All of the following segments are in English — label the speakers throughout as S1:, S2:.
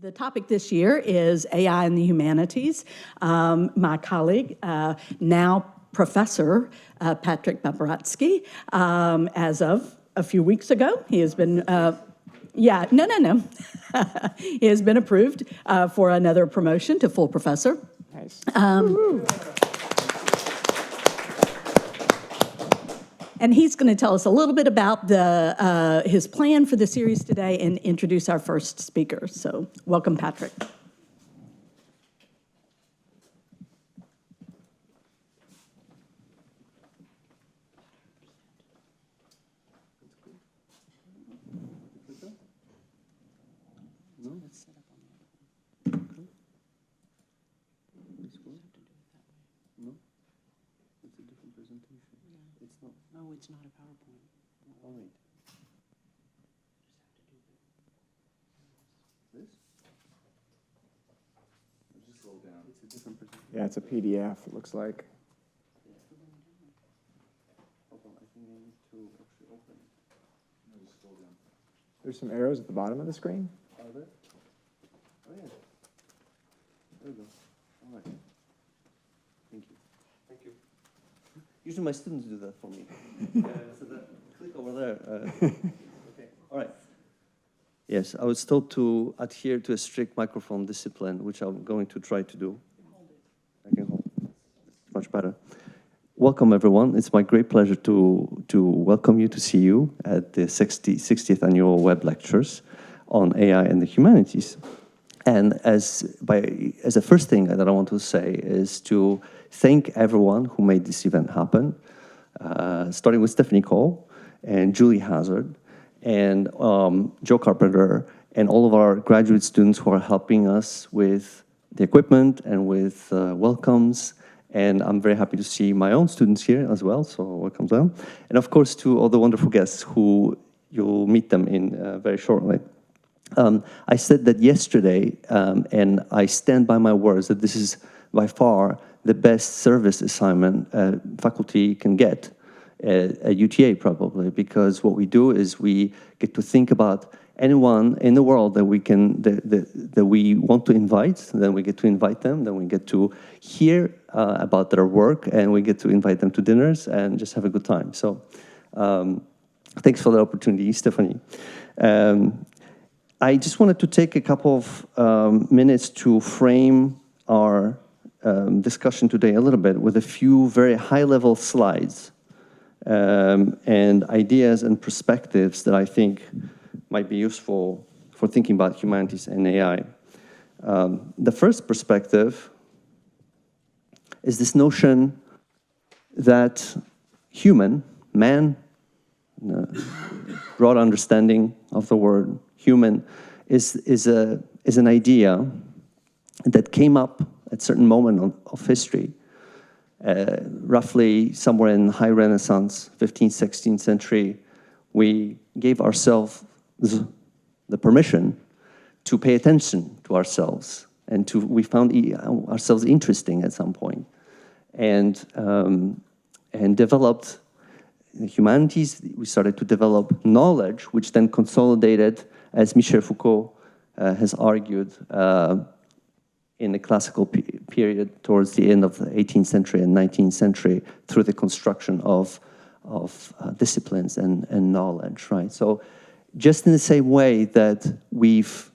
S1: The topic this year is AI in the humanities. My colleague, now Professor Patrick Babrotsky, as of a few weeks ago, he has been, he has been approved for another promotion to full professor.
S2: Nice.
S1: And he's going to tell us a little bit about his plan for the series today and introduce our first speaker. So welcome, Patrick.
S3: No, it's not a PowerPoint.
S2: Oh, wait.
S4: This? Just slow down.
S2: It's a different presentation. Yeah, it's a PDF, it looks like.
S4: Hold on, I think I need to actually open it. No, just slow down.
S2: There's some arrows at the bottom of the screen.
S4: Are there? Oh, yeah. There we go. All right. Thank you. Thank you. Usually my students do that for me. So click over there. Okay. All right. Yes, I was told to adhere to a strict microphone discipline, which I'm going to try to do. I can hold. It's much better. Welcome, everyone. It's my great pleasure to welcome you, to see you at the 60th Annual Webb Lectures on AI and the Humanities. And as a first thing that I want to say is to thank everyone who made this event happen, starting with Stephanie Cole and Julie Hazard and Joe Carpenter and all of our graduate students who are helping us with the equipment and with welcomes. And I'm very happy to see my own students here as well, so welcome to them. And of course to all the wonderful guests who you'll meet them in very shortly. I said that yesterday, and I stand by my words, that this is by far the best service assignment faculty can get at UTA probably, because what we do is we get to think about anyone in the world that we can that we want to invite. Then we get to invite them. Then we get to hear about their work, and we get to invite them to dinners and just have a good time. So thanks for the opportunity, Stephanie. I just wanted to take a couple of minutes to frame our discussion today a little bit with a few very high-level slides and ideas and perspectives that I think might be useful for thinking about humanities and AI. The first perspective is this notion that man, broad understanding of the word human, is an idea that came up at a certain moment of history, roughly somewhere in high Renaissance, 15th, 16th century. We gave ourselves the permission to pay attention to ourselves, and we found ourselves interesting at some point, and developed the humanities. We started to develop knowledge, which then consolidated, as Michel Foucault has argued, in the classical period towards the end of the 18th century and 19th century, through the construction of disciplines and knowledge, right? So just in the same way that we've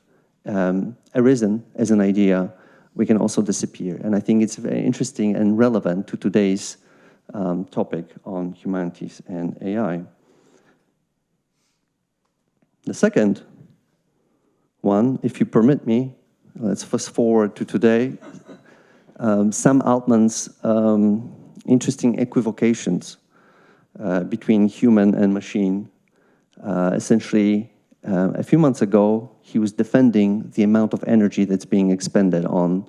S4: arisen as an idea, we can also disappear. And I think it's very interesting and relevant to today's topic on humanities and AI. The second one, if you permit me, let's fast forward to today. Sam Altman's interesting equivocations between human and machine. Essentially, a few months ago, he was defending the amount of energy that's being expended on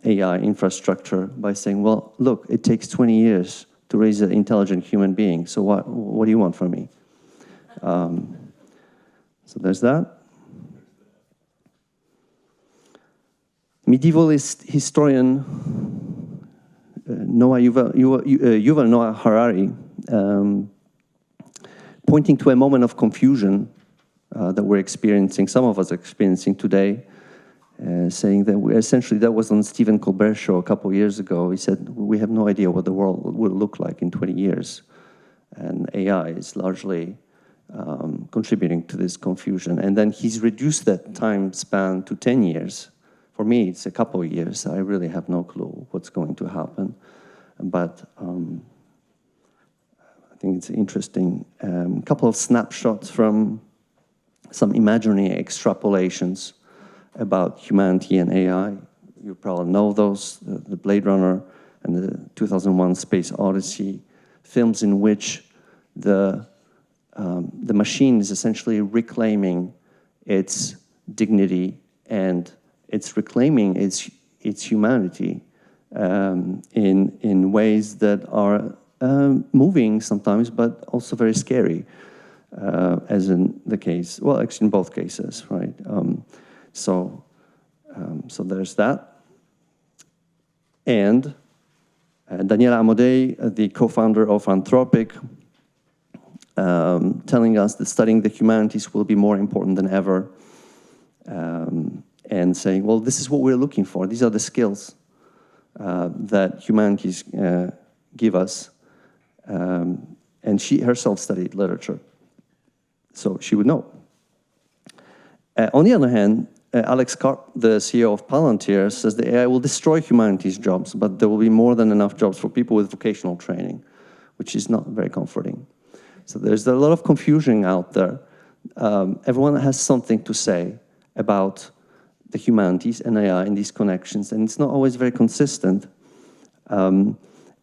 S4: AI infrastructure by saying, well, look, it takes 20 years to raise an intelligent human being, so what do you want from me? So there's that. Medievalist historian Yuval Noah Harari, pointing to a moment of confusion that we're experiencing, some of us are experiencing today, saying that essentially that was on Stephen Colbert's show a couple of years ago. He said, we have no idea what the world will look like in 20 years. And AI is largely contributing to this confusion. And then he's reduced that time span to 10 years. For me, it's a couple of years. I really have no clue what's going to happen. But I think it's interesting. A couple of snapshots from some imaginary extrapolations about humanity and AI. You probably know those, the Blade Runner and the 2001 Space Odyssey, films in which the machine is essentially reclaiming its dignity and it's reclaiming its humanity in ways that are moving sometimes, but also very scary, as in the case, well, actually in both cases, right? So there's that. And Daniela Amodei, the co-founder of Anthropic, telling us that studying the humanities will be more important than ever, and saying, well, this is what we're looking for. These are the skills that humanities give us. And she herself studied literature, so she would know. On the other hand, Alex Karp, the CEO of Palantir, says the AI will destroy humanities' jobs, but there will be more than enough jobs for people with vocational training, which is not very comforting. So there's a lot of confusion out there. Everyone has something to say about the humanities and AI and these connections, and it's not always very consistent, and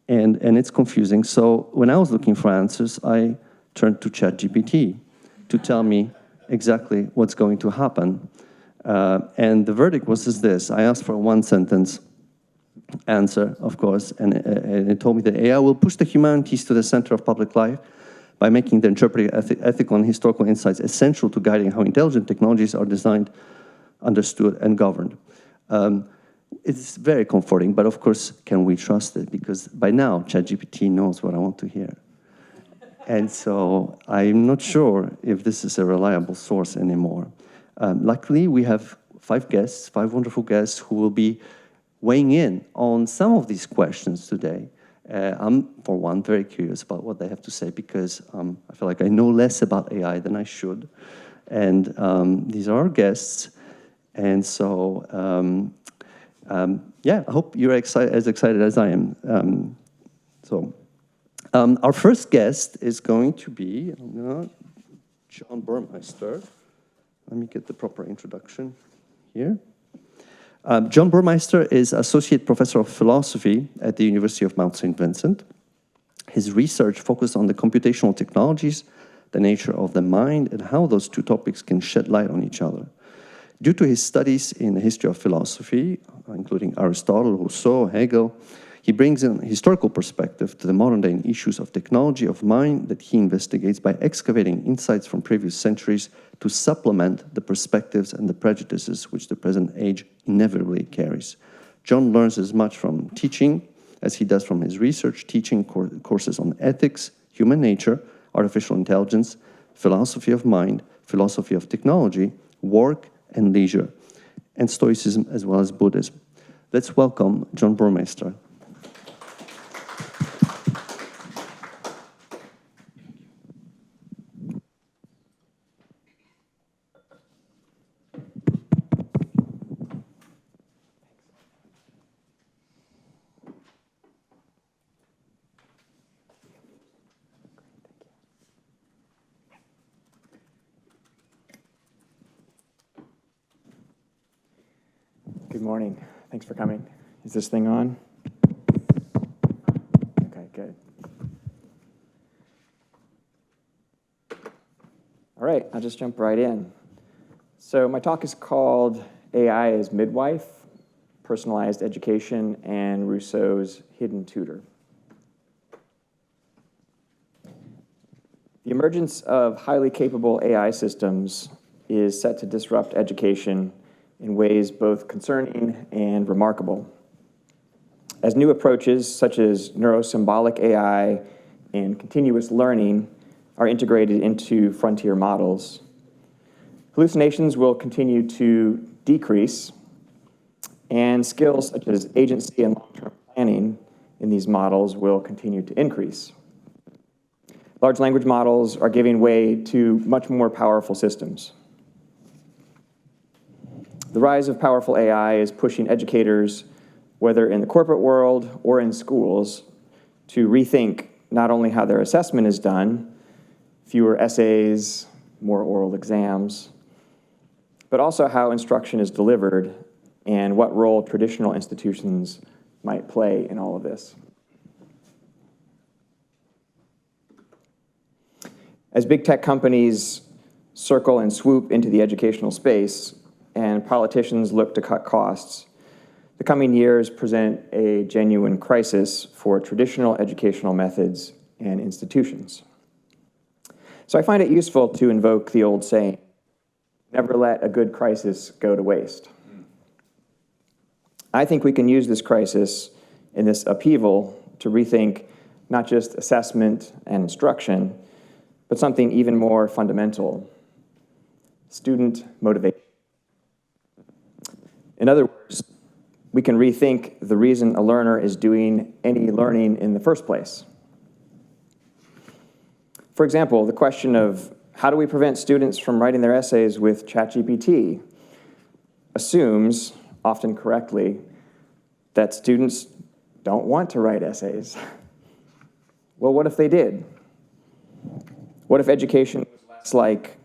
S4: it's confusing. So when I was looking for answers, I turned to ChatGPT to tell me exactly what's going to happen. And the verdict was this. I asked for a one-sentence answer, of course, and it told me that AI will push the humanities to the center of public life by making the interpretive, ethical, and historical insights essential to guiding how intelligent technologies are designed, understood, and governed. It's very comforting, but of course, can we trust it? Because by now, ChatGPT knows what I want to hear. And so I'm not sure if this is a reliable source anymore. Luckily, we have 5 wonderful guests who will be weighing in on some of these questions today. I'm, for one, very curious about what they have to say because I feel like I know less about AI than I should. And these are our guests. And so, yeah, I hope you're as excited as I am. Our first guest is going to be John Burmeister. Let me get the proper introduction here. John Burmeister is Associate Professor of Philosophy at the University of Mount St. Vincent. His research focused on the computational technologies, the nature of the mind, and how those two topics can shed light on each other. Due to his studies in the history of philosophy, including Aristotle, Rousseau, Hegel, he brings in historical perspective to the modern-day issues of technology of mind that he investigates by excavating insights from previous centuries to supplement the perspectives and the prejudices which the present age inevitably carries. John learns as much from teaching as he does from his research, teaching courses on ethics, human nature, artificial intelligence, philosophy of mind, philosophy of technology, work and leisure, and Stoicism as well as Buddhism. Let's welcome John Burmeister.
S2: Good morning. Thanks for coming. Is this thing on? Okay, good. All right, I'll just jump right in. So my talk is called AI as Midwife, Personalized Education, and Rousseau's Hidden Tutor. The emergence of highly capable AI systems is set to disrupt education in ways both concerning and remarkable. As new approaches such as neurosymbolic AI and continuous learning are integrated into frontier models, hallucinations will continue to decrease and skills such as agency and long-term planning in these models will continue to increase. Large language models are giving way to much more powerful systems. The rise of powerful AI is pushing educators, whether in the corporate world or in schools, to rethink not only how their assessment is done, fewer essays, more oral exams, but also how instruction is delivered and what role traditional institutions might play in all of this. As big tech companies circle and swoop into the educational space and politicians look to cut costs, the coming years present a genuine crisis for traditional educational methods and institutions. So I find it useful to invoke the old saying, never let a good crisis go to waste. I think we can use this crisis and this upheaval to rethink not just assessment and instruction, but something even more fundamental, student motivation. In other words, we can rethink the reason a learner is doing any learning in the first place. For example, the question of how do we prevent students from writing their essays with ChatGPT assumes, often correctly, that students don't want to write essays. Well, what if they did? What if education was less like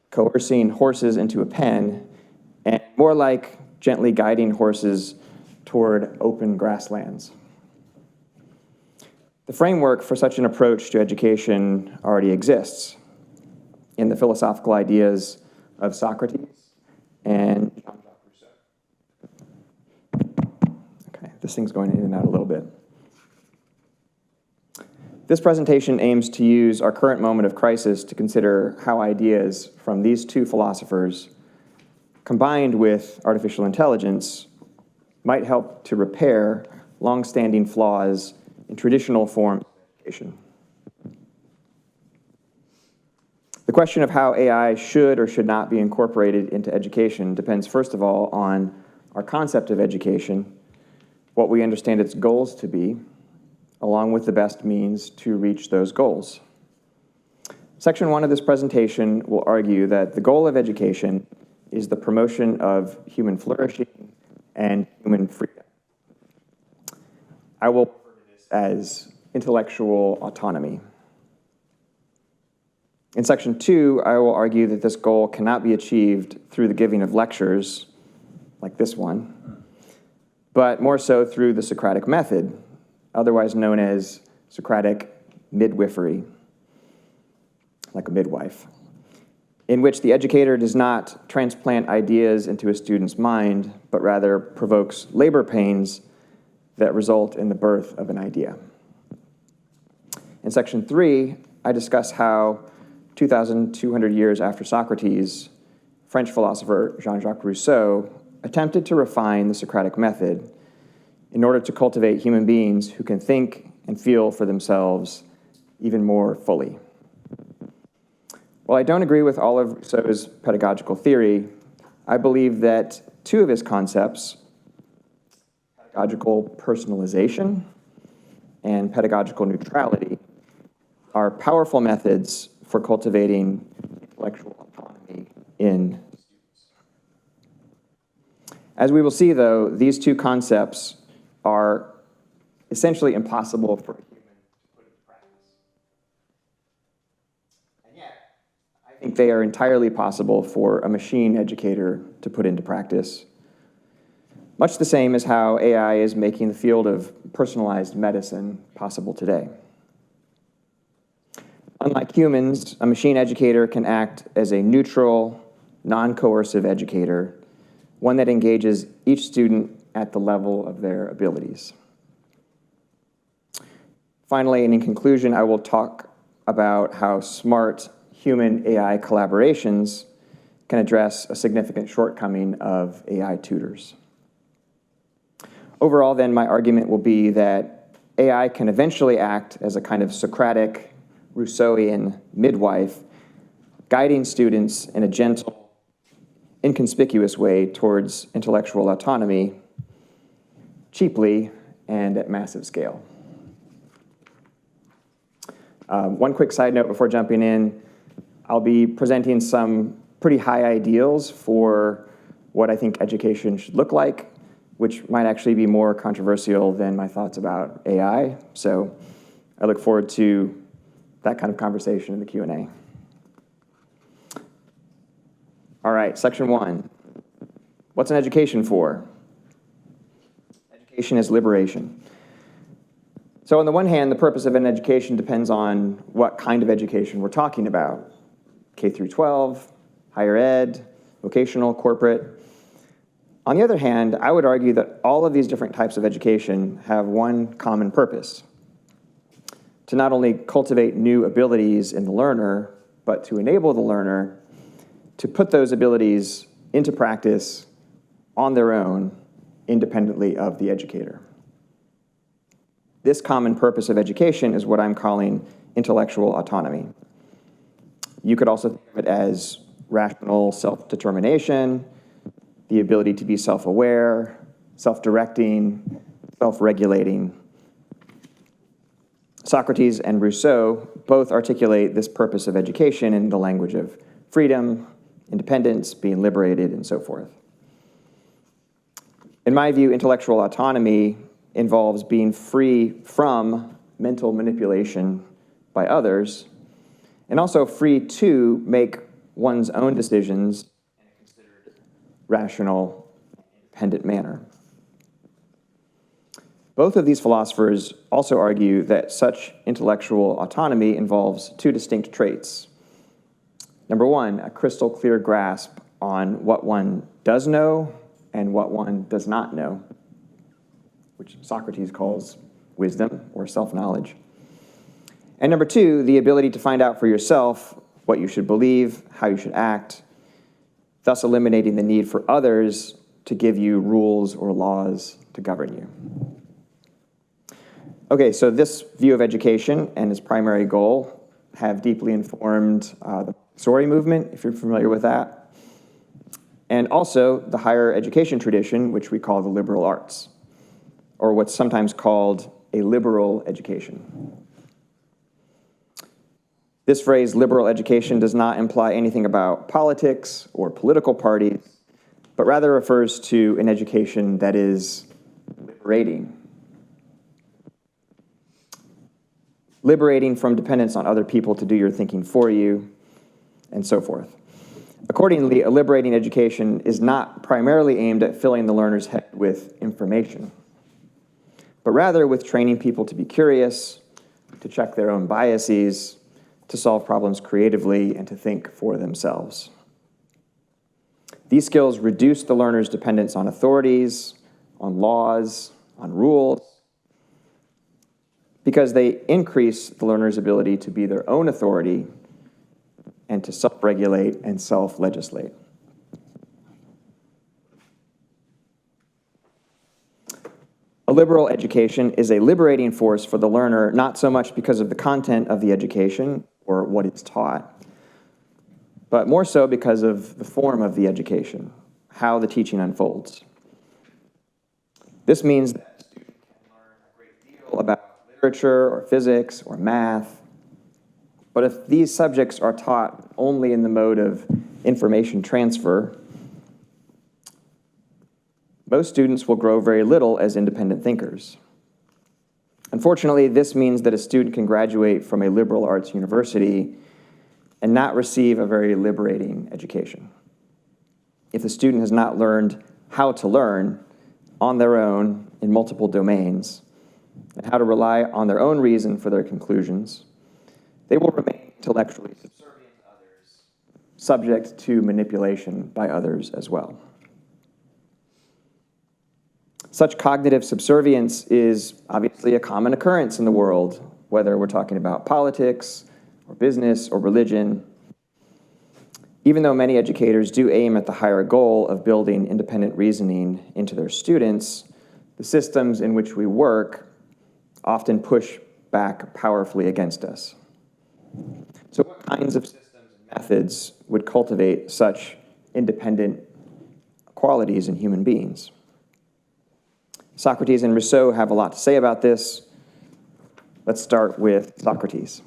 S2: coercing horses into a pen and more like gently guiding horses toward open grasslands? The framework for such an approach to education already exists in the philosophical ideas of Socrates and Jean-Jacques Rousseau. Okay, this thing's going in and out a little bit. This presentation aims to use our current moment of crisis to consider how ideas from these two philosophers, combined with artificial intelligence, might help to repair long-standing flaws in traditional forms of education. The question of how AI should or should not be incorporated into education depends, first of all, on our concept of education, what we understand its goals to be, along with the best means to reach those goals. Section 1 of this presentation will argue that the goal of education is the promotion of human flourishing and human freedom. I will refer to this as intellectual autonomy. In Section 2, I will argue that this goal cannot be achieved through the giving of lectures, like this one, but more so through the Socratic method, otherwise known as Socratic midwifery, like a midwife, in which the educator does not transplant ideas into a student's mind, but rather provokes labor pains that result in the birth of an idea. In Section 3, I discuss how 2,200 years after Socrates, French philosopher Jean-Jacques Rousseau attempted to refine the Socratic method in order to cultivate human beings who can think and feel for themselves even more fully. While I don't agree with all of Rousseau's pedagogical theory, I believe that two of his concepts, pedagogical personalization and pedagogical neutrality, are powerful methods for cultivating intellectual autonomy in students. As we will see, though, these two concepts are essentially impossible for a human to put into practice. And yet, I think they are entirely possible for a machine educator to put into practice. Much the same as how AI is making the field of personalized medicine possible today. Unlike humans, a machine educator can act as a neutral, non-coercive educator, one that engages each student at the level of their abilities. Finally, and in conclusion, I will talk about how smart human-AI collaborations can address a significant shortcoming of AI tutors. Overall, then, my argument will be that AI can eventually act as a kind of Socratic, Rousseauian midwife, guiding students in a gentle, inconspicuous way towards intellectual autonomy cheaply and at massive scale. One quick side note before jumping in, I'll be presenting some pretty high ideals for what I think education should look like, which might actually be more controversial than my thoughts about AI. So I look forward to that kind of conversation in the Q&A. All right, section 1. What's an education for? Education is liberation. So on the one hand, the purpose of an education depends on what kind of education we're talking about. K through 12, higher ed, vocational, corporate. On the other hand, I would argue that all of these different types of education have one common purpose: to not only cultivate new abilities in the learner, but to enable the learner to put those abilities into practice on their own, independently of the educator. This common purpose of education is what I'm calling intellectual autonomy. You could also think of it as rational self-determination, the ability to be self-aware, self-directing, self-regulating. Socrates and Rousseau both articulate this purpose of education in the language of freedom, independence, being liberated, and so forth. In my view, intellectual autonomy involves being free from mental manipulation by others, and also free to make one's own decisions in a considered, rational, independent manner. Both of these philosophers also argue that such intellectual autonomy involves two distinct traits. Number one, a crystal clear grasp on what one does know and what one does not know, which Socrates calls wisdom or self-knowledge. And number two, the ability to find out for yourself what you should believe, how you should act, thus eliminating the need for others to give you rules or laws to govern you. Okay, so this view of education and its primary goal have deeply informed the Montessori movement, if you're familiar with that, and also the higher education tradition, which we call the liberal arts, or what's sometimes called a liberal education. This phrase, liberal education, does not imply anything about politics or political parties, but rather refers to an education that is liberating. Liberating from dependence on other people to do your thinking for you, and so forth. Accordingly, a liberating education is not primarily aimed at filling the learner's head with information, but rather with training people to be curious, to check their own biases, to solve problems creatively, and to think for themselves. These skills reduce the learner's dependence on authorities, on laws, on rules, because they increase the learner's ability to be their own authority and to self-regulate and self-legislate. A liberal education is a liberating force for the learner, not so much because of the content of the education or what is taught, but more so because of the form of the education, how the teaching unfolds. This means that a student can learn a great deal about literature or physics or math, but if these subjects are taught only in the mode of information transfer, most students will grow very little as independent thinkers. Unfortunately, this means that a student can graduate from a liberal arts university and not receive a very liberating education. If the student has not learned how to learn on their own in multiple domains, and how to rely on their own reason for their conclusions, they will remain intellectually subservient to others, subject to manipulation by others as well. Such cognitive subservience is obviously a common occurrence in the world, whether we're talking about politics or business or religion. Even though many educators do aim at the higher goal of building independent reasoning into their students, the systems in which we work often push back powerfully against us. So what kinds of systems and methods would cultivate such independent qualities in human beings? Socrates and Rousseau have a lot to say about this. Let's start with Socrates.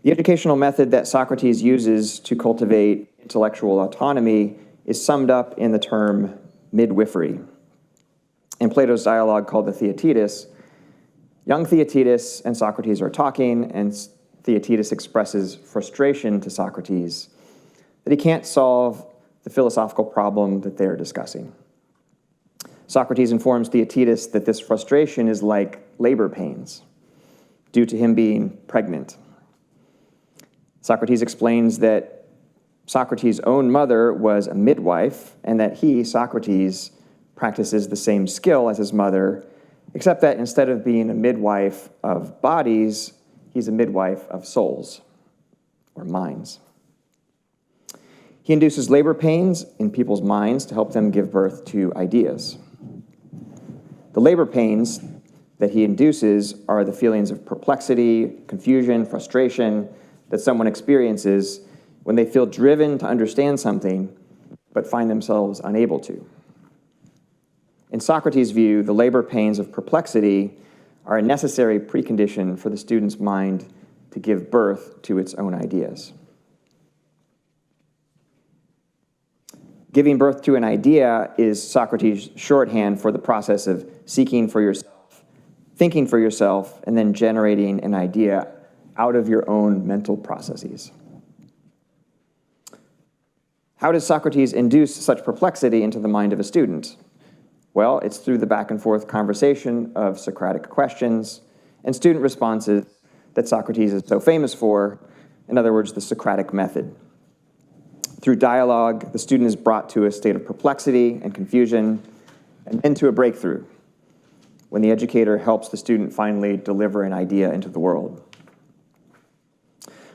S2: The educational method that Socrates uses to cultivate intellectual autonomy is summed up in the term midwifery. In Plato's dialogue called the Theaetetus, young Theaetetus and Socrates are talking, and Theaetetus expresses frustration to Socrates that he can't solve the philosophical problem that they're discussing. Socrates informs Theaetetus that this frustration is like labor pains due to him being pregnant. Socrates explains that Socrates' own mother was a midwife and that he, Socrates, practices the same skill as his mother, except that instead of being a midwife of bodies, he's a midwife of souls or minds. He induces labor pains in people's minds to help them give birth to ideas. The labor pains that he induces are the feelings of perplexity, confusion, frustration that someone experiences when they feel driven to understand something but find themselves unable to. In Socrates' view, the labor pains of perplexity are a necessary precondition for the student's mind to give birth to its own ideas. Giving birth to an idea is Socrates' shorthand for the process of seeking for yourself, thinking for yourself, and then generating an idea out of your own mental processes. How does Socrates induce such perplexity into the mind of a student? Well, it's through the back and forth conversation of Socratic questions and student responses that Socrates is so famous for, in other words, the Socratic method. Through dialogue, the student is brought to a state of perplexity and confusion, and then to a breakthrough, when the educator helps the student finally deliver an idea into the world.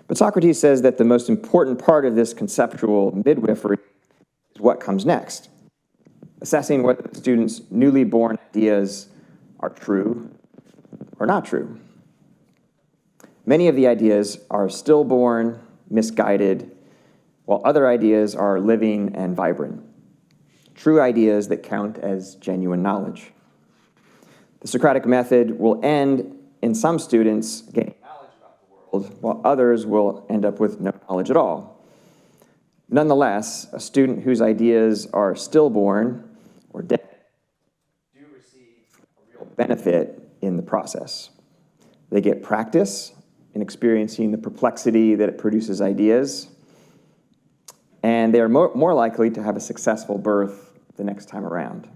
S2: But Socrates says that the most important part of this conceptual midwifery is what comes next, assessing whether the student's newly born ideas are true or not true. Many of the ideas are stillborn, misguided, while other ideas are living and vibrant, true ideas that count as genuine knowledge. The Socratic method will end in some students gaining knowledge about the world, while others will end up with no knowledge at all. Nonetheless, a student whose ideas are stillborn or dead do receive a real benefit in the process. They get practice in experiencing the perplexity that it produces ideas, and they are more likely to have a successful birth the next time around.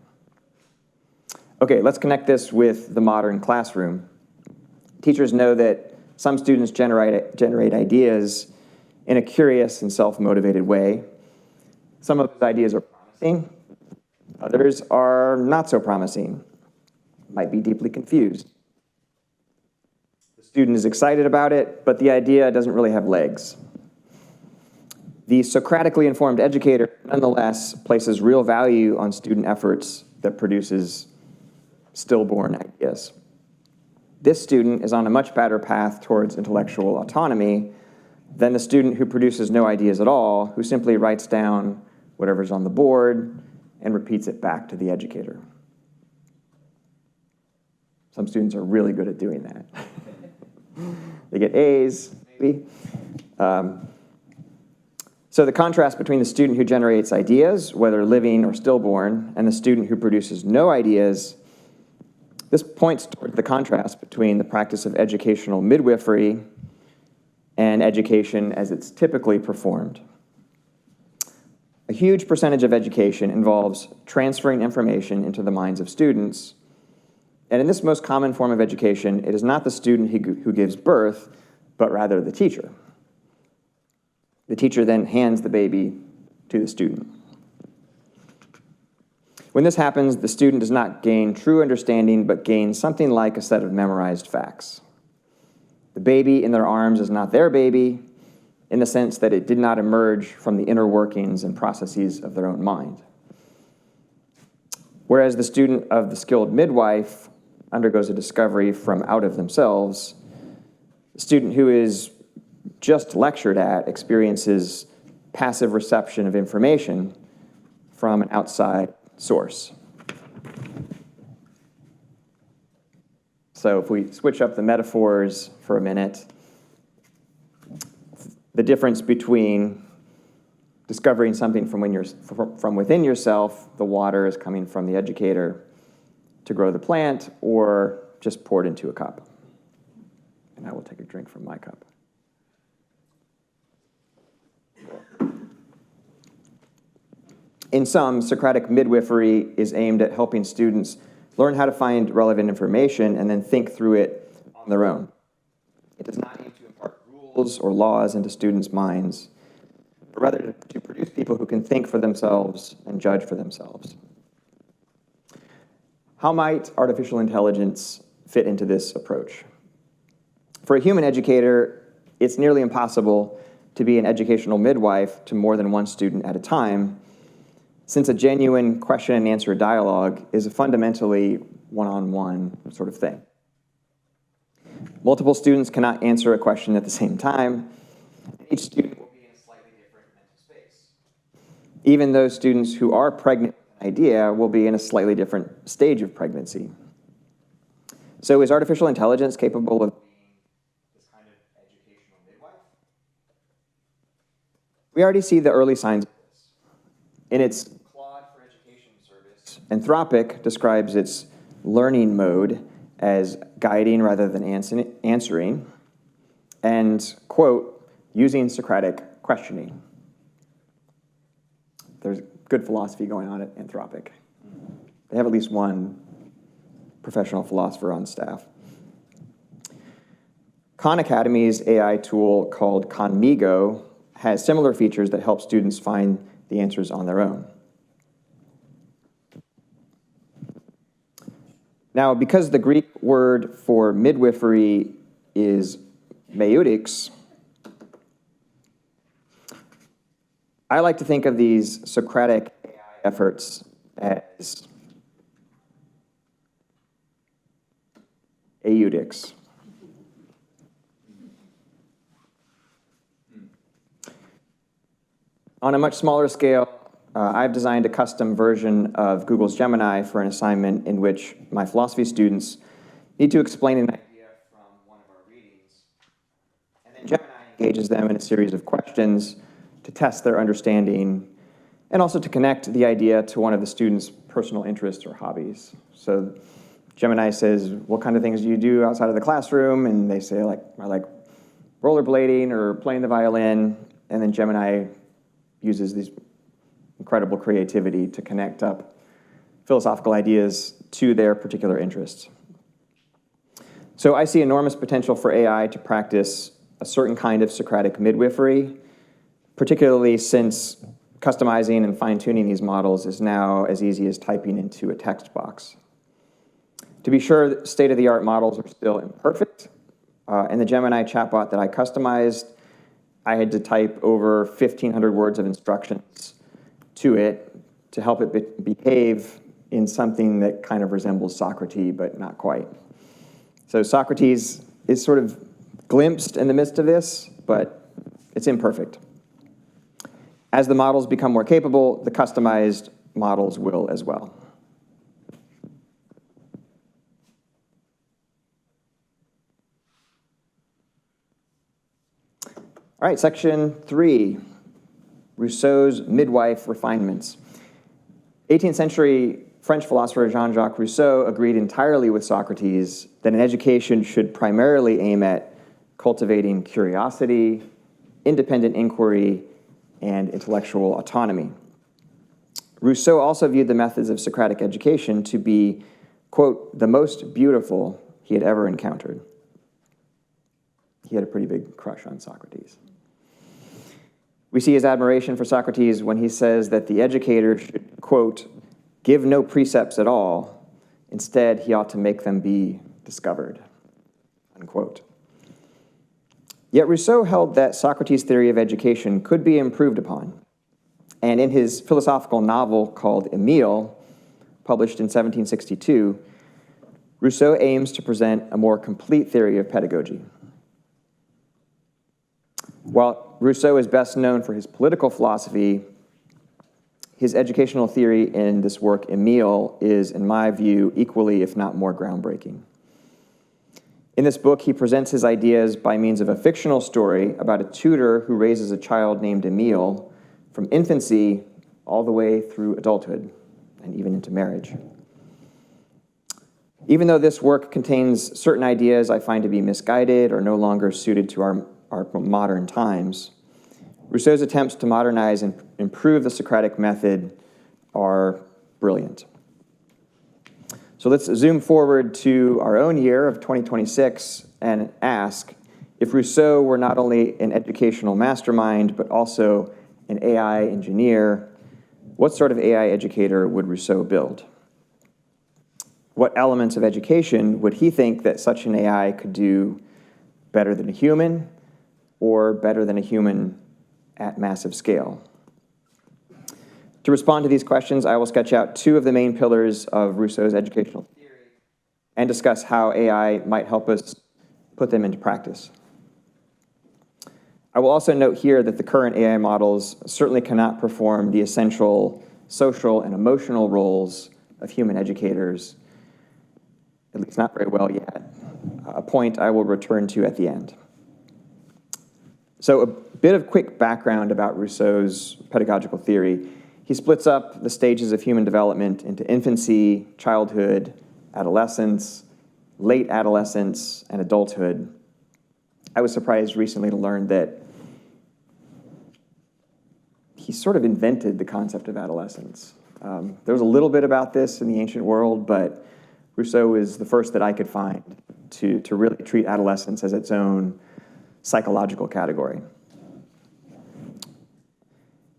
S2: Okay, let's connect this with the modern classroom. Teachers know that some students generate ideas in a curious and self-motivated way. Some of those ideas are promising, others are not so promising, might be deeply confused. The student is excited about it, but the idea doesn't really have legs. The Socratically informed educator, nonetheless, places real value on student efforts that produces stillborn ideas. This student is on a much better path towards intellectual autonomy than the student who produces no ideas at all, who simply writes down whatever's on the board and repeats it back to the educator. Some students are really good at doing that. They get A's, maybe. So the contrast between the student who generates ideas, whether living or stillborn, and the student who produces no ideas, this points toward the contrast between the practice of educational midwifery and education as it's typically performed. A huge percentage of education involves transferring information into the minds of students, and in this most common form of education, it is not the student who gives birth, but rather the teacher. The teacher then hands the baby to the student. When this happens, the student does not gain true understanding, but gains something like a set of memorized facts. The baby in their arms is not their baby, in the sense that it did not emerge from the inner workings and processes of their own mind. Whereas the student of the skilled midwife undergoes a discovery from out of themselves, the student who is just lectured at experiences passive reception of information, from an outside source. So if we switch up the metaphors for a minute, the difference between discovering something from within yourself, the water is coming from the educator to grow the plant, or just poured into a cup. And I will take a drink from my cup. In sum, Socratic midwifery is aimed at helping students learn how to find relevant information and then think through it on their own. It does not aim to impart rules or laws into students' minds, but rather to produce people who can think for themselves and judge for themselves. How might artificial intelligence fit into this approach? For a human educator, it's nearly impossible to be an educational midwife to more than one student at a time, since a genuine question and answer dialogue is a fundamentally one-on-one sort of thing. Multiple students cannot answer a question at the same time. Each student will be in a slightly different mental space. Even those students who are pregnant with an idea will be in a slightly different stage of pregnancy. So is artificial intelligence capable of being this kind of educational midwife? We already see the early signs of this. In its Claude for Education service, Anthropic describes its learning mode as guiding rather than answering, and, quote, using Socratic questioning. There's good philosophy going on at Anthropic. They have at least one professional philosopher on staff. Khan Academy's AI tool called Khanmigo has similar features that help students find the answers on their own. Now, because the Greek word for midwifery is meiotics, I like to think of these Socratic AI efforts as eutics. On a much smaller scale, I've designed a custom version of Google's Gemini for an assignment in which my philosophy students need to explain an idea from one of our readings. And then Gemini engages them in a series of questions to test their understanding and also to connect the idea to one of the students' personal interests or hobbies. So Gemini says, what kind of things do you do outside of the classroom? And they say, I like rollerblading or playing the violin. And then Gemini uses these incredible creativity to connect up philosophical ideas to their particular interests. So I see enormous potential for AI to practice a certain kind of Socratic midwifery, particularly since customizing and fine-tuning these models is now as easy as typing into a text box. To be sure, state-of-the-art models are still imperfect. In the Gemini chatbot that I customized, I had to type over 1,500 words of instructions to it to help it behave in something that kind of resembles Socrates, but not quite. So Socrates is sort of glimpsed in the midst of this, but it's imperfect. As the models become more capable, the customized models will as well. All right, section 3, Rousseau's midwife refinements. 18th century French philosopher Jean-Jacques Rousseau agreed entirely with Socrates that an education should primarily aim at cultivating curiosity, independent inquiry, and intellectual autonomy. Rousseau also viewed the methods of Socratic education to be, quote, the most beautiful he had ever encountered. He had a pretty big crush on Socrates. We see his admiration for Socrates when he says that the educator should, quote, give no precepts at all. Instead, he ought to make them be discovered, unquote. Yet Rousseau held that Socrates' theory of education could be improved upon. And in his philosophical novel called Emile, published in 1762, Rousseau aims to present a more complete theory of pedagogy. While Rousseau is best known for his political philosophy, his educational theory in this work, Emile, is, in my view, equally, if not more groundbreaking. In this book, he presents his ideas by means of a fictional story about a tutor who raises a child named Emile from infancy all the way through adulthood and even into marriage. Even though this work contains certain ideas I find to be misguided or no longer suited to our modern times, Rousseau's attempts to modernize and improve the Socratic method are brilliant. So let's zoom forward to our own year of 2026 and ask, if Rousseau were not only an educational mastermind, but also an AI engineer, what sort of AI educator would Rousseau build? What elements of education would he think that such an AI could do better than a human, or better than a human at massive scale? To respond to these questions, I will sketch out two of the main pillars of Rousseau's educational theory and discuss how AI might help us put them into practice. I will also note here that the current AI models certainly cannot perform the essential social and emotional roles of human educators, at least not very well yet, a point I will return to at the end. So a bit of quick background about Rousseau's pedagogical theory. He splits up the stages of human development into infancy, childhood, adolescence, late adolescence, and adulthood. I was surprised recently to learn that he sort of invented the concept of adolescence. There was a little bit about this in the ancient world, but Rousseau is the first that I could find to really treat adolescence as its own psychological category.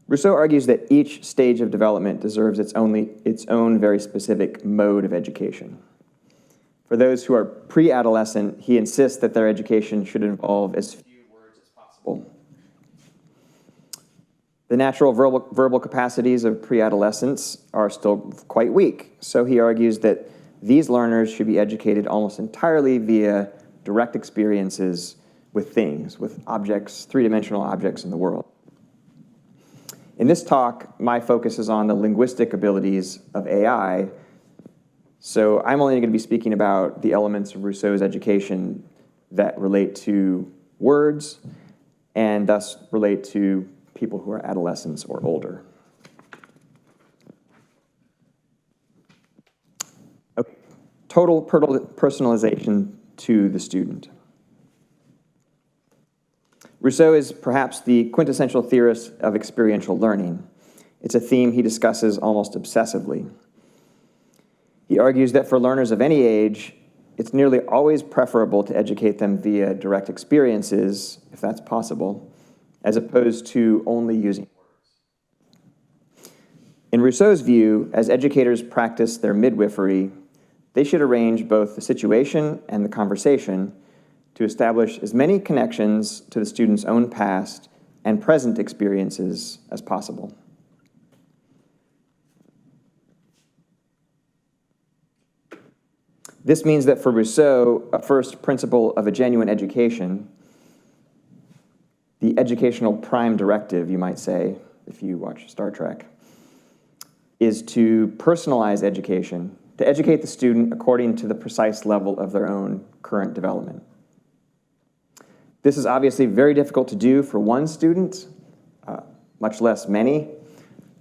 S2: Rousseau argues that each stage of development deserves its own very specific mode of education. For those who are pre-adolescent, he insists that their education should involve as few words as possible. The natural verbal capacities of pre-adolescents are still quite weak, so he argues that these learners should be educated almost entirely via direct experiences with things, with objects, three-dimensional objects in the world. In this talk, my focus is on the linguistic abilities of AI, so I'm only going to be speaking about the elements of Rousseau's education that relate to words and thus relate to people who are adolescents or older. Okay. Total personalization to the student. Rousseau is perhaps the quintessential theorist of experiential learning. It's a theme he discusses almost obsessively. He argues that for learners of any age, it's nearly always preferable to educate them via direct experiences, if that's possible, as opposed to only using words. In Rousseau's view, as educators practice their midwifery, they should arrange both the situation and the conversation to establish as many connections to the student's own past and present experiences as possible. This means that for Rousseau, a first principle of a genuine education, the educational prime directive, you might say, if you watch Star Trek, is to personalize education, to educate the student according to the precise level of their own current development. This is obviously very difficult to do for one student, much less many.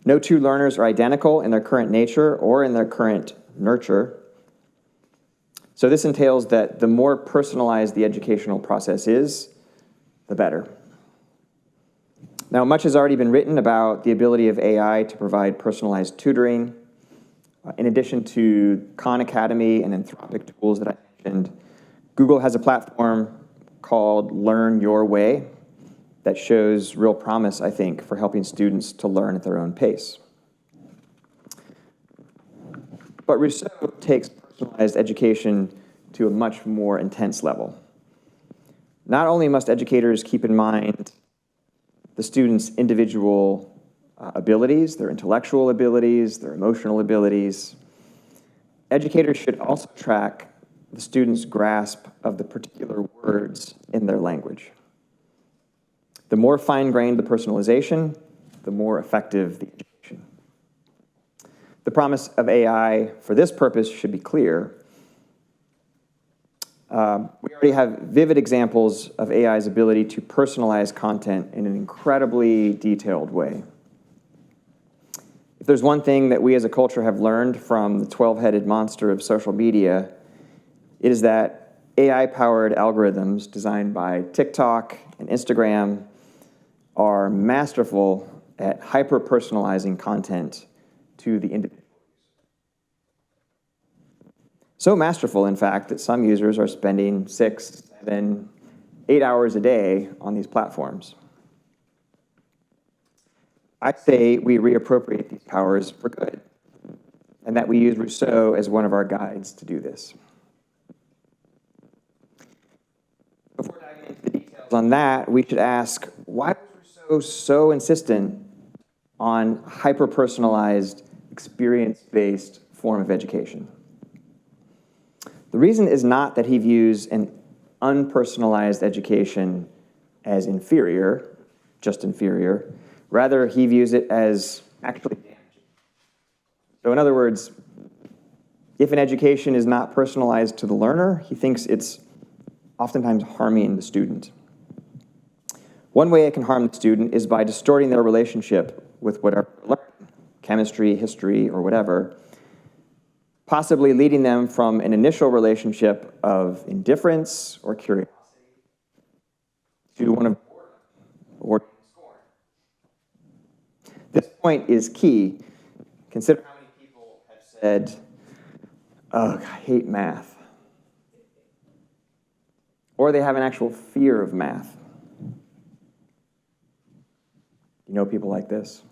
S2: No two learners are identical in their current nature or in their current nurture. So this entails that the more personalized the educational process is, the better. Now, much has already been written about the ability of AI to provide personalized tutoring. In addition to Khan Academy and Anthropic tools that I mentioned, Google has a platform called Learn Your Way that shows real promise, I think, for helping students to learn at their own pace. But Rousseau takes personalized education to a much more intense level. Not only must educators keep in mind the students' individual abilities, their intellectual abilities, their emotional abilities, educators should also track the student's grasp of the particular words in their language. The more fine-grained the personalization, the more effective the education. The promise of AI for this purpose should be clear. We already have vivid examples of AI's ability to personalize content in an incredibly detailed way. If there's one thing that we as a culture have learned from the 12-headed monster of social media, it is that AI-powered algorithms designed by TikTok and Instagram are masterful at hyper-personalizing content to the individual. So masterful, in fact, that some users are spending 6, 7, 8 hours a day on these platforms. I say we reappropriate these powers for good, and that we use Rousseau as one of our guides to do this. Before diving into the details on that, we should ask, why was Rousseau so insistent on hyper-personalized, experience-based form of education? The reason is not that he views an unpersonalized education as inferior, just inferior. Rather, he views it as actually damaging. So in other words, if an education is not personalized to the learner, he thinks it's oftentimes harming the student. One way it can harm the student is by distorting their relationship with whatever they're learning, chemistry, history, or whatever, possibly leading them from an initial relationship of indifference or curiosity to one of boredom or scorn. This point is key. Consider how many people have said, "Ugh, I hate math." Or they have an actual fear of math. You know people like this?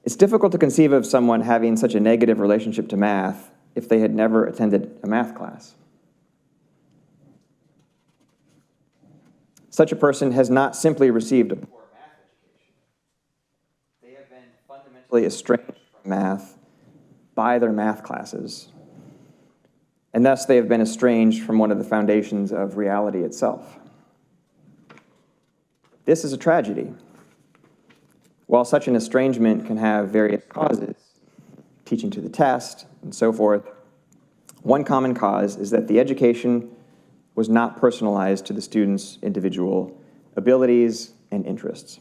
S2: It's difficult to conceive of someone having such a negative relationship to math if they had never attended a math class. Such a person has not simply received a poor math education. They have been fundamentally estranged from math by their math classes, and thus they have been estranged from one of the foundations of reality itself. This is a tragedy. While such an estrangement can have various causes, teaching to the test, and so forth, one common cause is that the education was not personalized to the student's individual abilities and interests.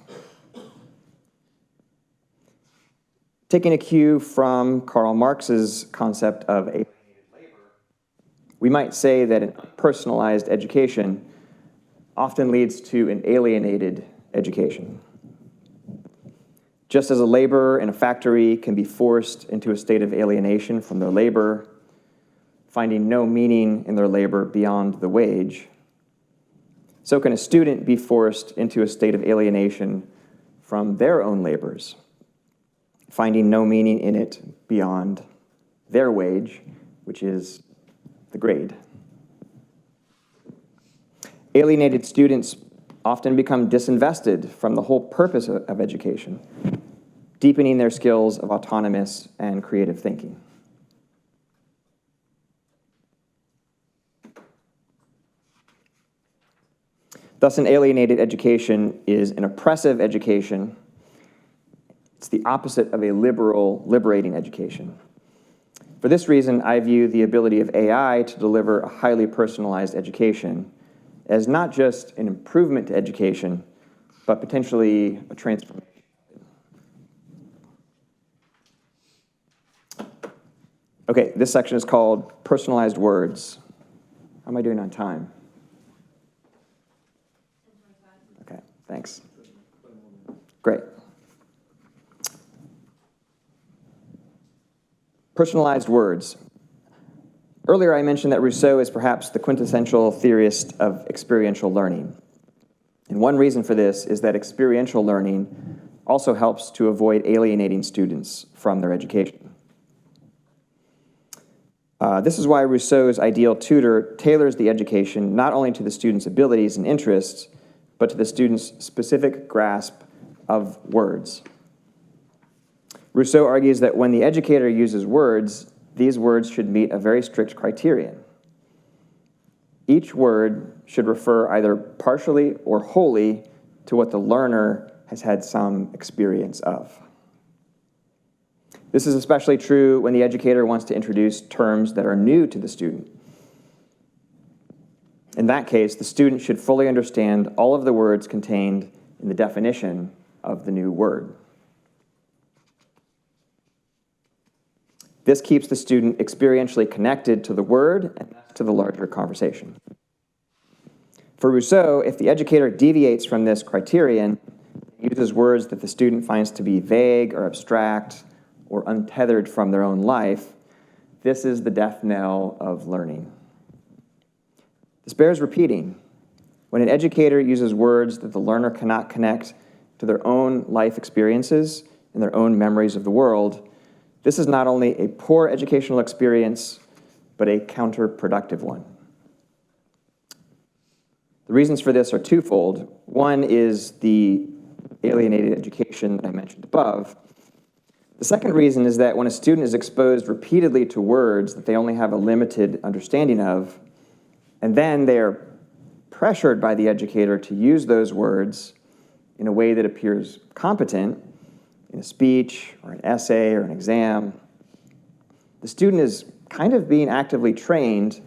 S2: Taking a cue from Karl Marx's concept of alienated labor, we might say that an unpersonalized education often leads to an alienated education. Just as a laborer in a factory can be forced into a state of alienation from their labor, finding no meaning in their labor beyond the wage, so can a student be forced into a state of alienation from their own labors, finding no meaning in it beyond their wage, which is the grade. Alienated students often become disinvested from the whole purpose of education, deepening their skills of autonomous and creative thinking. Thus, an alienated education is an oppressive education. It's the opposite of a liberal, liberating education. For this reason, I view the ability of AI to deliver a highly personalized education as not just an improvement to education, but potentially a transformation. Okay, this section is called Personalized Words. How am I doing on time? Okay, thanks. Great. Personalized words. Earlier I mentioned that Rousseau is perhaps the quintessential theorist of experiential learning. And one reason for this is that experiential learning also helps to avoid alienating students from their education. This is why Rousseau's ideal tutor tailors the education not only to the student's abilities and interests, but to the student's specific grasp of words. Rousseau argues that when the educator uses words, these words should meet a very strict criterion. Each word should refer either partially or wholly to what the learner has had some experience of. This is especially true when the educator wants to introduce terms that are new to the student. In that case, the student should fully understand all of the words contained in the definition of the new word. This keeps the student experientially connected to the word and to the larger conversation. For Rousseau, if the educator deviates from this criterion, uses words that the student finds to be vague or abstract or untethered from their own life, this is the death knell of learning. This bears repeating. When an educator uses words that the learner cannot connect to their own life experiences and their own memories of the world, this is not only a poor educational experience, but a counterproductive one. The reasons for this are twofold. One is the alienated education that I mentioned above. The second reason is that when a student is exposed repeatedly to words that they only have a limited understanding of, and then they are pressured by the educator to use those words in a way that appears competent, in a speech or an essay or an exam, the student is kind of being actively trained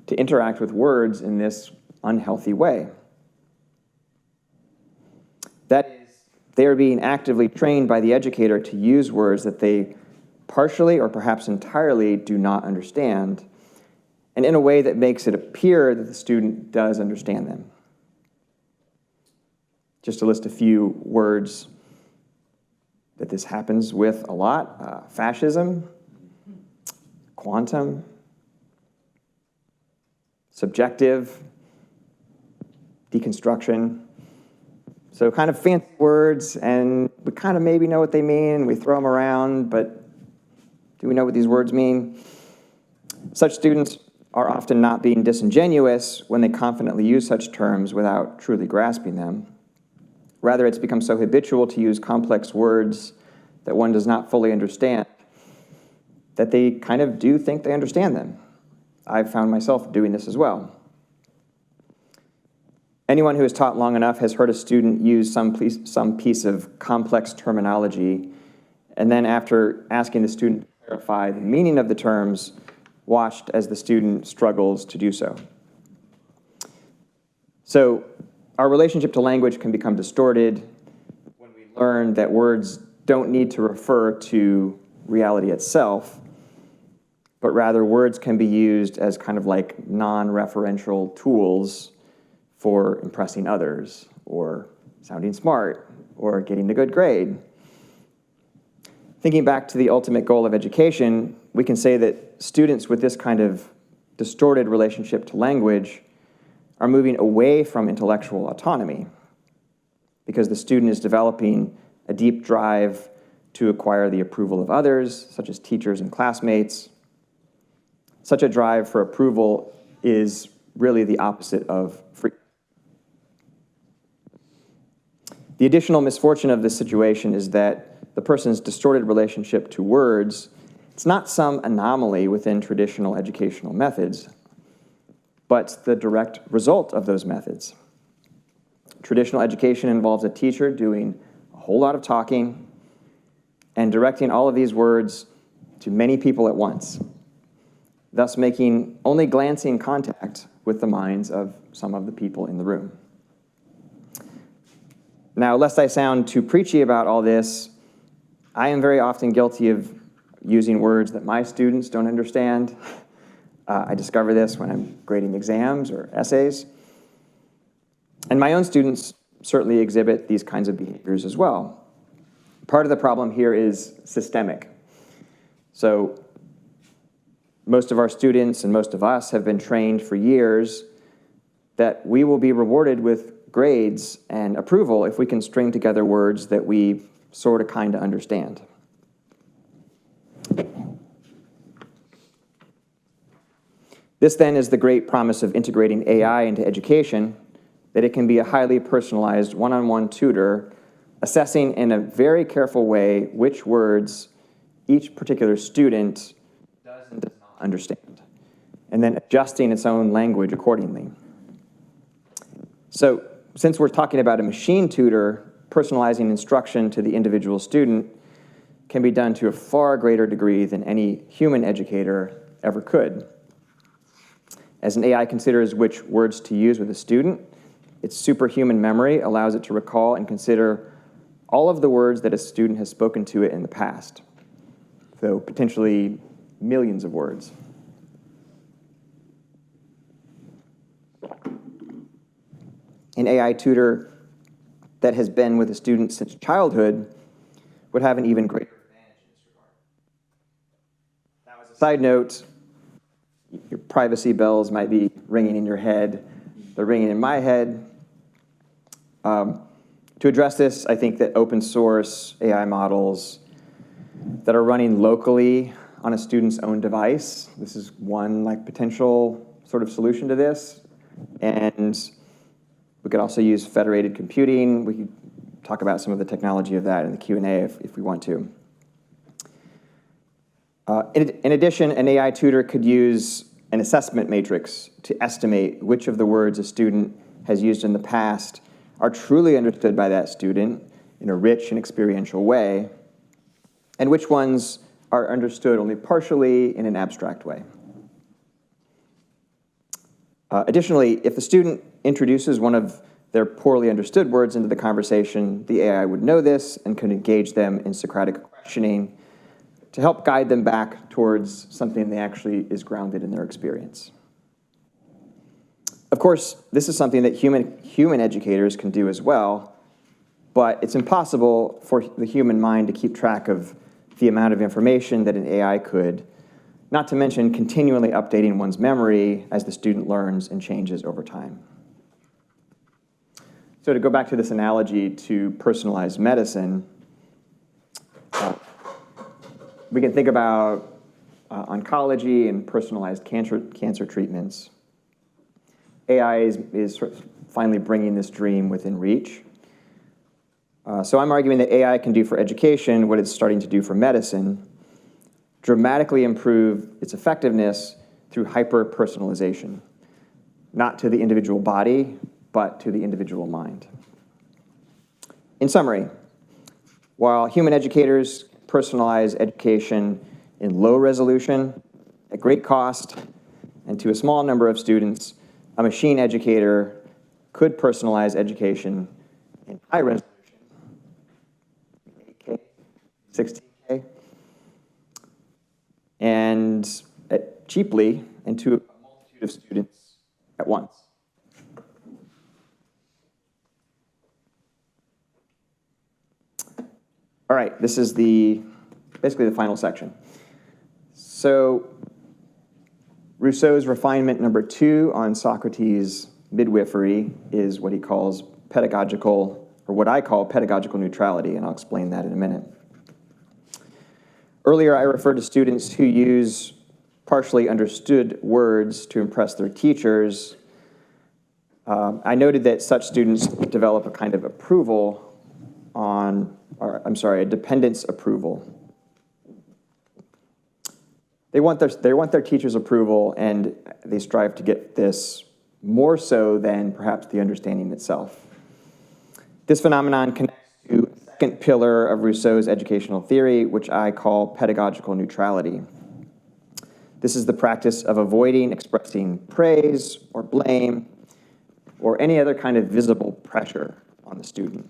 S2: to interact with words in this unhealthy way. That is, they are being actively trained by the educator to use words that they partially or perhaps entirely do not understand, and in a way that makes it appear that the student does understand them. Just to list a few words that this happens with a lot: fascism, quantum, subjective, deconstruction. So kind of fancy words, and we kind of maybe know what they mean. We throw them around, but do we know what these words mean? Such students are often not being disingenuous when they confidently use such terms without truly grasping them. Rather, it's become so habitual to use complex words that one does not fully understand that they kind of do think they understand them. I've found myself doing this as well. Anyone who has taught long enough has heard a student use some piece of complex terminology, and then after asking the student to clarify the meaning of the terms, watched as the student struggles to do so. So our relationship to language can become distorted when we learn that words don't need to refer to reality itself, but rather words can be used as kind of like non-referential tools for impressing others, or sounding smart, or getting a good grade. Thinking back to the ultimate goal of education, we can say that students with this kind of distorted relationship to language are moving away from intellectual autonomy because the student is developing a deep drive to acquire the approval of others, such as teachers and classmates. Such a drive for approval is really the opposite of freedom. The additional misfortune of this situation is that the person's distorted relationship to words, it's not some anomaly within traditional educational methods, but the direct result of those methods. Traditional education involves a teacher doing a whole lot of talking and directing all of these words to many people at once, thus making only glancing contact with the minds of some of the people in the room. Now, lest I sound too preachy about all this, I am very often guilty of using words that my students don't understand. I discover this when I'm grading exams or essays. And my own students certainly exhibit these kinds of behaviors as well. Part of the problem here is systemic. So most of our students and most of us have been trained for years that we will be rewarded with grades and approval if we can string together words that we sort of kind of understand. This then is the great promise of integrating AI into education, that it can be a highly personalized one-on-one tutor assessing in a very careful way which words each particular student does and does not understand, and then adjusting its own language accordingly. So, since we're talking about a machine tutor personalizing instruction to the individual student, can be done to a far greater degree than any human educator ever could. As an AI considers which words to use with a student, its superhuman memory allows it to recall and consider all of the words that a student has spoken to it in the past, though potentially millions of words. An AI tutor that has been with a student since childhood would have an even greater advantage in this regard. Now, as a side note, your privacy bells might be ringing in your head. They're ringing in my head. To address this, I think that open source AI models that are running locally on a student's own device, this is one potential sort of solution to this. And we could also use federated computing. We could talk about some of the technology of that in the Q&A if we want to. In addition, an AI tutor could use an assessment matrix to estimate which of the words a student has used in the past are truly understood by that student in a rich and experiential way, and which ones are understood only partially in an abstract way. Additionally, if the student introduces one of their poorly understood words into the conversation, the AI would know this and could engage them in Socratic questioning to help guide them back towards something that actually is grounded in their experience. Of course, this is something that human educators can do as well, but it's impossible for the human mind to keep track of the amount of information that an AI could, not to mention continually updating one's memory as the student learns and changes over time. So to go back to this analogy to personalized medicine, we can think about oncology and personalized cancer treatments. AI is sort of finally bringing this dream within reach. So I'm arguing that AI can do for education what it's starting to do for medicine, dramatically improve its effectiveness through hyper-personalization, not to the individual body, but to the individual mind. In summary, while human educators personalize education in low resolution, at great cost, and to a small number of students, a machine educator could personalize education in high resolution, 8K, 16K, and cheaply, and to a multitude of students at once. All right, this is basically the final section. So Rousseau's refinement number 2 on Socrates' midwifery is what he calls pedagogical, or what I call pedagogical neutrality, and I'll explain that in a minute. Earlier, I referred to students who use partially understood words to impress their teachers. I noted that such students develop a kind of a dependence approval. They want their teacher's approval, and they strive to get this more so than perhaps the understanding itself. This phenomenon connects to a second pillar of Rousseau's educational theory, which I call pedagogical neutrality. This is the practice of avoiding expressing praise or blame or any other kind of visible pressure on the student.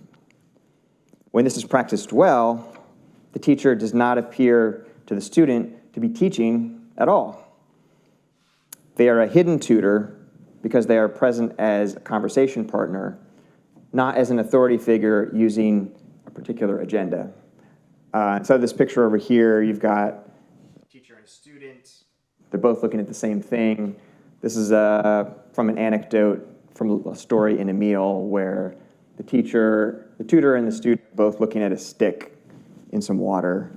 S2: When this is practiced well, the teacher does not appear to the student to be teaching at all. They are a hidden tutor because they are present as a conversation partner, not as an authority figure using a particular agenda. So this picture over here, you've got a teacher and a student. They're both looking at the same thing. This is from an anecdote from a story in Emile where the tutor and the student are both looking at a stick in some water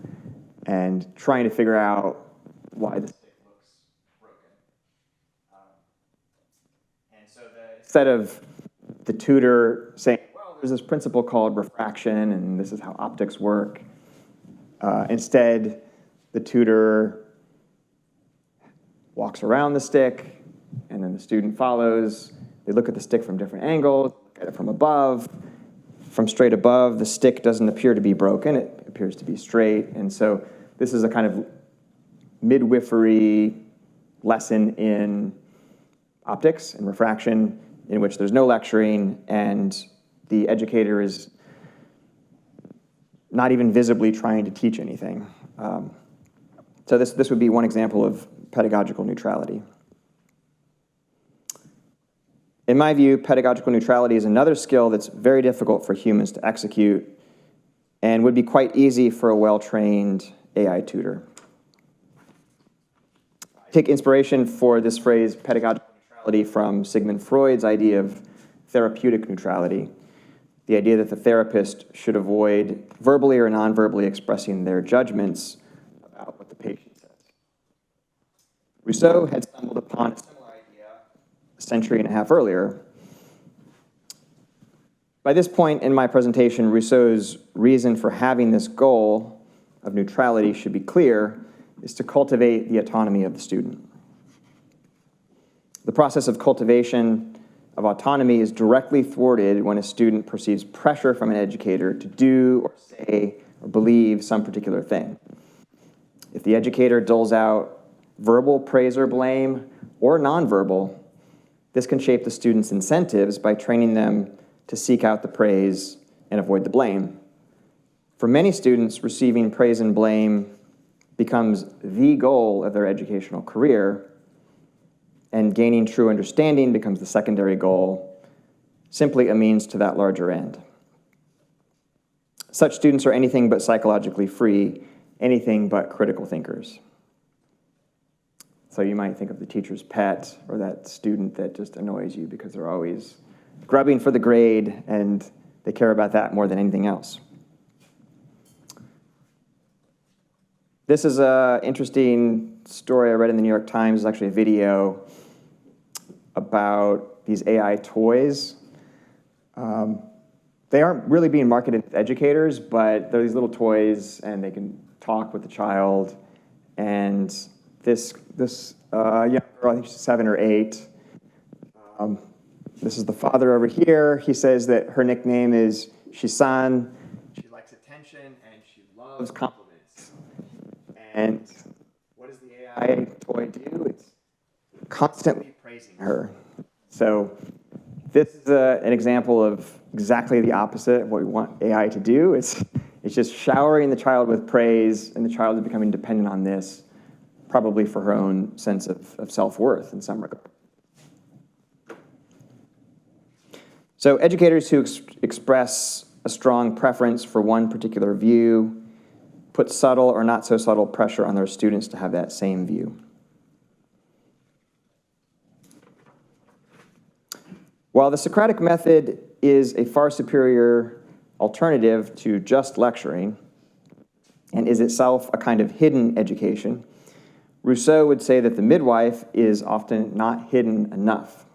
S2: and trying to figure out why the stick looks broken. And so instead of the tutor saying, well, there's this principle called refraction, and this is how optics work, instead, the tutor walks around the stick, and then the student follows. They look at the stick from different angles, look at it from above, from straight above, the stick doesn't appear to be broken, it appears to be straight. And so this is a kind of midwifery lesson in optics and refraction in which there's no lecturing and the educator is not even visibly trying to teach anything. So this would be one example of pedagogical neutrality. In my view, pedagogical neutrality is another skill that's very difficult for humans to execute and would be quite easy for a well-trained AI tutor. I take inspiration for this phrase, pedagogical neutrality, from Sigmund Freud's idea of therapeutic neutrality, the idea that the therapist should avoid verbally or non-verbally expressing their judgments about what the patient says. Rousseau had stumbled upon a similar idea a century and a half earlier. By this point in my presentation, Rousseau's reason for having this goal of neutrality should be clear, is to cultivate the autonomy of the student. The process of cultivation of autonomy is directly thwarted when a student perceives pressure from an educator to do or say or believe some particular thing. If the educator doles out verbal praise or blame or nonverbal, this can shape the student's incentives by training them to seek out the praise and avoid the blame. For many students, receiving praise and blame becomes the goal of their educational career, and gaining true understanding becomes the secondary goal, simply a means to that larger end. Such students are anything but psychologically free, anything but critical thinkers. So you might think of the teacher's pet or that student that just annoys you because they're always grubbing for the grade and they care about that more than anything else. This is an interesting story I read in the New York Times. It's actually a video about these AI toys. They aren't really being marketed to educators, but they're these little toys, and they can talk with the child. And this young girl, I think she's 7 or 8. This is the father over here. He says that her nickname is Shisan. She likes attention, and she loves compliments. And what does the AI toy do? It's constantly praising her. So this is an example of exactly the opposite of what we want AI to do. It's just showering the child with praise, and the child is becoming dependent on this, probably for her own sense of self-worth in some regard. So educators who express a strong preference for one particular view put subtle or not so subtle pressure on their students to have that same view. While the Socratic method is a far superior alternative to just lecturing, and is itself a kind of hidden education, Rousseau would say that the midwife is often not hidden enough.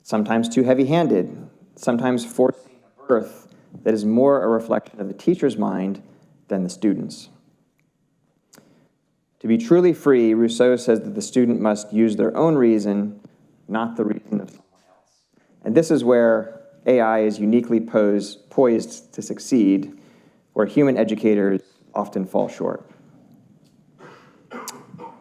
S2: Sometimes too heavy-handed, sometimes forcing a birth that is more a reflection of the teacher's mind than the student's. To be truly free, Rousseau says that the student must use their own reason, not the reason of someone else. And this is where AI is uniquely poised to succeed, where human educators often fall short.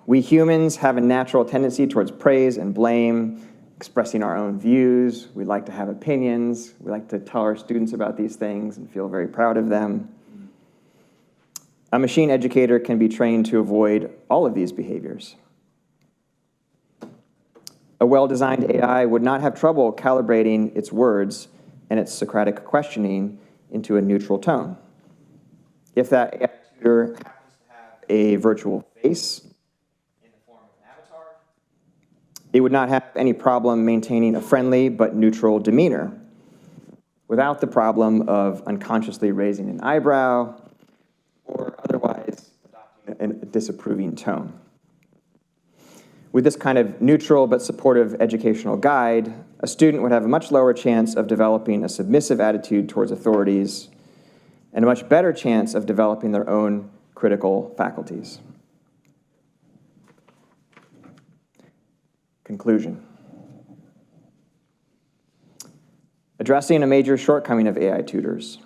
S2: We humans have a natural tendency towards praise and blame, expressing our own views. We like to have opinions. We like to tell our students about these things and feel very proud of them. A machine educator can be trained to avoid all of these behaviors. A well-designed AI would not have trouble calibrating its words and its Socratic questioning into a neutral tone. If that AI tutor happens to have a virtual face in the form of an avatar, it would not have any problem maintaining a friendly but neutral demeanor without the problem of unconsciously raising an eyebrow or otherwise adopting a disapproving tone. With this kind of neutral but supportive educational guide, a student would have a much lower chance of developing a submissive attitude towards authorities and a much better chance of developing their own critical faculties. Conclusion. Addressing a major shortcoming of AI tutors.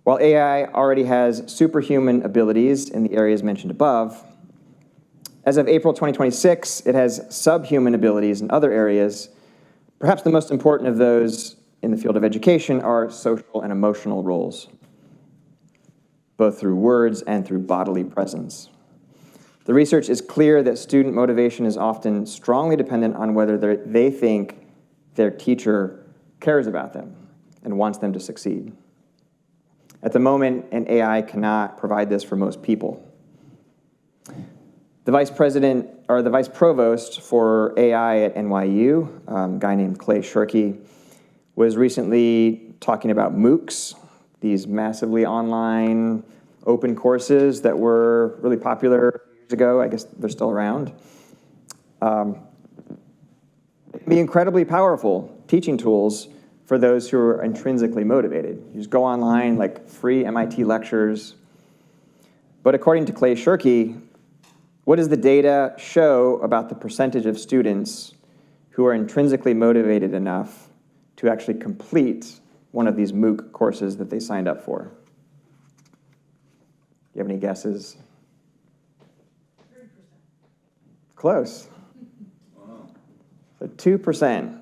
S2: While AI already has superhuman abilities in the areas mentioned above, as of April 2026, it has subhuman abilities in other areas. Perhaps the most important of those in the field of education are social and emotional roles, both through words and through bodily presence. The research is clear that student motivation is often strongly dependent on whether they think their teacher cares about them and wants them to succeed. At the moment, an AI cannot provide this for most people. The vice provost for AI at NYU, a guy named Clay Shirky, was recently talking about MOOCs, these massively online open courses that were really popular years ago. I guess they're still around. They can be incredibly powerful teaching tools for those who are intrinsically motivated. You just go online, like free MIT lectures. But according to Clay Shirky, what does the data show about the percentage of students who are intrinsically motivated enough to actually complete one of these MOOC courses that they signed up for? Do you have any guesses? 30%. Close. Wow. So 2%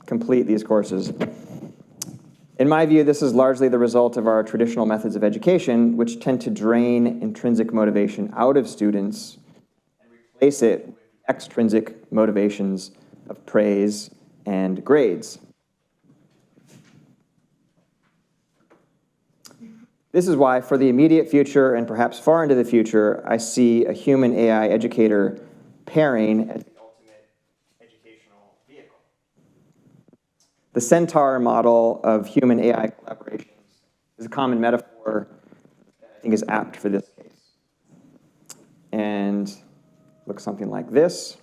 S2: complete these courses. In my view, this is largely the result of our traditional methods of education, which tend to drain intrinsic motivation out of students and replace it with extrinsic motivations of praise and grades. This is why, for the immediate future and perhaps far into the future, I see a human-AI educator pairing as the ultimate educational vehicle. The Centaur model of human-AI collaborations is a common metaphor that I think is apt for this case. And looks something like this.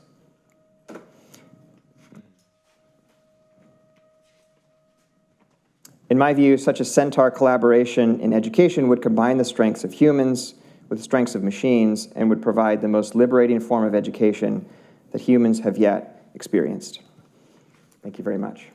S2: In my view, such a Centaur collaboration in education would combine the strengths of humans with the strengths of machines and would provide the most liberating form of education that humans have yet experienced. Thank you very much.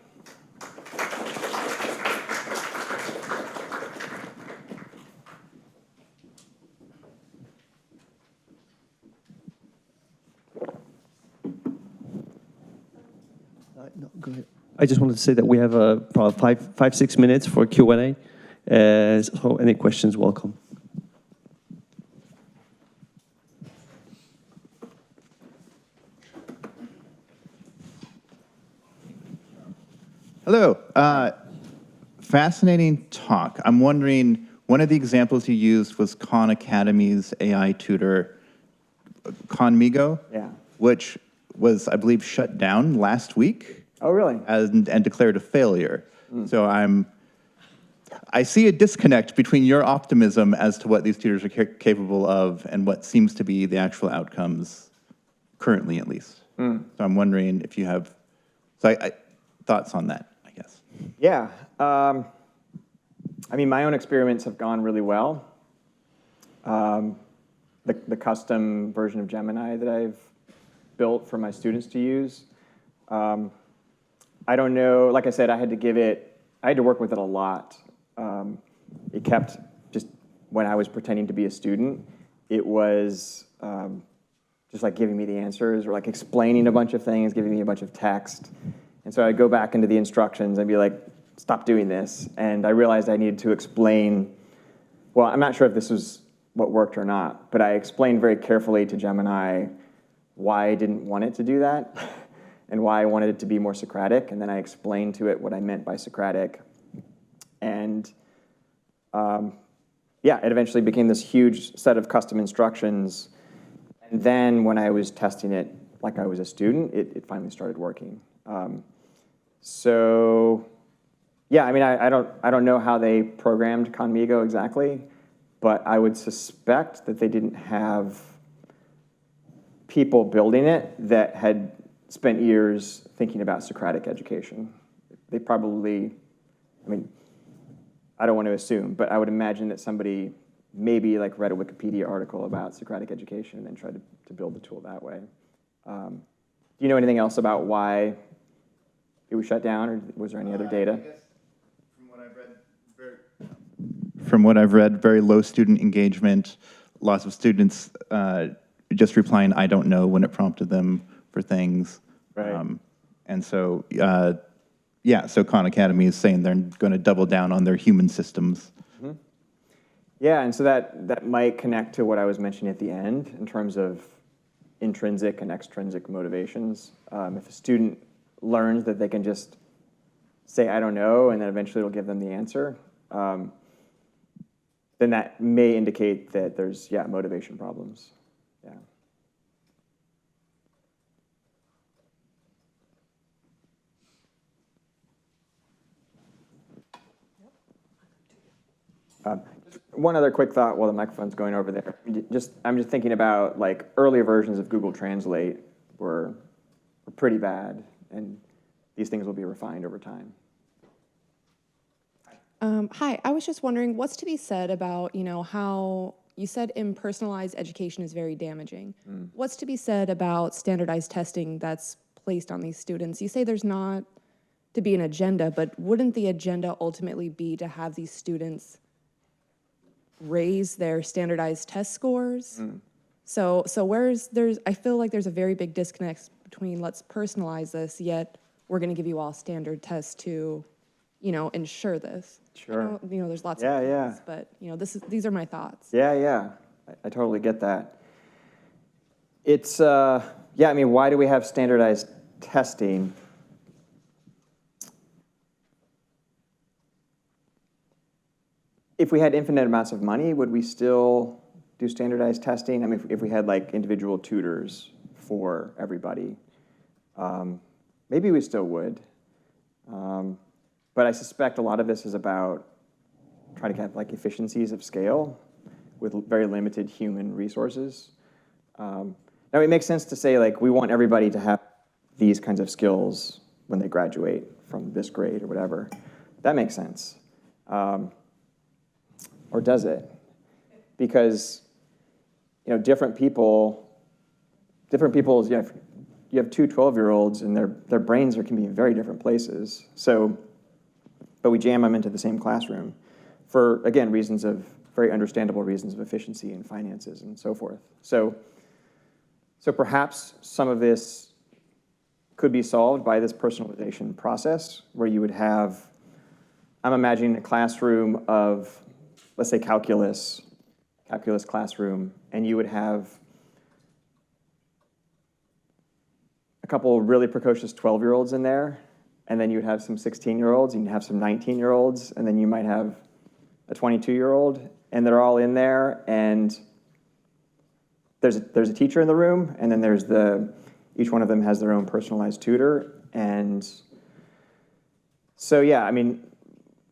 S4: No, go ahead. I just wanted to say that we have probably 6 minutes for Q&A. So any questions, welcome.
S5: Hello. Fascinating talk. I'm wondering, one of the examples you used was Khan Academy's AI tutor, Khanmigo,
S2: Yeah.
S5: which was, I believe, shut down last week.
S2: Oh, really?
S5: And declared a failure. So I see a disconnect between your optimism as to what these tutors are capable of and what seems to be the actual outcomes, currently at least. So I'm wondering if you have thoughts on that, I guess.
S2: Yeah. I mean, my own experiments have gone really well. The custom version of Gemini that I've built for my students to use. I don't know, like I said, I had to work with it a lot. It kept, just when I was pretending to be a student, it was just like giving me the answers or like explaining a bunch of things, giving me a bunch of text. And so I'd go back into the instructions and be like, stop doing this. And I realized I needed to explain, well, I'm not sure if this was what worked or not, but I explained very carefully to Gemini why I didn't want it to do that. And why I wanted it to be more Socratic, and then I explained to it what I meant by Socratic. And yeah, it eventually became this huge set of custom instructions. And then when I was testing it like I was a student, it finally started working. So yeah, I mean, I don't know how they programmed Khanmigo exactly, but I would suspect that they didn't have people building it that had spent years thinking about Socratic education. They probably, I mean, I don't want to assume, but I would imagine that somebody maybe like read a Wikipedia article about Socratic education and then tried to build the tool that way. Do you know anything else about why it It was shut down, or was there any other data?
S5: From what I've read, very low student engagement, lots of students just replying, I don't know, when it prompted them for things.
S2: Right.
S5: And so, yeah, so Khan Academy is saying they're going to double down on their human systems.
S2: Yeah, and so that might connect to what I was mentioning at the end in terms of intrinsic and extrinsic motivations. If a student learns that they can just say, I don't know, and then eventually it'll give them the answer, then that may indicate that there's, motivation problems. Yeah. Just one other quick thought while the microphone's going over there. I'm just thinking about like earlier versions of Google Translate were pretty bad, and these things will be refined over time.
S6: Hi, I was just wondering what's to be said about, how you said impersonalized education is very damaging. What's to be said about standardized testing that's placed on these students? You say there's not to be an agenda, but wouldn't the agenda ultimately be to have these students raise their standardized test scores? So I feel like there's a very big disconnect between let's personalize this, yet we're going to give you all standard tests to, ensure this.
S2: Sure.
S6: There's lots
S2: Yeah,
S6: of
S2: yeah.
S6: things, but these are my thoughts.
S2: Yeah. I totally get that. It's, why do we have standardized testing? If we had infinite amounts of money, would we still do standardized testing? I mean, if we had like individual tutors for everybody, maybe we still would. But I suspect a lot of this is about trying to get like efficiencies of scale with very limited human resources. Now it makes sense to say like we want everybody to have these kinds of skills when they graduate from this grade or whatever. That makes sense. Or does it? Because different people's, you have two 12-year-olds and their brains can be in very different places. But we jam them into the same classroom for, again, very understandable reasons of efficiency and finances and so forth. So perhaps some of this could be solved by this personalization process where you would have, I'm imagining a classroom of, let's say calculus classroom, and you would have a couple of really precocious 12-year-olds in there, and then you would have some 16-year-olds, and you'd have some 19-year-olds, and then you might have a 22-year-old, and they're all in there, and there's a teacher in the room, and then each one of them has their own personalized tutor, and so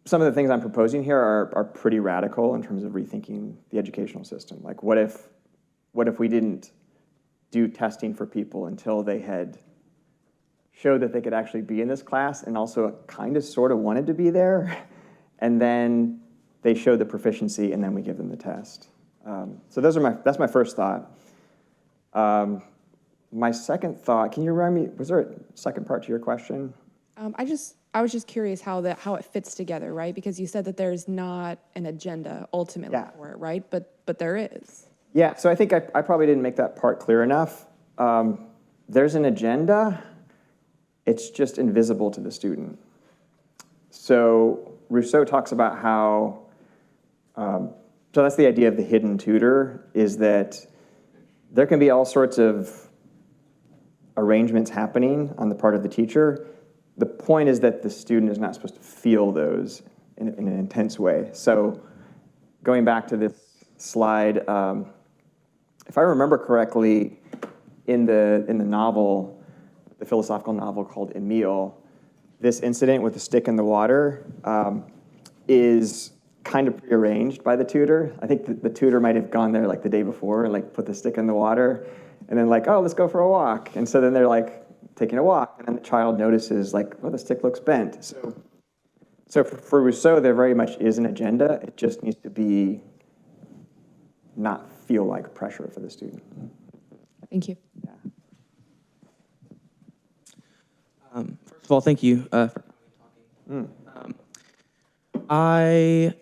S2: some of the things I'm proposing here are pretty radical in terms of rethinking the educational system. Like, what if we didn't do testing for people until they had showed that they could actually be in this class and also kind of sort of wanted to be there, and then they showed the proficiency, and then we give them the test. So that's my first thought. My second thought, can you remind me, was there a second part to your question?
S6: I was just curious how it fits together, right? Because you said that there's not an agenda ultimately for it, right? But there is.
S2: Yeah, so I think I probably didn't make that part clear enough. There's an agenda, it's just invisible to the student. So Rousseau talks about how, so that's the idea of the hidden tutor, is that there can be all sorts of arrangements happening on the part of the teacher. The point is that the student is not supposed to feel those in an intense way. So going back to this slide, if I remember correctly, in the novel, the philosophical novel called Emile, this incident with the stick in the water is kind of prearranged by the tutor. I think the tutor might have gone there like the day before and like put the stick in the water, and then like, oh, let's go for a walk. And so then they're like taking a walk, and then the child notices like, oh, the stick looks bent. So for Rousseau, there very much is an agenda. It just needs to be not feel like pressure for the student.
S6: Thank you.
S2: Yeah.
S4: First
S7: First of all, thank you for talking. I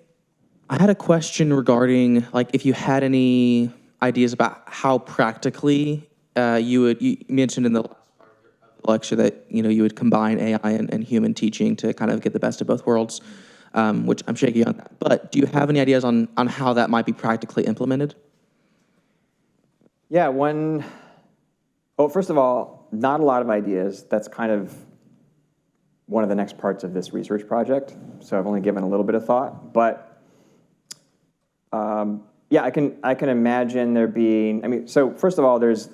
S7: had a question regarding like if you had any ideas about how practically you mentioned in the last part of the lecture that you would combine AI and human teaching to kind of get the best of both worlds, which I'm shaky on that. But do you have any ideas on how that might be practically implemented?
S2: Yeah, well, first of all, not a lot of ideas. That's kind of one of the next parts of this research project. So I've only given a little bit of thought, but yeah, I can imagine there being, I mean, so first of all, there's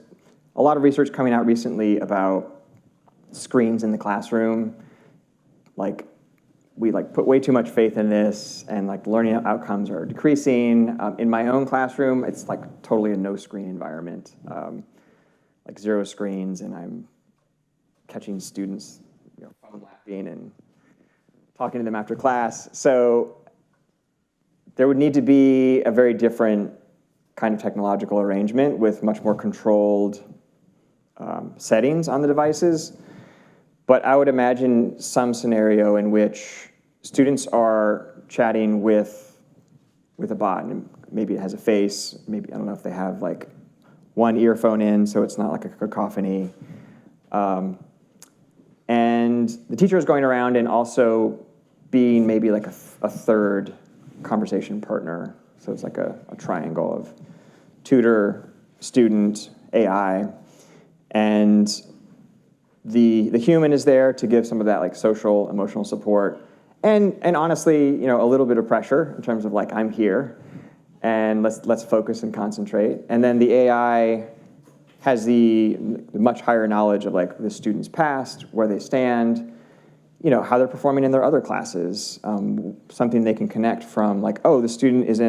S2: a lot of research coming out recently about screens in the classroom. Like, we put way too much faith in this, and learning outcomes are decreasing. In my own classroom, it's totally a no-screen environment, like 0 screens, and I'm catching students phone lapping and talking to them after class. So there would need to be a very different kind of technological arrangement with much more controlled settings on the devices. But I would imagine some scenario in which students are chatting with a bot, and maybe it has a face, maybe, I don't know if they have one earphone in, so it's not like a cacophony. And the teacher is going around and also being maybe a third conversation partner. So it's like a triangle of tutor, student, AI. And the human is there to give some of that social, emotional support. And honestly, a little bit of pressure in terms of I'm here, and let's focus and concentrate. And then the AI has the much higher knowledge of the student's past, where they stand, how they're performing in their other classes, something they can connect from oh, the student is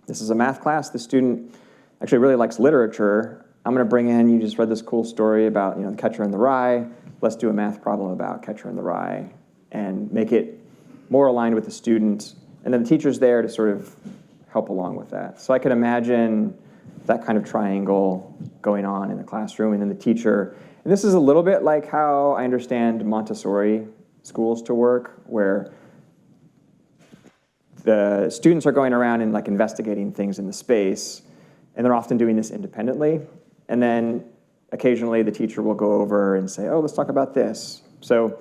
S2: this is a math class, the student actually really likes literature. I'm gonna bring in, you just read this cool story about the Catcher in the Rye, let's do a math problem about Catcher in the Rye and make it more aligned with the student. And then the teacher's there to sort of help along with that. So I could imagine that kind of triangle going on in the classroom, and then the teacher. And this is a little bit like how I understand Montessori schools to work, where the students are going around and investigating things in the space, and they're often doing this independently. And then occasionally the teacher will go over and say, oh, let's talk about this. So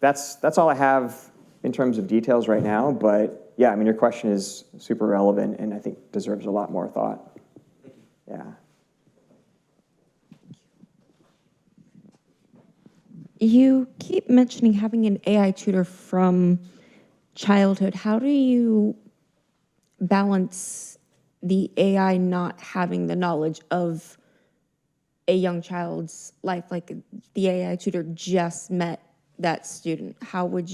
S2: that's all I have in terms of details right now, but yeah, I mean, your question is super relevant and I think deserves a lot more thought. Thank you. Yeah.
S8: You keep mentioning having an AI tutor from childhood. How do you balance the AI not having the knowledge of a young child's life? Like the AI tutor just met that student. How would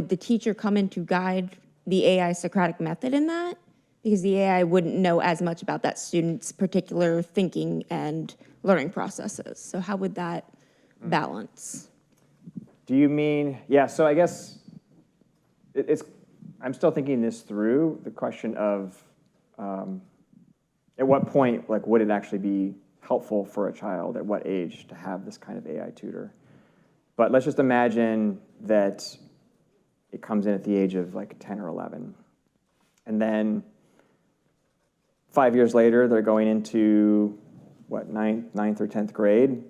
S8: the teacher come in to guide the AI Socratic method in that? Because the AI wouldn't know as much about that student's particular thinking and learning processes. So how would that balance?
S2: Do you mean, yeah, so I guess I'm still thinking this through, the question of at what point, would it actually be helpful for a child, at what age, to have this kind of AI tutor? But let's just imagine that it comes in at the age of 10 or 11. And then 5 years later, they're going into, ninth or 10th grade.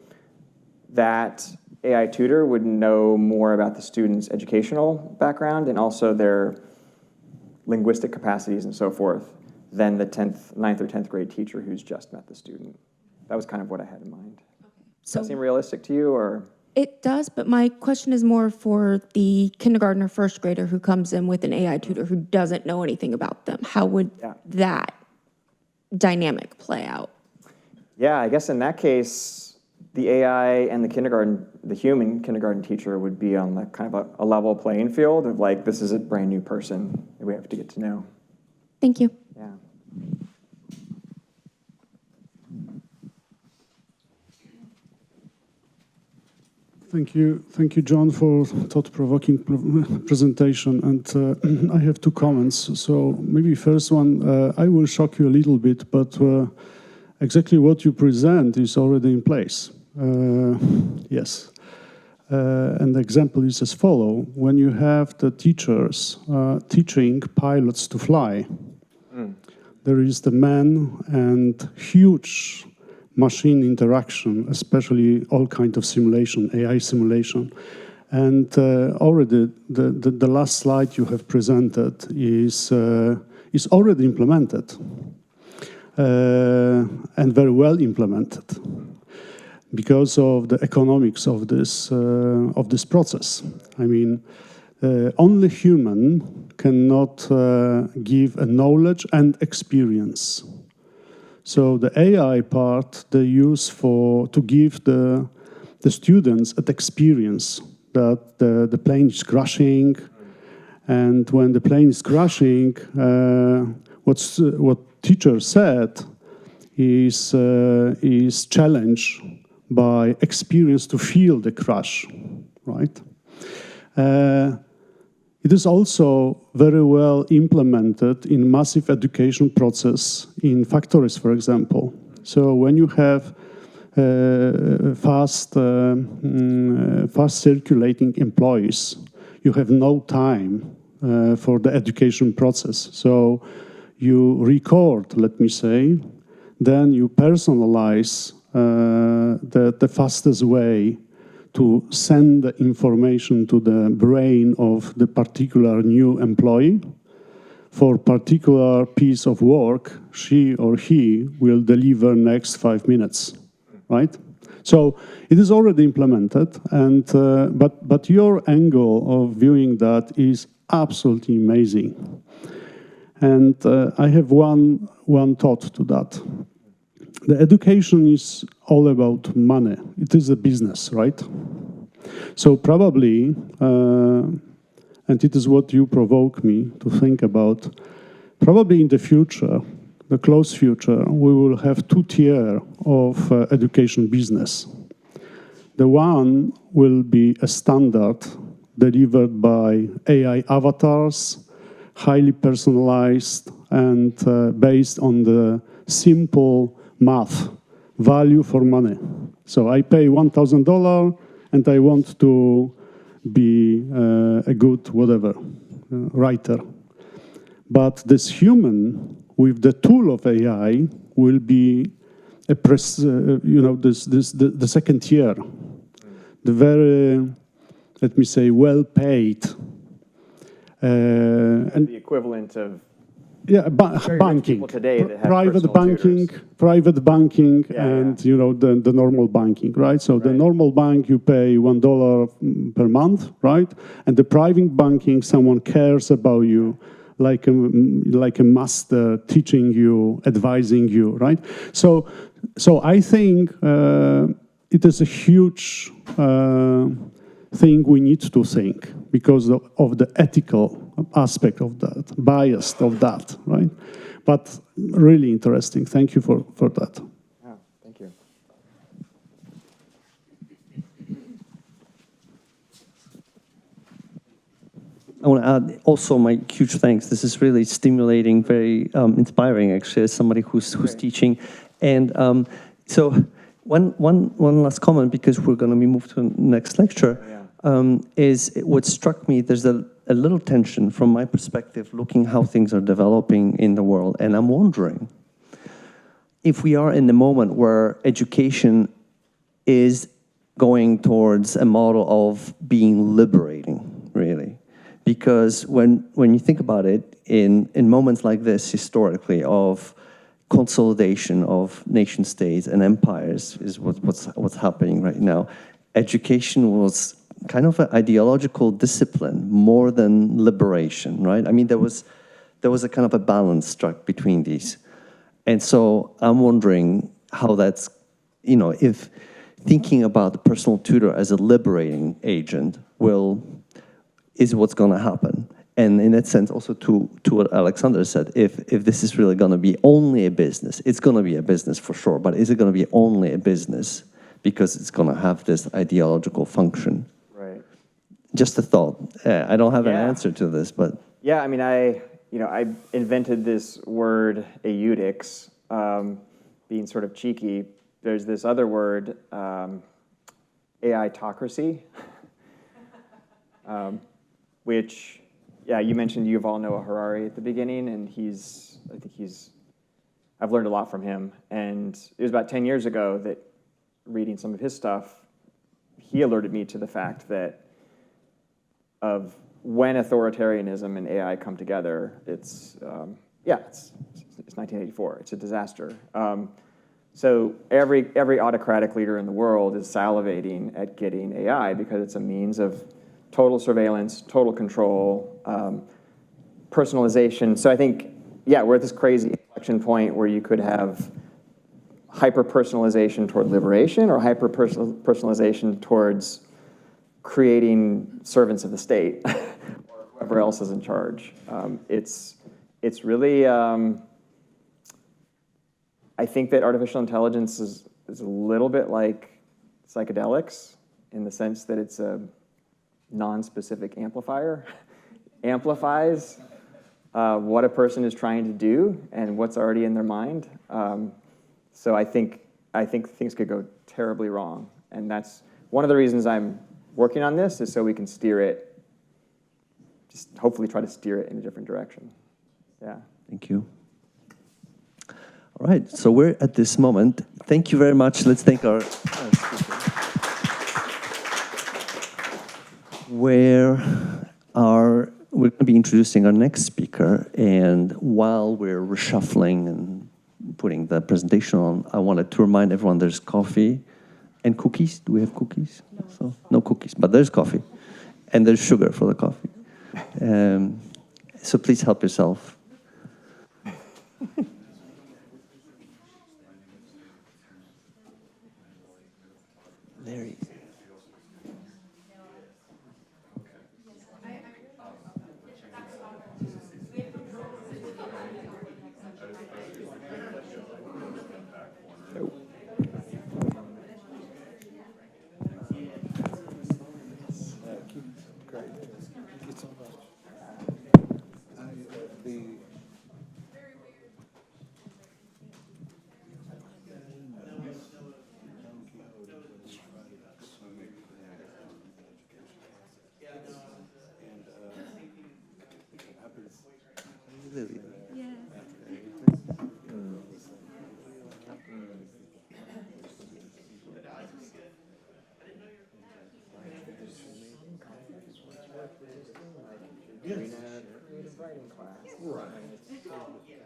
S2: That AI tutor would know more about the student's educational background and also their linguistic capacities and so forth than the 9th or 10th grade teacher who's just met the student. That was kind of what I had in mind. Does that seem realistic to you, or?
S8: It does, but my question is more for the kindergarten or first grader who comes in with an AI tutor who doesn't know anything about them. How would that dynamic play out?
S2: Yeah, I guess in that case, the AI and the human kindergarten teacher would be on kind of a level playing field of this is a brand new person that we have to get to know.
S8: Thank you.
S2: Yeah.
S9: Thank you, John, for thought-provoking presentation. And I have two comments. So maybe first one, I will shock you a little bit, but exactly what you present is already in place. Yes. And the example is as follow. When you have the teachers teaching pilots to fly, there is the man and huge machine interaction, especially all kind of simulation, AI simulation. And already the last slide you have presented is already implemented and very well implemented because of the economics of this process. I mean, only human cannot give a knowledge and experience. So the AI part they use to give the students an experience that the plane is crashing, and when the plane is crashing, what teacher said is challenged by experience to feel the crash, right? It is also very well implemented in massive education process in factories, for example. So when you have fast circulating employees, you have no time for the education process. So you record, let me say, then you personalize the fastest way to send the information to the brain of the particular new employee. For particular piece of work, she or he will deliver next 5 minutes, right? So it is already implemented, and but your angle of viewing that is absolutely amazing. And I have one thought to that. The education is all about money. It is a business, right? So probably, and it is what you provoke me to think about, probably in the future, the close future, we will have two tiers of education business. The one will be a standard delivered by AI avatars, highly personalized and based on the simple math, value for money. So I pay $1,000 and I want to be a good whatever writer. But this human with the tool of AI will be the second tier, the very, let me say, well paid.
S2: And the equivalent of
S9: banking,
S2: people today that have
S9: private banking, and the normal banking, right? So the normal bank you pay $1 per month, right? And the private banking, someone cares about you, like a master teaching you, advising you, right? So I think it is a huge thing we need to think because of the ethical aspect of that, bias of that, right? But really interesting. Thank you for that.
S2: Yeah, thank you.
S4: I want to add also my huge thanks. This is really stimulating, very inspiring, actually, as somebody who's teaching. And so one last comment, because we're going to be moved to the next lecture, is what struck me, there's a little tension from my perspective, looking how things are developing in the world. And I'm wondering if we are in the moment where education is going towards a model of being liberating, really. Because when you think about it, in moments like this, historically, of consolidation of nation states and empires is what's happening right now. Education was kind of an ideological discipline more than liberation, right? I mean, there was a kind of a balance struck between these. And so I'm wondering how that's, if thinking about the personal tutor as a liberating agent is what's going to happen. And in that sense, also to what Alexander said, if this is really going to be only a business, it's going to be a business for sure, but is it going to be only a business because it's going to have this ideological function?
S2: Right.
S4: Just a thought. I don't have an answer to this, but...
S2: Yeah, I mean, I invented this word, eutics, being sort of cheeky, there's this other word, AI-tocracy, which, yeah, you mentioned Yuval Noah Harari at the beginning, and I've learned a lot from him. And it was about 10 years ago that reading some of his stuff, he alerted me to the fact that of when authoritarianism and AI come together, it's 1984. It's a disaster. So every autocratic leader in the world is salivating at getting AI because it's a means of total surveillance, total control, personalization. So I think, yeah, we're at this crazy inflection point where you could have hyper-personalization toward liberation or hyper-personalization towards creating servants of the state or whoever else is in charge. It's really, I think that artificial intelligence is a little bit like psychedelics in the sense that it's a non-specific amplifier, amplifies what a person is trying to do and what's already in their mind. So I think things could go terribly wrong, and that's one of the reasons I'm working on this is so we can steer it, just hopefully try to steer it in a different direction. Yeah.
S4: Thank you. All right, so we're at this moment. Thank you very much. Let's thank our speaker. We're going to be introducing our next speaker, and while we're reshuffling and putting the presentation on, I wanted to remind everyone there's coffee and cookies. Do we have cookies? No cookies, but there's coffee, and there's sugar for the coffee. So please help yourself. Very.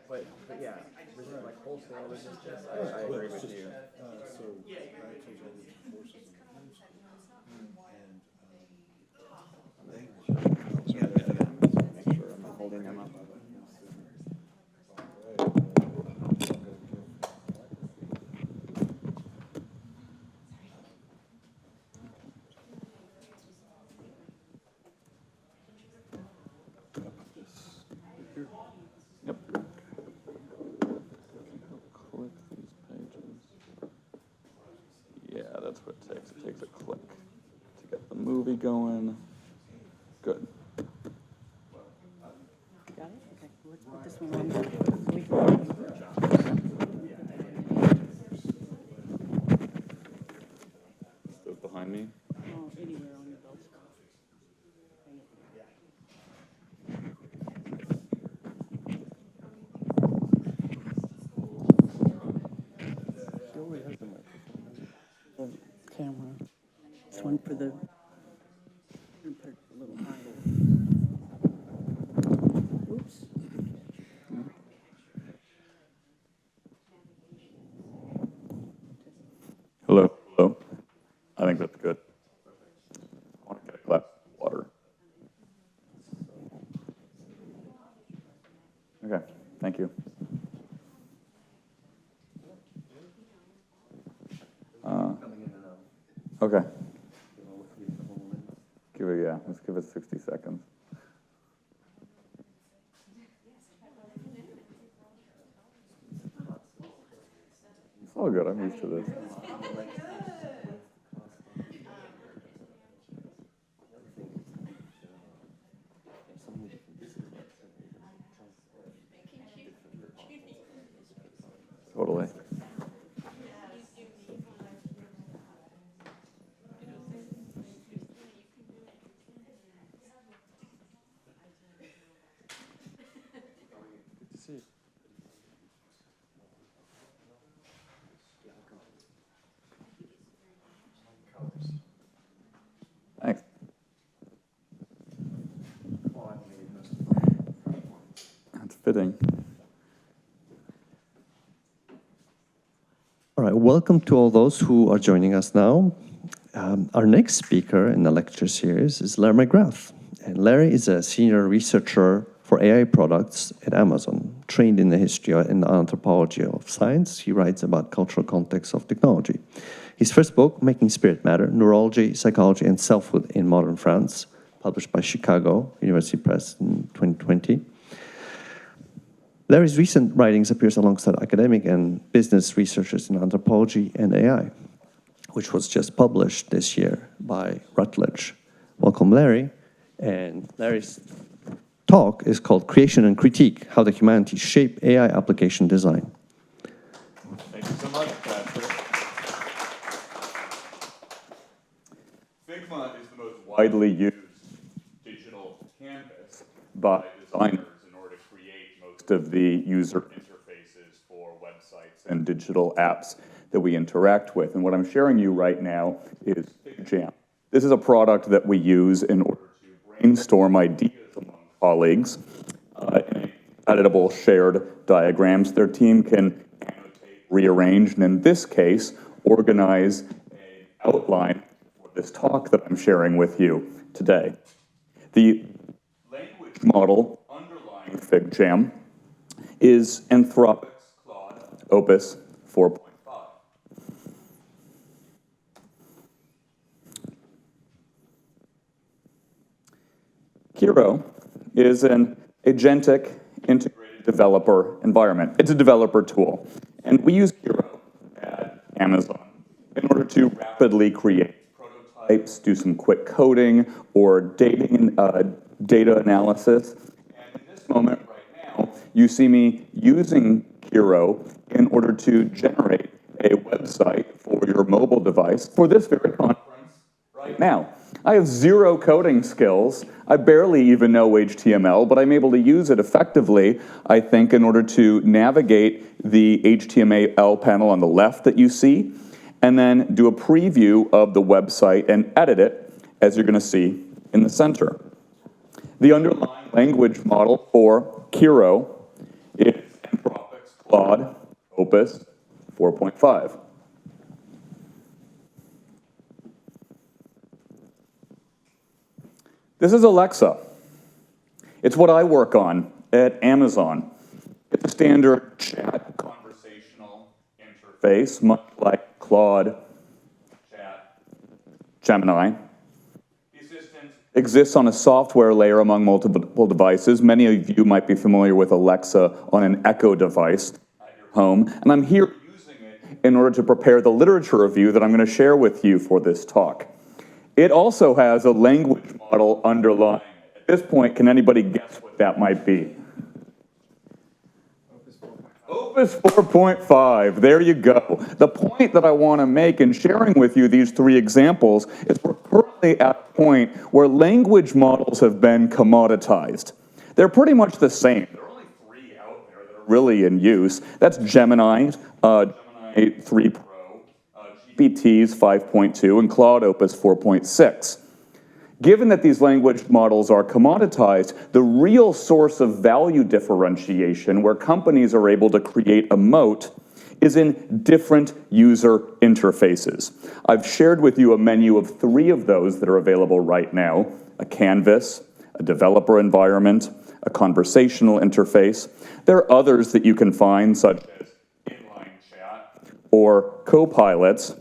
S2: But yeah, like wholesale resistance, I agree with you. Make sure I'm not holding them up.
S5: Yep. Click these pages. Yeah, that's what it takes. It takes a click to get the movie going. Good.
S3: Got it? Okay, let's put this one on.
S5: Those behind me.
S3: Oh, anywhere on your belt. The camera. This one for the. Put it a little higher. Oops.
S5: Hello. Hello. I think that's good. I want to get a glass of water. Okay. Thank you. Okay. Let's give it 60 seconds. It's all good. I'm used to this. Totally.
S2: see you. Thanks. That's fitting.
S4: All right, welcome to all those who are joining us now. Our next speaker in the lecture series is Larry McGrath. And Larry is a senior researcher for AI products at Amazon, trained in the history and anthropology of science. He writes about cultural context of technology. His first book, Making Spirit Matter, Neurology, Psychology, and Selfhood in Modern France, published by Chicago University Press in 2020. Larry's recent writings appears alongside academic and business researchers in anthropology and AI, which was just published this year by Routledge. Welcome, Larry. And Larry's talk is called Creation and Critique, How the Humanities Shape AI Application Design.
S10: Thank you so much, Patrick. Figma is the most widely used digital canvas by designers in order to create most of the user interfaces for websites and digital apps that we interact with. And what I'm sharing you right now is FigJam. This is a product that we use in order to brainstorm ideas among colleagues in editable shared diagrams. Their team can annotate, rearrange, and in this case, organize an outline for this talk that I'm sharing with you today. The language model underlying FigJam is Anthropic's Claude Opus 4.5. Kiro is an agentic integrated developer environment. It's a developer tool. And we use Kiro at Amazon in order to rapidly create prototypes, do some quick coding or data analysis. And in this moment right now, you see me using Kiro in order to generate a website for your mobile device for this very conference right now. I have zero coding skills. I barely even know HTML, but I'm able to use it effectively, I think, in order to navigate the HTML panel on the left that you see, and then do a preview of the website and edit it, as you're going to see in the center. The underlying language model for Kiro is Anthropic's Claude Opus 4.5. This is Alexa. It's what I work on at Amazon. It's a standard chat conversational interface, much like Claude, Chat, Gemini. The assistant exists on a software layer among multiple devices. Many of you might be familiar with Alexa on an Echo device at your home. And I'm here using it in order to prepare the literature review that I'm going to share with you for this talk. It also has a language model underlying it. At this point, can anybody guess what that might be? Opus 4.5, there you go. The point that I want to make in sharing with you these three examples is we're currently at a point where language models have been commoditized. They're pretty much the same. There are only three out there that are really in use. That's Gemini, Gemini 3 Pro, GPT's 5.2, and Claude Opus 4.6. Given that these language models are commoditized, the real source of value differentiation, where companies are able to create a moat, is in different user interfaces. I've shared with you a menu of three of those that are available right now: a canvas, a developer environment, a conversational interface. There are others that you can find, such as inline chat or copilots.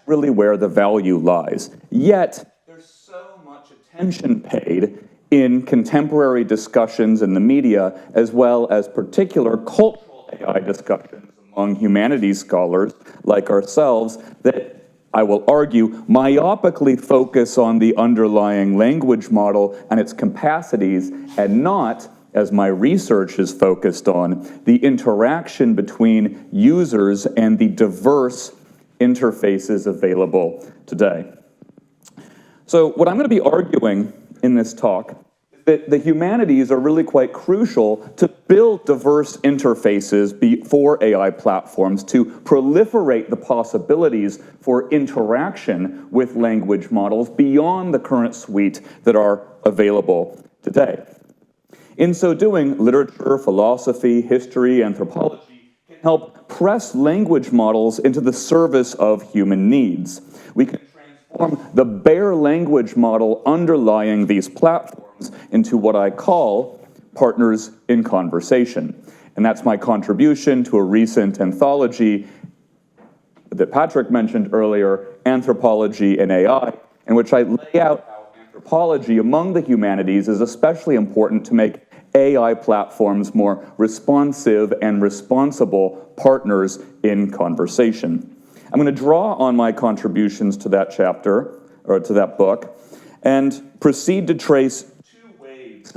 S10: Really where the value lies. Yet, there's so much attention paid in contemporary discussions in the media, as well as particular cultural AI discussions among humanities scholars like ourselves, that I will argue myopically focus on the underlying language model and its capacities, and not, as my research is focused on, the interaction between users and the diverse interfaces available today. So what I'm going to be arguing in this talk is that the humanities are really quite crucial to build diverse interfaces for AI platforms to proliferate the possibilities for interaction with language models beyond the current suite that are available today. In so doing, literature, philosophy, history, anthropology can help press language models into the service of human needs. We can transform the bare language model underlying these platforms into what I call partners in conversation. And that's my contribution to a recent anthology that Patrick mentioned earlier, Anthropology and AI, in which I lay out how anthropology among the humanities is especially important to make AI platforms more responsive and responsible partners in conversation. I'm going to draw on my contributions to that chapter, or to that book, and proceed to trace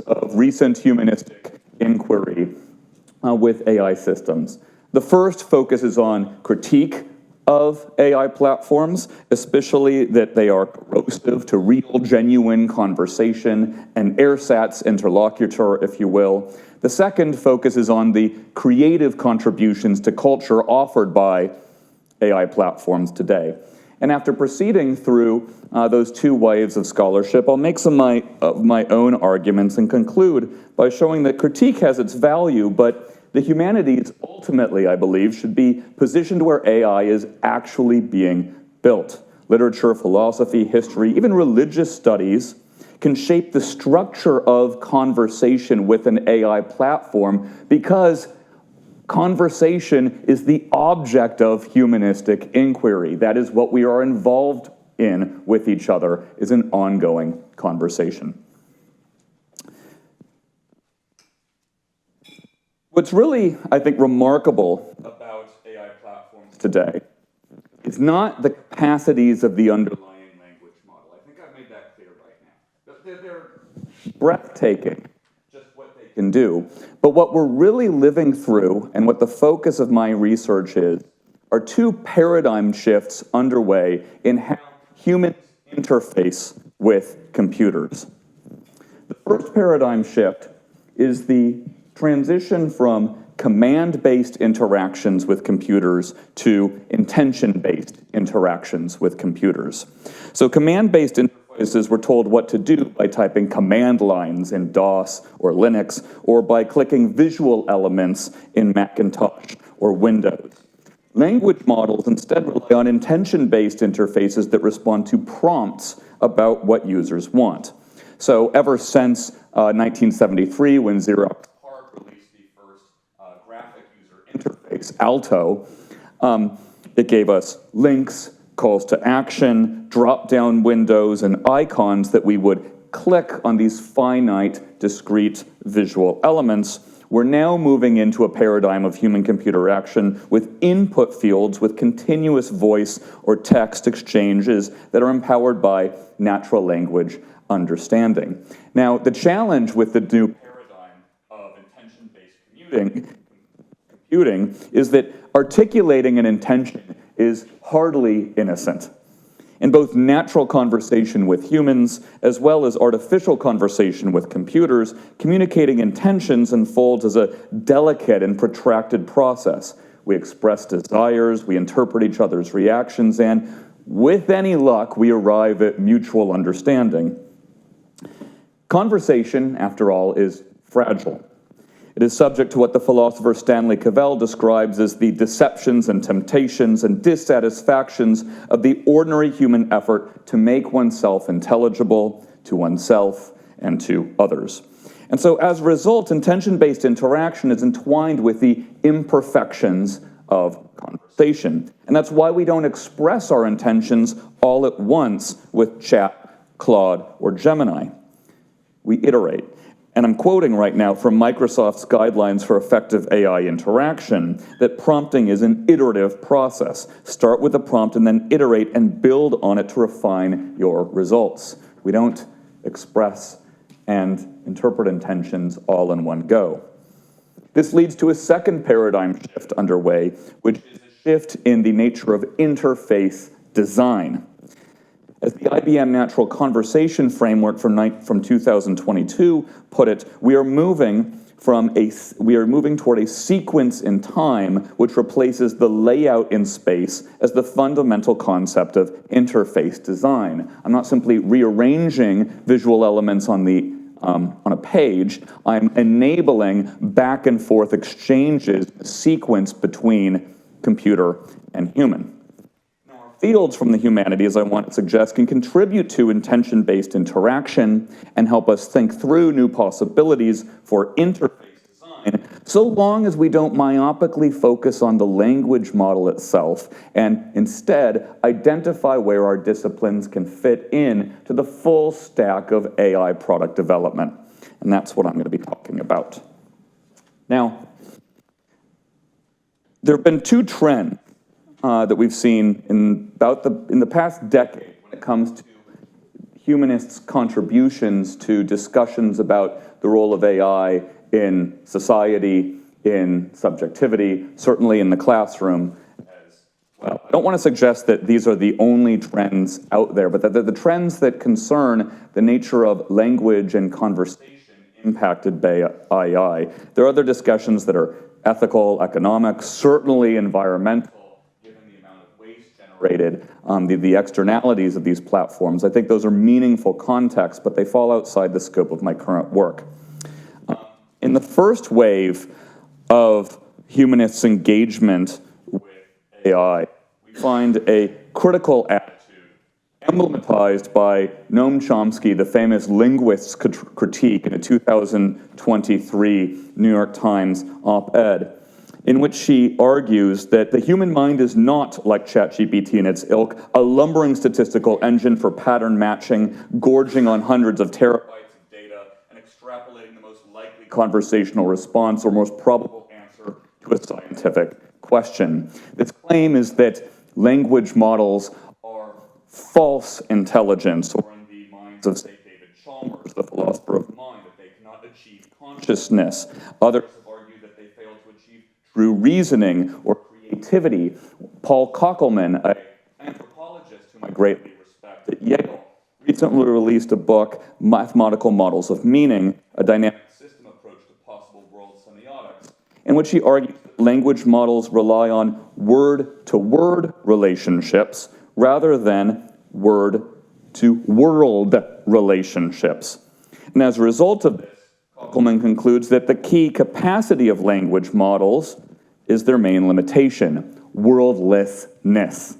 S10: of recent humanistic inquiry with AI systems. The first focuses on critique of AI platforms, especially that they are corrosive to real, genuine conversation, an ersatz interlocutor, if you will. The second focuses on the creative contributions to culture offered by AI platforms today. And after proceeding through those two waves of scholarship, I'll make some of my own arguments and conclude by showing that critique has its value, but the humanities ultimately, I believe, should be positioned where AI is actually being built. Literature, philosophy, history, even religious studies can shape the structure of conversation with an AI platform because conversation is the object of humanistic inquiry. That is what we are involved in with each other, is an ongoing conversation. What's really, I think, remarkable about AI platforms today is not the capacities of the underlying language model. I think I've made that clear right now. They're breathtaking, just what they can do. But what we're really living through, and what the focus of my research is, are two paradigm shifts underway in how humans interface with computers. The first paradigm shift is the transition from command-based interactions with computers to intention-based interactions with computers. So command-based interfaces were told what to do by typing command lines in DOS or Linux, or by clicking visual elements in Macintosh or Windows. Language models instead rely on intention-based interfaces that respond to prompts about what users want. So ever since 1973, when Xerox released the first graphic user interface, Alto, it gave us links, calls to action, drop-down windows, and icons that we would click on these finite, discrete visual elements. We're now moving into a paradigm of human-computer interaction with input fields with continuous voice or text exchanges that are empowered by natural language understanding. Now, the challenge with the new paradigm of intention-based computing is that articulating an intention is hardly innocent. In both natural conversation with humans as well as artificial conversation with computers, communicating intentions unfolds as a delicate and protracted process. We express desires, we interpret each other's reactions, and with any luck, we arrive at mutual understanding. Conversation, after all, is fragile. It is subject to what the philosopher Stanley Cavell describes as the deceptions and temptations and dissatisfactions of the ordinary human effort to make oneself intelligible to oneself and to others. And so as a result, intention-based interaction is entwined with the imperfections of conversation. And that's why we don't express our intentions all at once with Chat, Claude, or Gemini. We iterate. And I'm quoting right now from Microsoft's Guidelines for Effective AI Interaction that prompting is an iterative process. Start with a prompt and then iterate and build on it to refine your results. We don't express and interpret intentions all in one go. This leads to a second paradigm shift underway, which is a shift in the nature of interface design. As the IBM Natural Conversation Framework from 2022 put it, we are moving toward a sequence in time which replaces the layout in space as the fundamental concept of interface design. I'm not simply rearranging visual elements on a page. I'm enabling back and forth exchanges, sequence between computer and human. Fields from the humanities, I want to suggest, can contribute to intention-based interaction and help us think through new possibilities for interface design, so long as we don't myopically focus on the language model itself and instead identify where our disciplines can fit in to the full stack of AI product development. And that's what I'm going to be talking about. Now, there have been two trends that we've seen in the past decade when it comes to humanists' contributions to discussions about the role of AI in society, in subjectivity, certainly in the classroom as well. I don't want to suggest that these are the only trends out there, but that they're the trends that concern the nature of language and conversation impacted by AI. There are other discussions that are ethical, economic, certainly environmental, the externalities of these platforms. I think those are meaningful contexts, but they fall outside the scope of my current work. In the first wave of humanists' engagement with AI, we find a critical attitude emblematized by Noam Chomsky, the famous linguist's critique in a 2023 New York Times op-ed, in which she argues that the human mind is not like ChatGPT and its ilk, a lumbering statistical engine for pattern matching, gorging on hundreds of terabytes of data, and extrapolating the most likely conversational response or most probable answer to a scientific question. This claim is that language models are false intelligence, or in the minds of, say, David Chalmers, the philosopher of mind, that they cannot achieve consciousness. Others through reasoning or creativity. Paul Koeckelman, an anthropologist whom I greatly respect at Yale, recently released a book, Mathematical Models of Meaning, a dynamic system approach to possible world semiotics, in which he argues that language models rely on word-to-word relationships rather than word-to-world relationships. And as a result of this, Koeckelman concludes that the key capacity of language models is their main limitation, worldlessness.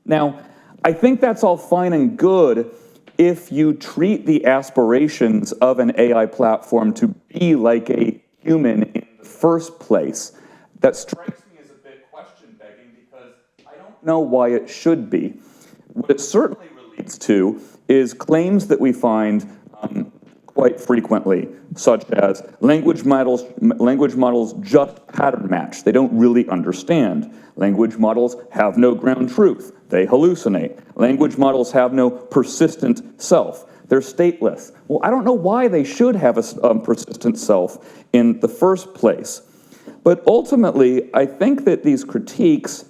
S10: Now, I think that's all fine and good if you treat the aspirations of an AI platform to be like a human in the first place. That strikes me as a bit question-begging because I don't know why it should be. What it certainly leads to is claims that we find quite frequently, such as language models just pattern match. They don't really understand. Language models have no ground truth. They hallucinate. Language models have no persistent self. They're stateless. Well, I don't know why they should have a persistent self in the first place. But ultimately, I think that these critiques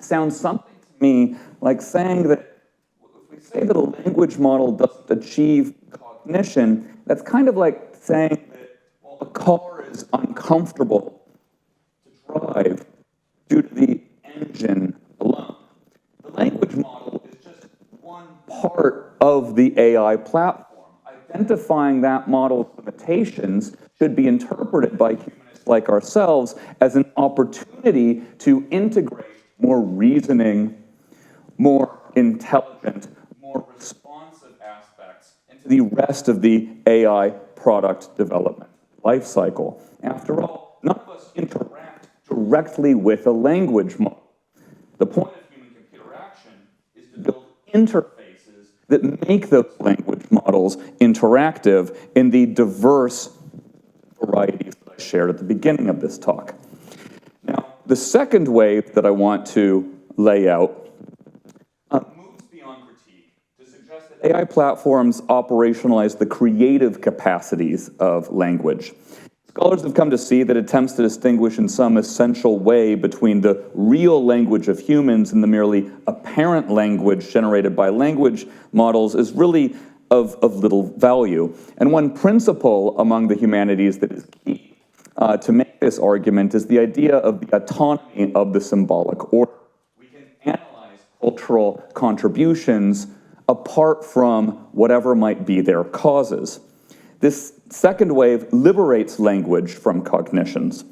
S10: sound something to me like saying that if we say that a language model doesn't achieve cognition, that's kind of like saying that, well, a car is uncomfortable to drive due to the engine alone. The language model is just one part of the AI platform. Identifying that model's limitations should be interpreted by humanists like ourselves as an opportunity to integrate more reasoning, more intelligent, more responsive aspects into the rest of the AI product development life cycle. After all, none of us interact directly with a language model. The point of human-computer interaction is to build interfaces that make those language models interactive in the diverse varieties that I shared at the beginning of this talk. Now, the second wave that I want to lay out moves beyond critique to suggest that AI platforms operationalize the creative capacities of language. Scholars have come to see that attempts to distinguish in some essential way between the real language of humans and the merely apparent language generated by language models is really of little value. And one principle among the humanities that is key to make this argument is the idea of the autonomy of the symbolic order. We can analyze cultural contributions apart from whatever might be their causes. This second wave liberates language from cognitions.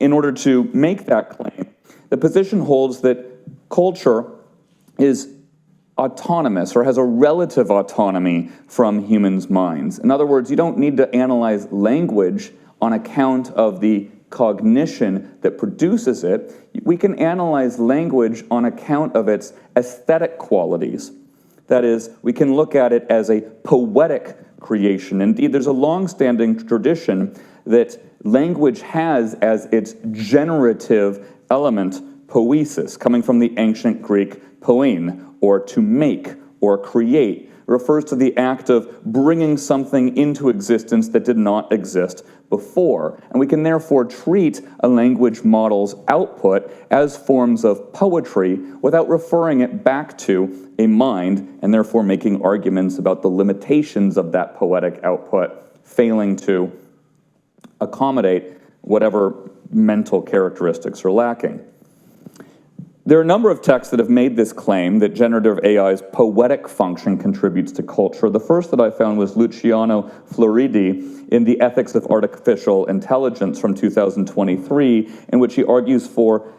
S10: In order to make that claim, the position holds that culture is autonomous or has a relative autonomy from humans' minds. In other words, you don't need to analyze language on account of the cognition that produces it. We can analyze language on account of its aesthetic qualities. That is, we can look at it as a poetic creation. Indeed, there's a long-standing tradition that language has as its generative element poiesis, coming from the ancient Greek poein, or to make, or create. It refers to the act of bringing something into existence that did not exist before. And we can therefore treat a language model's output as forms of poetry without referring it back to a mind, and therefore making arguments about the limitations of that poetic output, failing to accommodate whatever mental characteristics are lacking. There are a number of texts that have made this claim that generative AI's poetic function contributes to culture. The first that I found was Luciano Floridi in The Ethics of Artificial Intelligence from 2023, in which he argues for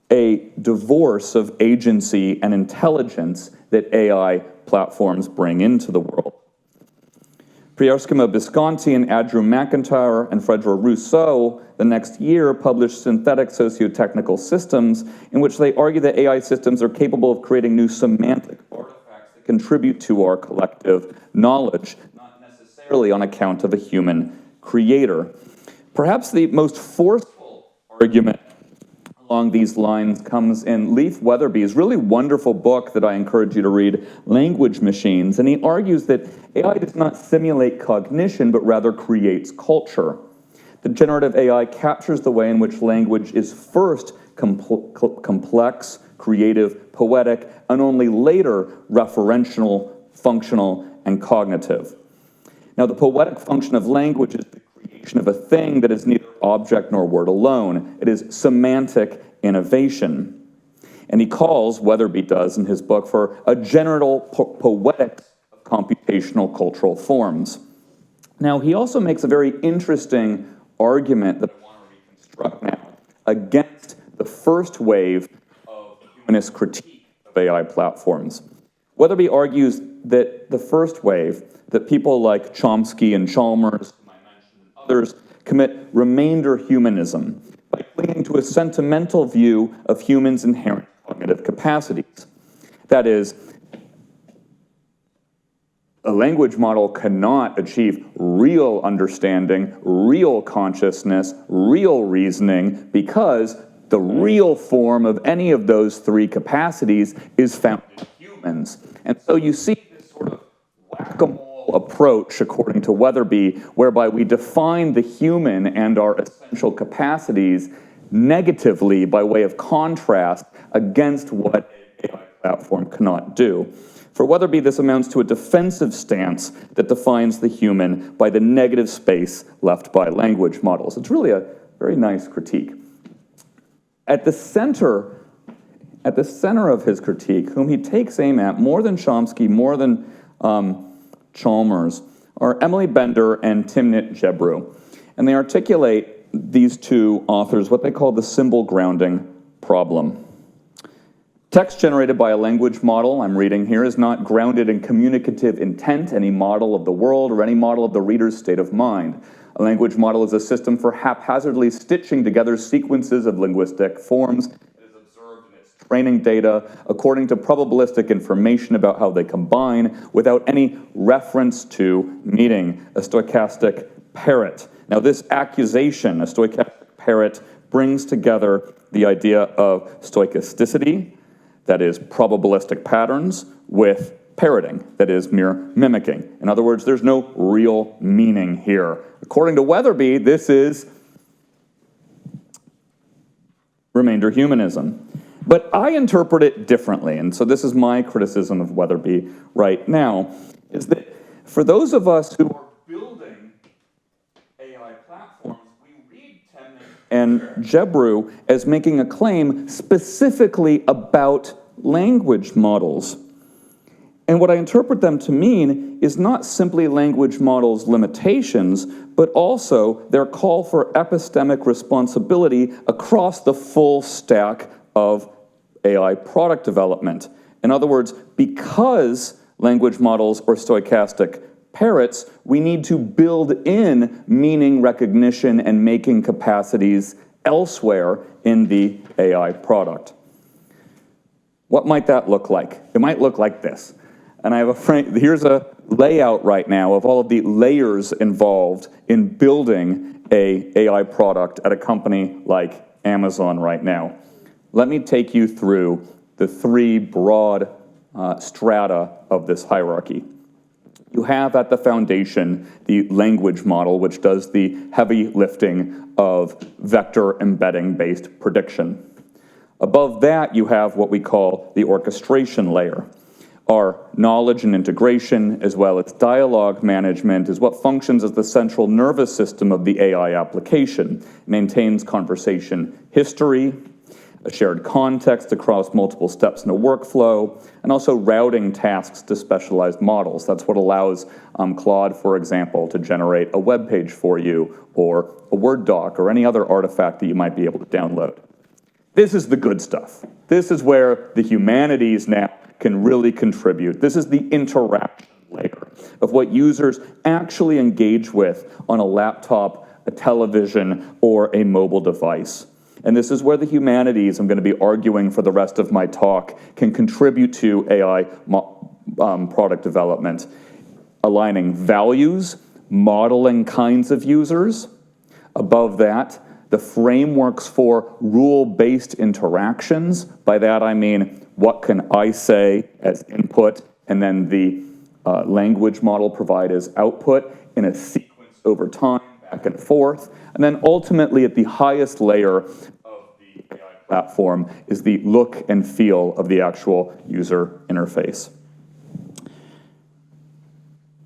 S10: a divorce of agency and intelligence that AI platforms bring into the world. Priersima Visconti and Andrew McIntyre and Frédéric Rousseau the next year published Synthetic Socio-Technical Systems, in which they argue that AI systems are capable of creating new semantic artifacts that contribute to our collective knowledge, not necessarily on account of a human creator. Perhaps the most forceful argument along these lines comes in Leif Weatherby's really wonderful book that I encourage you to read, Language Machines, and he argues that AI does not simulate cognition, but rather creates culture. The generative AI captures the way in which language is first complex, creative, poetic, and only later referential, functional, and cognitive. Now, the poetic function of language is the creation of a thing that is neither object nor word alone. It is semantic innovation. And he calls, Weatherby does in his book, for a general poetics of computational cultural forms. Now, he also makes a very interesting argument that I want to reconstruct now against the first wave of humanist critique of AI platforms. Weatherby argues that the first wave, that people like Chomsky and Chalmers, whom I mentioned, and others, commit remainder humanism by clinging to a sentimental view of humans' inherent cognitive capacities. That is, a language model cannot achieve real understanding, real consciousness, real reasoning, because the real form of any of those three capacities is found in humans. And so you see this sort of whack-a-mole approach, according to Weatherby, whereby we define the human and our essential capacities negatively by way of contrast against what an AI platform cannot do. For Weatherby, this amounts to a defensive stance that defines the human by the negative space left by language models. It's really a very nice critique. At the center of his critique, whom he takes aim at more than Chomsky, more than Chalmers, are Emily Bender and Timnit Gebru. And they articulate, these two authors, what they call the symbol grounding problem. Text generated by a language model, I'm reading here, is not grounded in communicative intent, any model of the world, or any model of the reader's state of mind. A language model is a system for haphazardly stitching together sequences of linguistic forms. It is observed in its training data according to probabilistic information about how they combine without any reference to meaning, a stochastic parrot. Now, this accusation, a stochastic parrot, brings together the idea of stochasticity, that is, probabilistic patterns, with parroting, that is mere mimicking. In other words, there's no real meaning here. According to Weatherby, this is remainder humanism. But I interpret it differently, and so this is my criticism of Weatherby right now, is that for those of us who are building AI platforms, we read Temnik and Gebru as making a claim specifically about language models. And what I interpret them to mean is not simply language models' limitations, but also their call for epistemic responsibility across the full stack of AI product development. In other words, because language models are stochastic parrots, we need to build in meaning recognition and making capacities elsewhere in the AI product. What might that look like? It might look like this. And I have here's a layout right now of all of the layers involved in building an AI product at a company like Amazon right now. Let me take you through the three broad strata of this hierarchy. You have at the foundation the language model, which does the heavy lifting of vector embedding-based prediction. Above that, you have what we call the orchestration layer. Our knowledge and integration, as well as dialogue management, is what functions as the central nervous system of the AI application. It maintains conversation history, a shared context across multiple steps in a workflow, and also routing tasks to specialized models. That's what allows Claude, for example, to generate a web page for you, or a Word doc, or any other artifact that you might be able to download. This is the good stuff. This is where the humanities now can really contribute. This is the interaction layer of what users actually engage with on a laptop, a television, or a mobile device. And this is where the humanities, I'm going to be arguing for the rest of my talk, can contribute to AI product development, aligning values, modeling kinds of users. Above that, the frameworks for rule-based interactions. By that I mean, what can I say as input, and then the language model provide as output in a sequence over time, back and forth. And then ultimately, at the highest layer of the AI platform is the look and feel of the actual user interface.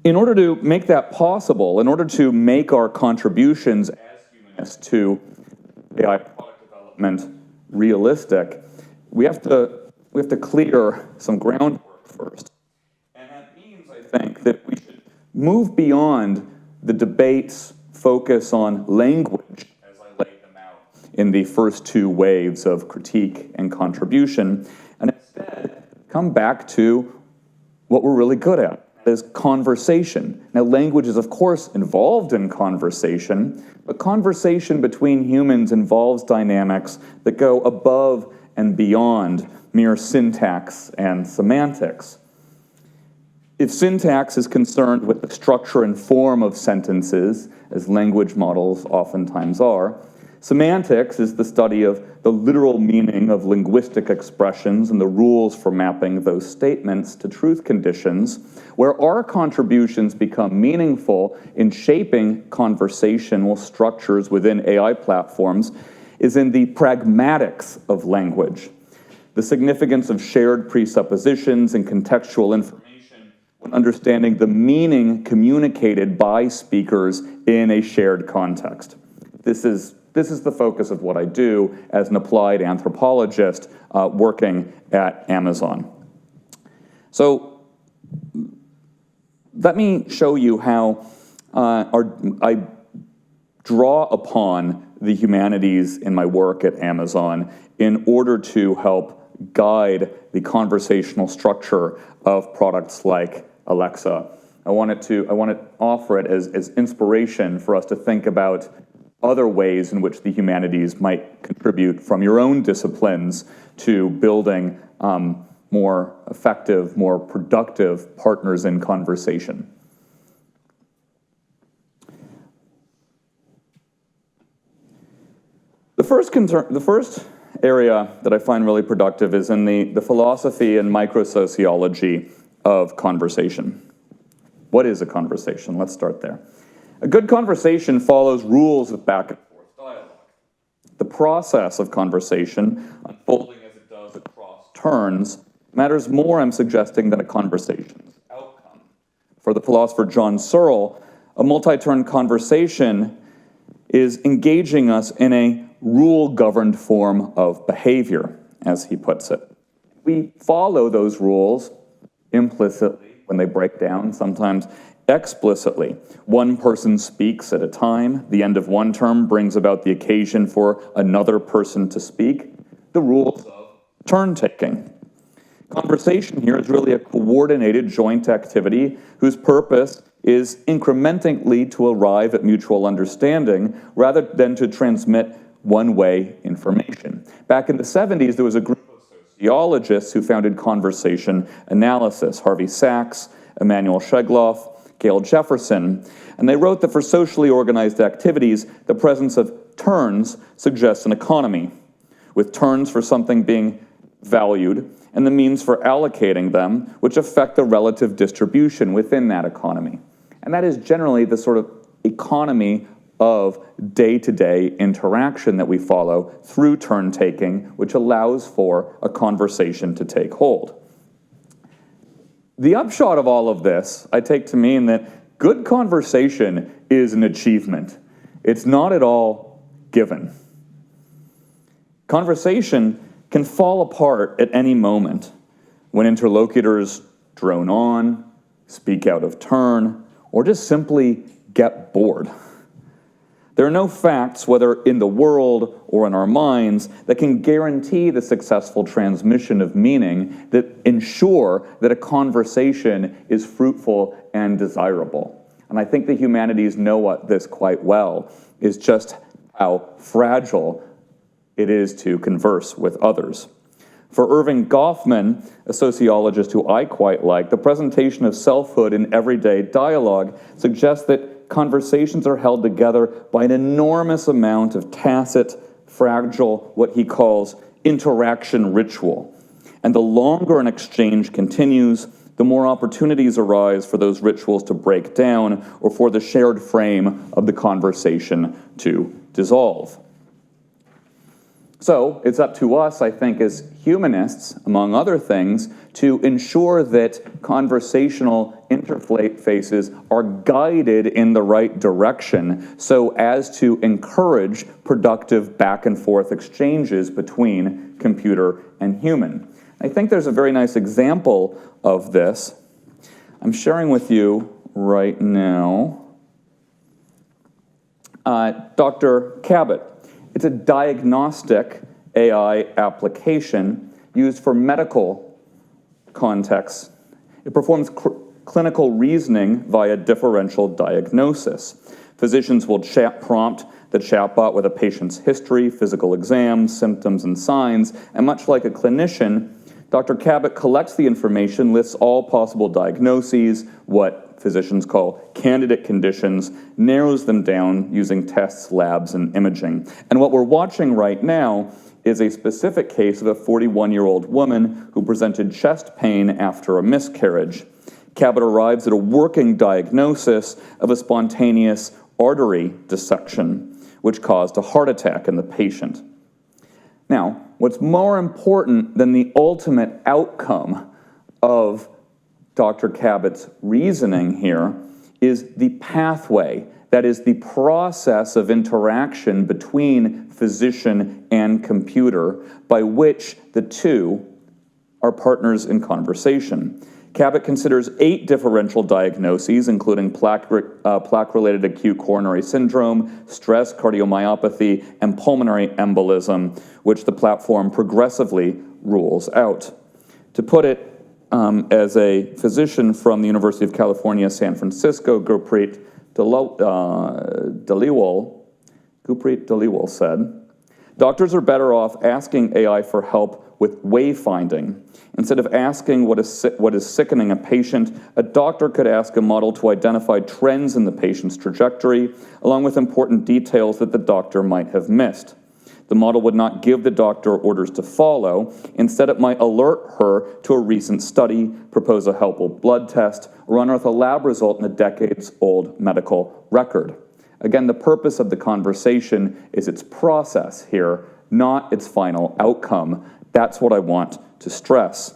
S10: In order to make that possible, in order to make our contributions as humanists to AI product development realistic, we have to clear some groundwork first. And that means, I think, that we should move beyond the debates focus on language, as I laid them out in the first two waves of critique and contribution, and instead come back to what we're really good at, that is conversation. Now, language is, of course, involved in conversation, but conversation between humans involves dynamics that go above and beyond mere syntax and semantics. If syntax is concerned with the structure and form of sentences, as language models oftentimes are, semantics is the study of the literal meaning of linguistic expressions and the rules for mapping those statements to truth conditions. Where our contributions become meaningful in shaping conversational structures within AI platforms is in the pragmatics of language, the significance of shared presuppositions and contextual information when understanding the meaning communicated by speakers in a shared context. This is the focus of what I do as an applied anthropologist working at Amazon. So let me show you how I draw upon the humanities in my work at Amazon in order to help guide the conversational structure of products like Alexa. I want to offer it as inspiration for us to think about other ways in which the humanities might contribute from your own disciplines to building more effective, more productive partners in conversation. The first area that I find really productive is in the philosophy and microsociology of conversation. What is a conversation? Let's start there. A good conversation follows rules of back and forth dialogue. The process of conversation, unfolding as it does across turns, matters more, I'm suggesting, than a conversation's outcome. For the philosopher John Searle, a multi-turn conversation is engaging us in a rule-governed form of behavior, as he puts it. We follow those rules implicitly when they break down, sometimes explicitly. One person speaks at a time. The end of one term brings about the occasion for another person to speak. The rules of turn-taking. Conversation here is really a coordinated joint activity whose purpose is incrementally to arrive at mutual understanding rather than to transmit one-way information. Back in the 70s, there was a group of sociologists who founded conversation analysis: Harvey Sachs, Emanuel Shegloff, Gail Jefferson, and they wrote that for socially organized activities, the presence of turns suggests an economy, with turns for something being valued and the means for allocating them, which affect the relative distribution within that economy. And that is generally the sort of economy of day-to-day interaction that we follow through turn-taking, which allows for a conversation to take hold. The upshot of all of this, I take to mean that good conversation is an achievement. It's not at all given. Conversation can fall apart at any moment when interlocutors drone on, speak out of turn, or just simply get bored. There are no facts, whether in the world or in our minds, that can guarantee the successful transmission of meaning that ensure that a conversation is fruitful and desirable. And I think the humanities know this quite well, is just how fragile it is to converse with others. For Irving Goffman, a sociologist who I quite like, the presentation of selfhood in everyday dialogue suggests that conversations are held together by an enormous amount of tacit, fragile, what he calls interaction ritual. And the longer an exchange continues, the more opportunities arise for those rituals to break down or for the shared frame of the conversation to dissolve. So it's up to us, I think, as humanists, among other things, to ensure that conversational interfaces are guided in the right direction so as to encourage productive back and forth exchanges between computer and human. I think there's a very nice example of this. I'm sharing with you right now Dr. Cabot. It's a diagnostic AI application used for medical contexts. It performs clinical reasoning via differential diagnosis. Physicians will prompt the chatbot with a patient's history, physical exams, symptoms, and signs, and much like a clinician, Dr. Cabot collects the information, lists all possible diagnoses, what physicians call candidate conditions, narrows them down using tests, labs, and imaging. And what we're watching right now is a specific case of a 41-year-old woman who presented chest pain after a miscarriage. Cabot arrives at a working diagnosis of a spontaneous artery dissection, which caused a heart attack in the patient. Now, what's more important than the ultimate outcome of Dr. Cabot's reasoning here is the pathway, that is the process of interaction between physician and computer by which the two are partners in conversation. Cabot considers 8 differential diagnoses, including plaque-related acute coronary syndrome, stress, cardiomyopathy, and pulmonary embolism, which the platform progressively rules out. To put it as a physician from the University of California, San Francisco, Gurpreet Dhaliwal said, "Doctors are better off asking AI for help with wayfinding. Instead of asking what is sickening a patient, a doctor could ask a model to identify trends in the patient's trajectory, along with important details that the doctor might have missed. The model would not give the doctor orders to follow. Instead, it might alert her to a recent study, propose a helpful blood test, or unearth a lab result in a decades-old medical record. Again, the purpose of the conversation is its process here, not its final outcome. That's what I want to stress.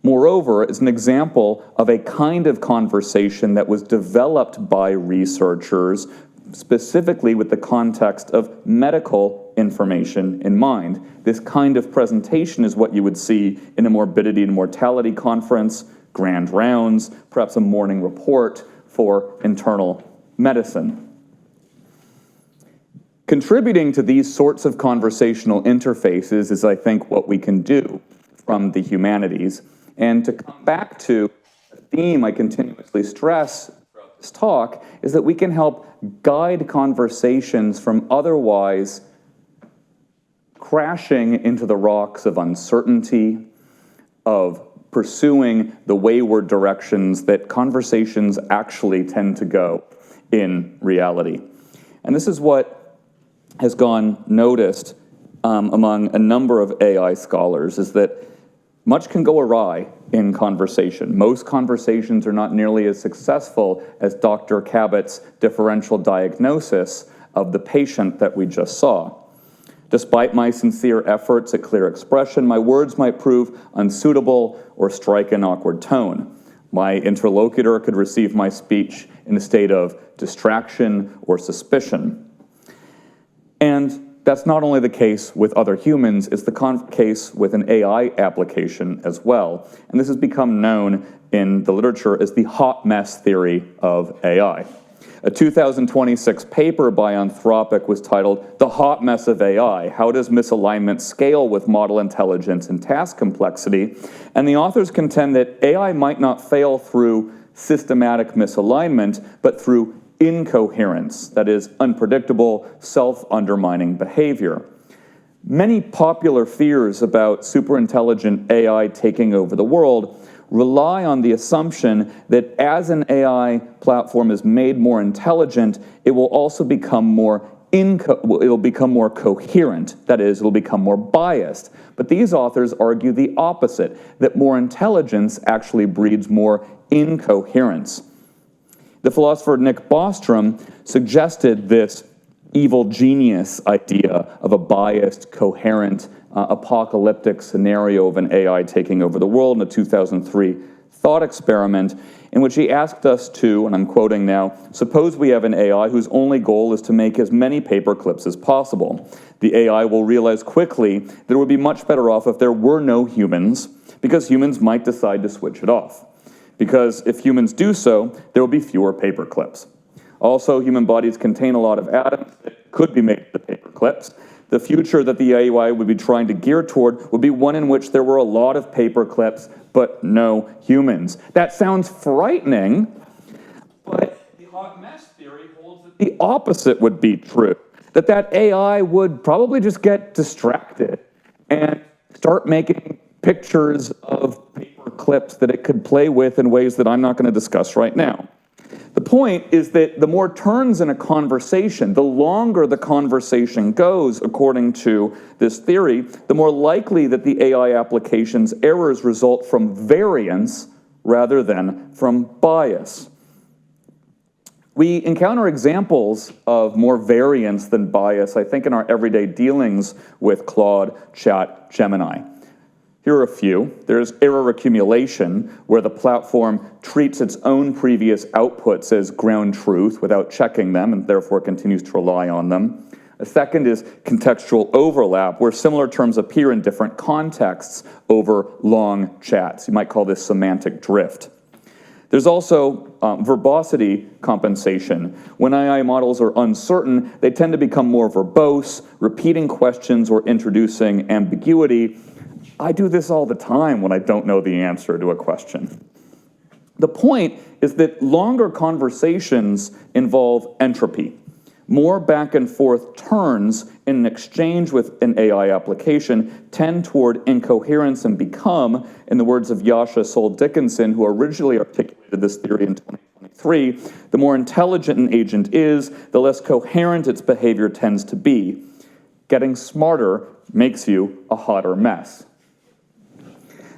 S10: Moreover, it's an example of a kind of conversation that was developed by researchers specifically with the context of medical information in mind. This kind of presentation is what you would see in a morbidity and mortality conference, grand rounds, perhaps a morning report for internal medicine. Contributing to these sorts of conversational interfaces is, I think, what we can do from the humanities. And to come back to a theme I continuously stress throughout this talk is that we can help guide conversations from otherwise crashing into the rocks of uncertainty, of pursuing the wayward directions that conversations actually tend to go in reality. And this is what has gone noticed among a number of AI scholars, is that much can go awry in conversation. Most conversations are not nearly as successful as Dr. Cabot's differential diagnosis of the patient that we just saw. Despite my sincere efforts at clear expression, my words might prove unsuitable or strike an awkward tone. My interlocutor could receive my speech in a state of distraction or suspicion. And that's not only the case with other humans, it's the case with an AI application as well. And this has become known in the literature as the hot mess theory of AI. A 2026 paper by Anthropic was titled "The Hot Mess of AI: How Does Misalignment Scale with Model Intelligence and Task Complexity?" And the authors contend that AI might not fail through systematic misalignment, but through incoherence, that is, unpredictable, self-undermining behavior. Many popular fears about superintelligent AI taking over the world rely on the assumption that as an AI platform is made more intelligent, it will also become more coherent, that is, it'll become more biased. But these authors argue the opposite, that more intelligence actually breeds more incoherence. The philosopher Nick Bostrom suggested this evil genius idea of a biased, coherent, apocalyptic scenario of an AI taking over the world in a 2003 thought experiment in which he asked us to, and I'm quoting now, "Suppose we have an AI whose only goal is to make as many paper clips as possible. The AI will realize quickly that it would be much better off if there were no humans, because humans might decide to switch it off. Because if humans do so, there will be fewer paper clips. Also, human bodies contain a lot of atoms that could be made into paper clips. The future that the AI would be trying to gear toward would be one in which there were a lot of paper clips, but no humans." That sounds frightening, but the hot mess theory holds that the opposite would be true. That AI would probably just get distracted and start making pictures of paper clips that it could play with in ways that I'm not going to discuss right now. The point is that the more turns in a conversation, the longer the conversation goes, according to this theory, the more likely that the AI application's errors result from variance rather than from bias. We encounter examples of more variance than bias, I think, in our everyday dealings with Claude, Chat, Gemini. Here are a few. There's error accumulation, where the platform treats its own previous outputs as ground truth without checking them, and therefore continues to rely on them. A second is contextual overlap, where similar terms appear in different contexts over long chats. You might call this semantic drift. There's also verbosity compensation. When AI models are uncertain, they tend to become more verbose, repeating questions or introducing ambiguity. I do this all the time when I don't know the answer to a question. The point is that longer conversations involve entropy. More back and forth turns in an exchange with an AI application tend toward incoherence and become, in the words of Yasha Sol Dickinson, who originally articulated this theory in 2023, the more intelligent an agent is, the less coherent its behavior tends to be. Getting smarter makes you a hotter mess.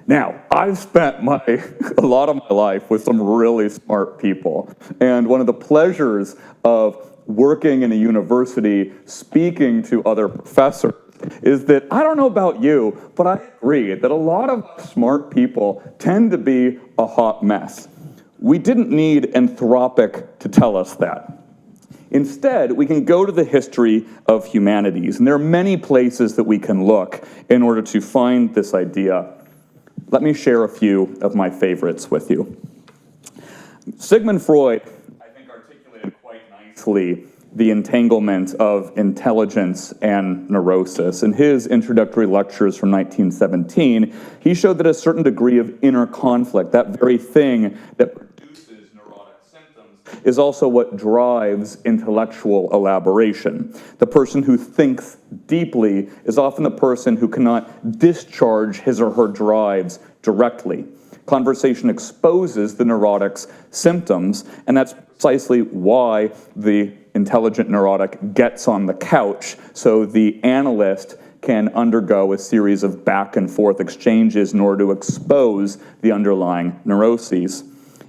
S10: Now, I've spent a lot of my life with some really smart people, and one of the pleasures of working in a university, speaking to other professors, is that, I don't know about you, but I agree that a lot of smart people tend to be a hot mess. We didn't need Anthropic to tell us that. Instead, we can go to the history of humanities, and there are many places that we can look in order to find this idea. Let me share a few of my favorites with you. Sigmund Freud, I think, articulated quite nicely the entanglement of intelligence and neurosis. In his introductory lectures from 1917, he showed that a certain degree of inner conflict, that very thing that produces neurotic symptoms, is also what drives intellectual elaboration. The person who thinks deeply is often the person who cannot discharge his or her drives directly. Conversation exposes the neurotic's symptoms, and that's precisely why the intelligent neurotic gets on the couch, so the analyst can undergo a series of back and forth exchanges in order to expose the underlying neuroses.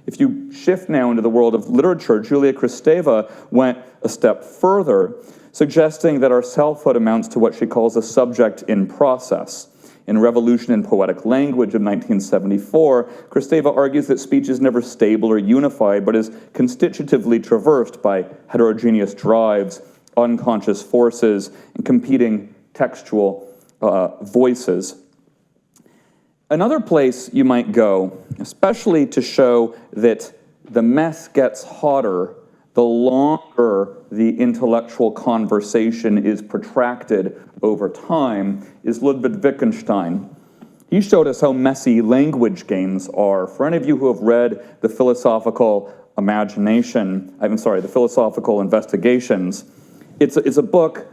S10: If you shift now into the world of literature, Julia Kristeva went a step further, suggesting that our selfhood amounts to what she calls a subject in process. In Revolution in Poetic Language of 1974, Kristeva argues that speech is never stable or unified, but is constitutively traversed by heterogeneous drives, unconscious forces, and competing textual voices. Another place you might go, especially to show that the mess gets hotter the longer the intellectual conversation is protracted over time, is Ludwig Wittgenstein. He showed us how messy language games are. For any of you who have read the Philosophical Investigations, it's a book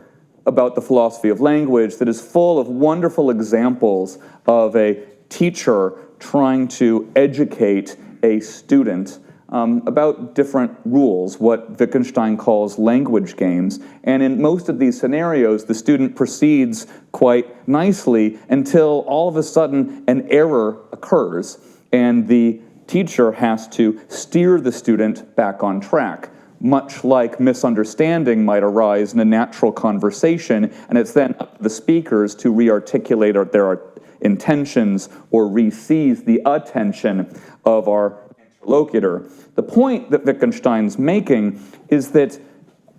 S10: about the philosophy of language that is full of wonderful examples of a teacher trying to educate a student about different rules, what Wittgenstein calls language games. And in most of these scenarios, the student proceeds quite nicely until all of a sudden an error occurs, and the teacher has to steer the student back on track. Much like misunderstanding might arise in a natural conversation, and it's then up to the speakers to re-articulate their intentions or re-seize the attention of our interlocutor. The point that Wittgenstein's making is that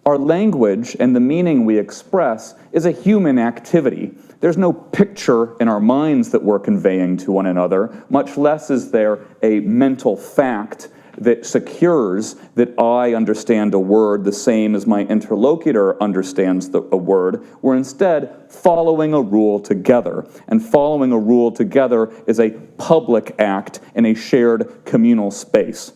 S10: our language and the meaning we express is a human activity. There's no picture in our minds that we're conveying to one another, much less is there a mental fact that secures that I understand a word the same as my interlocutor understands a word. We're instead following a rule together. And following a rule together is a public act in a shared communal space.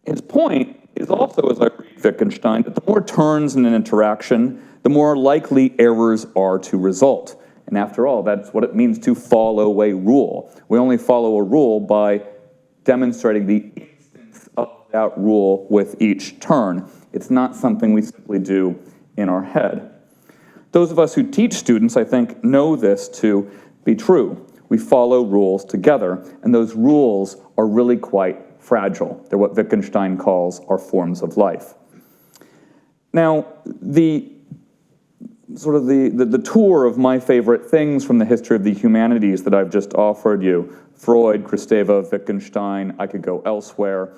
S10: His point is also, as I read Wittgenstein, that the more turns in an interaction, the more likely errors are to result. And after all, that's what it means to follow a rule. We only follow a rule by demonstrating the instance of that rule with each turn. It's not something we simply do in our head. Those of us who teach students, I think, know this to be true. We follow rules together, and those rules are really quite fragile. They're what Wittgenstein calls our forms of life. Now, the tour of my favorite things from the history of the humanities that I've just offered you, Freud, Kristeva, Wittgenstein, I could go elsewhere,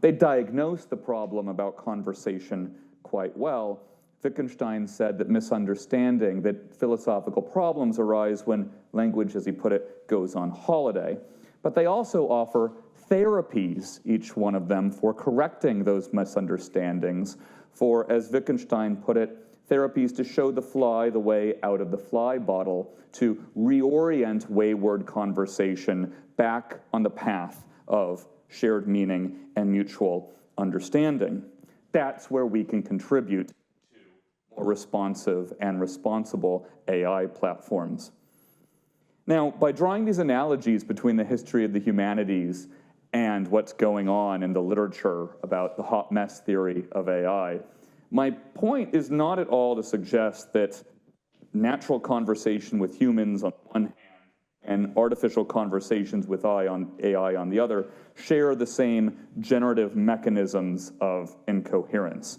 S10: they diagnosed the problem about conversation quite well. Wittgenstein said that misunderstanding, that philosophical problems arise when language, as he put it, goes on holiday. But they also offer therapies, each one of them, for correcting those misunderstandings, for, as Wittgenstein put it, therapies to show the fly the way out of the fly bottle, to reorient wayward conversation back on the path of shared meaning and mutual understanding. That's where we can contribute to more responsive and responsible AI platforms. Now, by drawing these analogies between the history of the humanities and what's going on in the literature about the hot mess theory of AI, My point is not at all to suggest that natural conversation with humans on one hand and artificial conversations with AI on the other share the same generative mechanisms of incoherence.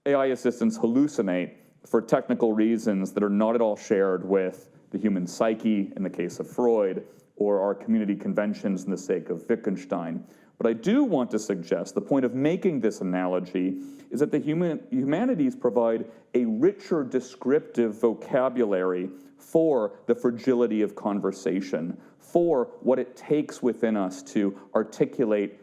S10: AI assistants hallucinate for technical reasons that are not at all shared with the human psyche in the case of Freud, or our community conventions in the sake of Wittgenstein. But I do want to suggest the point of making this analogy is that the humanities provide a richer descriptive vocabulary for the fragility of conversation, for what it takes within us to articulate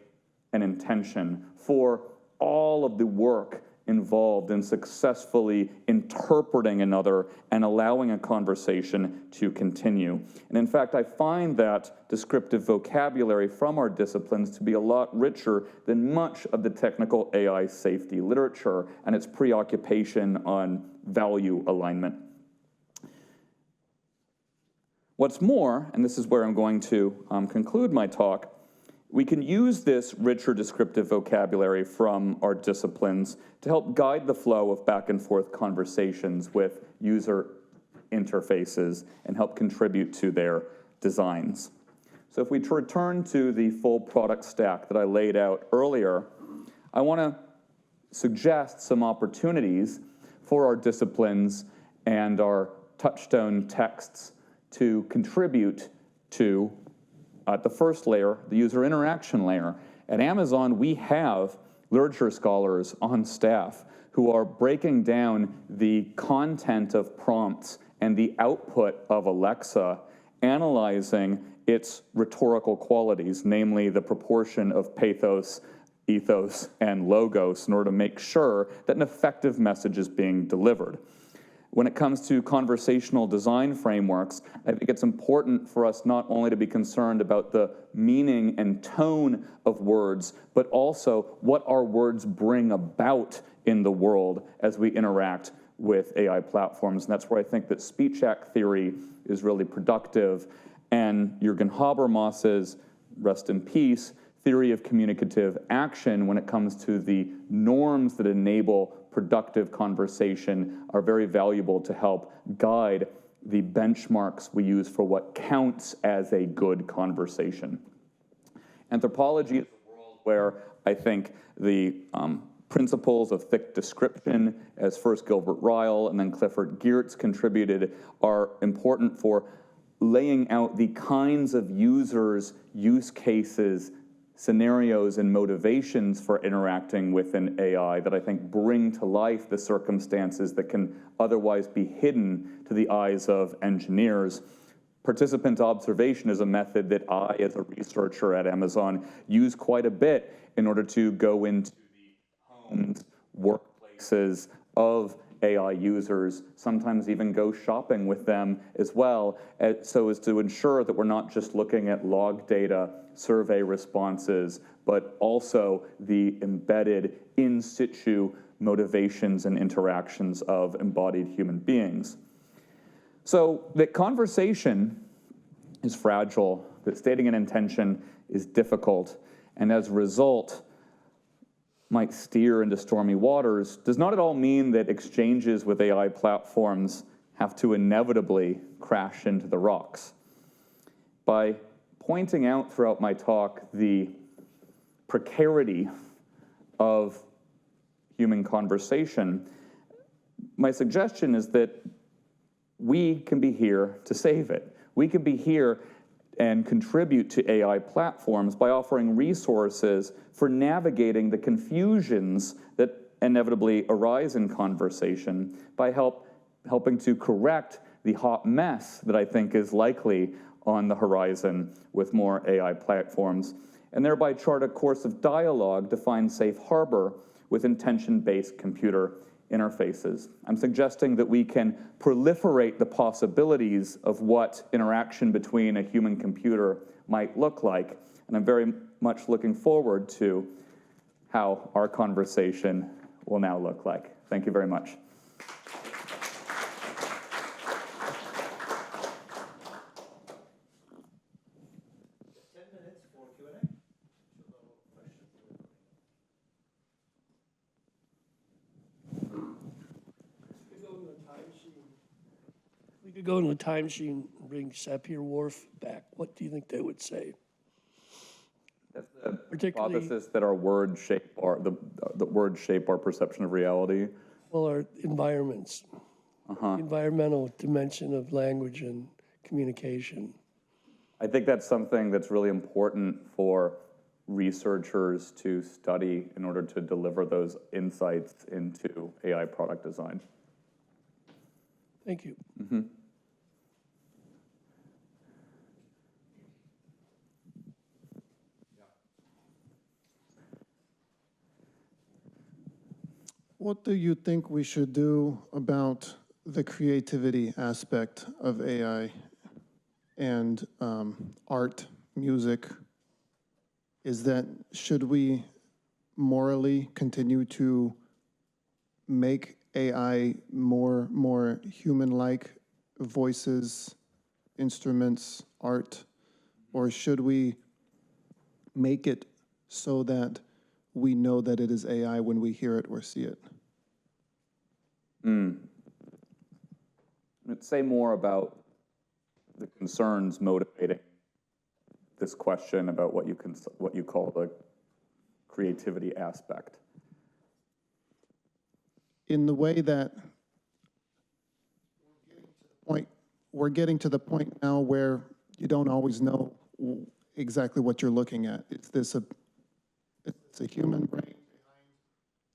S10: an intention, for all of the work involved in successfully interpreting another and allowing a conversation to continue. And in fact, I find that descriptive vocabulary from our disciplines to be a lot richer than much of the technical AI safety literature and its preoccupation on value alignment. What's more, and this is where I'm going to conclude my talk, we can use this richer descriptive vocabulary from our disciplines to help guide the flow of back and forth conversations with user interfaces and help contribute to their designs. So if we return to the full product stack that I laid out earlier, I want to suggest some opportunities for our disciplines and our touchstone texts to contribute to the first layer, the user interaction layer. At Amazon, we have literature scholars on staff who are breaking down the content of prompts and the output of Alexa, analyzing its rhetorical qualities, namely the proportion of pathos, ethos, and logos, in order to make sure that an effective message is being delivered. When it comes to conversational design frameworks, I think it's important for us not only to be concerned about the meaning and tone of words, but also what our words bring about in the world as we interact with AI platforms. And that's where I think that speech act theory is really productive. And Jürgen Habermas's, rest in peace, theory of communicative action when it comes to the norms that enable productive conversation are very valuable to help guide the benchmarks we use for what counts as a good conversation. Anthropology is a world where I think the principles of thick description, as first Gilbert Ryle and then Clifford Geertz contributed, are important for laying out the kinds of users, use cases, scenarios and motivations for interacting with an AI that I think bring to life the circumstances that can otherwise be hidden to the eyes of engineers. Participant observation is a method that I, as a researcher at Amazon, use quite a bit in order to go into the homes, workplaces of AI users, sometimes even go shopping with them as well, so as to ensure that we're not just looking at log data, survey responses, but also the embedded in situ motivations and interactions of embodied human beings. So that conversation is fragile, that stating an intention is difficult, and as a result, might steer into stormy waters, does not at all mean that exchanges with AI platforms have to inevitably crash into the rocks. By pointing out throughout my talk the precarity of human conversation, my suggestion is that we can be here to save it. We can be here and contribute to AI platforms by offering resources for navigating the confusions that inevitably arise in conversation, by helping to correct the hot mess that I think is likely on the horizon with more AI platforms, and thereby chart a course of dialogue to find safe harbor with intention-based computer interfaces. I'm suggesting that we can proliferate the possibilities of what interaction between a human computer might look like, and I'm very much looking forward to how our conversation will now look like. Thank you very much.
S11: you could go into a time machine and bring Sapir-Whorf back, what do you think they would say?
S10: That's the
S11: Particularly-
S10: hypothesis that our words shape our, the words shape our perception of reality.
S11: Well, our environments, environmental dimension of language and communication.
S10: I think that's something that's really important for researchers to study in order to deliver those insights into AI product design.
S11: Thank you.
S12: What do you think we should do about the creativity aspect of AI and art, music? Should we morally continue to make AI more human-like voices, instruments, art, or should we make it so that we know that it is AI when we hear it or see it?
S10: Let's say more about the concerns motivating this question about what you call the creativity aspect.
S12: In the way that we're getting to the point now where you don't always know exactly what you're looking at. Is this a human brain behind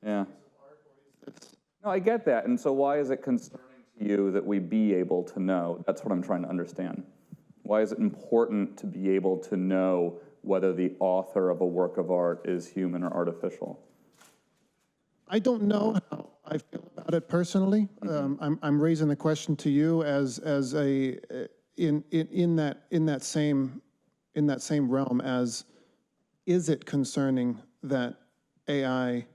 S10: Yeah.
S12: art, or is this?
S10: No, I get that. And so why is it concerning to you that we be able to know? That's what I'm trying to understand. Why is it important to be able to know whether the author of a work of art is human or artificial?
S12: I don't know how I feel about it personally. I'm raising the question to you as in that same realm as, is it concerning that AI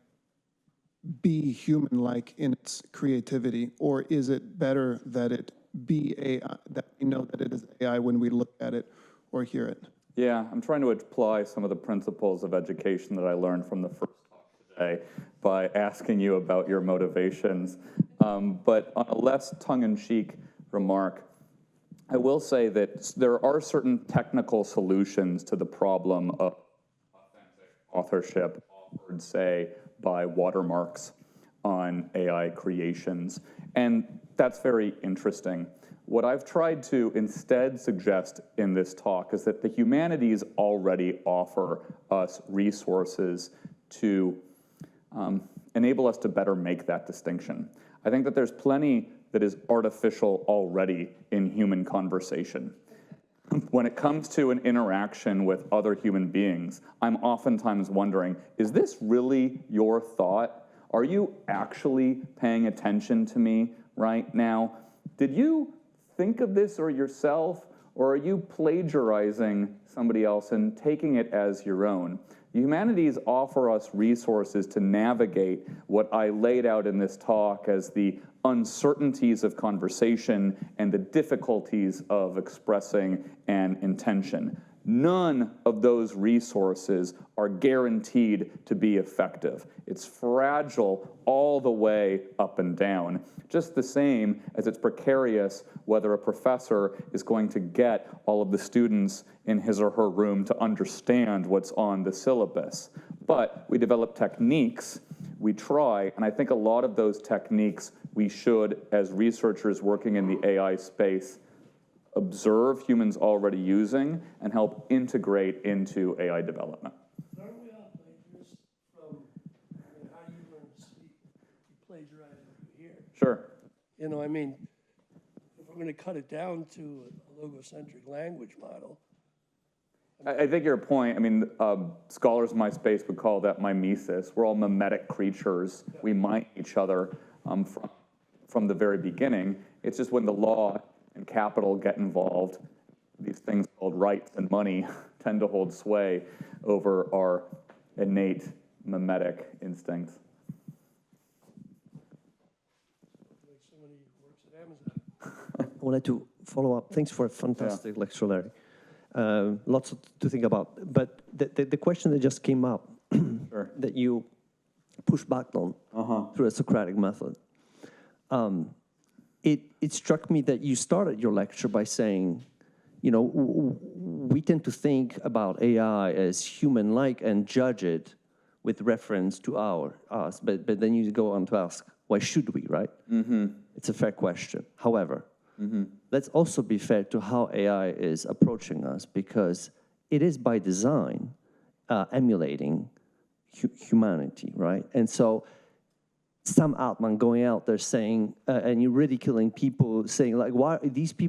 S12: be human-like in its creativity, or is it better that it be AI, that we know that it is AI when we look at it or hear it?
S10: Yeah, I'm trying to apply some of the principles of education that I learned from the first talk today by asking you about your motivations. But on a less tongue-in-cheek remark, I will say that there are certain technical solutions to the problem of authentic authorship offered, say, by watermarks on AI creations. And that's very interesting. What I've tried to instead suggest in this talk is that the humanities already offer us resources to enable us to better make that distinction. I think that there's plenty that is artificial already in human conversation. When it comes to an interaction with other human beings, I'm oftentimes wondering, is this really your thought? Are you actually paying attention to me right now? Did you think of this or yourself, or are you plagiarizing somebody else and taking it as your own? The humanities offer us resources to navigate what I laid out in this talk as the uncertainties of conversation and the difficulties of expressing an intention. None of those resources are guaranteed to be effective. It's fragile all the way up and down, just the same as it's precarious whether a professor is going to get all of the students in his or her room to understand what's on the syllabus. But we develop techniques, we try, and I think a lot of those techniques we should, as researchers working in the AI space, observe humans already using and help integrate into AI development.
S11: Aren't we all plagiarists from how you learn to speak? You plagiarize what you hear.
S10: Sure.
S11: You know, I mean, if we're going to cut it down to a logocentric language model.
S10: I think your point, I mean, scholars in my space would call that mimesis. We're all mimetic creatures. We mime each other from the very beginning. It's just when the law and capital get involved, these things called rights and money tend to hold sway over our innate mimetic instincts.
S11: Like somebody who works at Amazon.
S4: I wanted to follow up. Thanks for a fantastic lecture, Larry. Lots to think about. But the question that just came up,
S10: Sure.
S4: that you pushed back on through a Socratic method, it struck me that you started your lecture by saying, you know, we tend to think about AI as human-like and judge it with reference to us, but then you go on to ask, why should we, right? It's a fair question. However, let's also be fair to how AI is approaching us, because it is by design emulating humanity, right? And so Sam Altman going out there saying, and you're ridiculing people, saying like, why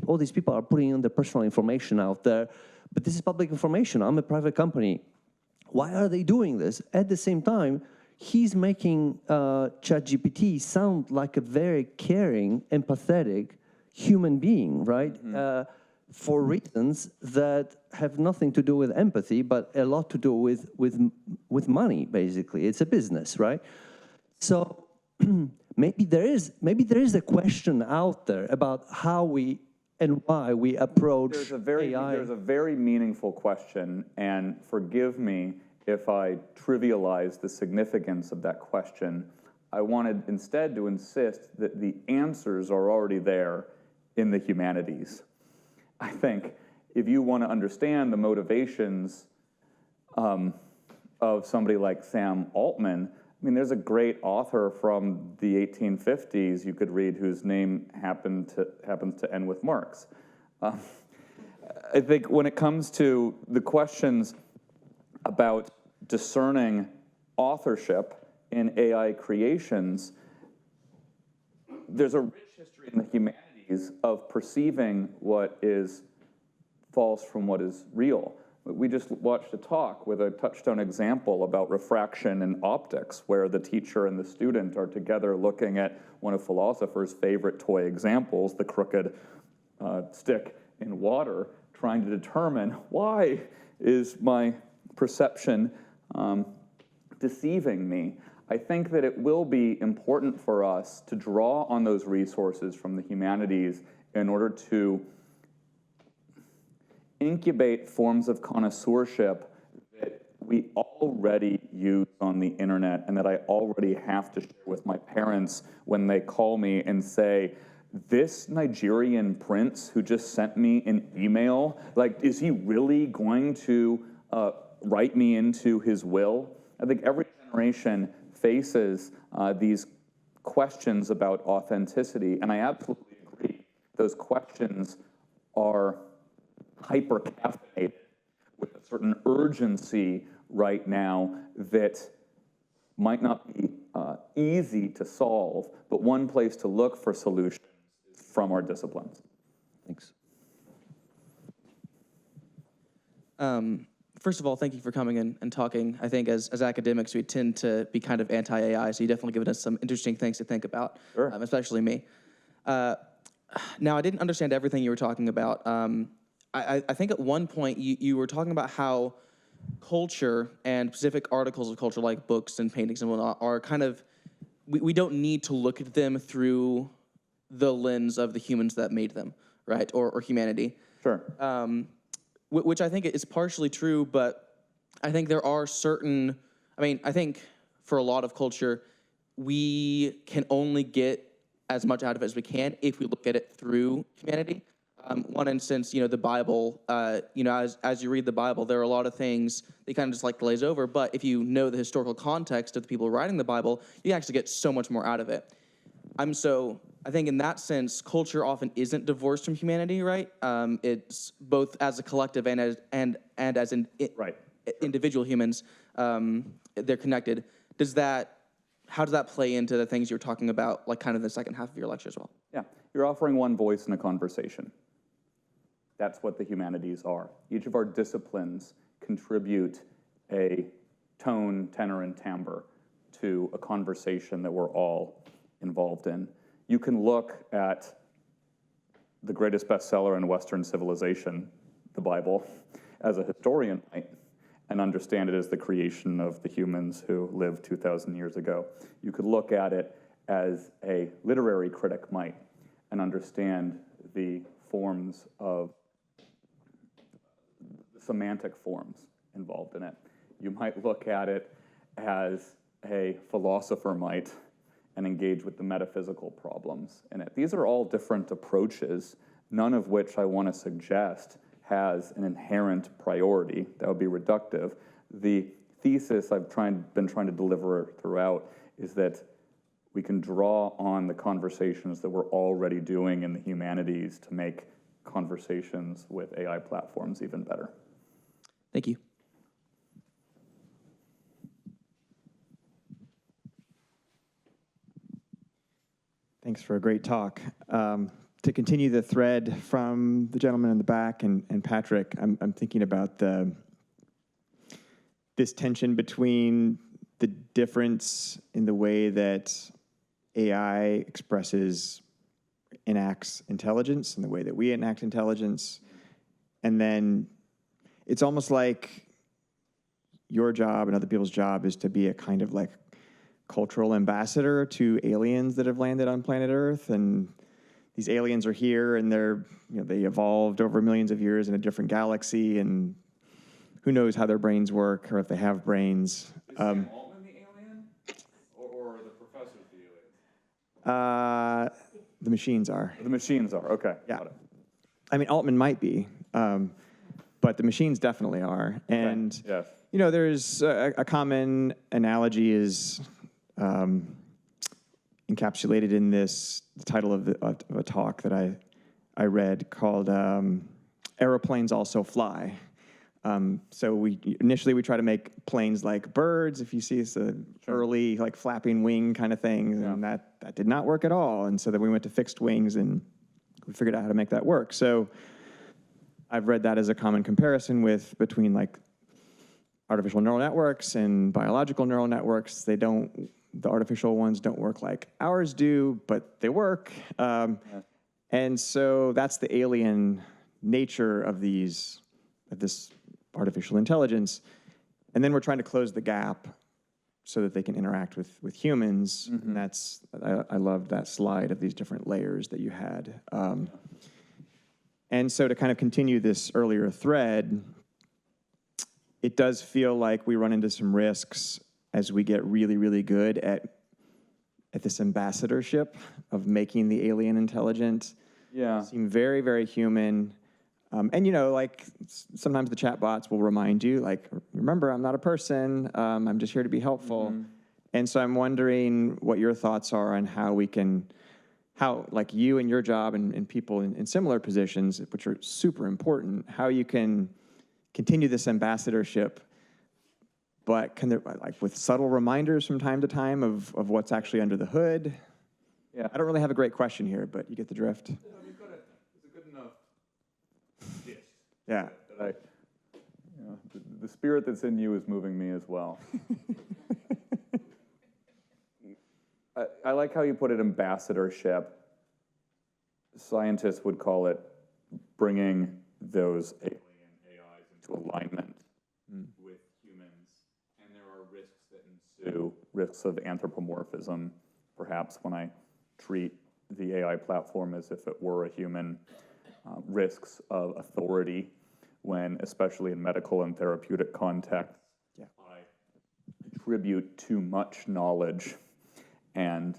S4: all these people are putting in their personal information out there, but this is public information. I'm a private company. Why are they doing this? At the same time, he's making ChatGPT sound like a very caring, empathetic human being, right? For reasons that have nothing to do with empathy, but a lot to do with money, basically. It's a business, right? So maybe there is a question out there about how we and why we approach AI.
S10: There's a very meaningful question, and forgive me if I trivialize the significance of that question. I wanted instead to insist that the answers are already there in the humanities. I think if you want to understand the motivations of somebody like Sam Altman, I mean, there's a great author from the 1850s you could read whose name happens to end with Marx. I think when it comes to the questions about discerning authorship in AI creations, there's a rich history in the humanities of perceiving what is false from what is real. We just watched a talk with a touchstone example about refraction and optics, where the teacher and the student are together looking at one of philosophers' favorite toy examples, the crooked stick in water, trying to determine why is my perception deceiving me. I think that it will be important for us to draw on those resources from the humanities in order to incubate forms of connoisseurship that we already use on the internet and that I already have to share with my parents when they call me and say, this Nigerian prince who just sent me an email, like, is he really going to write me into his will? I think every generation faces these questions about authenticity, and I absolutely agree. Those questions are hyper-caffeinated with a certain urgency right now that might not be easy to solve, but one place to look for solutions is from our disciplines.
S4: Thanks.
S7: First of all, thank you for coming in and talking. I think as academics, we tend to be kind of anti-AI, so you definitely given us some interesting things to think about,
S10: Sure.
S7: Especially me. Now, I didn't understand everything you were talking about. I think at one point you were talking about how culture and specific articles of culture, like books and paintings and whatnot, are kind of, we don't need to look at them through the lens of the humans that made them, right, or humanity.
S10: Sure.
S7: Which I think is partially true, but I think there are certain, I think for a lot of culture, we can only get as much out of it as we can if we look at it through humanity. One instance, the Bible, as you read the Bible, there are a lot of things they kind of just like glaze over, but if you know the historical context of the people writing the Bible, you actually get so much more out of it. I think in that sense, culture often isn't divorced from humanity, right? It's both as a collective and as
S10: Right.
S7: Individual humans, they're connected. How does that play into the things you're talking about, like kind of the second half of your lecture as well?
S10: Yeah, you're offering one voice in a conversation. That's what the humanities are. Each of our disciplines contribute a tone, tenor, and timbre to a conversation that we're all involved in. You can look at the greatest bestseller in Western civilization, the Bible, as a historian might, and understand it as the creation of the humans who lived 2,000 years ago. You could look at it as a literary critic might and understand the forms of semantic forms involved in it. You might look at it as a philosopher might and engage with the metaphysical problems in it. These are all different approaches, none of which I want to suggest has an inherent priority. That would be reductive. The thesis I've been trying to deliver throughout is that we can draw on the conversations that we're already doing in the humanities to make conversations with AI platforms even better.
S7: Thank you.
S2: Thanks for a great talk. To continue the thread from the gentleman in the back and Patrick, I'm thinking about this tension between the difference in the way that AI expresses, enacts intelligence and the way that we enact intelligence. And then it's almost like your job and other people's job is to be a kind of like cultural ambassador to aliens that have landed on planet Earth. And these aliens are here and they evolved over millions of years in a different galaxy, and who knows how their brains work or if they have brains.
S10: Is Sam Altman the alien? Or the professor the alien?
S2: The machines are.
S10: The machines are, okay.
S2: Yeah.
S10: Got it.
S2: I mean, Altman might be, but the machines definitely are. And,
S10: Yes.
S2: There's a common analogy is encapsulated in the title of a talk that I read called Aeroplanes Also Fly. So we try to make planes like birds. If you see it's early like flapping wing kind of thing, and that did not work at all. And so then we went to fixed wings and we figured out how to make that work. So I've read that as a common comparison between like artificial neural networks and biological neural networks. The artificial ones don't work like ours do, but they work. And so that's the alien nature of this artificial intelligence. And then we're trying to close the gap so that they can interact with humans. And I loved that slide of these different layers that you had. And so to kind of continue this earlier thread, it does feel like we run into some risks as we get really, really good at this ambassadorship of making the alien intelligent.
S10: Yeah.
S2: Seem very, very human. And like sometimes the chat bots will remind you, like, remember, I'm not a person. I'm just here to be helpful. And so I'm wondering what your thoughts are on how like you and your job and people in similar positions, which are super important, how you can continue this ambassadorship, but can there, like with subtle reminders from time to time of what's actually under the hood?
S10: Yeah.
S2: I don't really have a great question here, but you get the drift.
S10: You've got it's a good enough gist.
S2: Yeah.
S10: That the spirit that's in you is moving me as well. I like how you put it, ambassadorship. Scientists would call it bringing those alien AIs into alignment with humans. And there are risks that ensue, risks of anthropomorphism, perhaps when I treat the AI platform as if it were a human, risks of authority when, especially in medical and therapeutic contexts, I attribute too much knowledge and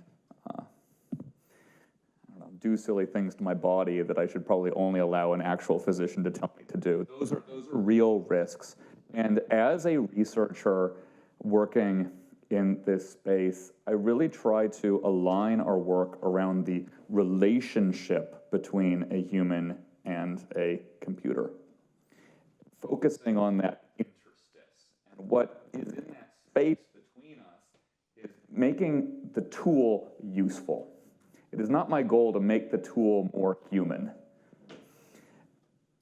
S10: do silly things to my body that I should probably only allow an actual physician to tell me to do. Those are real risks. And as a researcher working in this space, I really try to align our work around the relationship between a human and a computer, focusing on that interstice. And what is in that space between us is making the tool useful. It is not my goal to make the tool more human.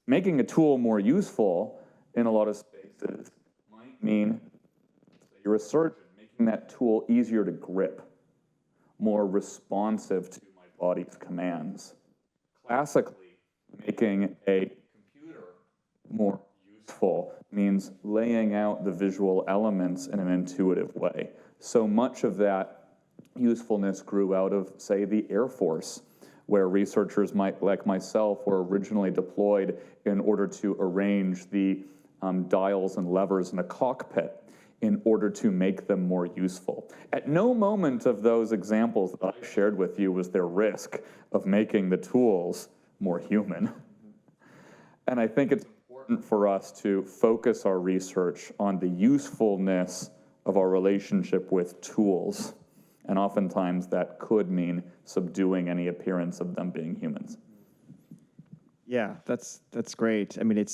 S10: Making a tool more useful in a lot of spaces might mean, say you're a surgeon, making that tool easier to grip, more responsive to my body's commands. Classically, making a computer more useful means laying out the visual elements in an intuitive way. So much of that usefulness grew out of, say, the Air Force, where researchers like myself were originally deployed in order to arrange the dials and levers in a cockpit in order to make them more useful. At no moment of those examples that I shared with you was there risk of making the tools more human. And I think it's important for us to focus our research on the usefulness of our relationship with tools. And oftentimes that could mean subduing any appearance of them being humans.
S2: Yeah, that's great. I mean,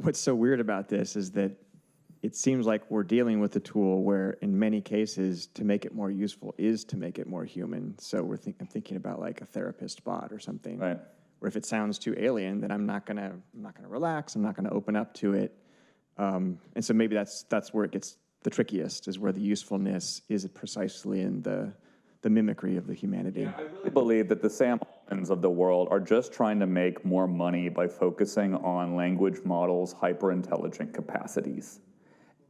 S2: what's so weird about this is that it seems like we're dealing with a tool where, in many cases, to make it more useful is to make it more human. So I'm thinking about like a therapist bot or something.
S10: Right.
S2: Where if it sounds too alien, then I'm not gonna relax. I'm not gonna open up to it. And so maybe that's where it gets the trickiest, is where the usefulness is precisely in the mimicry of the humanity.
S10: Yeah, I really believe that the Sam Altmans of the world are just trying to make more money by focusing on language models' hyper-intelligent capacities.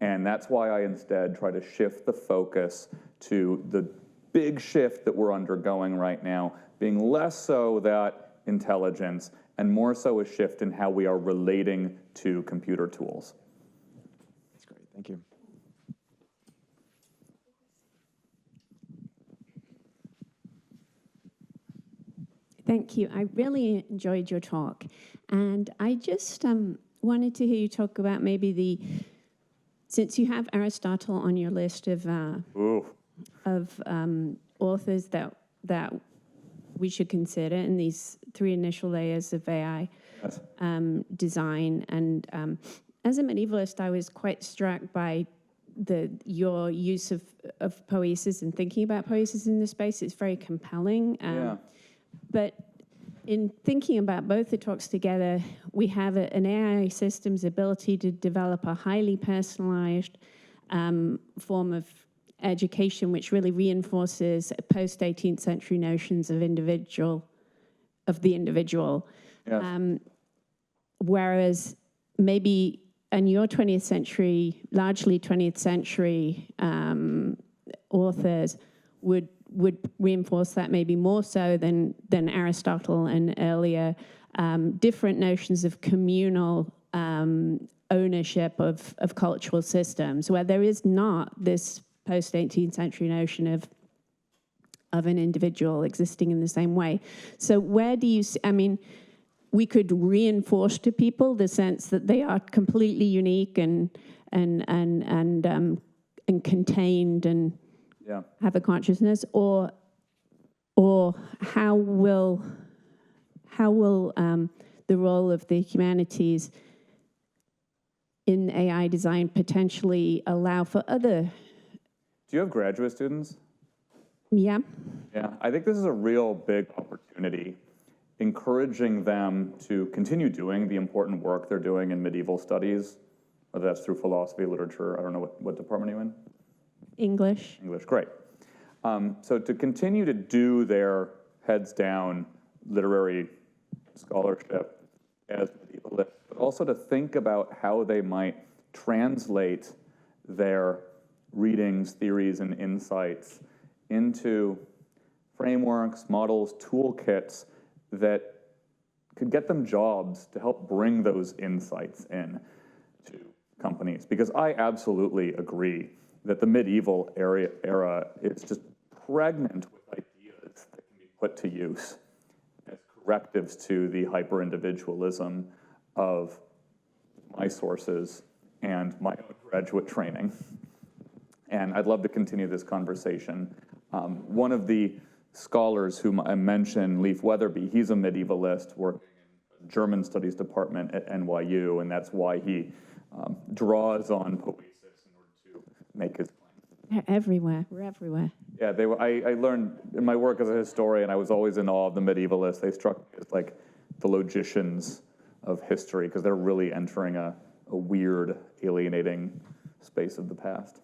S10: And that's why I instead try to shift the focus to the big shift that we're undergoing right now, being less so that intelligence and more so a shift in how we are relating to computer tools.
S2: That's great, thank you.
S13: Thank you. I really enjoyed your talk. And I just wanted to hear you talk about maybe since you have Aristotle on your list of authors that we should consider in these three initial layers of AI design. And as a medievalist, I was quite struck by your use of poiesis and thinking about poiesis in this space. It's very compelling. But in thinking about both the talks together, we have an AI system's ability to develop a highly personalized form of education, which really reinforces post-18th century notions of the individual.
S10: Yes.
S13: Whereas maybe in your 20th century, largely 20th century authors would reinforce that maybe more so than Aristotle and earlier, different notions of communal ownership of cultural systems, where there is not this post-18th century notion of an individual existing in the same way. So where do you see, I mean, we could reinforce to people the sense that they are completely unique and contained and have a consciousness, or how will the role of the humanities in AI design potentially allow for other?
S10: Do you have graduate students?
S13: Yeah.
S10: Yeah, I think this is a real big opportunity, encouraging them to continue doing the important work they're doing in medieval studies, whether that's through philosophy, literature. I don't know what department are you in?
S13: English.
S10: English, great. So to continue to do their heads down literary scholarship as medievalists, but also to think about how they might translate their readings, theories, and insights into frameworks, models, toolkits that could get them jobs to help bring those insights in to companies. Because I absolutely agree that the medieval era is just pregnant with ideas that can be put to use as correctives to the hyper-individualism of my sources and my own graduate training. And I'd love to continue this conversation. One of the scholars whom I mentioned, Leif Weatherby, he's a medievalist working in the German Studies Department at NYU, and that's why he draws on poiesis in order to make his claim.
S13: They're everywhere. We're everywhere.
S10: Yeah, I learned in my work as a historian, I was always in awe of the medievalists. They struck me as like the logicians of history, because they're really entering a weird, alienating space of the past.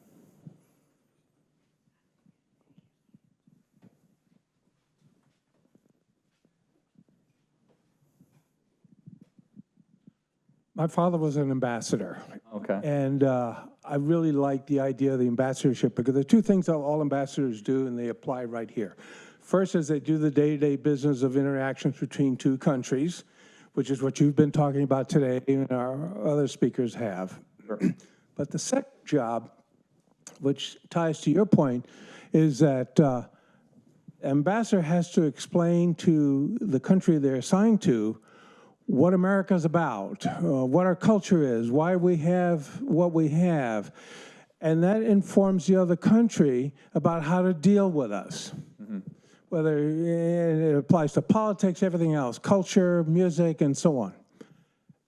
S11: My father was an ambassador.
S10: Okay.
S11: And I really like the idea of the ambassadorship, because there are two things that all ambassadors do, and they apply right here. First is they do the day-to-day business of interactions between two countries, which is what you've been talking about today and our other speakers have.
S10: Sure.
S11: But the second job which ties to your point, is that ambassador has to explain to the country they're assigned to what America's about, what our culture is, why we have what we have. And that informs the other country about how to deal with us. Whether it applies to politics, everything else, culture, music, and so on.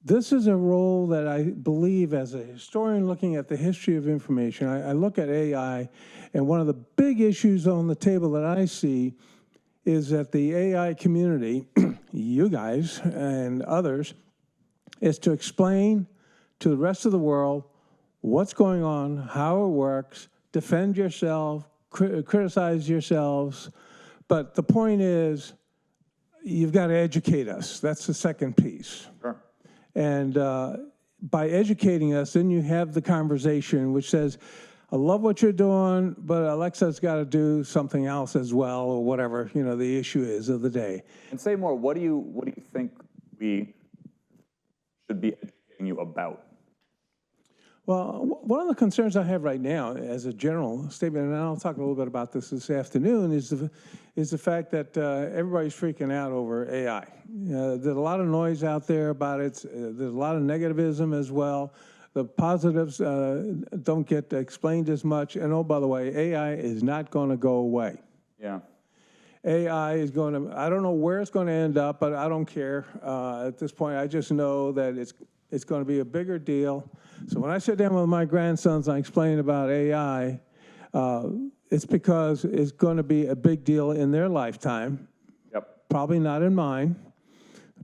S11: This is a role that I believe, as a historian looking at the history of information, I look at AI, and one of the big issues on the table that I see is that the AI community, you guys and others, is to explain to the rest of the world what's going on, how it works, defend yourself, criticize yourselves. But the point is, you've got to educate us. That's the second piece.
S10: Sure.
S11: And by educating us, then you have the conversation which says, I love what you're doing, but Alexa's got to do something else as well, or whatever, you know, the issue is of the day.
S10: And say more, what do you think we should be educating you about?
S11: Well, one of the concerns I have right now, as a general statement, and I'll talk a little bit about this afternoon, is the fact that everybody's freaking out over AI. There's a lot of noise out there about it. There's a lot of negativism as well. The positives don't get explained as much. And oh, by the way, AI is not going to go away.
S10: Yeah.
S11: AI is going to, I don't know where it's going to end up, but I don't care. At this point, I just know that it's going to be a bigger deal. So when I sit down with my grandsons and I explain about AI, it's because it's going to be a big deal in their lifetime.
S10: Yep.
S11: Probably not in mine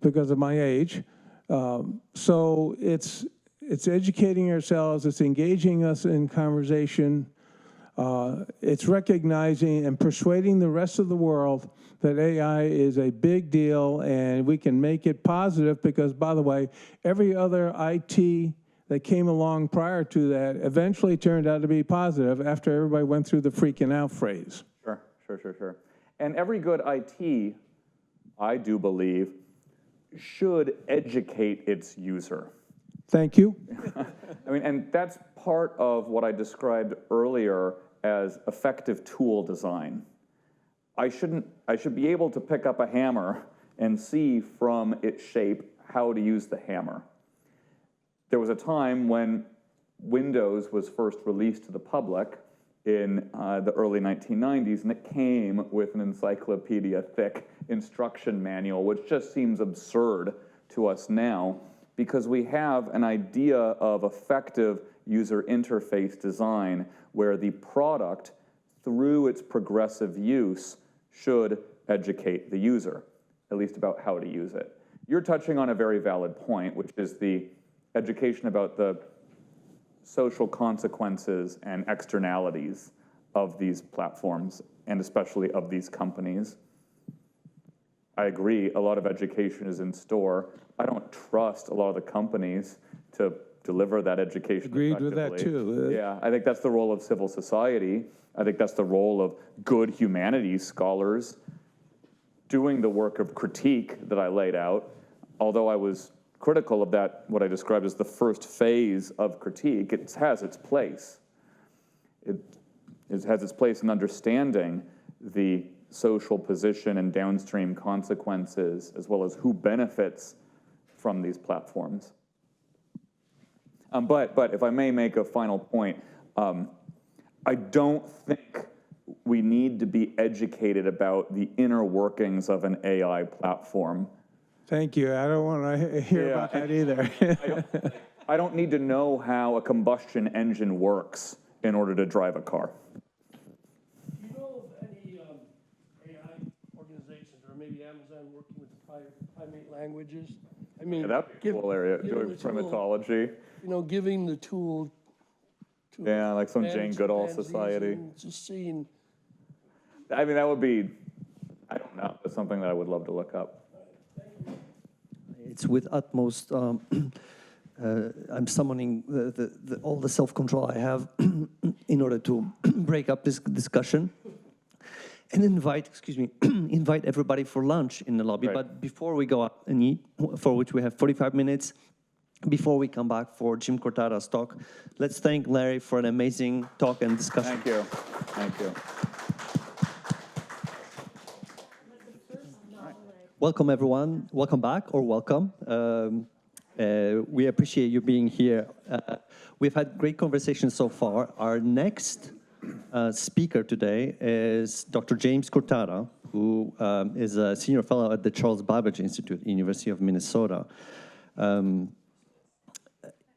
S11: because of my age. So it's educating ourselves, it's engaging us in conversation, it's recognizing and persuading the rest of the world that AI is a big deal and we can make it positive because, by the way, every other IT that came along prior to that eventually turned out to be positive after everybody went through the freaking out phase.
S10: Sure. And every good IT, I do believe, should educate its user.
S11: Thank you.
S10: I mean, and that's part of what I described earlier as effective tool design. I should be able to pick up a hammer and see from its shape how to use the hammer. There was a time when Windows was first released to the public in the early 1990s, and it came with an encyclopedia-thick instruction manual, which just seems absurd to us now, because we have an idea of effective user interface design where the product, through its progressive use, should educate the user, at least about how to use it. You're touching on a very valid point, which is the education about the social consequences and externalities of these platforms, and especially of these companies. I agree, a lot of education is in store. I don't trust a lot of the companies to deliver that education
S11: Agreed with that too.
S10: Yeah, I think that's the role of civil society. I think that's the role of good humanities scholars doing the work of critique that I laid out, although I was critical of that, what I described as the first phase of critique. It has its place. It has its place in understanding the social position and downstream consequences, as well as who benefits from these platforms. But if I may make a final point, I don't think we need to be educated about the inner workings of an AI platform.
S11: Thank you. I don't want to hear about that either.
S10: I don't need to know how a combustion engine works in order to drive a car.
S14: Do you know of any AI organizations, or maybe Amazon working with the primate languages? I mean,
S10: Yeah, that'd be a cool area, doing primatology.
S14: You know, giving the tool to
S10: Yeah, like some Jane Goodall society.
S14: and just seeing.
S10: I mean, that would be, I don't know, it's something that I would love to look up.
S4: It's with utmost, I'm summoning all the self-control I have in order to break up this discussion and invite everybody for lunch in the lobby.
S10: Right.
S4: But before we go out and eat, for which we have 45 minutes, before we come back for Jim Cortada's talk, let's thank Larry for an amazing talk and discussion.
S10: Thank you. Thank you.
S4: Welcome, everyone. Welcome back, or welcome. We appreciate you being here. We've had great conversations so far. Our next speaker today is Dr. James Cortada, who is a senior fellow at the Charles Babbage Institute, University of Minnesota.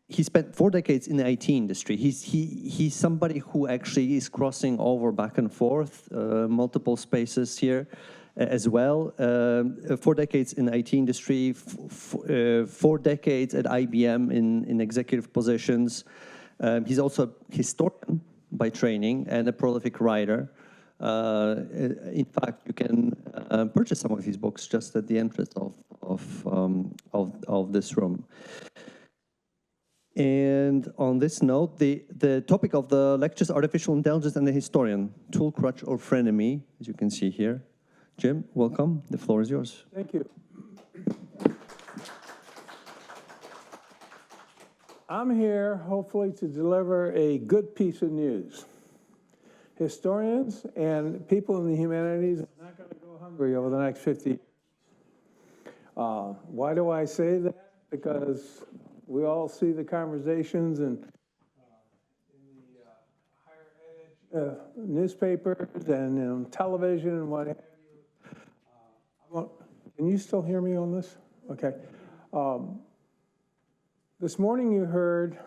S4: He spent 4 decades in the IT industry. He's somebody who actually is crossing over back and forth, multiple spaces here as well. 4 decades in the IT industry, 4 decades at IBM in executive positions. He's also a historian by training and a prolific writer. In fact, you can purchase some of his books just at the entrance of this room. And on this note, the topic of the lecture is artificial intelligence and the historian, tool, crutch, or frenemy, as you can see here. Jim, welcome. The floor is yours.
S11: Thank you. I'm here, hopefully, to deliver a good piece of news. Historians and people in the humanities are not going to go hungry over the next 50 years. Why do I say that? Because we all see the conversations in the higher ed newspapers and on television and what have you. Can you still hear me on this? Okay. This morning you heard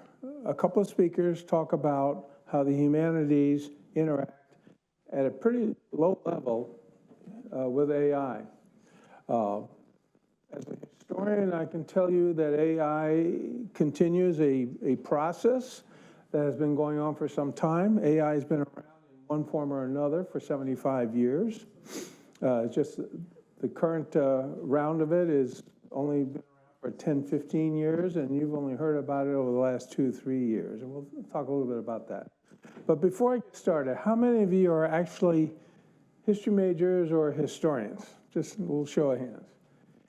S11: a couple of speakers talk about how the humanities interact at a pretty low level with AI. As a historian, I can tell you that AI continues a process that has been going on for some time. AI has been around in one form or another for 75 years. It's just the current round of it is only been around for 10, 15 years, and you've only heard about it over the last 2, 3 years. And we'll talk a little bit about that. But before I get started, how many of you are actually history majors or historians? Just a little show of hands.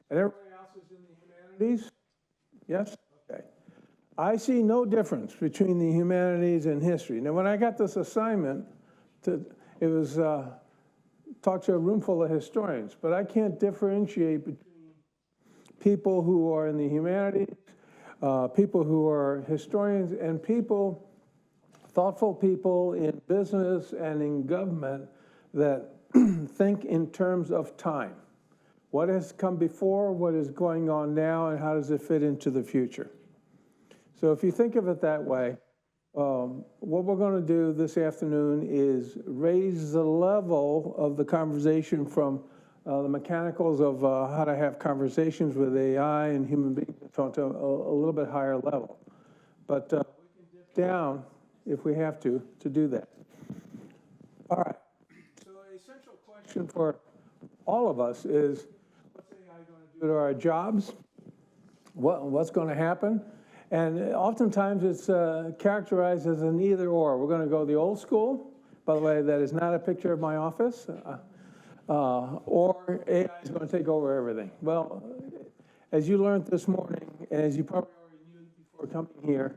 S11: And everybody else is in the humanities? Yes? Okay. I see no difference between the humanities and history. Now, when I got this assignment, it was talk to a room full of historians, but I can't differentiate between people who are in the humanities, people who are historians, and people, thoughtful people in business and in government that think in terms of time. What has come before, what is going on now, and how does it fit into the future? So if you think of it that way, what we're going to do this afternoon is raise the level of the conversation from the mechanicals of how to have conversations with AI and human beings to a little bit higher level. But we can dip down, if we have to do that. All right. So the essential question for all of us is, what's AI going to do to our jobs? What's going to happen? And oftentimes it's characterized as an either or. We're going to go the old school. By the way, that is not a picture of my office. Or AI is going to take over everything. Well, as you learned this morning, and as you probably already knew before coming here,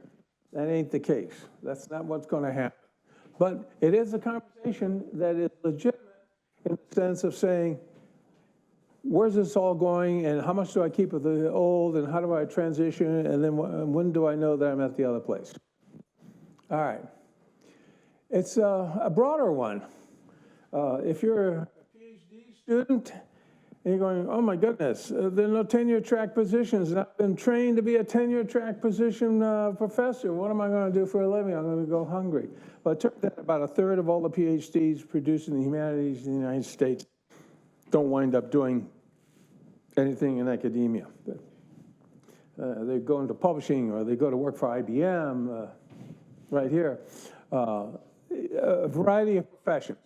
S11: that ain't the case. That's not what's going to happen. But it is a conversation that is legitimate in the sense of saying, where's this all going, and how much do I keep of the old, and how do I transition, and then when do I know that I'm at the other place? All right. It's a broader one. If you're a PhD student, and you're going, oh my goodness, there are no tenure track positions, and I've been trained to be a tenure track position professor. What am I going to do for a living? I'm going to go hungry. Well, it turns out about a third of all the PhDs produced in the humanities in the United States don't wind up doing anything in academia. They go into publishing, or they go to work for IBM, right here. A variety of professions.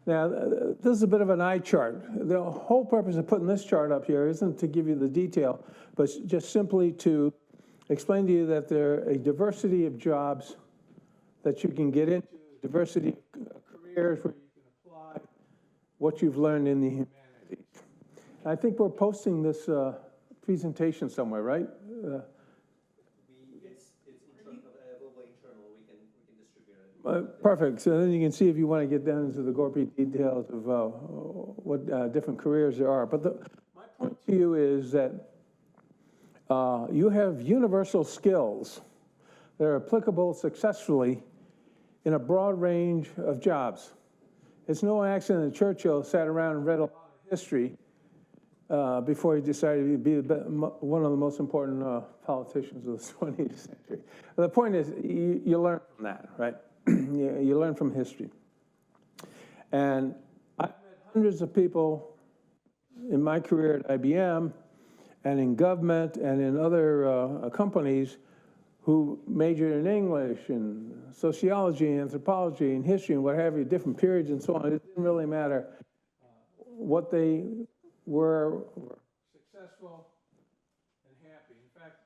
S11: Now, this is a bit of an eye chart. The whole purpose of putting this chart up here isn't to give you the detail, but just simply to explain to you that there are a diversity of jobs that you can get into, diversity of careers where you can apply what you've learned in the humanities. I think we're posting this presentation somewhere, right? Perfect. So then you can see if you want to get down into the gory details of what different careers there are. But my point to you is that you have universal skills that are applicable successfully in a broad range of jobs. It's no accident that Churchill sat around and read a lot of history before he decided to be one of the most important politicians of the 20th century. The point is, you learn from that, right? You learn from history. And I've met hundreds of people in my career at IBM and in government and in other companies who majored in English and sociology, anthropology, and history, and what have you, different periods and so on. It didn't really matter what they were successful and happy. In fact,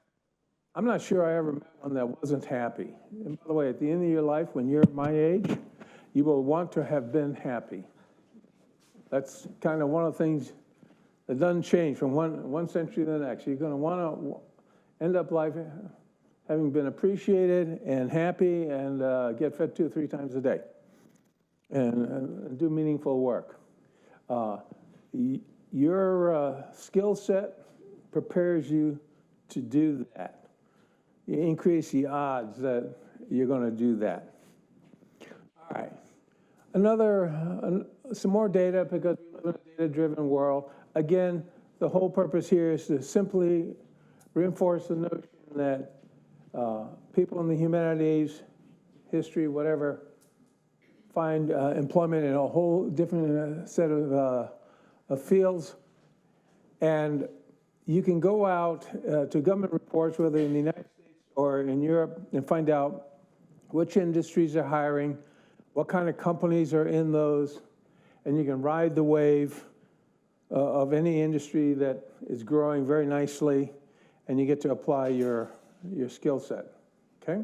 S11: I'm not sure I ever met one that wasn't happy. And by the way, at the end of your life, when you're my age, you will want to have been happy. That's kind of one of the things that doesn't change from one century to the next. You're going to want to end up life having been appreciated and happy and get fed 2 or 3 times a day and do meaningful work. Your skill set prepares you to do that. You increase the odds that you're going to do that. All right. Some more data, because we live in a data-driven world. Again, the whole purpose here is to simply reinforce the notion that people in the humanities, history, whatever, find employment in a whole different set of fields. And you can go out to government reports, whether in the United States or in Europe, and find out which industries are hiring, what kind of companies are in those, and you can ride the wave of any industry that is growing very nicely, and you get to apply your skill set, okay?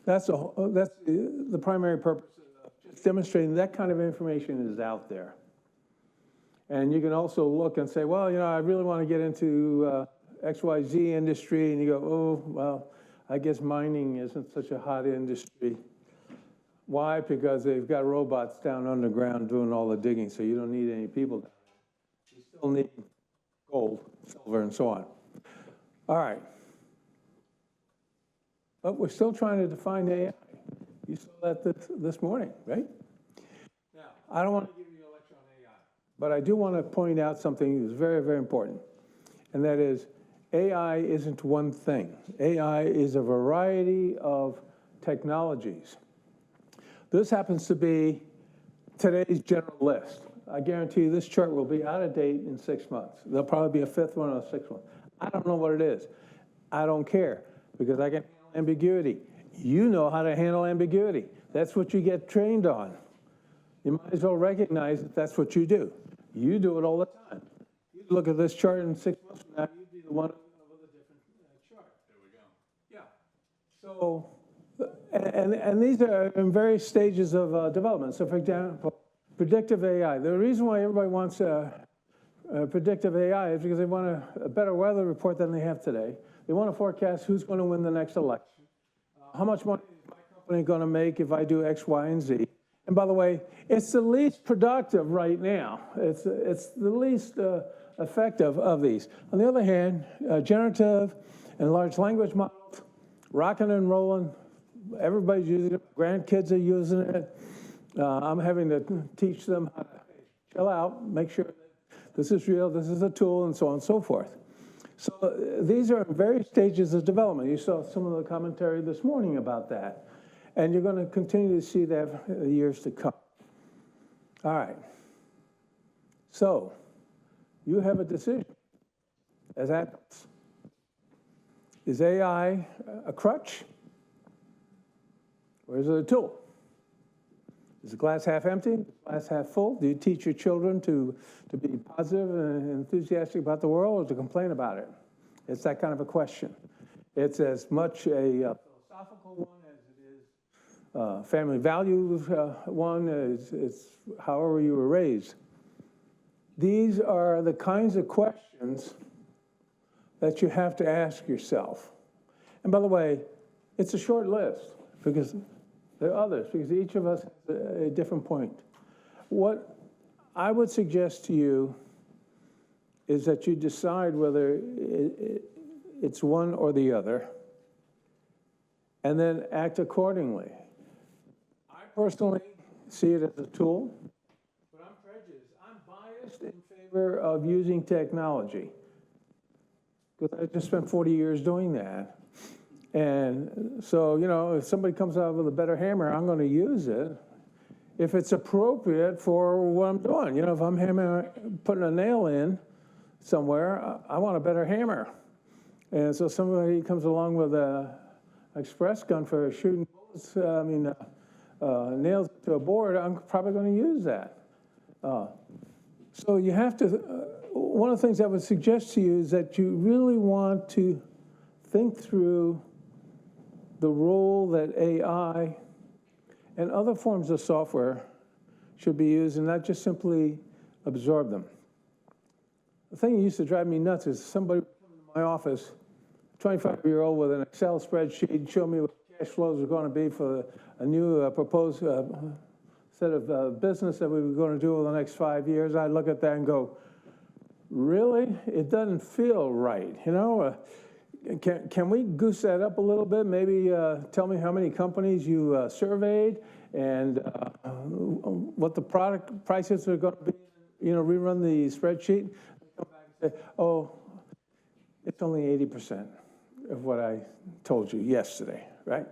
S11: That's the primary purpose of just demonstrating that kind of information is out there. And you can also look and say, well, you know, I really want to get into XYZ industry, and you go, oh, well, I guess mining isn't such a hot industry. Why? Because they've got robots down underground doing all the digging, so you don't need any people down there. You still need gold, silver, and so on. All right. But we're still trying to define AI. You saw that this morning, right? Now, I don't want to give you a lecture on AI, but I do want to point out something that's very, very important, and that is AI isn't one thing. AI is a variety of technologies. This happens to be today's general list. I guarantee you this chart will be out of date in 6 months. There'll probably be a 5th one or a 6th one. I don't know what it is. I don't care, because I can handle ambiguity. You know how to handle ambiguity. That's what you get trained on. You might as well recognize that that's what you do. You do it all the time. You look at this chart in 6 months from now, you'd be the one with a different chart. There we go. Yeah. So, and these are in various stages of development. So, for example, predictive AI. The reason why everybody wants predictive AI is because they want a better weather report than they have today. They want to forecast who's going to win the next election. How much money is my company going to make if I do X, Y, and Z? And by the way, it's the least productive right now. It's the least effective of these. On the other hand, generative and large language models, rocking and rolling. Everybody's using it. Grandkids are using it. I'm having to teach them how to chill out, make sure that this is real, this is a tool, and so on and so forth. So these are various stages of development. You saw some of the commentary this morning about that. And you're going to continue to see that in the years to come. All right. So you have a decision as adults. Is AI a crutch, or is it a tool? Is the glass half empty, the glass half full? Do you teach your children to be positive and enthusiastic about the world, or to complain about it? It's that kind of a question. It's as much a philosophical one as it is family values one. It's however you were raised. These are the kinds of questions that you have to ask yourself. And by the way, it's a short list, because There are others, because each of us has a different point. What I would suggest to you is that you decide whether it's one or the other, and then act accordingly. I personally see it as a tool, but I'm prejudiced. I'm biased in favor of using technology, because I just spent 40 years doing that. And so, you know, if somebody comes out with a better hammer, I'm going to use it if it's appropriate for what I'm doing. You know, if I'm putting a nail in somewhere, I want a better hammer. And so somebody comes along with an express gun for shooting bullets, nails to a board, I'm probably going to use that. So you have to, one of the things I would suggest to you is that you really want to think through the role that AI and other forms of software should be used, and not just simply absorb them. The thing that used to drive me nuts is somebody would come into my office, 25-year-old with an Excel spreadsheet, and show me what cash flows were going to be for a new proposed set of business that we were going to do over the next 5 years. I'd look at that and go, really? It doesn't feel right, you know? Can we goose that up a little bit? Maybe tell me how many companies you surveyed and what the product prices are going to be. You know, rerun the spreadsheet. Come back and say, oh, it's only 80% of what I told you yesterday, right?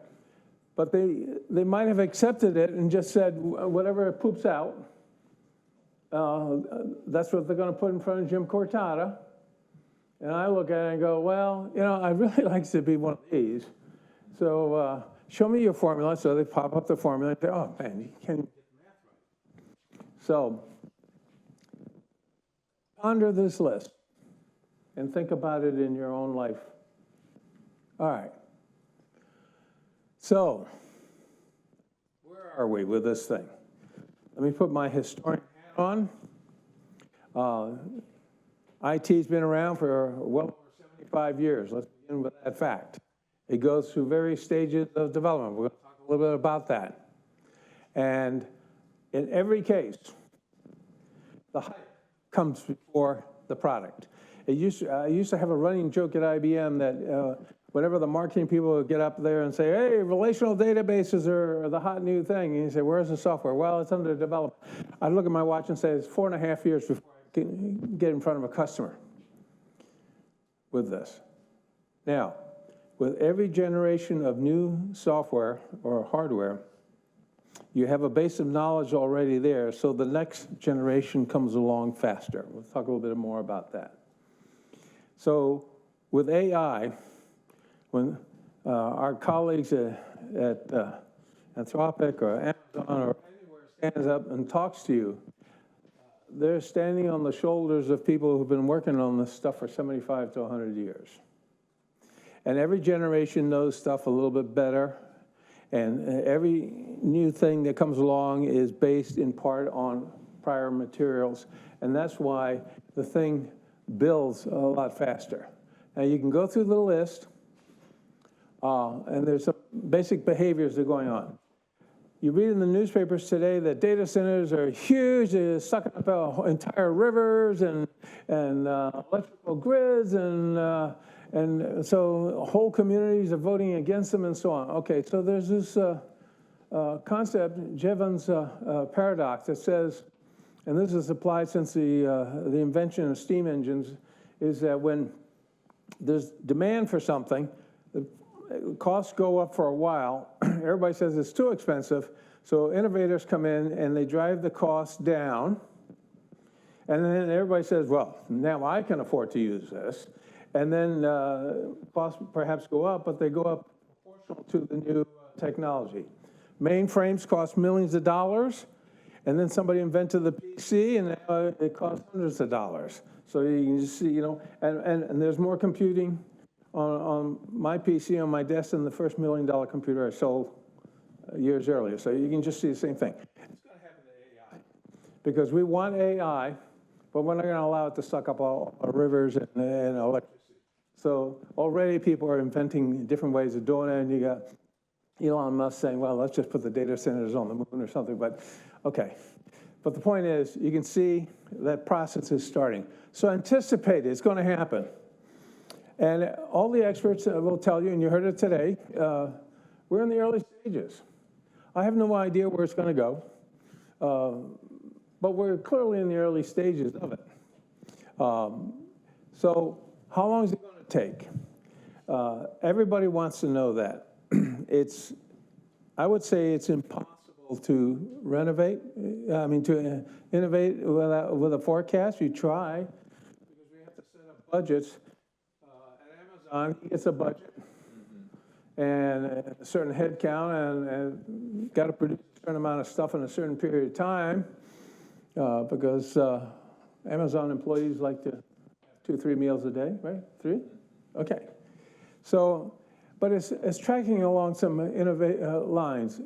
S11: But they might have accepted it and just said, whatever poops out, that's what they're going to put in front of Jim Cortada. And I look at it and go, well, you know, I'd really like to be one of these. So show me your formula. So they pop up the formula and say, oh, man, you can't even get the math right. So ponder this list and think about it in your own life. All right. So where are we with this thing? Let me put my historian hat on. IT's been around for well over 75 years. Let's begin with that fact. It goes through various stages of development. We're going to talk a little bit about that. And in every case, the hype comes before the product. I used to have a running joke at IBM that whenever the marketing people would get up there and say, hey, relational databases are the hot new thing, and you say, where's the software? Well, it's under development. I'd look at my watch and say, it's 4.5 years before get in front of a customer with this. Now, with every generation of new software or hardware, you have a base of knowledge already there, so the next generation comes along faster. We'll talk a little bit more about that. So with AI, when our colleagues at Anthropic or Amazon or anywhere stands up and talks to you, they're standing on the shoulders of people who've been working on this stuff for 75 to 100 years. And every generation knows stuff a little bit better, and every new thing that comes along is based in part on prior materials, and that's why the thing builds a lot faster. Now you can go through the list, and there's some basic behaviors that are going on. You read in the newspapers today that data centers are huge, they're sucking up entire rivers and electrical grids, and so whole communities are voting against them and so on. Okay, so there's this concept, Jevons paradox, that says, and this is applied since the invention of steam engines, is that when there's demand for something, the costs go up for a while. Everybody says it's too expensive, so innovators come in and they drive the cost down. And then everybody says, well, now I can afford to use this. And then costs perhaps go up, but they go up proportional to the new technology. Mainframes cost millions of dollars, and then somebody invented the PC, and it cost hundreds of dollars. So you can just see, you know, and there's more computing on my PC on my desk than the first $1 million computer I sold years earlier. So you can just see the same thing. It's going to happen to AI because we want AI, but we're not going to allow it to suck up all our rivers and electricity. So already people are inventing different ways of doing it, and you got Elon Musk saying, well, let's just put the data centers on the moon or something, but okay. But the point is, you can see that process is starting. So anticipate it's going to happen. And all the experts will tell you, and you heard it today, we're in the early stages. I have no idea where it's going to go, but we're clearly in the early stages of it. So how long is it going to take? Everybody wants to know that. I would say it's impossible to to innovate with a forecast. You try, because we have to set up budgets. At Amazon, he gets a budget and a certain head count and got to produce a certain amount of stuff in a certain period of time because Amazon employees like to have 2-3 meals a day, right? 3? Okay. So, but it's tracking along some lines.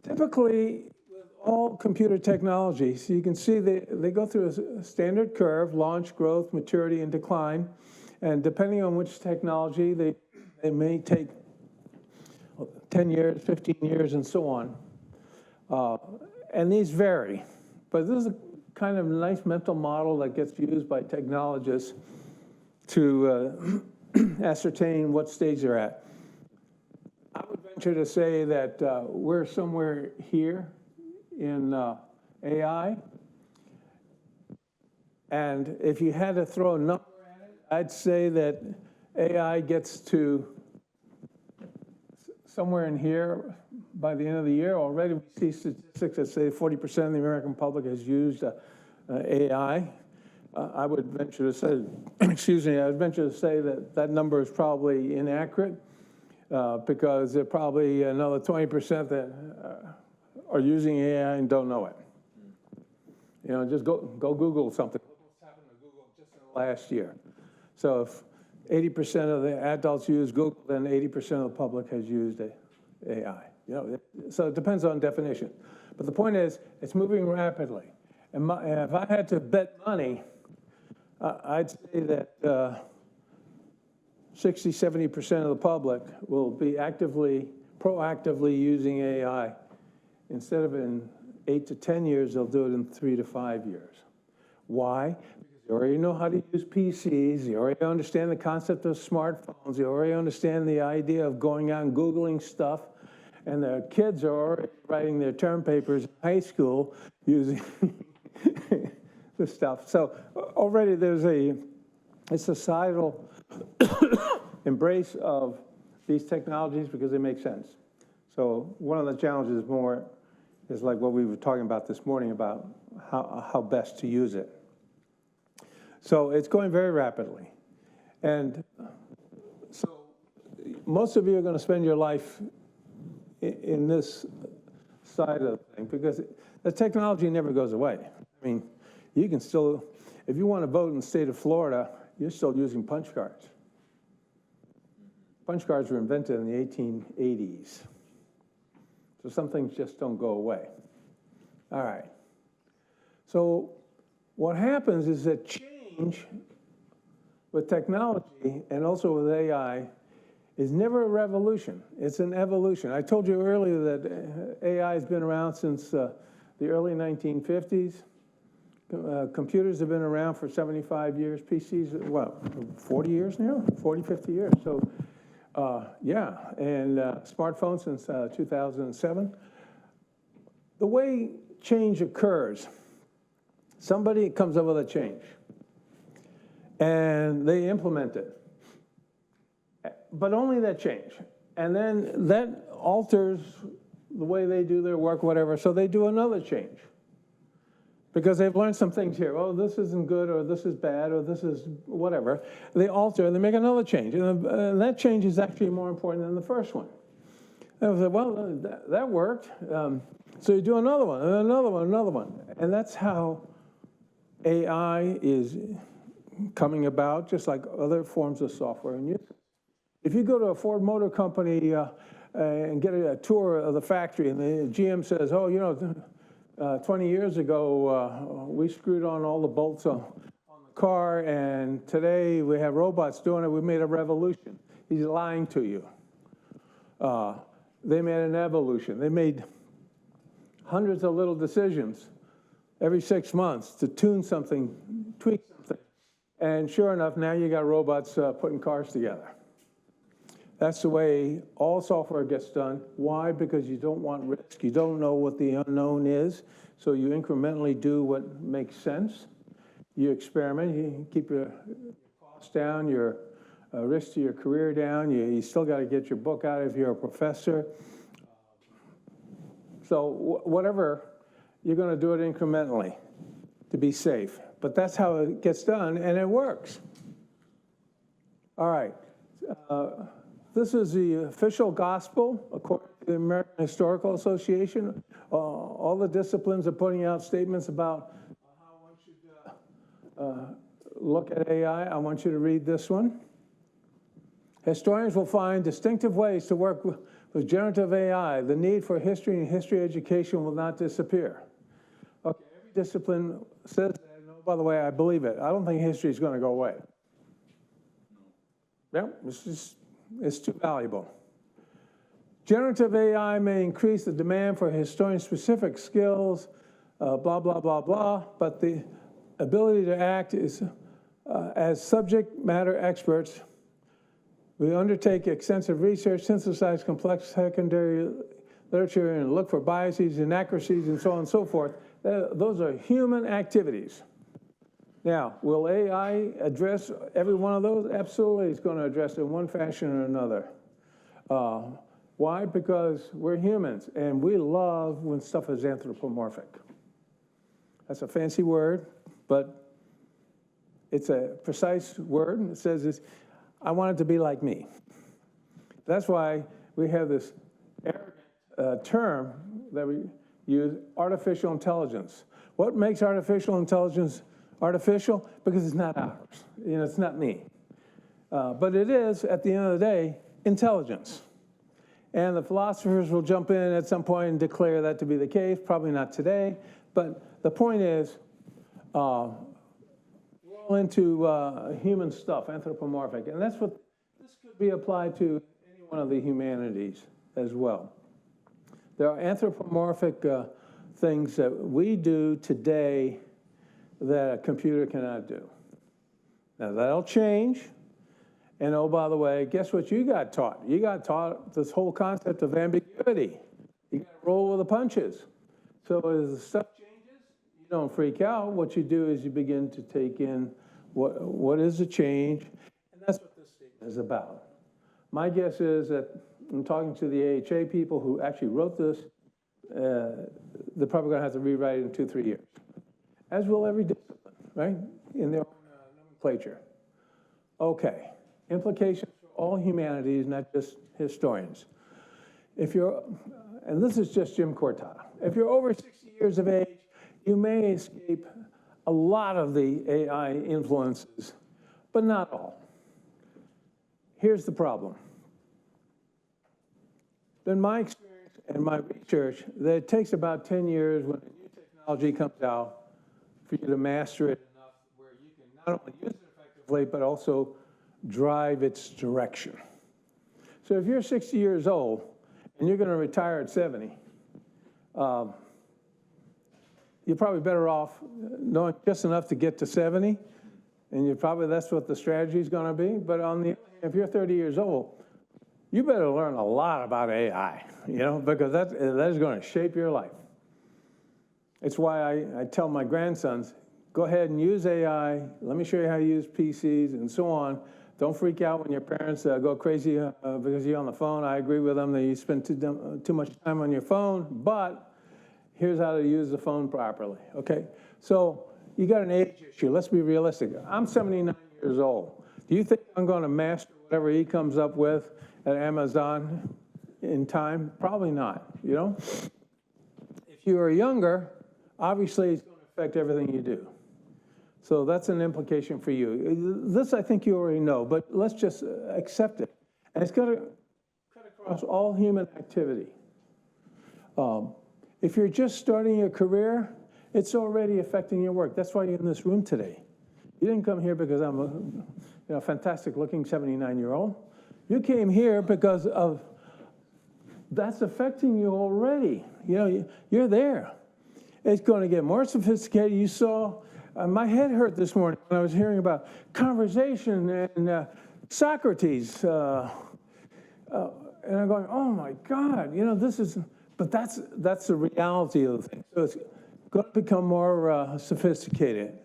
S11: Typically, with all computer technologies, you can see they go through a standard curve: launch, growth, maturity, and decline. And depending on which technology, they may take 10 years, 15 years, and so on. And these vary. But this is a kind of nice mental model that gets used by technologists to ascertain what stage they're at. I would venture to say that we're somewhere here in AI. And if you had to throw a number at it, I'd say that AI gets to somewhere in here by the end of the year. Already we see statistics that say 40% of the American public has used AI. I would venture to say, I would venture to say that that number is probably inaccurate because there are probably another 20% that are using AI and don't know it. You know, just go Google something. Look what's happened to Google just in the last year. So if 80% of the adults use Google, then 80% of the public has used AI. You know, so it depends on definition. But the point is, it's moving rapidly. And if I had to bet money, I'd say that 60-70% of the public will be proactively using AI. Instead of in 8 to 10 years, they'll do it in 3 to 5 years. Why? Because you already know how to use PCs, you already understand the concept of smartphones, you already understand the idea of going out and Googling stuff, and the kids are already writing their term papers in high school using the stuff. So already there's a societal embrace of these technologies because they make sense. So one of the challenges more is like what we were talking about this morning about how best to use it. So it's going very rapidly. And so most of you are going to spend your life in this side of the thing because the technology never goes away. I mean, you can still, if you want to vote in the state of Florida, you're still using punch cards. Punch cards were invented in the 1880s. So some things just don't go away. All right. So what happens is that change with technology and also with AI is never a revolution. It's an evolution. I told you earlier that AI has been around since the early 1950s. Computers have been around for 75 years. PCs, what, 40 years now? 40, 50 years. So, yeah, and smartphones since 2007. The way change occurs, somebody comes up with a change, and they implement it. But only that change. And then that alters the way they do their work, whatever, so they do another change. Because they've learned some things here. Oh, this isn't good, or this is bad, or this is whatever. They alter, and they make another change. And that change is actually more important than the first one. And I said, well, that worked. So you do another one, and another one, another one. And that's how AI is coming about, just like other forms of software and use. If you go to a Ford Motor Company and get a tour of the factory, and the GM says, oh, you know, 20 years ago, we screwed on all the bolts on the car, and today we have robots doing it. We made a revolution. He's lying to you. they made an evolution. They made hundreds of little decisions every 6 months to tune something, tweak something. And sure enough, now you got robots putting cars together. That's the way all software gets done. Why? Because you don't want risk. You don't know what the unknown is, so you incrementally do what makes sense. You experiment, you keep your costs down, your risk to your career down. You still got to get your book out if you're a professor. So whatever, you're going to do it incrementally to be safe. But that's how it gets done, and it works. All right. This is the official gospel, according to the American Historical Association. All the disciplines are putting out statements about how one should look at AI. I want you to read this one. Historians will find distinctive ways to work with generative AI. The need for history and history education will not disappear. Okay, every discipline says that. And oh, by the way, I believe it. I don't think history is going to go away. Yeah, it's too valuable. Generative AI may increase the demand for historian-specific skills, blah, blah, blah, blah, but the ability to act is, as subject matter experts, we undertake extensive research, synthesize complex secondary literature, and look for biases, inaccuracies, and so on and so forth. Those are human activities. Now, will AI address every one of those? Absolutely, it's going to address it in one fashion or another. Why? Because we're humans, and we love when stuff is anthropomorphic. That's a fancy word, but it's a precise word. It says, I want it to be like me. That's why we have this arrogant term that we use, artificial intelligence. What makes artificial intelligence artificial? Because it's not ours. You know, it's not me. But it is, at the end of the day, intelligence. And the philosophers will jump in at some point and declare that to be the case. Probably not today. But the point is, we're all into human stuff, anthropomorphic. And that's what this could be applied to any one of the humanities as well. There are anthropomorphic things that we do today that a computer cannot do. Now, that'll change. And oh, by the way, guess what you got taught? You got taught this whole concept of ambiguity. You got to roll with the punches. So as the stuff changes, you don't freak out. What you do is you begin to take in what is the change, and that's what this statement is about. My guess is that I'm talking to the AHA people who actually wrote this, they're probably going to have to rewrite it in 2-3 years, as will every discipline, right, in their own nomenclature. Okay, implications for all humanities, not just historians. If you're, and this is just Jim Cortana, if you're over 60 years of age, you may escape a lot of the AI influences, but not all. Here's the problem. In my experience and my research, that it takes about 10 years when a new technology comes out for you to master it enough where you can not only use it effectively, but also drive its direction. So if you're 60 years old and you're going to retire at 70, you're probably better off knowing just enough to get to 70, and that's what the strategy is going to be. But on the other hand, if you're 30 years old, you better learn a lot about AI, because that is going to shape your life. It's why I tell my grandsons, go ahead and use AI. Let me show you how to use PCs and so on. Don't freak out when your parents go crazy because you're on the phone. I agree with them that you spend too much time on your phone, but here's how to use the phone properly, okay? So you got an age issue. Let's be realistic. I'm 79 years old. Do you think I'm going to master whatever he comes up with at Amazon in time? Probably not, If you are younger, obviously it's going to affect everything you do. So that's an implication for you. This I think you already know, but let's just accept it. And it's got to cut across all human activity. If you're just starting your career, it's already affecting your work. That's why you're in this room today. You didn't come here because I'm a fantastic-looking 79-year-old. You came here because of that's affecting you already. You know, you're there. It's going to get more sophisticated. You saw, my head hurt this morning when I was hearing about conversation and Socrates. And I'm going, oh my God, you know, this is, but that's the reality of the thing. So it's going to become more sophisticated.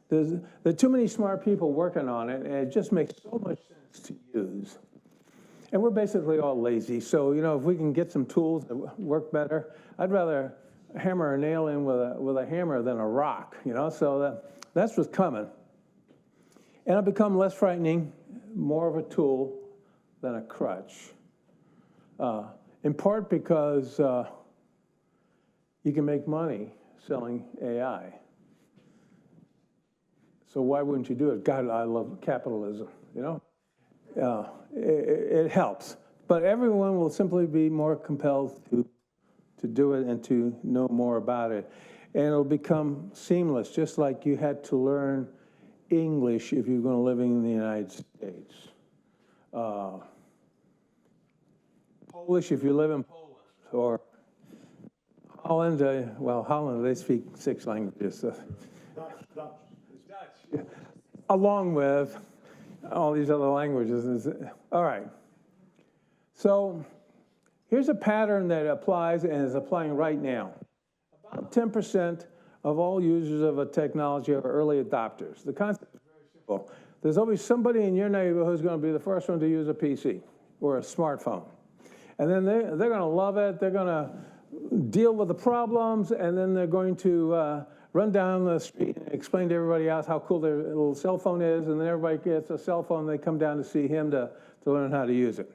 S11: There are too many smart people working on it, and it just makes so much sense to use. And we're basically all lazy, so you know, if we can get some tools that work better, I'd rather hammer a nail in with a hammer than a rock, you know. So that's what's coming. And it'll become less frightening, more of a tool than a crutch. In part because you can make money selling AI. So why wouldn't you do it? God, I love capitalism, you know? It helps. But everyone will simply be more compelled to do it and to know more about it. And it'll become seamless, just like you had to learn English if you're going to live in the United States. Polish if you live in Poland, or Holland, well, Holland, they speak 6 languages. So. Dutch. Along with all these other languages. All right. So here's a pattern that applies and is applying right now. About 10% of all users of a technology are early adopters. The concept is very simple. There's always somebody in your neighborhood who's going to be the first one to use a PC or a smartphone. And then they're going to love it. They're going to deal with the problems, and then they're going to run down the street and explain to everybody else how cool their little cell phone is, and then everybody gets a cell phone, they come down to see him to learn how to use it.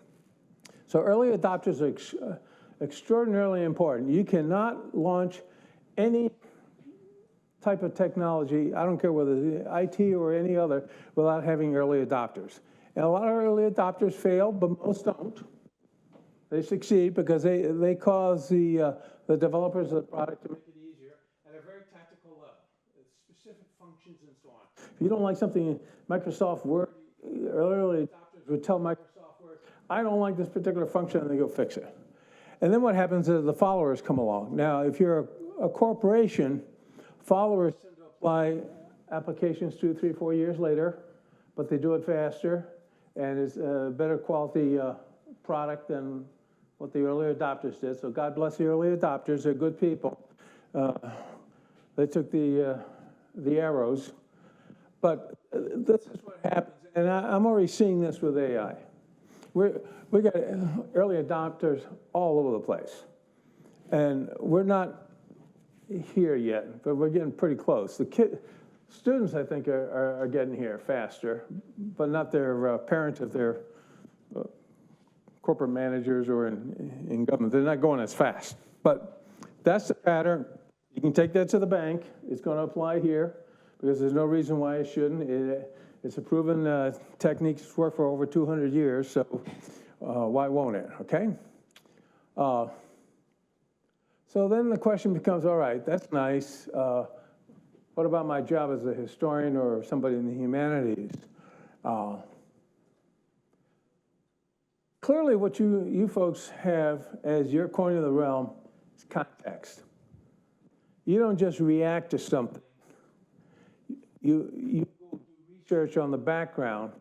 S11: So early adopters are extraordinarily important. You cannot launch any type of technology, I don't care whether it's IT or any other, without having early adopters. And a lot of early adopters fail, but most don't. They succeed because they cause the developers of the product to make it easier at a very tactical level, specific functions and so on. If you don't like something in Microsoft Word, early adopters would tell Microsoft Word, I don't like this particular function, and they go fix it. And then what happens is the followers come along. Now, if you're a corporation, followers tend to apply applications 2, 3, 4 years later, but they do it faster, and it's a better quality product than what the early adopters did. So God bless the early adopters. They're good people. They took the arrows. But this is what happens. And I'm already seeing this with AI. We got early adopters all over the place. And we're not here yet, but we're getting pretty close. Students, I think, are getting here faster, but not their parents if they're corporate managers or in government. They're not going as fast. But that's the pattern. You can take that to the bank. It's going to apply here because there's no reason why it shouldn't. It's a proven technique. It's worked for over 200 years, so why won't it, okay? So then the question becomes, all right, that's nice. What about my job as a historian or somebody in the humanities? Clearly, what you folks have as your coin of the realm is context. You don't just react to something. You do research on the background.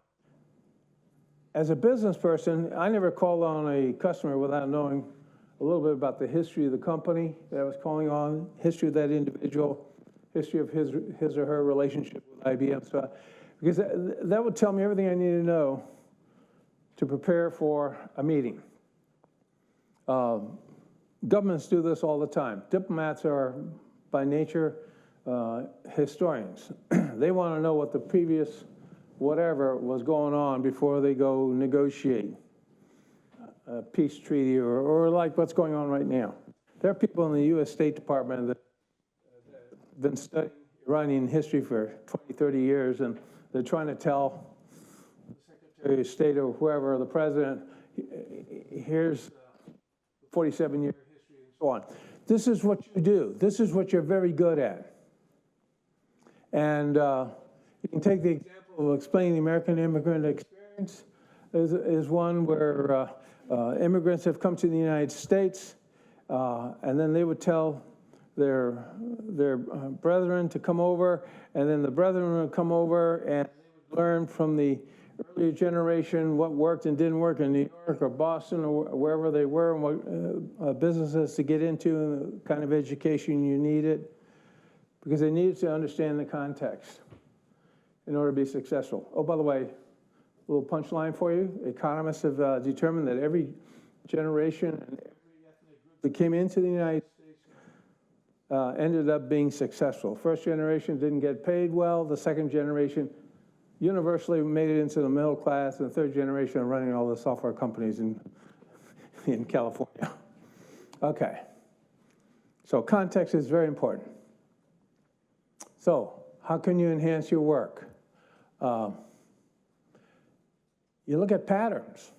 S11: As a business person, I never called on a customer without knowing a little bit about the history of the company that I was calling on, history of that individual, history of his or her relationship with IBM. So, because that would tell me everything I need to know to prepare for a meeting. Governments do this all the time. Diplomats are, by nature, historians. They want to know what the previous whatever was going on before they go negotiate a peace treaty or like what's going on right now. There are people in the U.S. State Department that have been studying Iranian history for 20, 30 years, and they're trying to tell the Secretary of State or whoever, the president, here's 47-year history and so on. This is what you do. This is what you're very good at. And you can take the example of explaining the American immigrant experience is one where immigrants have come to the United States, and then they would tell their brethren to come over, and then the brethren would come over and they would learn from the earlier generation what worked and didn't work in New York or Boston or wherever they were, and what businesses to get into and the kind of education you needed, because they needed to understand the context in order to be successful. Oh, by the way, a little punchline for you. Economists have determined that every generation and every ethnic group that came into the United States ended up being successful. First generation didn't get paid well. The second generation universally made it into the middle class, and the third generation are running all the software companies in California. Okay. So context is very important. So how can you enhance your work? You look at patterns.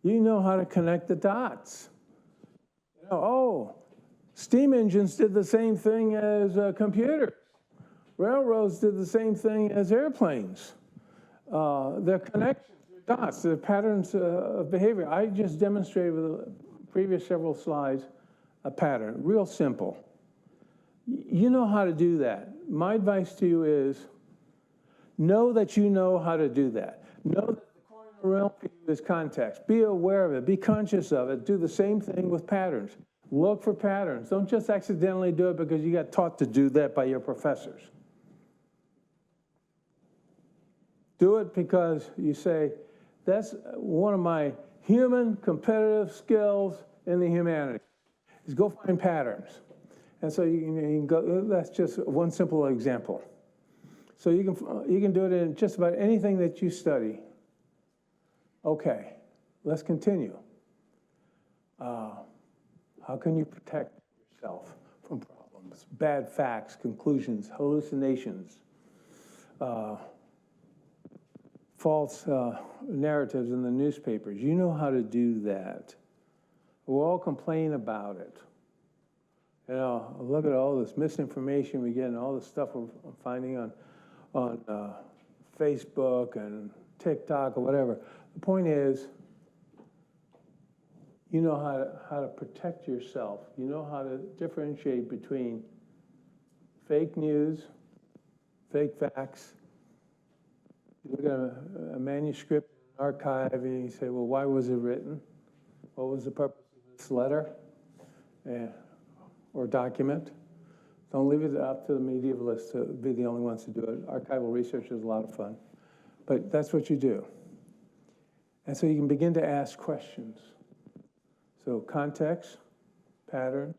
S11: You know how to connect the dots. You know, oh, steam engines did the same thing as computers. Railroads did the same thing as airplanes. They're connections, they're dots, they're patterns of behavior. I just demonstrated with the previous several slides a pattern, real simple. You know how to do that. My advice to you is know that you know how to do that. Know that the coin in the realm for you is context. Be aware of it. Be conscious of it. Do the same thing with patterns. Look for patterns. Don't just accidentally do it because you got taught to do that by your professors. Do it because you say, that's one of my human competitive skills in the humanities, is go find patterns. And so you can go, that's just one simple example. So you can do it in just about anything that you study. Okay, let's continue. How can you protect yourself from problems? Bad facts, conclusions, hallucinations, false narratives in the newspapers. You know how to do that. We'll all complain about it. You know, look at all this misinformation we get and all the stuff we're finding on Facebook and TikTok or whatever. The point is, you know how to protect yourself. You know how to differentiate between fake news, fake facts. You look at a manuscript, an archive, and you say, well, why was it written? What was the purpose of this letter or document? Don't leave it up to the medievalists to be the only ones to do it. Archival research is a lot of fun. But that's what you do. And so you can begin to ask questions. So context, pattern,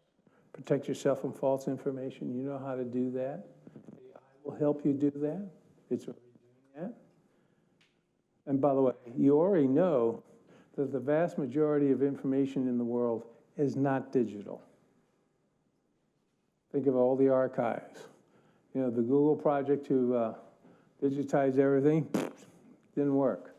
S11: protect yourself from false information. You know how to do that. AI will help you do that. It's already doing that. And by the way, you already know that the vast majority of information in the world is not digital. Think of all the archives. You know, the Google project to digitize everything didn't work.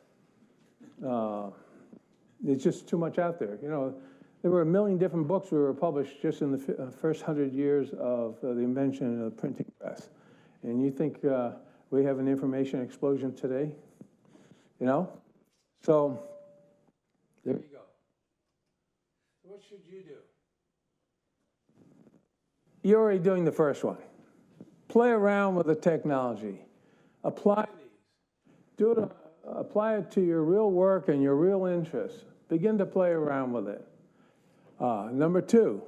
S11: It's just too much out there. You know, there were 1 million different books that were published just in the first 100 years of the invention of the printing press. And you think we have an information explosion today? You know? So, there you go. So what should you do? You're already doing the first one. Play around with the technology. Apply these. Apply it to your real work and your real interests. Begin to play around with it. Number 2,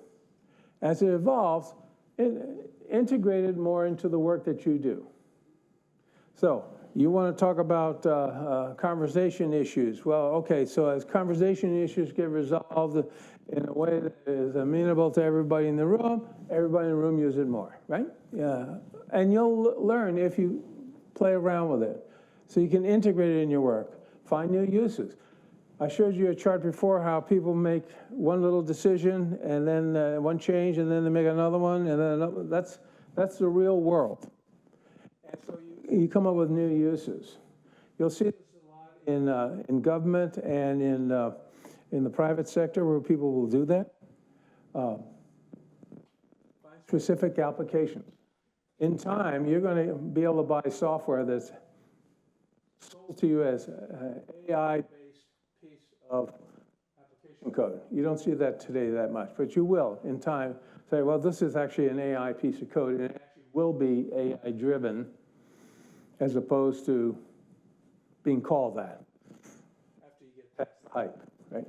S11: as it evolves, integrate it more into the work that you do. So you want to talk about conversation issues. Well, okay, so as conversation issues get resolved in a way that is amenable to everybody in the room use it more, right? Yeah. And you'll learn if you play around with it. So you can integrate it in your work. Find new uses. I showed you a chart before how people make one little decision and then one change and then they make another one and then another. That's the real world. And so you come up with new uses. You'll see this a lot in government and in the private sector where people will do that. Find specific applications. In time, you're going to be able to buy software that's sold to you as an AI-based piece of education code. You don't see that today that much, but you will in time say, well, this is actually an AI piece of code, and it actually will be AI-driven as opposed to being called that after you get past the hype, right?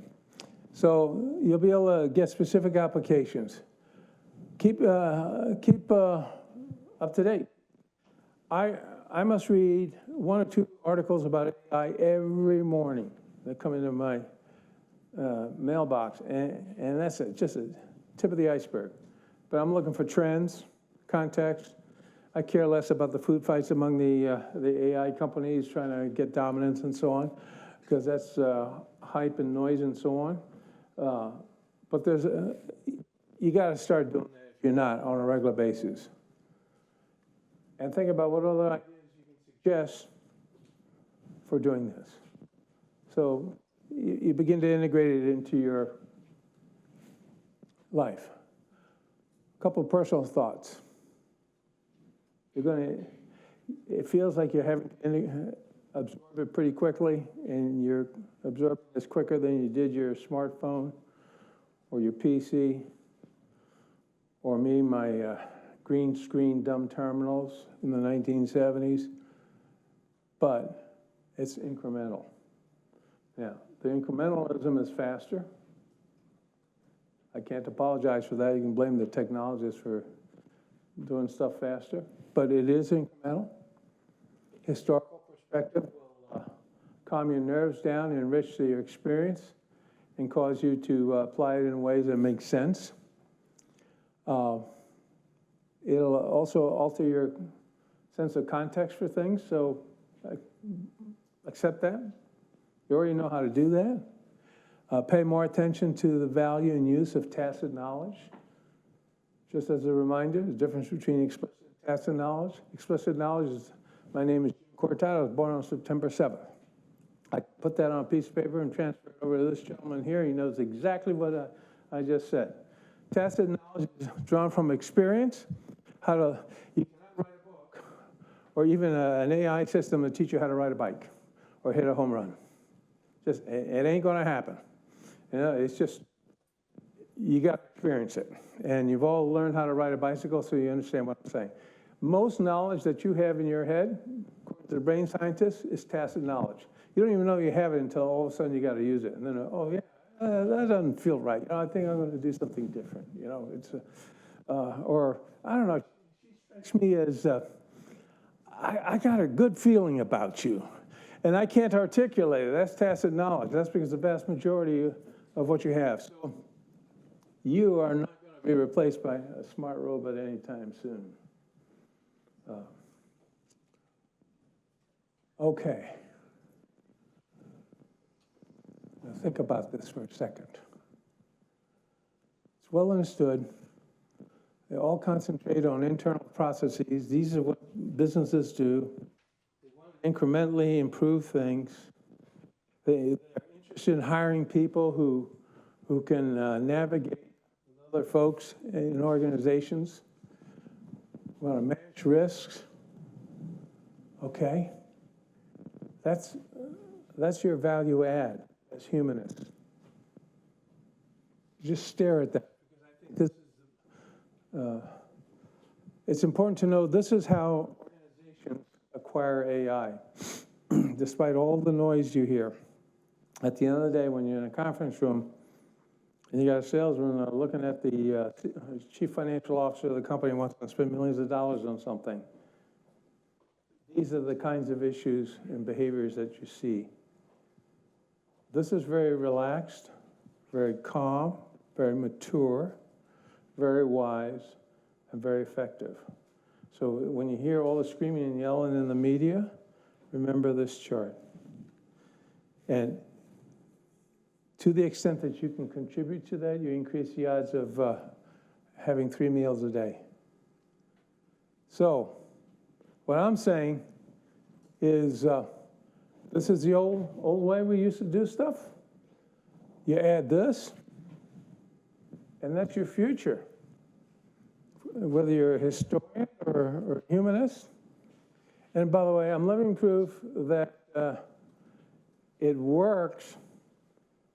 S11: So you'll be able to get specific applications. Keep up to date. I must read 1 or 2 articles about AI every morning that come into my mailbox, and that's just a tip of the iceberg. But I'm looking for trends, context. I care less about the food fights among the AI companies trying to get dominance and so on, because that's hype and noise and so on. But you got to start doing that if you're not on a regular basis. And think about what other ideas you can suggest for doing this. So you begin to integrate it into your life. A couple of personal thoughts. It feels like you're having to absorb it pretty quickly, and you're absorbing this quicker than you did your smartphone or your PC, or me, my green screen dumb terminals in the 1970s, but it's incremental. Now, the incrementalism is faster. I can't apologize for that. You can blame the technologists for doing stuff faster, but it is incremental. Historical perspective will calm your nerves down and enrich your experience and cause you to apply it in ways that make sense. It'll also alter your sense of context for things, so accept that. You already know how to do that. Pay more attention to the value and use of tacit knowledge. Just as a reminder, the difference between explicit and tacit knowledge. Explicit knowledge is, my name is Jim Cortado, I was born on September 7th. I put that on a piece of paper and transfer it over to this gentleman here. He knows exactly what I just said. Tacit knowledge is drawn from experience. You cannot write a book, or even an AI system to teach you how to ride a bike or hit a home run. It ain't gonna happen. You know, it's just, you got to experience it. And you've all learned how to ride a bicycle, so you understand what I'm saying. Most knowledge that you have in your head, according to the brain scientists, is tacit knowledge. You don't even know you have it until all of a sudden you got to use it. And then, oh yeah, that doesn't feel right. You know, I think I'm going to do something different. You know, it's, or I don't know, she strikes me as, I got a good feeling about you. And I can't articulate it. That's tacit knowledge. That's because the vast majority of what you have. So you are not going to be replaced by a smart robot anytime soon. Okay. Now think about this for a second. It's well understood. They all concentrate on internal processes. These are what businesses do. They want to incrementally improve things. They're interested in hiring people who can navigate with other folks in organizations. Want to manage risks. Okay. That's your value add as humanists. Just stare at that, because I think this is, it's important to know this is how organizations acquire AI, despite all the noise you hear. At the end of the day, when you're in a conference room and you got a salesman looking at the chief financial officer of the company wants to spend millions of dollars on something, these are the kinds of issues and behaviors that you see. This is very relaxed, very calm, very mature, very wise, and very effective. So when you hear all the screaming and yelling in the media, remember this chart. And to the extent that you can contribute to that, you increase the odds of having 3 meals a day. So what I'm saying is this is the old way we used to do stuff. You add this, and that's your future. Whether you're a historian or a humanist. And by the way, I'm living proof that it works,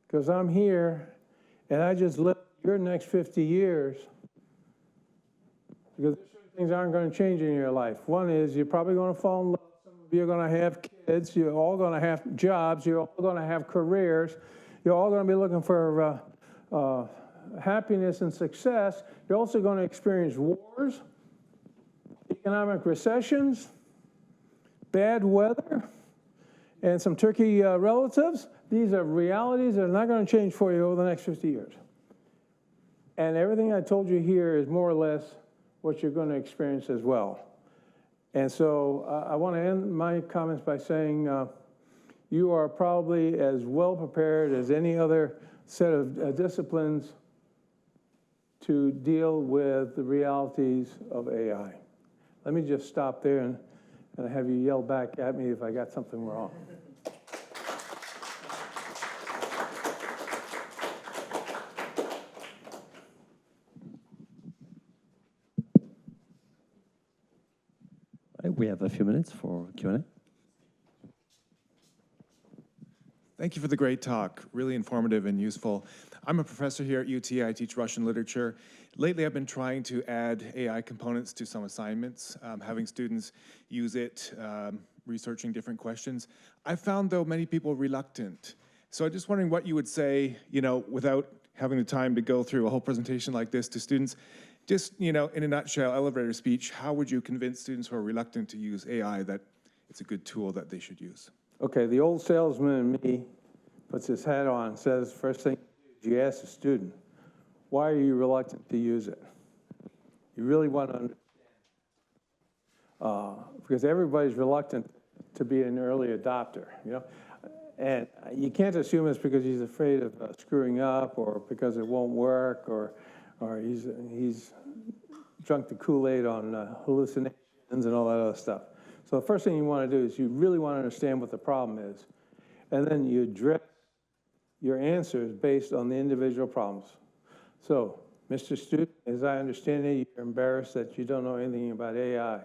S11: because I'm here And I just live your next 50 years, because certain things aren't going to change in your life. One is you're probably going to fall in love. Some of you are going to have kids. You're all going to have jobs. You're all going to have careers. You're all going to be looking for happiness and success. You're also going to experience wars, economic recessions, bad weather, and some turkey relatives. These are realities that are not going to change for you over the next 50 years. And everything I told you here is more or less what you're going to experience as well. And so I want to end my comments by saying you are probably as well prepared as any other set of disciplines to deal with the realities of AI. Let me just stop there and have you yell back at me if I got something wrong.
S4: We have a few minutes for Q&A.
S15: Thank you for the great talk, really informative and useful. I'm a professor here at UT. I teach Russian literature. Lately, I've been trying to add AI components to some assignments, having students use it, researching different questions. I found, though, many people reluctant. So I'm just wondering what you would say, without having the time to go through a whole presentation like this to students. Just, in a nutshell, elevator speech, how would you convince students who are reluctant to use AI that it's a good tool that they should use?
S11: Okay, the old salesman in me puts his hat on and says, first thing you ask the student, why are you reluctant to use it? You really want to understand. Because everybody's reluctant to be an early adopter, And you can't assume it's because he's afraid of screwing up or because it won't work or he's drunk the Kool-Aid on hallucinations and all that other stuff. So the first thing you want to do is you really want to understand what the problem is. And then you address your answers based on the individual problems. So, Mr. Student, as I understand it, you're embarrassed that you don't know anything about AI.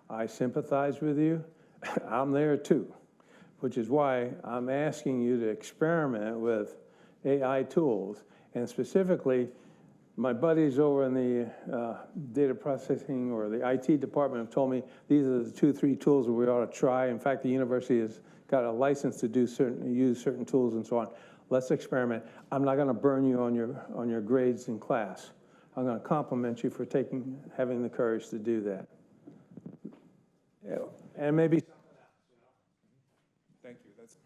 S11: I sympathize with you. I'm there too, which is why I'm asking you to experiment with AI tools. And specifically, my buddies over in the data processing or the IT department have told me these are the 2-3 tools that we ought to try. In fact, the university has got a license to use certain tools and so on. Let's experiment. I'm not going to burn you on your grades in class. I'm going to compliment you for having the courage to do that. Yeah. And maybe something else.
S15: Thank you. That's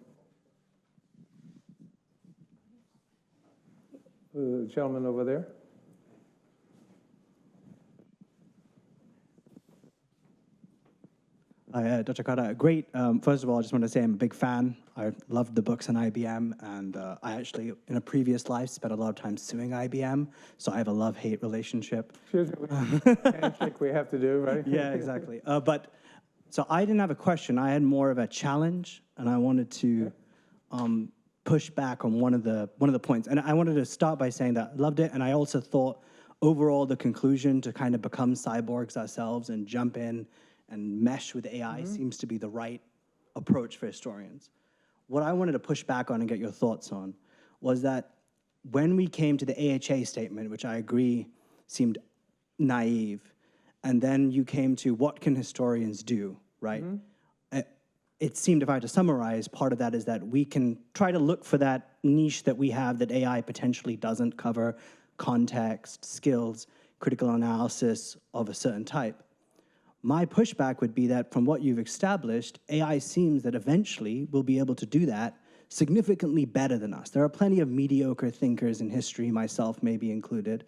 S11: the gentleman over there.
S16: Hi, Dr. Carter. Great. First of all, I just want to say I'm a big fan. I loved the books on IBM, and I actually, in a previous life, spent a lot of time suing IBM, so I have a love-hate relationship.
S11: Excuse me, handshake we have to do, right?
S16: Yeah, exactly. So I didn't have a question. I had more of a challenge, and I wanted to push back on one of the points. And I wanted to start by saying that I loved it, and I also thought overall the conclusion to kind of become cyborgs ourselves and jump in and mesh with AI seems to be the right approach for historians. What I wanted to push back on and get your thoughts on was that when we came to the AHA statement, which I agree seemed naive, and then you came to what can historians do, right? It seemed, if I had to summarize, part of that is that we can try to look for that niche that we have that AI potentially doesn't cover, context, skills, critical analysis of a certain type. My pushback would be that from what you've established, AI seems that eventually we'll be able to do that significantly better than us. There are plenty of mediocre thinkers in history, myself maybe included,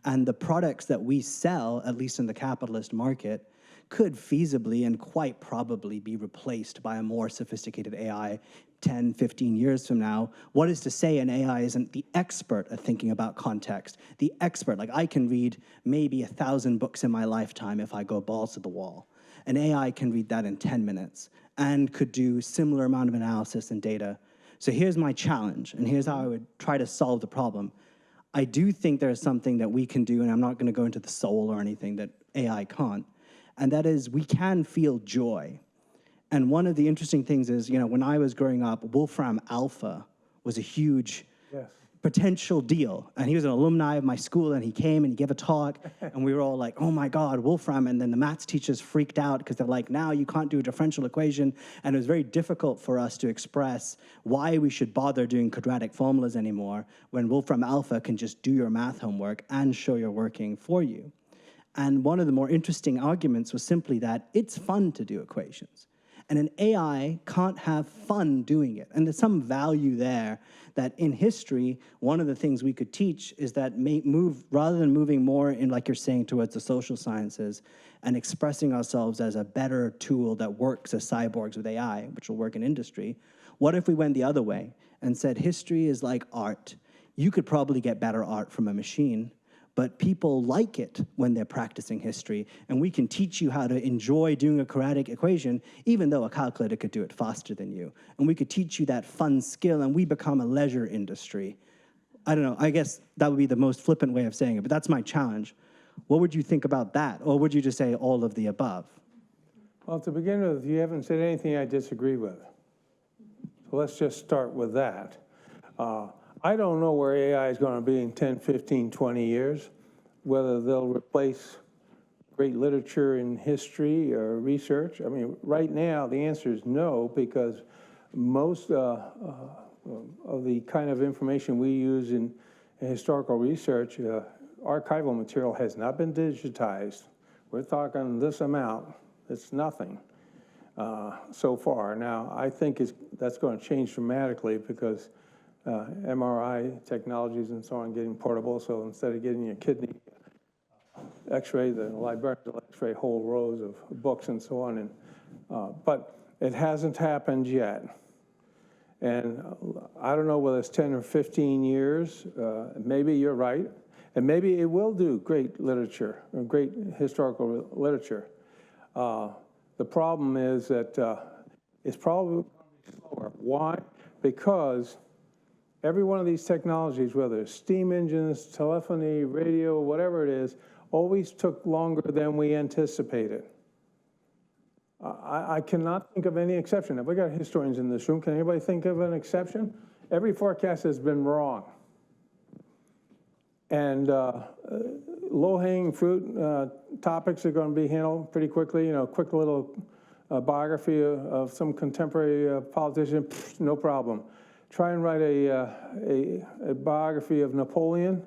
S16: and the products that we sell, at least in the capitalist market, could feasibly and quite probably be replaced by a more sophisticated AI 10, 15 years from now. What is to say an AI isn't the expert at thinking about context, the expert, like I can read maybe 1,000 books in my lifetime if I go balls to the wall. An AI can read that in 10 minutes and could do similar amount of analysis and data. So here's my challenge, and here's how I would try to solve the problem. I do think there's something that we can do, and I'm not gonna go into the soul or anything that AI can't, and that is we can feel joy. And one of the interesting things is, when I was growing up, Wolfram Alpha was a huge potential deal. And he was an alumni of my school, and he came and he gave a talk, and we were all like, oh my God, Wolfram. And then the maths teachers freaked out because they're like, now you can't do a differential equation. And it was very difficult for us to express why we should bother doing quadratic formulas anymore when Wolfram Alpha can just do your math homework and show you're working for you. And one of the more interesting arguments was simply that it's fun to do equations. And an AI can't have fun doing it. And there's some value there that in history, one of the things we could teach is that rather than moving more in, like you're saying, towards the social sciences and expressing ourselves as a better tool that works as cyborgs with AI, which will work in industry, what if we went the other way and said history is like art? You could probably get better art from a machine, but people like it when they're practicing history, and we can teach you how to enjoy doing a quadratic equation, even though a calculator could do it faster than you. And we could teach you that fun skill, and we become a leisure industry. I don't know, I guess that would be the most flippant way of saying it, but that's my challenge. What would you think about that? Or would you just say all of the above?
S11: Well, to begin with, you haven't said anything I disagree with. So let's just start with that. I don't know where AI is going to be in 10, 15, 20 years, whether they'll replace great literature in history or research. I mean, right now, the answer is no, because most of the kind of information we use in historical research, archival material has not been digitized. We're talking this amount. It's nothing so far. Now, I think that's going to change dramatically because MRI technologies and so on getting portable, so instead of getting your kidney x-ray, the librarians will x-ray whole rows of books and so on. But it hasn't happened yet. And I don't know whether it's 10 or 15 years. Maybe you're right. And maybe it will do great literature, or great historical literature. The problem is that it's probably slower. Why? Because every one of these technologies, whether it's steam engines, telephony, radio, whatever it is, always took longer than we anticipated. I cannot think of any exception. Have we got historians in this room? Can anybody think of an exception? Every forecast has been wrong. And low-hanging fruit topics are going to be handled pretty quickly. You know, quick little biography of some contemporary politician, no problem. Try and write a biography of Napoleon.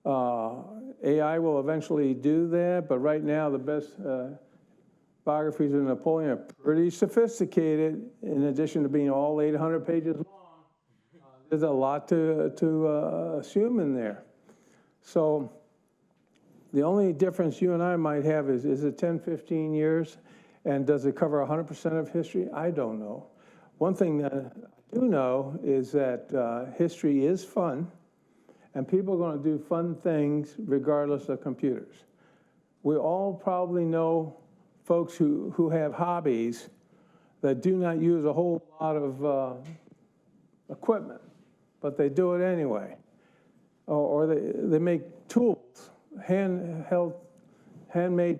S11: AI will eventually do that, but right now the best biographies of Napoleon are pretty sophisticated, in addition to being all 800 pages long. There's a lot to assume in there. So the only difference you and I might have is it 10, 15 years, and does it cover 100% of history? I don't know. One thing that I do know is that history is fun, and people are going to do fun things regardless of computers. We all probably know folks who have hobbies that do not use a whole lot of equipment, but they do it anyway. Or they make tools, handmade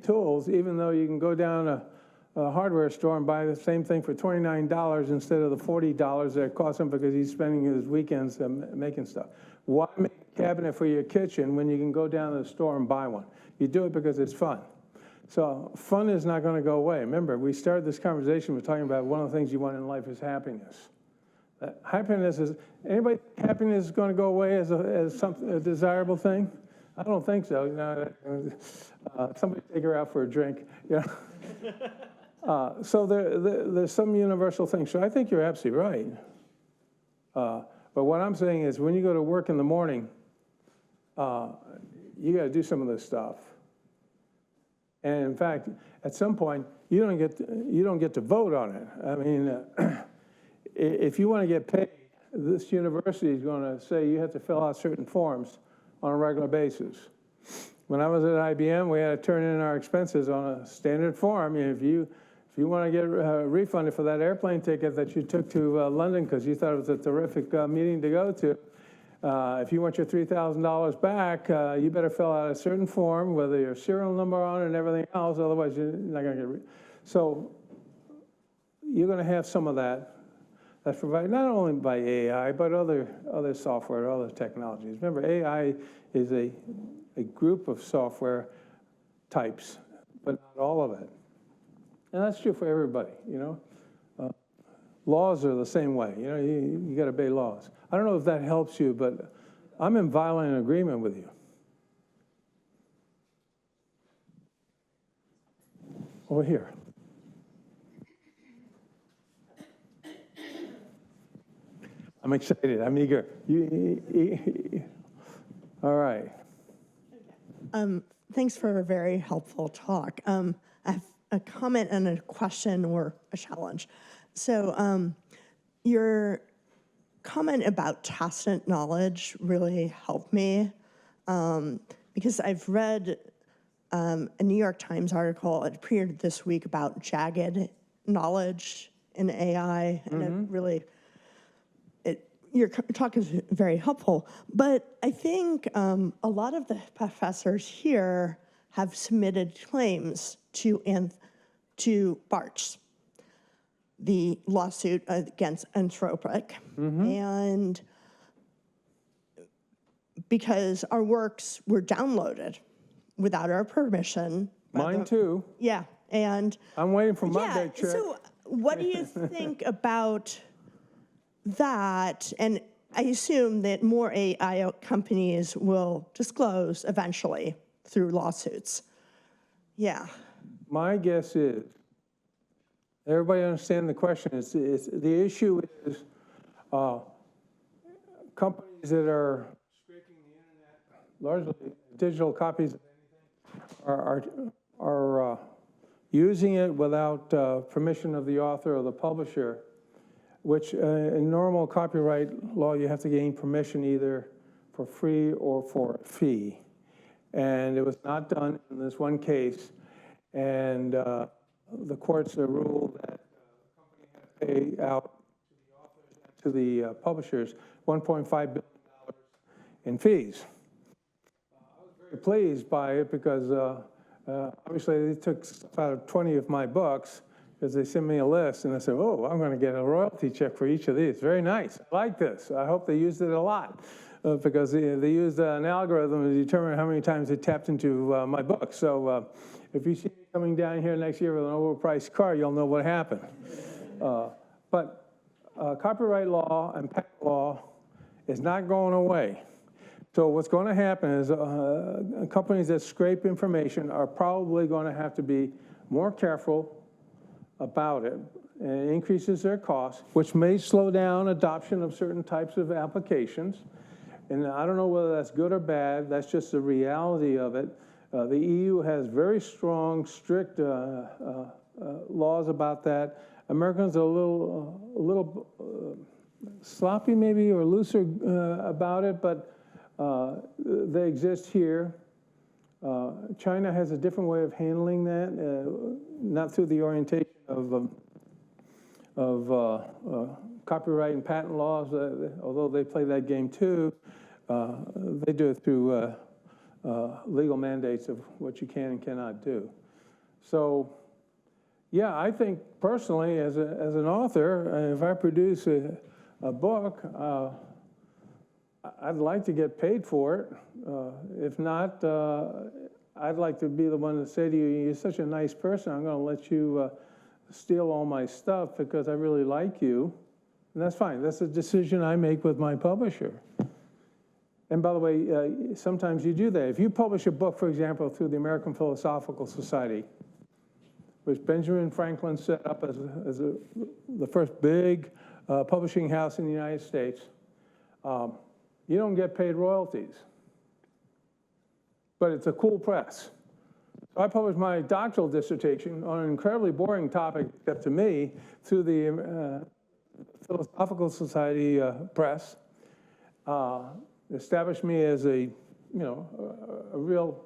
S11: tools, even though you can go down a hardware store and buy the same thing for $29 instead of the $40 that it costs him because he's spending his weekends making stuff. Why make a cabinet for your kitchen when you can go down to the store and buy one? You do it because it's fun. So fun is not going to go away. Remember, we started this conversation with talking about one of the things you want in life is happiness. Happiness is, anybody think happiness is going to go away as a desirable thing? I don't think so. Somebody take her out for a drink. You know? So there's some universal things. So I think you're absolutely right. But what I'm saying is when you go to work in the morning, you got to do some of this stuff. And in fact, at some point, you don't get to vote on it. I mean, if you want to get paid, this university is going to say you have to fill out certain forms on a regular basis. When I was at IBM, we had to turn in our expenses on a standard form. If you want to get refunded for that airplane ticket that you took to London because you thought it was a terrific meeting to go to, if you want your $3,000 back, you better fill out a certain form, whether your serial number on it and everything else, otherwise you're not going to get So you're going to have some of that. that's provided not only by AI, but other software, other technologies. Remember, AI is a group of software types, but not all of it. And that's true for everybody, you know. Laws are the same way, you know, you got to obey laws. I don't know if that helps you, but I'm in violent agreement with you. Over here. I'm excited, I'm eager. All right.
S17: Thanks for a very helpful talk. I have a comment and a question or a challenge. So your comment about tacit knowledge really helped me because I've read a New York Times article, it appeared this week, about jagged knowledge in AI, and it really, your talk is very helpful. But I think a lot of the professors here have submitted claims to BARCH, the lawsuit against Anthropic. And because our works were downloaded without our permission.
S11: Mine too.
S17: Yeah, and
S11: I'm waiting for my big check.
S17: So what do you think about that? And I assume that more AI companies will disclose eventually through lawsuits. Yeah.
S11: My guess is, everybody understand the question, the issue is companies that are scraping the internet, largely digital copies of anything, are using it without permission of the author or the publisher, which in normal copyright law, you have to gain permission either for free or for a fee. And it was not done in this one case. And the courts ruled that the company had to pay out to the authors and to the publishers $1.5 billion in fees. I was very pleased by it because obviously they took stuff out of 20 of my books because they sent me a list and I said, oh, I'm going to get a royalty check for each of these. Very nice. I like this. I hope they used it a lot because they used an algorithm to determine how many times they tapped into my book. So if you see me coming down here next year with an overpriced car, you'll know what happened. But copyright law and patent law is not going away. So what's going to happen is companies that scrape information are probably going to have to be more careful about it, and it increases their costs, which may slow down adoption of certain types of applications. And I don't know whether that's good or bad. That's just the reality of it. The EU has very strong, strict laws about that. Americans are a little sloppy maybe or looser about it, but they exist here. China has a different way of handling that, not through the orientation of copyright and patent laws, although they play that game too. They do it through legal mandates of what you can and cannot do. So, yeah, I think personally, as an author, if I produce a book, I'd like to get paid for it. If not, I'd like to be the one to say to you, you're such a nice person, I'm going to let you steal all my stuff because I really like you. And that's fine. That's a decision I make with my publisher. And by the way, sometimes you do that. If you publish a book, for example, through the American Philosophical Society, which Benjamin Franklin set up as the first big publishing house in the United States, you don't get paid royalties. But it's a cool press. So I published my doctoral dissertation on an incredibly boring topic, except to me, through the Philosophical Society press. Established me as a real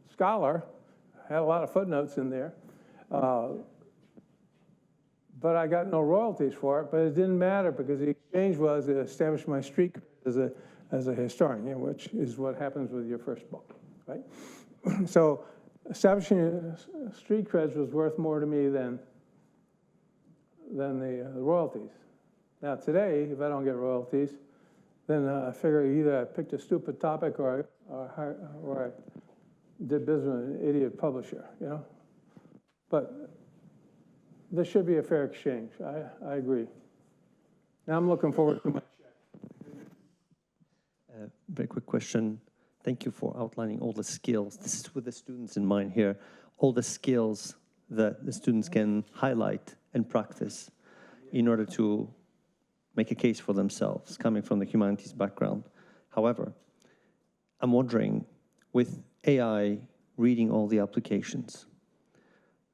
S11: scholar. Had a lot of footnotes in there. But I got no royalties for it, but it didn't matter because the exchange was it established my street cred as a historian, which is what happens with your first book, right? So establishing street creds was worth more to me than the royalties. Now today, if I don't get royalties, then I figure either I picked a stupid topic or I did business with an idiot publisher, you know? But there should be a fair exchange. I agree. Now I'm looking forward to my
S4: Very quick question. Thank you for outlining all the skills. This is with the students in mind here. All the skills that the students can highlight and practice in order to make a case for themselves, coming from the humanities background. However, I'm wondering, with AI reading all the applications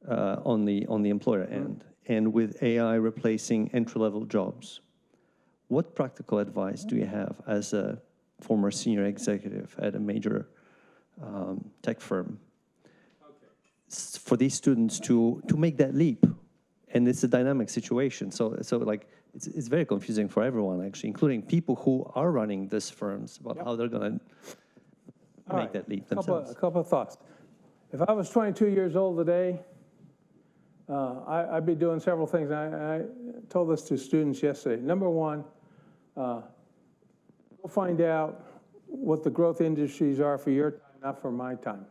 S4: on the employer end, and with AI replacing entry-level jobs, what practical advice do you have as a former senior executive at a major tech firm for these students to make that leap? And it's a dynamic situation, so like it's very confusing for everyone, actually, including people who are running these firms about how they're going to make that leap themselves.
S11: A couple of thoughts. If I was 22 years old today, I'd be doing several things. I told this to students yesterday. Number one, go find out what the growth industries are for your time, not for my time.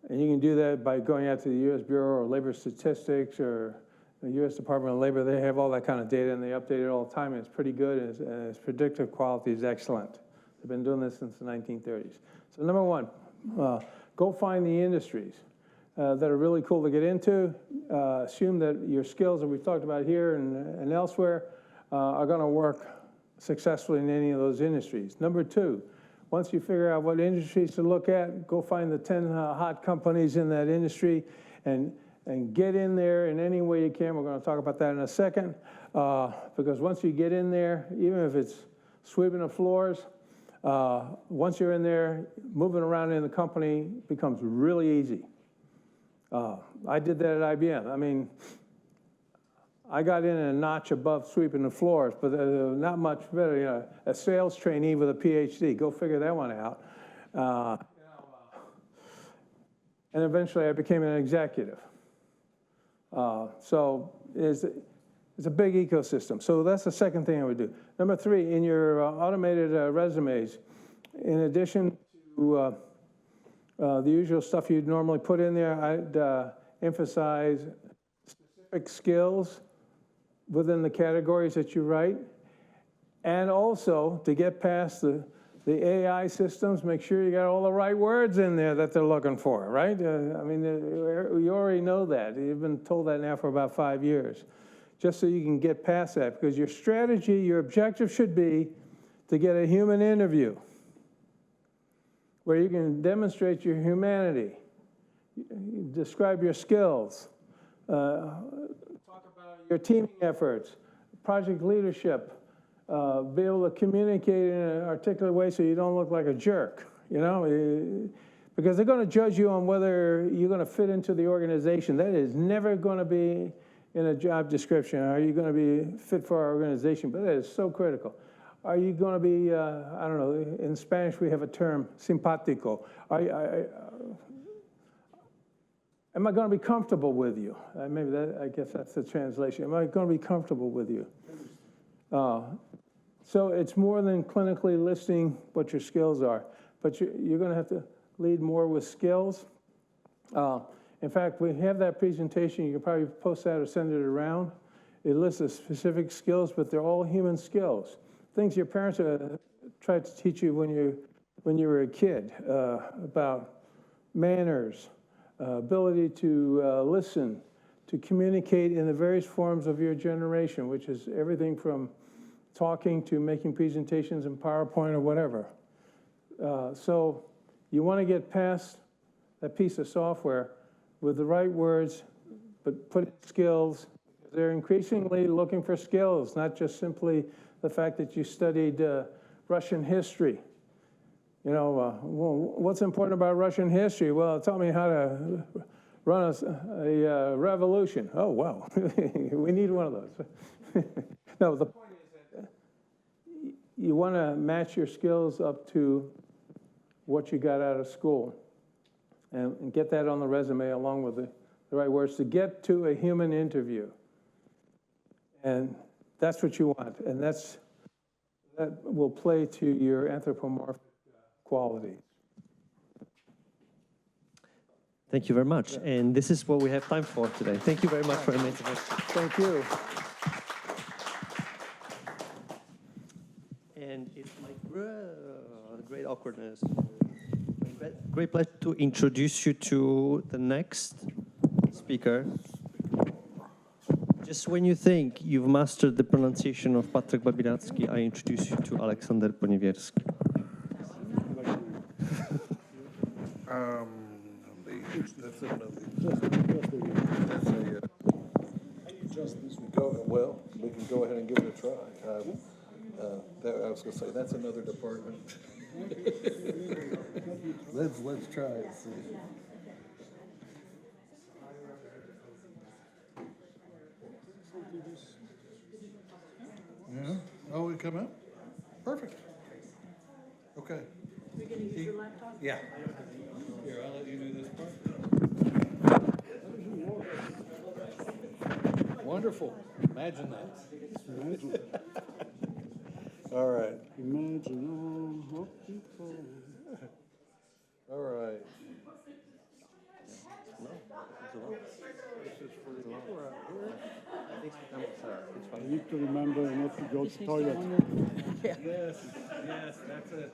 S11: And you can do that by going out to the U.S. Bureau of Labor Statistics or the U.S. Department of Labor. They have all that kind of data, and they update it all the time, and it's pretty good, and its predictive quality is excellent. They've been doing this since the 1930s. So number one, go find the industries that are really cool to get into. Assume that your skills that we've talked about here and elsewhere are going to work successfully in any of those industries. Number two, once you figure out what industries to look at, go find the 10 hot companies in that industry and get in there in any way you can. We're going to talk about that in a second. Because once you get in there, even if it's sweeping the floors, once you're in there, moving around in the company becomes really easy. I did that at IBM. I mean, I got in a notch above sweeping the floors, but not much better. You know, a sales trainee with a PhD. Go figure that one out. And eventually I became an executive. So it's a big ecosystem. So that's the second thing I would do. Number three, in your automated resumes, in addition to the usual stuff you'd normally put in there, I'd emphasize specific skills within the categories that you write. And also, to get past the AI systems, make sure you got all the right words in there that they're looking for, right? I mean, you already know that. You've been told that now for about 5 years. Just so you can get past that, because your strategy, your objective should be to get a human interview where you can demonstrate your humanity, describe your skills, talk about your teaming efforts, project leadership, be able to communicate in an articulate way so you don't look like a jerk, you know? Because they're going to judge you on whether you're going to fit into the organization. That is never going to be in a job description. Are you going to be fit for our organization? But that is so critical. Are you going to be, I don't know, in Spanish we have a term, simpático. Am I going to be comfortable with you? Maybe that, I guess that's the translation. Am I going to be comfortable with you? So it's more than clinically listing what your skills are, but you're going to have to lead more with skills. In fact, we have that presentation. You can probably post that or send it around. It lists the specific skills, but they're all human skills. Things your parents tried to teach you when you were a kid about manners, ability to listen, to communicate in the various forms of your generation, which is everything from talking to making presentations in PowerPoint or whatever. So you want to get past that piece of software with the right words, but put in skills. They're increasingly looking for skills, not just simply the fact that you studied Russian history. You know, what's important about Russian history? Well, it taught me how to run a revolution. Oh, wow, we need one of those. No, the point is that you want to match your skills up to what you got out of school and get that on the resume along with the right words to get to a human interview. And That's what you want, and that will play to your anthropomorphic quality.
S4: Thank you very much. And this is what we have time for today. Thank you very much for amazing questions.
S11: Thank you.
S4: And it's my great awkwardness, great pleasure to introduce you to the next speaker. Just when you think you've mastered the pronunciation of Patryk Babiracki, I introduce you to Aleksander Poniewierski.
S18: That's well, we can go ahead and give it a try. I was going to say, that's another department. Let's try it, see. Yeah, oh, it come up? Perfect. Okay.
S3: You're going to use your laptop?
S18: Yeah. Here, I'll let you do this part. Wonderful. Imagine that. All right.
S9: Imagine all people.
S18: All right.
S9: I need to remember not to go to the toilet.
S18: Yes, that's it.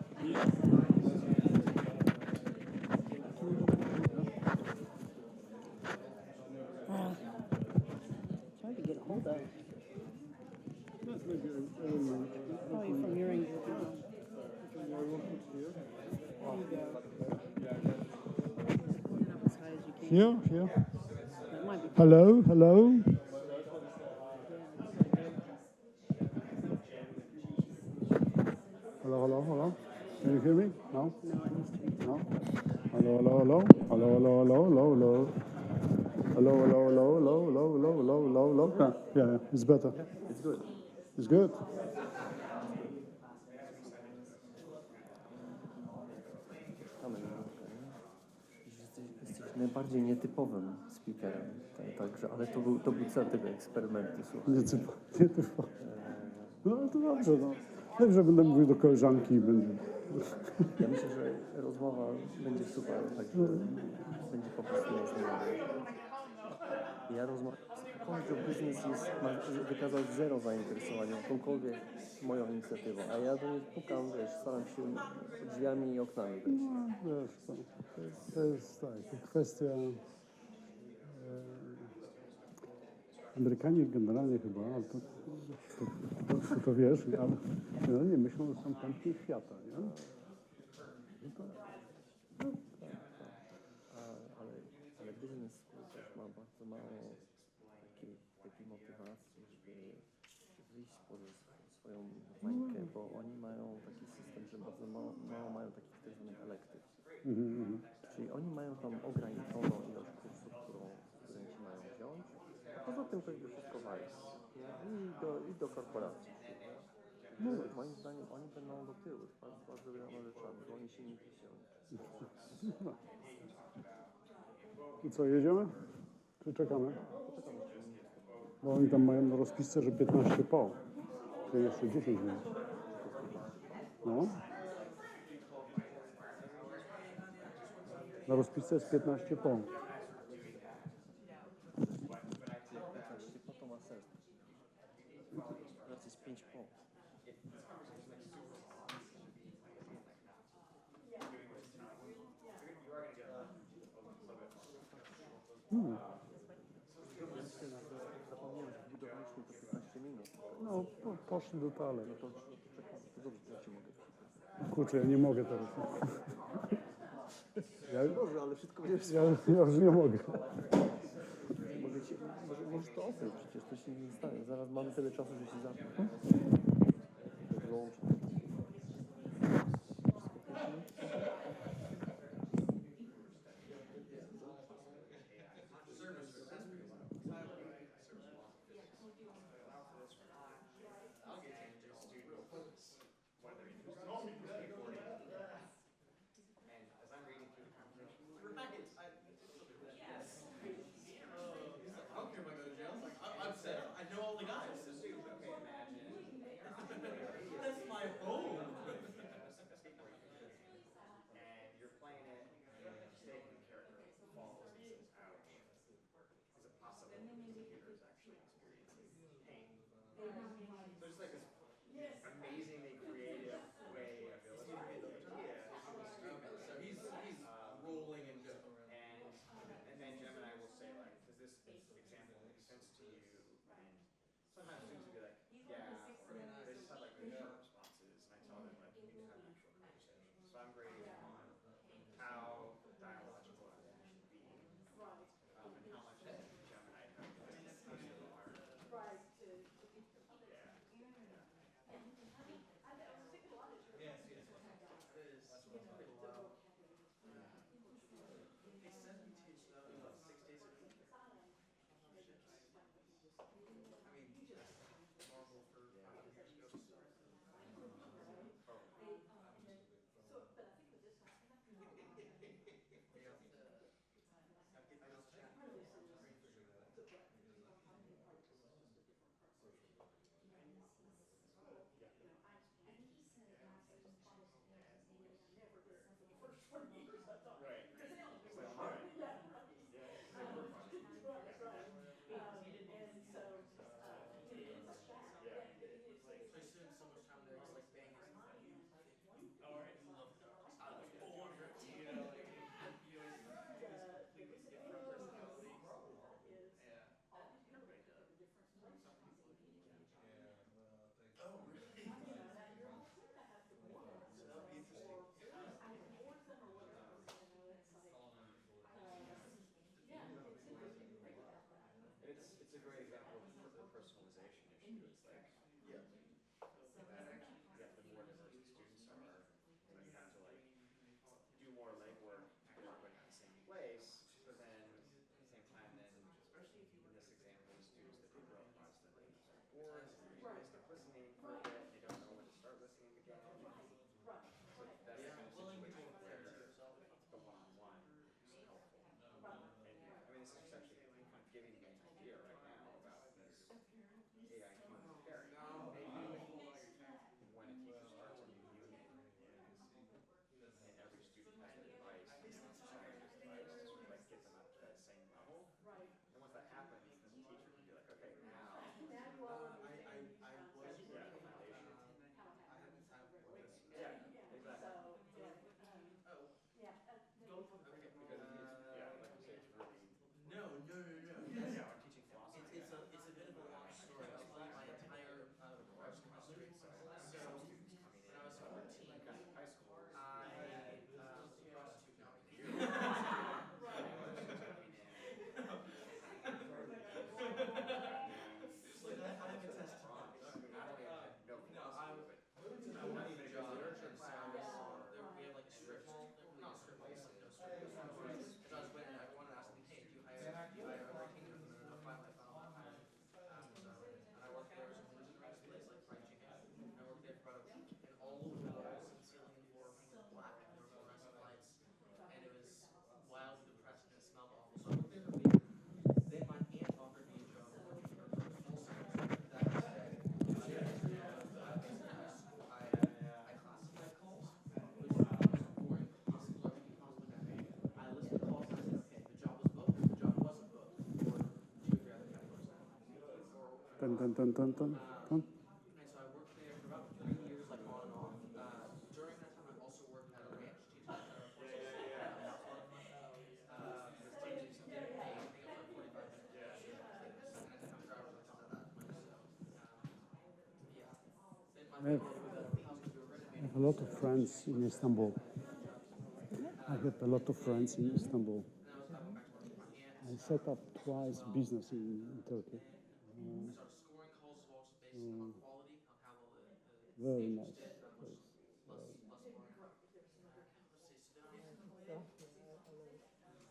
S3: It's hard to get a hold of. Probably from your angle.
S9: Here. Hello. Hello. Can you hear me? No? No? Hello. Hello. Yeah, it's better.
S4: It's good.
S9: It's good.
S4: Jesteś najbardziej nietypowym speakerem, także, ale to był cel tego eksperymentu, słuchaj.
S9: Nietypowo. No to dobrze, no. Dobrze, będę mówił do koleżanki i będę...
S4: Ja myślę, że rozmowa będzie super, także będzie po prostu niesamowita. Ja rozmawiam z College of Business wykazał zero zainteresowania jakąkolwiek moją inicjatywą, a ja do nich pukam, staram się drzwiami i oknami.
S9: No, wiesz, to jest tak, kwestia... Amerykanie generalnie chyba, ale to wiesz, ale nie myślą, że są pępkiem świata, nie?
S4: Ale biznes też ma bardzo mało takiej motywacji, żeby wyjść poza swoją bańkę, bo oni mają taki system, że bardzo mało mają takich tak zwanych elektyw. Czyli oni mają tam ograniczoną ilość kursów, które się mają wziąć, a poza tym to już wszystko wali. I do korporacji. No, moim zdaniem oni będą do tyłu z bardzo wieloma rzeczami, bo oni się nie piszą.
S9: No. I co, jedziemy? Czy czekamy? Bo oni tam mają na rozpisce, że 15 po. To jeszcze 10 minut. No. Na rozpisce jest 15 po.
S4: 15 po to ma sens. Teraz jest 5 po. Zapomniałem, że budowaliśmy to 15 minut.
S9: No, poszli do toalety.
S4: No to czekam, to dobrze, ja ci mogę.
S9: Kurczę, ja nie mogę teraz.
S4: Może, ale wszystko będziesz
S9: Ja już nie mogę.
S4: Możesz to okryć, przecież to się nie stanie. Zaraz mamy tyle czasu, że się zapnie. Wyłączę.
S19: I don't care if I go to jail. Like, I'm set up. I know all the guys.
S9: Dun, dun, dun, dun, dun.
S7: And so I worked there for about 3 years, like on and off. During that time, I also worked at a ranch teaching horses. That was a lot of fun. Because teachers didn't pay anything. It was like 45-minute tuition, and I didn't have driver's license at that point. So, yeah. Then my
S9: I have a lot of friends in Istanbul. I have a lot of friends in Istanbul. I set up twice business in Turkey.
S7: So scoring calls is also based on quality, on how well the
S9: Very
S7: agents
S9: nice
S7: did,
S9: place.
S7: less scoring. Let's see, so then I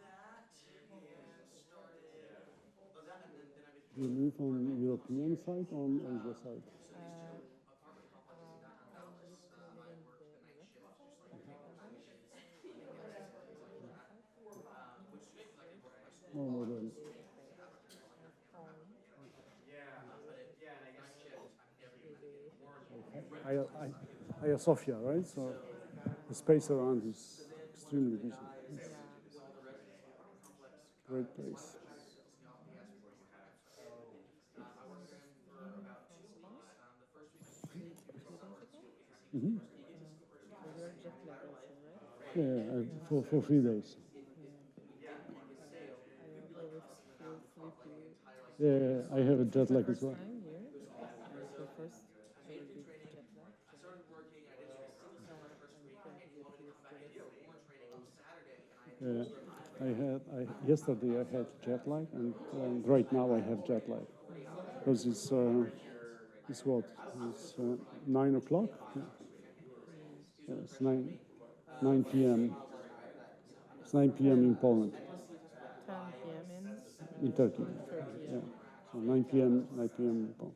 S7: that and started. Oh, that and then I
S9: Do you live on European side or on Asia side?
S7: So these two apartment complexes in downtown Dallas, I work the night shift, just like cable packages, weekends, things like that. Which is great because I can work my school
S9: No,
S7: while
S9: no,
S7: I
S9: no.
S7: was advertising my camera. But night shift, I'm never even gonna get more.
S9: Hagia Sophia, right? So the space around is extremely busy.
S7: All the residents in the apartment complex.
S9: Great place.
S7: I worked there for about 2 weeks. The first week was training for summer school because
S9: Mm-hmm.
S7: egotistical person.
S9: Yeah, for 3 days. Yeah, I have a jet lag as well.
S7: I started working, I did egotistical summer the first week, and he wanted to come back in for more training on Saturday, and
S9: Yesterday I had jet lag, and right now I have jet lag because it's what? It's 9 o'clock. Yeah, it's 9 p.m. It's 9 p.m. in Poland.
S19: 10 p.m.
S9: In Turkey. Yeah. So 9 p.m. in Poland.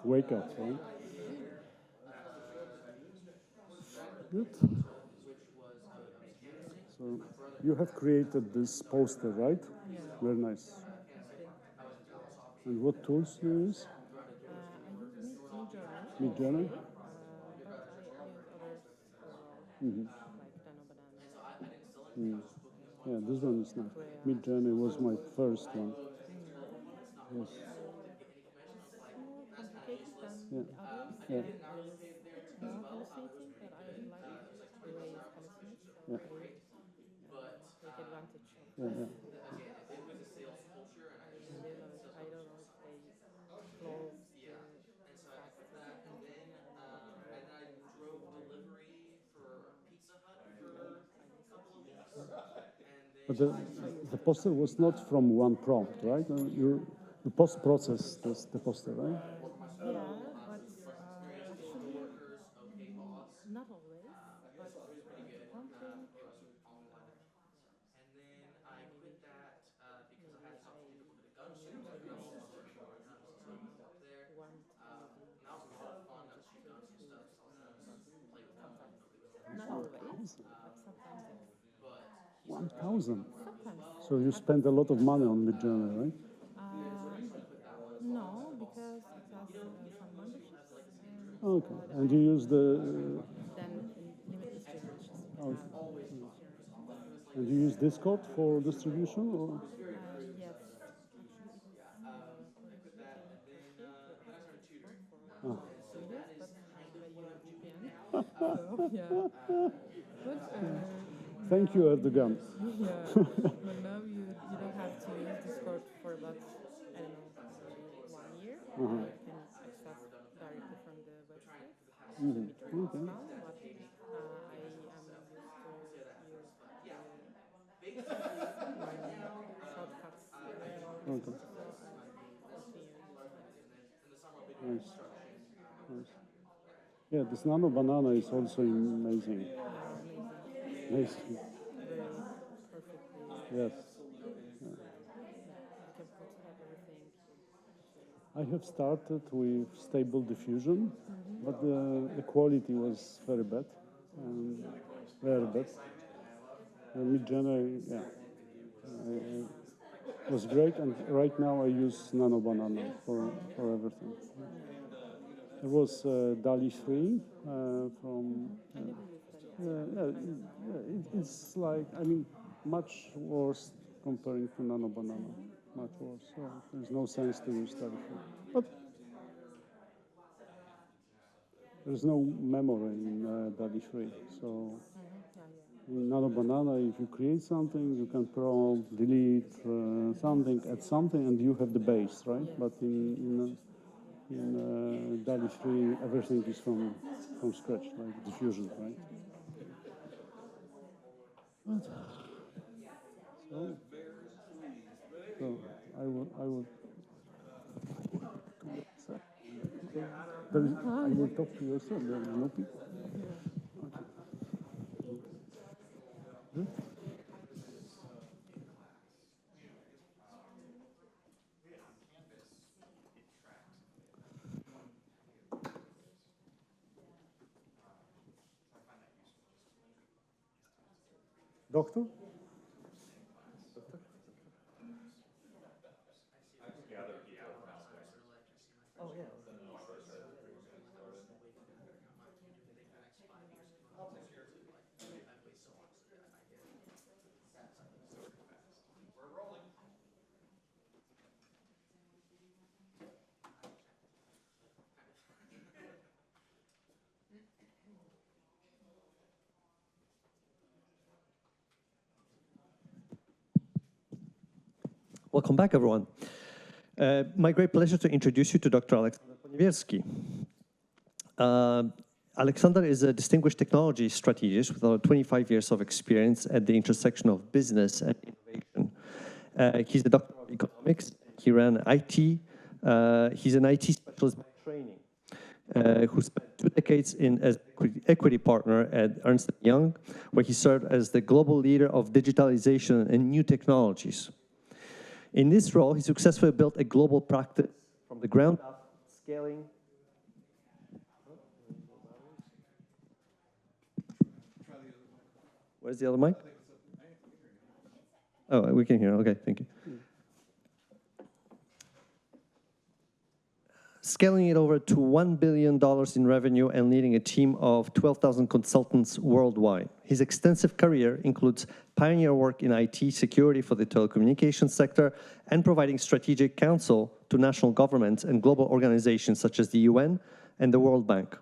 S9: Wake up, right? Good. So you have created this poster, right?
S19: Yeah.
S9: Very nice. And what tools do you use?
S19: I use Midjourney.
S9: Midjourney?
S19: But I use others as well,
S9: Mm-hmm.
S19: like Nano Banana.
S9: Yeah, this one is nice. Midjourney was my first one. Yes.
S19: It's more complicated than
S9: Yeah.
S19: the others,
S9: Yeah.
S19: and it's more hallucinating, but I like the way it hallucinates, so
S9: Yeah.
S19: I take advantage of
S9: Yeah,
S19: this.
S7: Again, it was a sales culture, and I
S19: I don't know if they close
S7: and so I quit that, and then I drove delivery for Pizza Hut for a couple of weeks, and then
S9: But the poster was not from one prompt, right? You post-process the poster, right?
S19: yeah, but actually, not always, but prompting.
S7: And then I quit that because I had talked to people who did gun shows. I got all those virtual guns, so I went up there. And that was a lot of fun. Got to shoot guns and stuff. Play with them.
S19: Not always, but sometimes yes.
S9: 1,000.
S19: Sometimes.
S9: So you spend a lot of money on Midjourney, right?
S19: No, because it has some memberships.
S9: Okay. And you use the.
S19: Then limitless generations.
S9: Okay. And you use Discord for distribution, or?
S19: Yes.
S9: Oh.
S19: So, yeah. But,
S9: Thank you, Erdogan.
S19: yeah. But now you don't have to use Discord for about, I don't know, 1 year. You can access directly from the website.
S9: Okay.
S19: But I am used to use shortcuts.
S9: Okay. Nice. Nice. Yeah, this Nano Banana is also amazing. Amazing. Yes. Yeah. I have started with Stable Diffusion, but the quality was very bad. Very bad. Midjourney, yeah, was great, and right now I use Nano Banana for everything. It was DALI 3 from. It's like, I mean, much worse comparing to Nano Banana, much worse. So there's no sense to use study for. But there's no memory in DALI-3. So in Nano Banana, if you create something, you can prompt, delete something, add something, and you have the base, right? But in DALI-3, everything is from scratch, like diffusion, right? But, so I will. I will talk to yourself. There are no people. Okay. Good. Doctor?
S4: Oh, yeah. Welcome back, everyone. My great pleasure to introduce you to Dr. Alexander Poniewierski. Alexander is a distinguished technology strategist with over 25 years of experience at the intersection of business and innovation. He's a doctor of economics. He ran IT. He's an IT specialist by training, who spent 2 decades as equity partner at Ernst & Young, where he served as the global leader of digitalization and new technologies. In this role, he successfully built a global practice from the ground up, scaling. Where's the other mic? Oh, we can hear. Okay, thank you. Scaling it over to $1 billion in revenue and leading a team of 12,000 consultants worldwide. His extensive career includes pioneer work in IT security for the telecommunications sector and providing strategic counsel to national governments and global organizations such as the UN and the World Bank.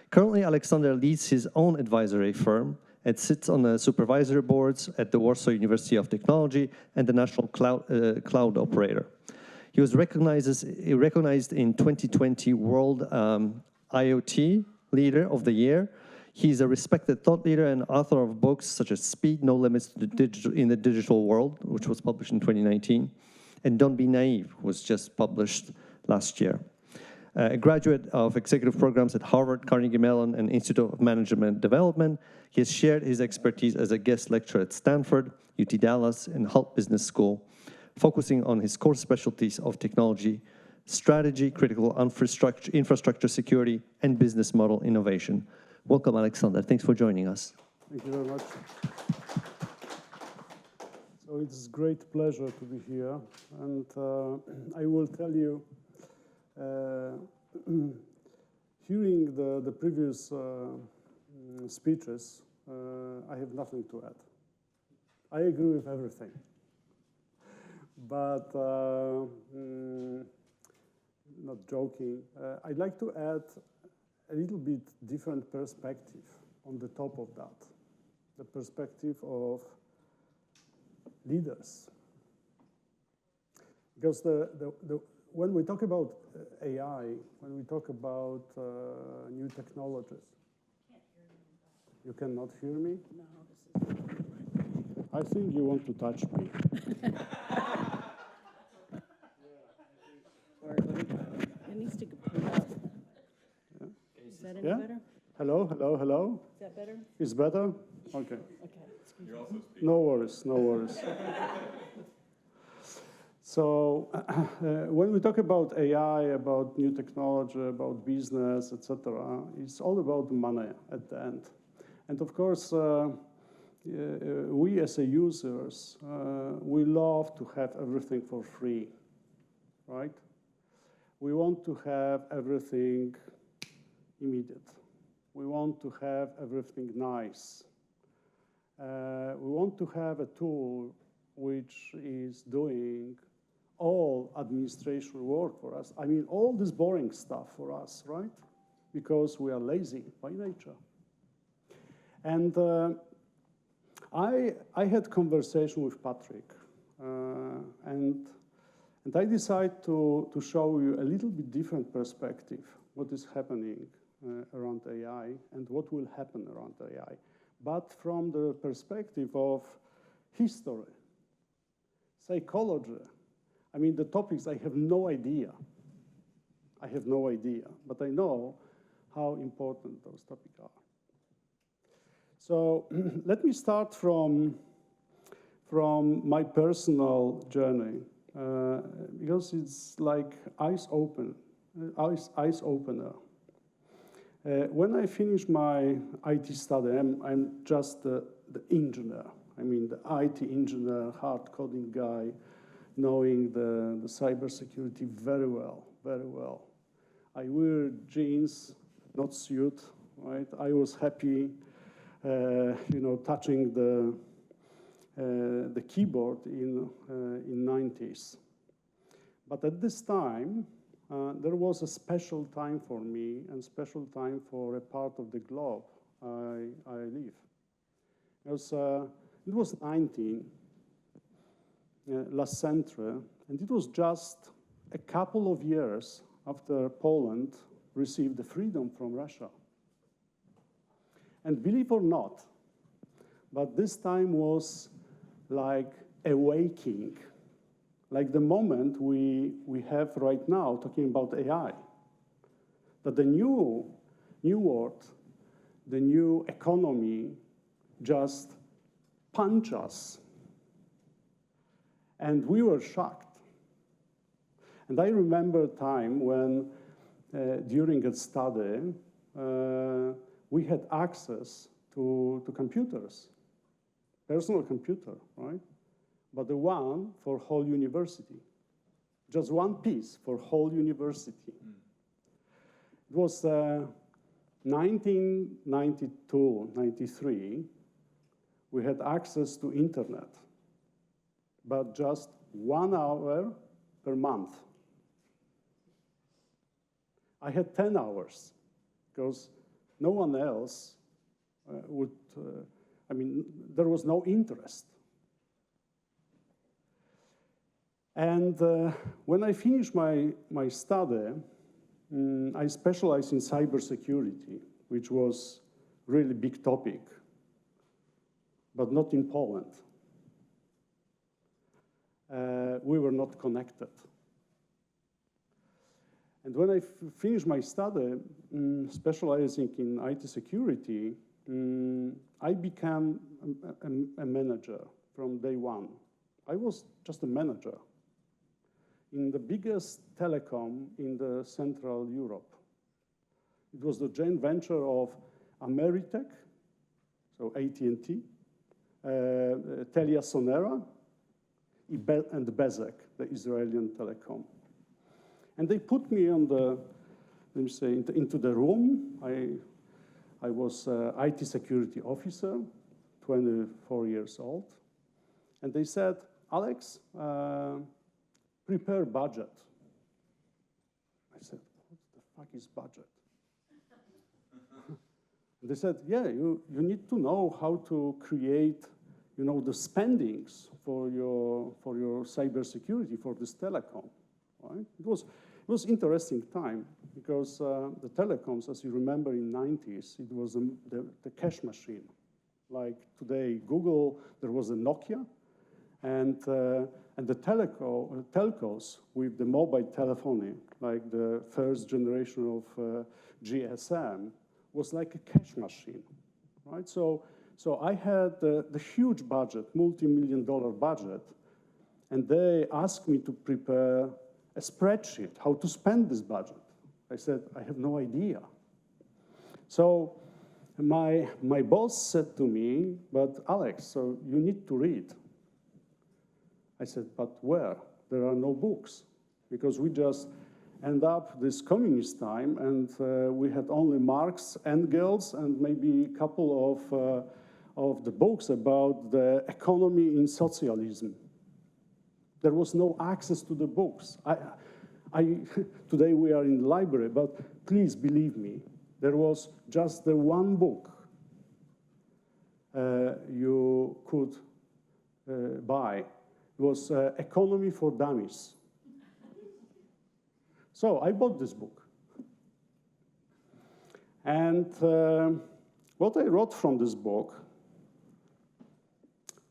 S4: Currently, Alexander leads his own advisory firm and sits on the supervisory boards at the Warsaw University of Technology and the National Cloud Operator. He was recognized in 2020 World IoT Leader of the Year. He's a respected thought leader and author of books such as Speed, No Limits to in the Digital World, which was published in 2019, and Don't Be Naive, was just published last year. A graduate of executive programs at Harvard, Carnegie Mellon, and Institute of Management Development, he has shared his expertise as a guest lecturer at Stanford, UT Dallas, and Hult Business School, focusing on his core specialties of technology, strategy, critical infrastructure security, and business model innovation. Welcome, Alexander. Thanks for joining us.
S9: Thank you very much. So it's a great pleasure to be here. And I will tell you, hearing the previous speeches, I have nothing to add. I agree with everything. But not joking, I'd like to add a little bit different perspective on the top of that, the perspective of leaders. Because when we talk about AI, when we talk about new technologies, you cannot hear me?
S1: No, this is.
S9: I think you want to touch me.
S1: It needs to come up.
S9: Yeah.
S1: Is that any better?
S9: Hello, hello, hello.
S1: Is that better?
S9: Is better? Okay.
S1: Okay, excuse me.
S9: No worries, no worries. So when we talk about AI, about new technology, about business, etc., it's all about money at the end. And of course, we as a users, we love to have everything for free, right? We want to have everything immediate. We want to have everything nice. We want to have a tool which is doing all administration work for us. I mean, all this boring stuff for us, right? Because we are lazy by nature. And I had conversation with Patrick, and I decided to show you a little bit different perspective, what is happening around AI and what will happen around AI, but from the perspective of history, psychology. I mean, the topics, I have no idea. I have no idea, but I know how important those topics are. So let me start from my personal journey, because it's like eyes opener. When I finished my IT study, I'm just the engineer. I mean, the IT engineer, hard coding guy, knowing the cybersecurity very well, very well. I wear jeans, not suit, right? I was happy, touching the keyboard in 90s. But at this time, there was a special time for me and special time for a part of the globe I live. It was 19, last century, and it was just a couple of years after Poland received the freedom from Russia. And believe it or not, but this time was like awakening, like the moment we have right now talking about AI. That the new world, the new economy just punched us. And we were shocked. And I remember a time when, during a study, we had access to computers, personal computer, right? But the one for whole university, just one piece for whole university. It was 1992, 93, we had access to internet, but just 1 hour per month. I had 10 hours, because no one else would, there was no interest. And when I finished my study, I specialized in cybersecurity, which was really big topic, but not in Poland. We were not connected. And when I finished my study, specializing in IT security, I became a manager from day one. I was just a manager in the biggest telecom in the Central Europe. It was the joint venture of Ameritech, so AT&T, Telia Sonera, and Bezek, the Israeli telecom. And they put me on the, let me say, into the room. I was IT security officer, 24 years old. And they said, Alex, prepare budget. I said, what the fuck is budget? And they said, yeah, you need to know how to create, the spendings for your cybersecurity, for this telecom, right? It was interesting time, because the telecoms, as you remember in 90s, it was the cash machine. Like today, Google, there was a Nokia, and the telcos with the mobile telephony, like the first generation of GSM, was like a cash machine, right? So I had the huge budget, multi-million-dollar budget, and they asked me to prepare a spreadsheet, how to spend this budget. I said, I have no idea. So my boss said to me, but Alex, so you need to read. I said, but where? There are no books, because we just end up this communist time, and we had only Marx, Engels, and maybe a couple of the books about the economy in socialism. There was no access to the books. Today we are in the library, but please believe me, there was just the one book you could buy. It was Economy for Dummies. So I bought this book. And what I wrote from this book,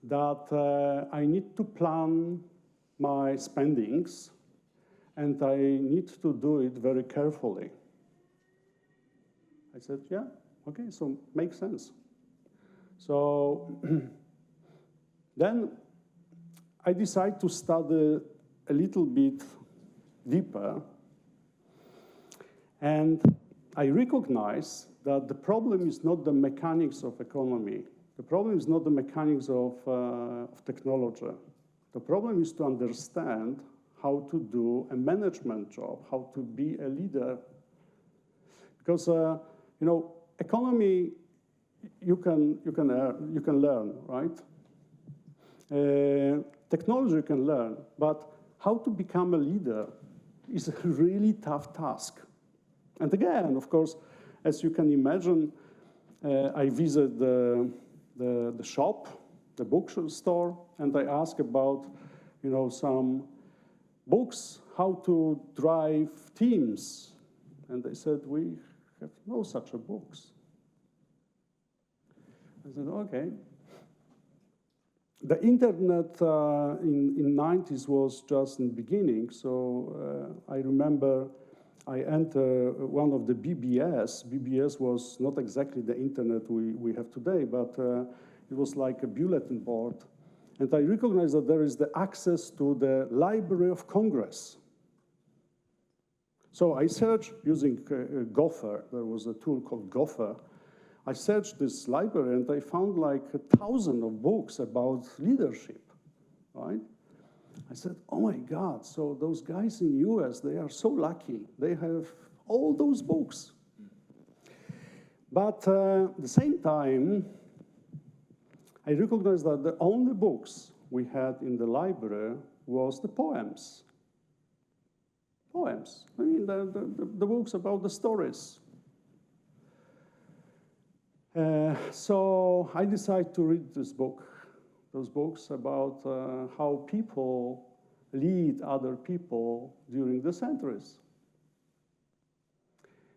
S9: that I need to plan my spendings, and I need to do it very carefully. I said, yeah, okay, so makes sense. So then I decided to study a little bit deeper, and I recognize that the problem is not the mechanics of economy. The problem is not the mechanics of technology. The problem is to understand how to do a management job, how to be a leader. Because economy you can learn, right? Technology you can learn, but how to become a leader is a really tough task. And again, of course, as you can imagine, I visit the shop, the bookstore, and I ask about, some books, how to drive teams. And they said, we have no such books. I said, okay. The internet in 90s was just in the beginning, so I remember I entered one of the BBS. BBS was not exactly the internet we have today, but it was like a bulletin board. And I recognized that there is the access to the Library of Congress. So I searched using Gopher. There was a tool called Gopher. I searched this library, and I found like 1,000 of books about leadership, right? I said, oh my God, so those guys in the US, they are so lucky. They have all those books. But at the same time, I recognized that the only books we had in the library was the poems. Poems. I mean, the books about the stories. So I decided to read those books about how people lead other people during the centuries.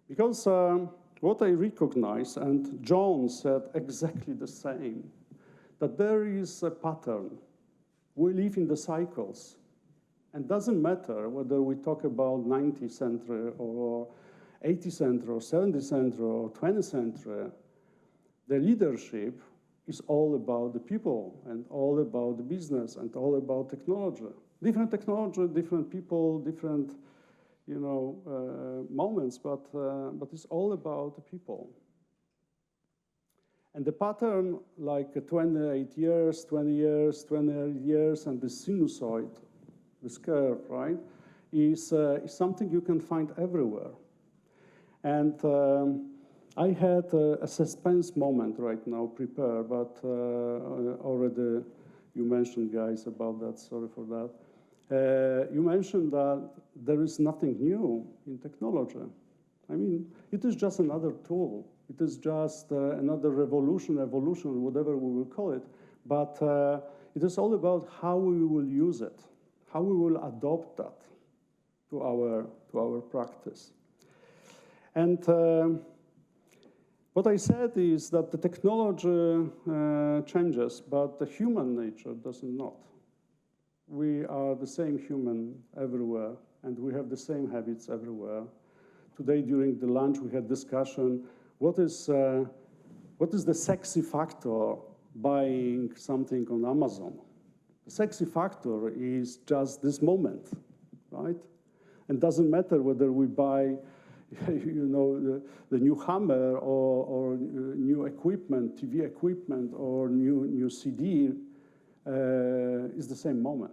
S9: Because what I recognize, and John said exactly the same, that there is a pattern. We live in the cycles. And it doesn't matter whether we talk about 19th century or 18th century or 17th century or 20th century. The leadership is all about the people and all about the business and all about technology. Different technology, different people, different moments, but it's all about the people. And the pattern, like 28 years, 20 years, 28 years, and the sinusoid, this curve, right, is something you can find everywhere. And I had a suspense moment right now prepared, but already you mentioned, guys, about that. Sorry for that. You mentioned that there is nothing new in technology. I mean, it is just another tool. It is just another revolution, evolution, whatever we will call it. But it is all about how we will use it, how we will adopt that to our practice. And what I said is that the technology changes, but the human nature does not. We are the same human everywhere, and we have the same habits everywhere. Today, during the lunch, we had discussion, what is the sexy factor buying something on Amazon? The sexy factor is just this moment, right? And doesn't matter whether we buy the new hammer or new equipment, TV equipment, or new CD, is the same moment.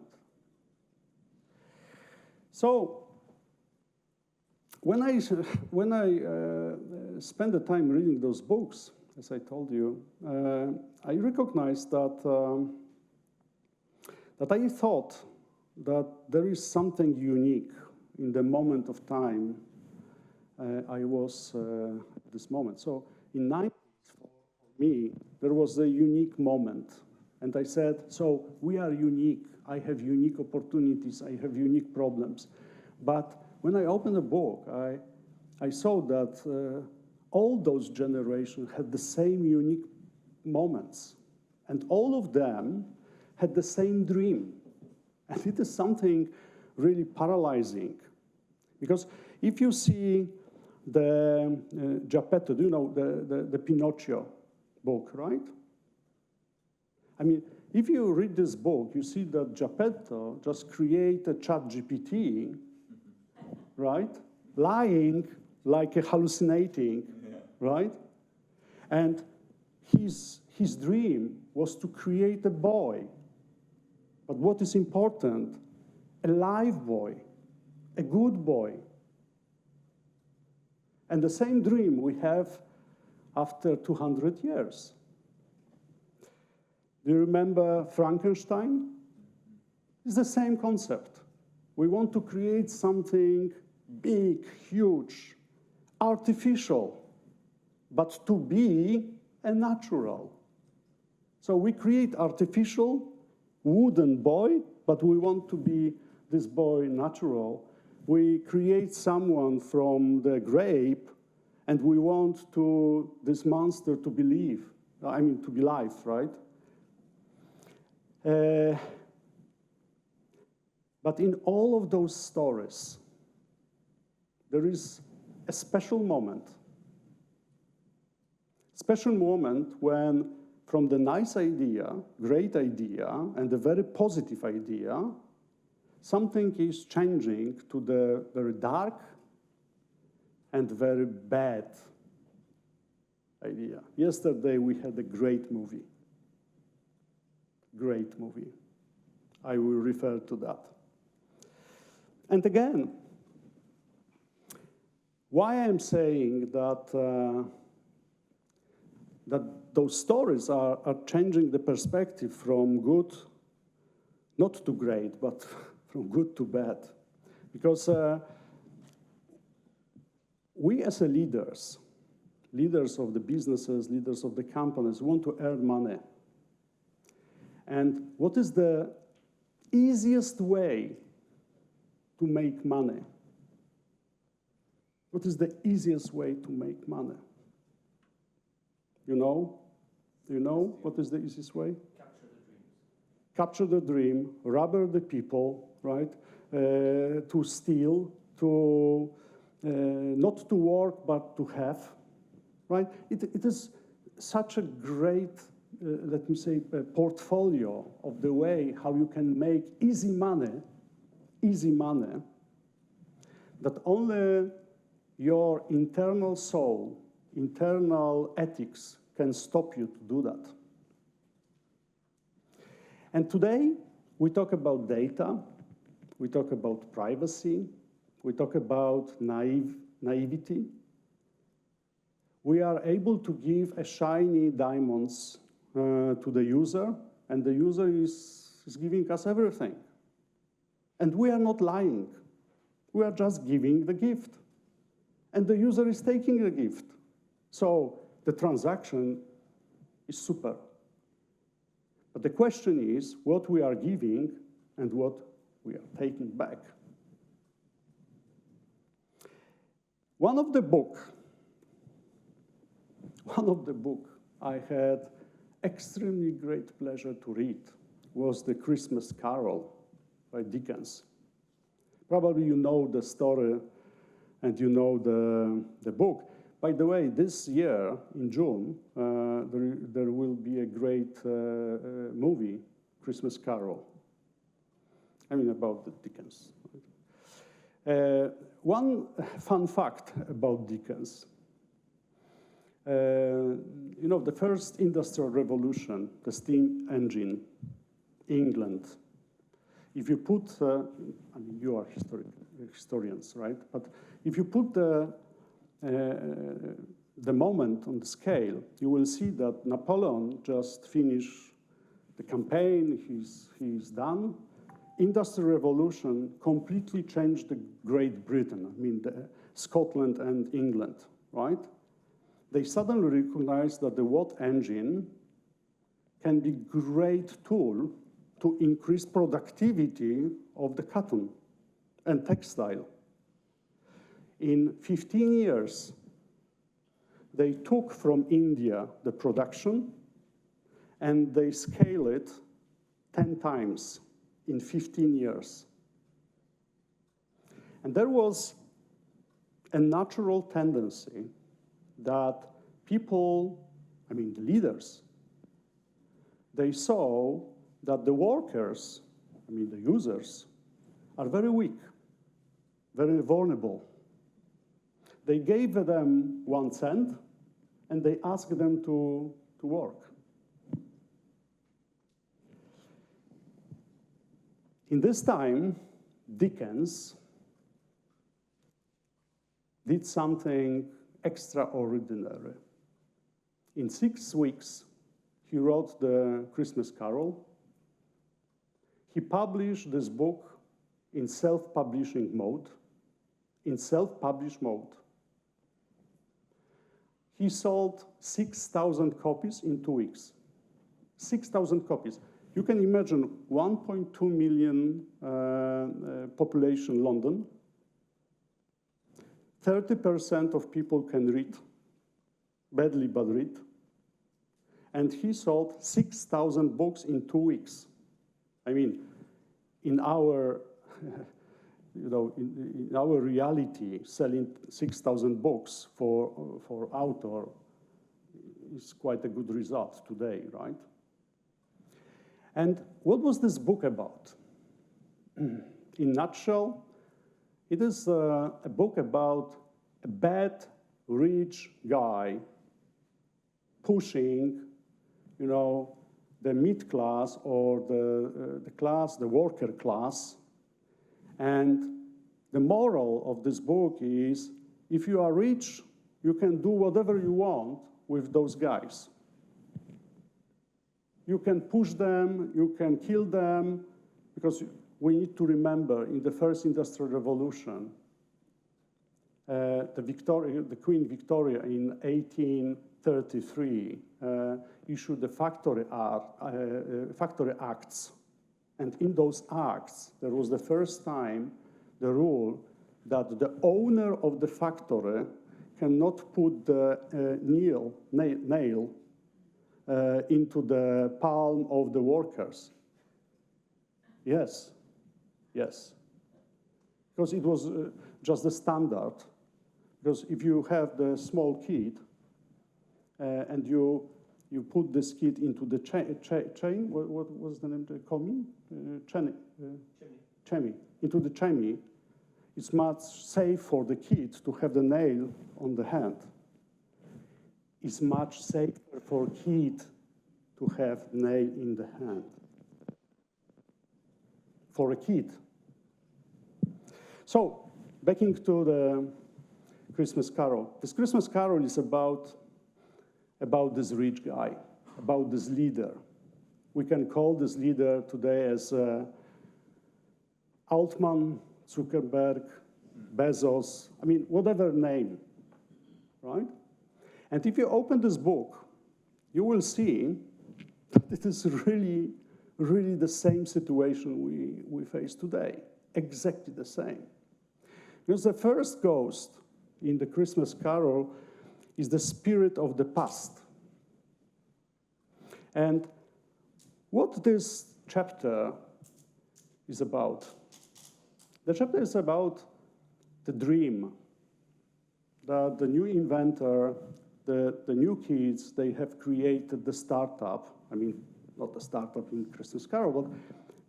S9: So when I spend the time reading those books, as I told you, I recognized that that I thought that there is something unique in the moment of time I was at this moment. So in 90s, for me, there was a unique moment. And I said, so we are unique. I have unique opportunities. I have unique problems. But when I opened the book, I saw that all those generations had the same unique moments. And all of them had the same dream. And it is something really paralyzing. Because if you see the Geppetto, do you know the Pinocchio book, right? I mean, if you read this book, you see that Geppetto just created a ChatGPT, right? Lying like a hallucinating, right? And his dream was to create a boy. But what is important? A live boy, a good boy. And the same dream we have after 200 years. Do you remember Frankenstein? It's the same concept. We want to create something big, huge, artificial, but to be a natural. So we create artificial, wooden boy, but we want to be this boy natural. We create someone from the grape, and we want this monster to believe, to be live, right? But in all of those stories, there is a special moment. Special moment when from the nice idea, great idea, and a very positive idea, something is changing to the very dark and very bad idea. Yesterday we had a great movie. Great movie. I will refer to that. And again, why I'm saying that that those stories are changing the perspective from good, not to great, but from good to bad. Because we as leaders of the businesses, leaders of the companies, want to earn money. And what is the easiest way to make money? What is the easiest way to make money? You know? Do you know what is the easiest way? Capture the dream, rob the people, right? To steal, to not to work, but to have, right? It is such a great, let me say, portfolio of the way how you can make easy money, that only your internal soul, internal ethics can stop you to do that. And today, we talk about data, we talk about privacy, we talk about naivety. We are able to give a shiny diamonds to the user, and the user is giving us everything. And we are not lying. We are just giving the gift. And the user is taking the gift. So the transaction is super. But the question is what we are giving and what we are taking back. One of the book I had extremely great pleasure to read was The Christmas Carol by Dickens. Probably you know the story and you know the book. By the way, this year, in June, there will be a great movie, Christmas Carol. I mean, about the Dickens. One fun fact about Dickens. You know, the first industrial revolution, the steam engine, England, if you put, I mean, you are historians, right? But if you put the moment on the scale, you will see that Napoleon just finished the campaign, he's done. Industrial Revolution completely changed the Great Britain, I mean, Scotland and England, right? They suddenly recognized that the Watt engine can be a great tool to increase productivity of the cotton and textile. In 15 years, they took from India the production and they scale it 10 times in 15 years. And there was a natural tendency that people, I mean the leaders, they saw that the workers, I mean the users, are very weak, very vulnerable. They gave them 1 cent and they asked them to work. In this time, Dickens did something extraordinary. In 6 weeks, he wrote the Christmas Carol. He published this book in self-publishing mode, He sold 6,000 copies in 2 weeks. 6,000 copies. You can imagine 1.2 million population London. 30% of people can read, badly but read. And he sold 6,000 books in 2 weeks. I mean, in our, in our reality, selling 6,000 books for author is quite a good result today, right? And what was this book about? In a nutshell, it is a book about a bad, rich guy pushing, the mid class or the worker class. And the moral of this book is, if you are rich, you can do whatever you want with those guys. You can push them, you can kill them, because we need to remember in the first Industrial Revolution, the Queen Victoria in 1833 issued the Factory Acts. And in those acts, there was the first time the rule that the owner of the factory cannot put the nail into the palm of the workers. Yes, because it was just the standard. Because if you have the small kid and you put this kid into the chain, what was the name? Chimney. Into the chimney, it's much safe for the kid to have the nail on the hand. It's much safer for a kid to have nail in the hand. For a kid. So, backing to the Christmas Carol. This Christmas Carol is about this rich guy, about this leader. We can call this leader today as Altman, Zuckerberg, Bezos, I mean, whatever name, right? And if you open this book, you will see that it is really, really the same situation we face today, exactly the same. Because the first ghost in the Christmas Carol is the spirit of the past. And what this chapter is about? The chapter is about the dream that the new inventor, the new kids, they have created the startup. I mean, not a startup in Christmas Carol, but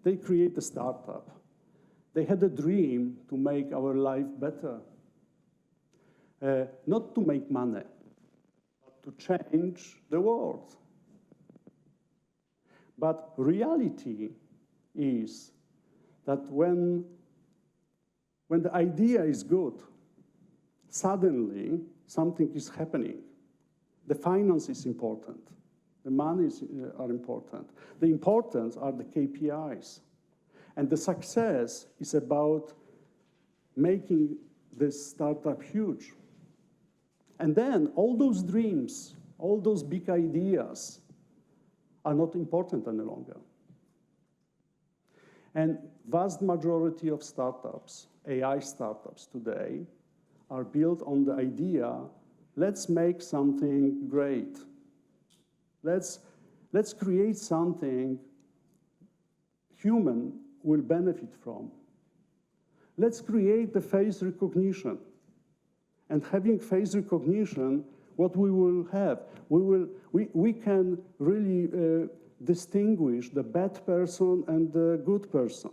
S9: they create the startup. They had a dream to make our life better. Not to make money, but to change the world. But reality is that when the idea is good, suddenly something is happening. The finance is important. The money are important. The importance are the KPIs. And the success is about making this startup huge. And then all those dreams, all those big ideas are not important any longer. And vast majority of startups, AI startups today, are built on the idea, let's make something great. Let's create something human will benefit from. Let's create the face recognition. And having face recognition, what we will have, we can really distinguish the bad person and the good person.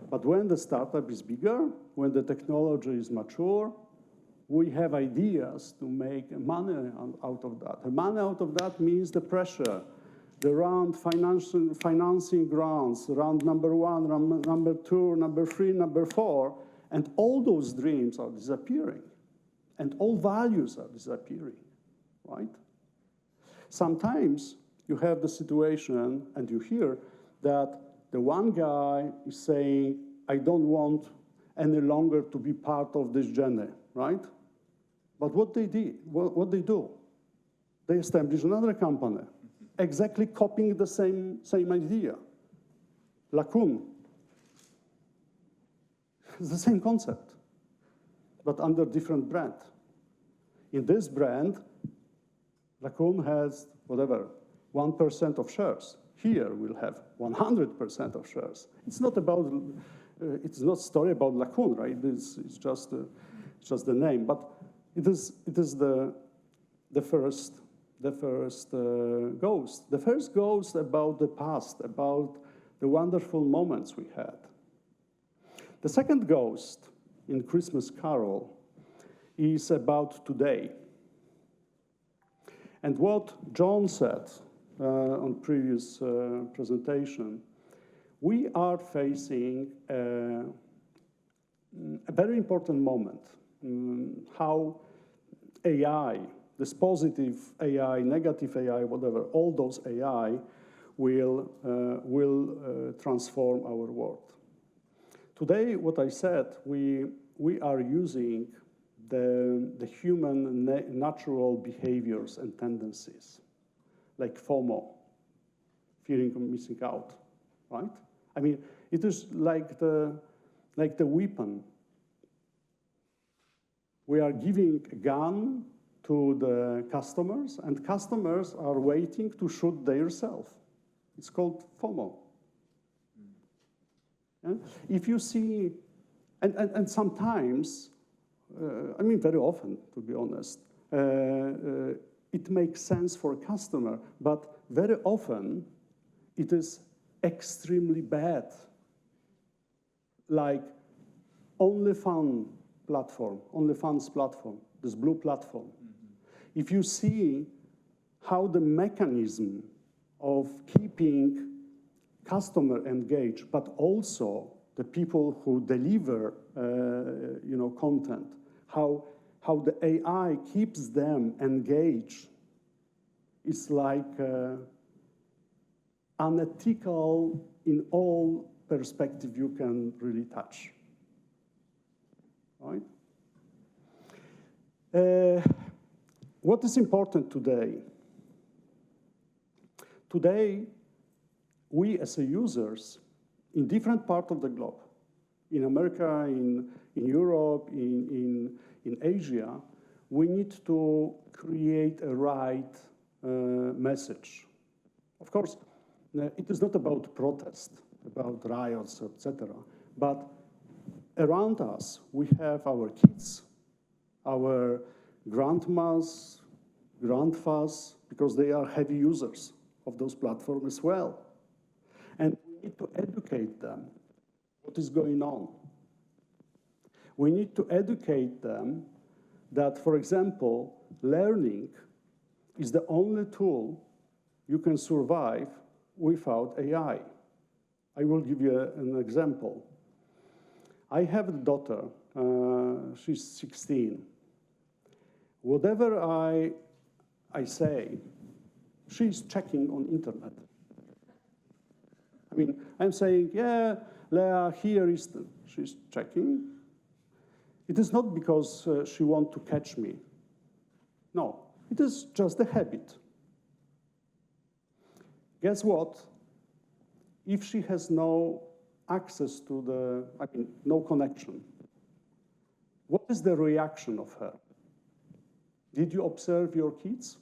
S9: But when the startup is bigger, when the technology is mature, we have ideas to make money out of that. The money out of that means the pressure, the round financing rounds, round number 1, round number 2, number 3, number 4, and all those dreams are disappearing, and all values are disappearing, right? Sometimes you have the situation, and you hear that the one guy is saying, I don't want any longer to be part of this journey, right? But what they do? They establish another company, exactly copying the same idea. Lacoon. It's the same concept, but under different brand. In this brand, Lacoon has, whatever, 1% of shares. Here we'll have 100% of shares. It's not about, it's not a story about Lacoon, right? It's just the name, but it is the first ghost. The first ghost about the past, about the wonderful moments we had. The second ghost in Christmas Carol is about today. And what John said on previous presentation, we are facing a very important moment. How AI, this positive AI, negative AI, whatever, all those AI will transform our world. Today, what I said, we are using the human natural behaviors and tendencies, like FOMO, fearing of missing out, right? I mean, it is like the weapon. We are giving a gun to the customers, and customers are waiting to shoot themselves. It's called FOMO. Yeah? If you see, and sometimes, I mean very often, to be honest, it makes sense for a customer, but very often it is extremely bad. Like OnlyFans platform, this blue platform. If you see how the mechanism of keeping customer engaged, but also the people who deliver content, how the AI keeps them engaged, is like unethical in all perspective you can really touch, right? What is important today? Today, we as a users in different parts of the globe, in America, in Europe, in Asia, we need to create a right message. Of course, it is not about protest, about riots, etc. But around us, we have our kids, our grandmas, grandfathers, because they are heavy users of those platforms as well. And we need to educate them what is going on. We need to educate them that, for example, learning is the only tool you can survive without AI. I will give you an example. I have a daughter, she's 16. Whatever I say, she's checking on internet. I mean, I'm saying, yeah, Leah, here is she's checking. It is not because she wants to catch me. No, it is just a habit. Guess what? If she has no access to no connection, what is the reaction of her? Did you observe your kids?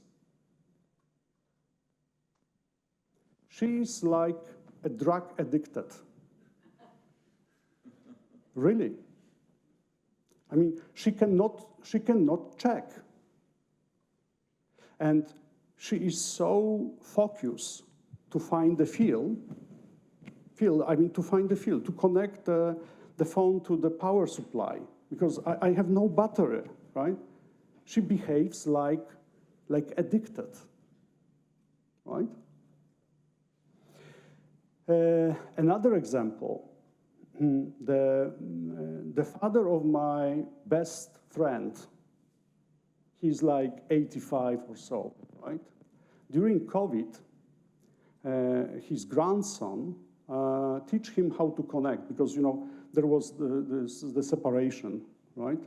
S9: She's like a drug addicted. Really. I mean, she cannot check. And she is so focused to find the field, to connect the phone to the power supply, because I have no battery, right? She behaves like addicted, right? Another example, the father of my best friend, he's like 85 or so, right? During COVID, his grandson teach him how to connect, because, you know, there was the separation, right?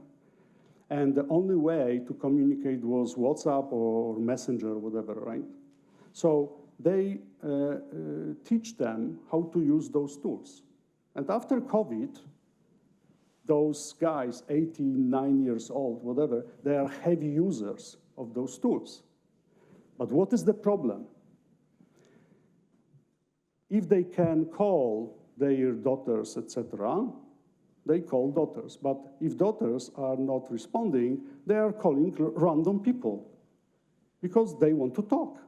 S9: And the only way to communicate was WhatsApp or Messenger or whatever, right? So they teach them how to use those tools. And after COVID, those guys, 89 years old, whatever, they are heavy users of those tools. But what is the problem? If they can call their daughters, etc., they call daughters. But if daughters are not responding, they are calling random people because they want to talk.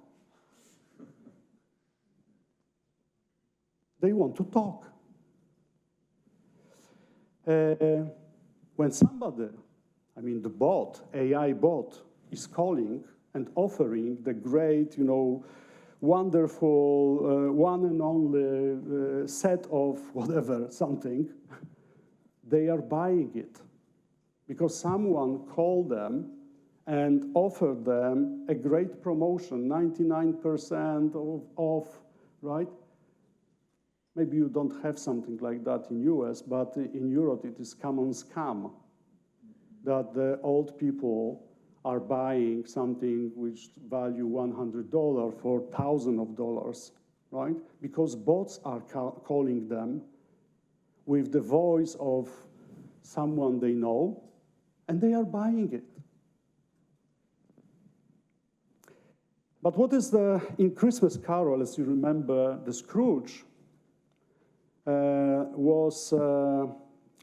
S9: They want to talk. When somebody, I mean the bot, AI bot, is calling and offering the great, you know, wonderful, one and only set of whatever, something, they are buying it because someone called them and offered them a great promotion, 99% off, right? Maybe you don't have something like that in US, but in Europe it is common scam that the old people are buying something which value $100 for thousands of dollars, right? Because bots are calling them with the voice of someone they know, and they are buying it. But what is in Christmas Carol, as you remember, the Scrooge was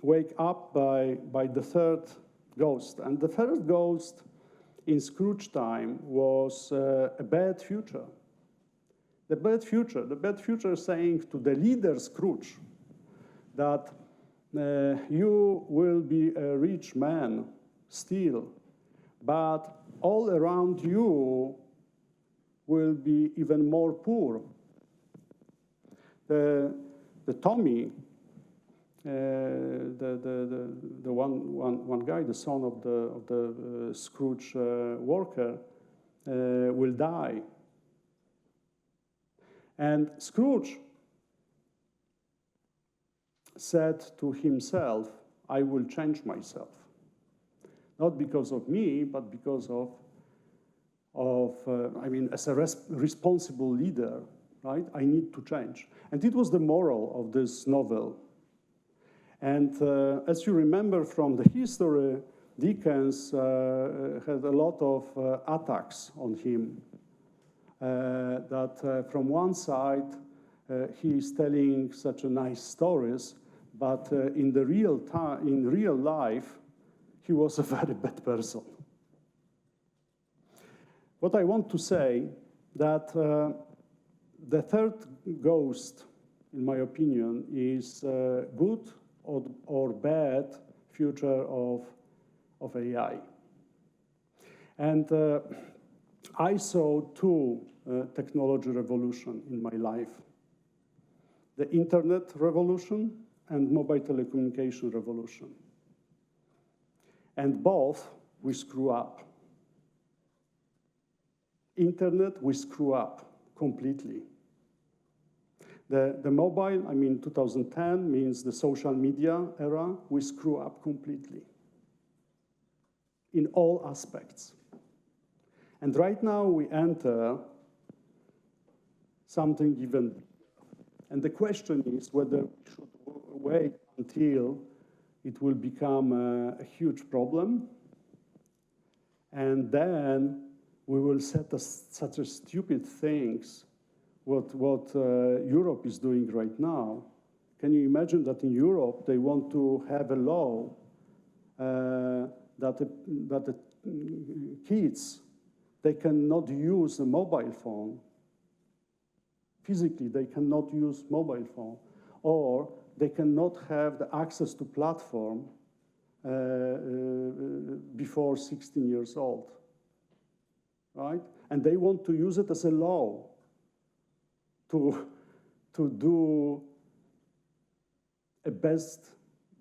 S9: wake up by the third ghost. And the first ghost in Scrooge time was a bad future. The bad future saying to the leader Scrooge that you will be a rich man still, but all around you will be even more poor. The Tommy, the one guy, the son of the Scrooge worker, will die. And Scrooge said to himself, I will change myself. Not because of me, but because I mean, as a responsible leader, right? I need to change. And it was the moral of this novel. And as you remember from the history, Dickens had a lot of attacks on him. That from one side, he is telling such a nice stories, but in real life, he was a very bad person. What I want to say that the third ghost, in my opinion, is good or bad future of AI. And I saw two technology revolution in my life. the internet revolution and mobile telecommunication revolution. And both, we screw up. Internet, we screw up completely. The mobile, 2010 means the social media era, we screw up completely in all aspects. And right now we enter something even bigger. And the question is whether we should wait until it will become a huge problem, and then we will set such a stupid things what Europe is doing right now. Can you imagine that in Europe they want to have a law that the kids, they cannot use a mobile phone. Physically, they cannot use mobile phone, or they cannot have the access to platform before 16 years old, right? And they want to use it as a law to do a best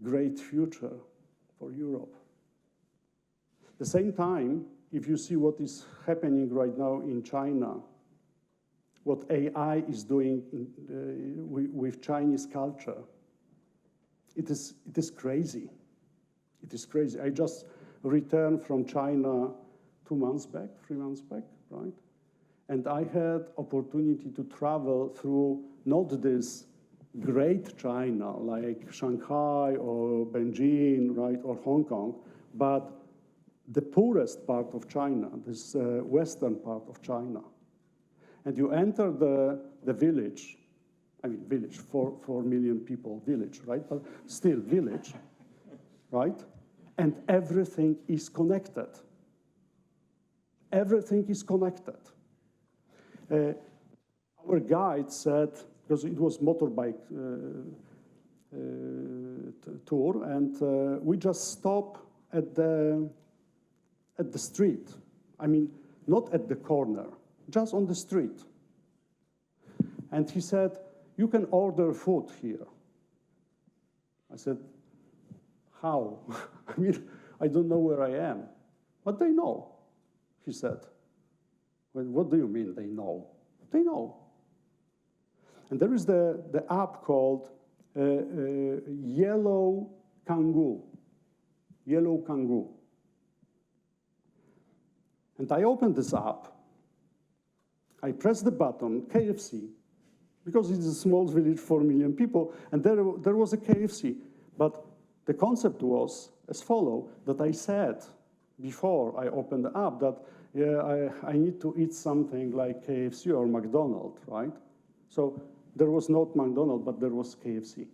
S9: great future for Europe. At the same time, if you see what is happening right now in China, what AI is doing with Chinese culture, it is crazy. It is crazy. I just returned from China 3 months back, right? And I had opportunity to travel through not this great China like Shanghai or Beijing, right, or Hong Kong, but the poorest part of China, this western part of China. And you enter the village, village, 4 million people village, right? But still village, right? And everything is connected. Everything is connected. Our guide said, because it was motorbike tour, and we just stop at the street. Not at the corner, just on the street. And he said, you can order food here. I said, how? I don't know where I am. But they know, he said. Well, what do you mean they know? They know. And there is the app called Yellow Kangoo. Yellow Kangoo. And I opened this app. I pressed the button, KFC, because it's a small village, 4 million people, and there was a KFC. But the concept was as follows, that I said before I opened the app that I need to eat something like KFC or McDonald's, right? So there was not McDonald's, but there was KFC.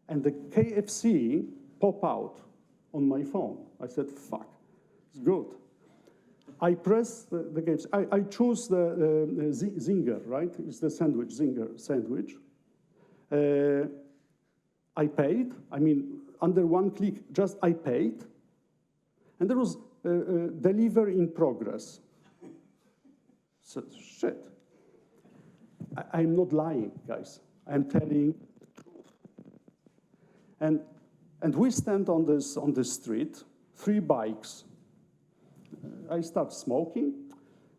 S9: And the KFC popped out on my phone. I said, fuck, it's good. I press the KFC. I choose the Zinger, right? It's the sandwich, Zinger sandwich. I paid. Under one click, just I paid. And there was delivery in progress. So, shit. I'm not lying, guys. I'm telling the truth. And we stand on this street, 3 bikes. I start smoking.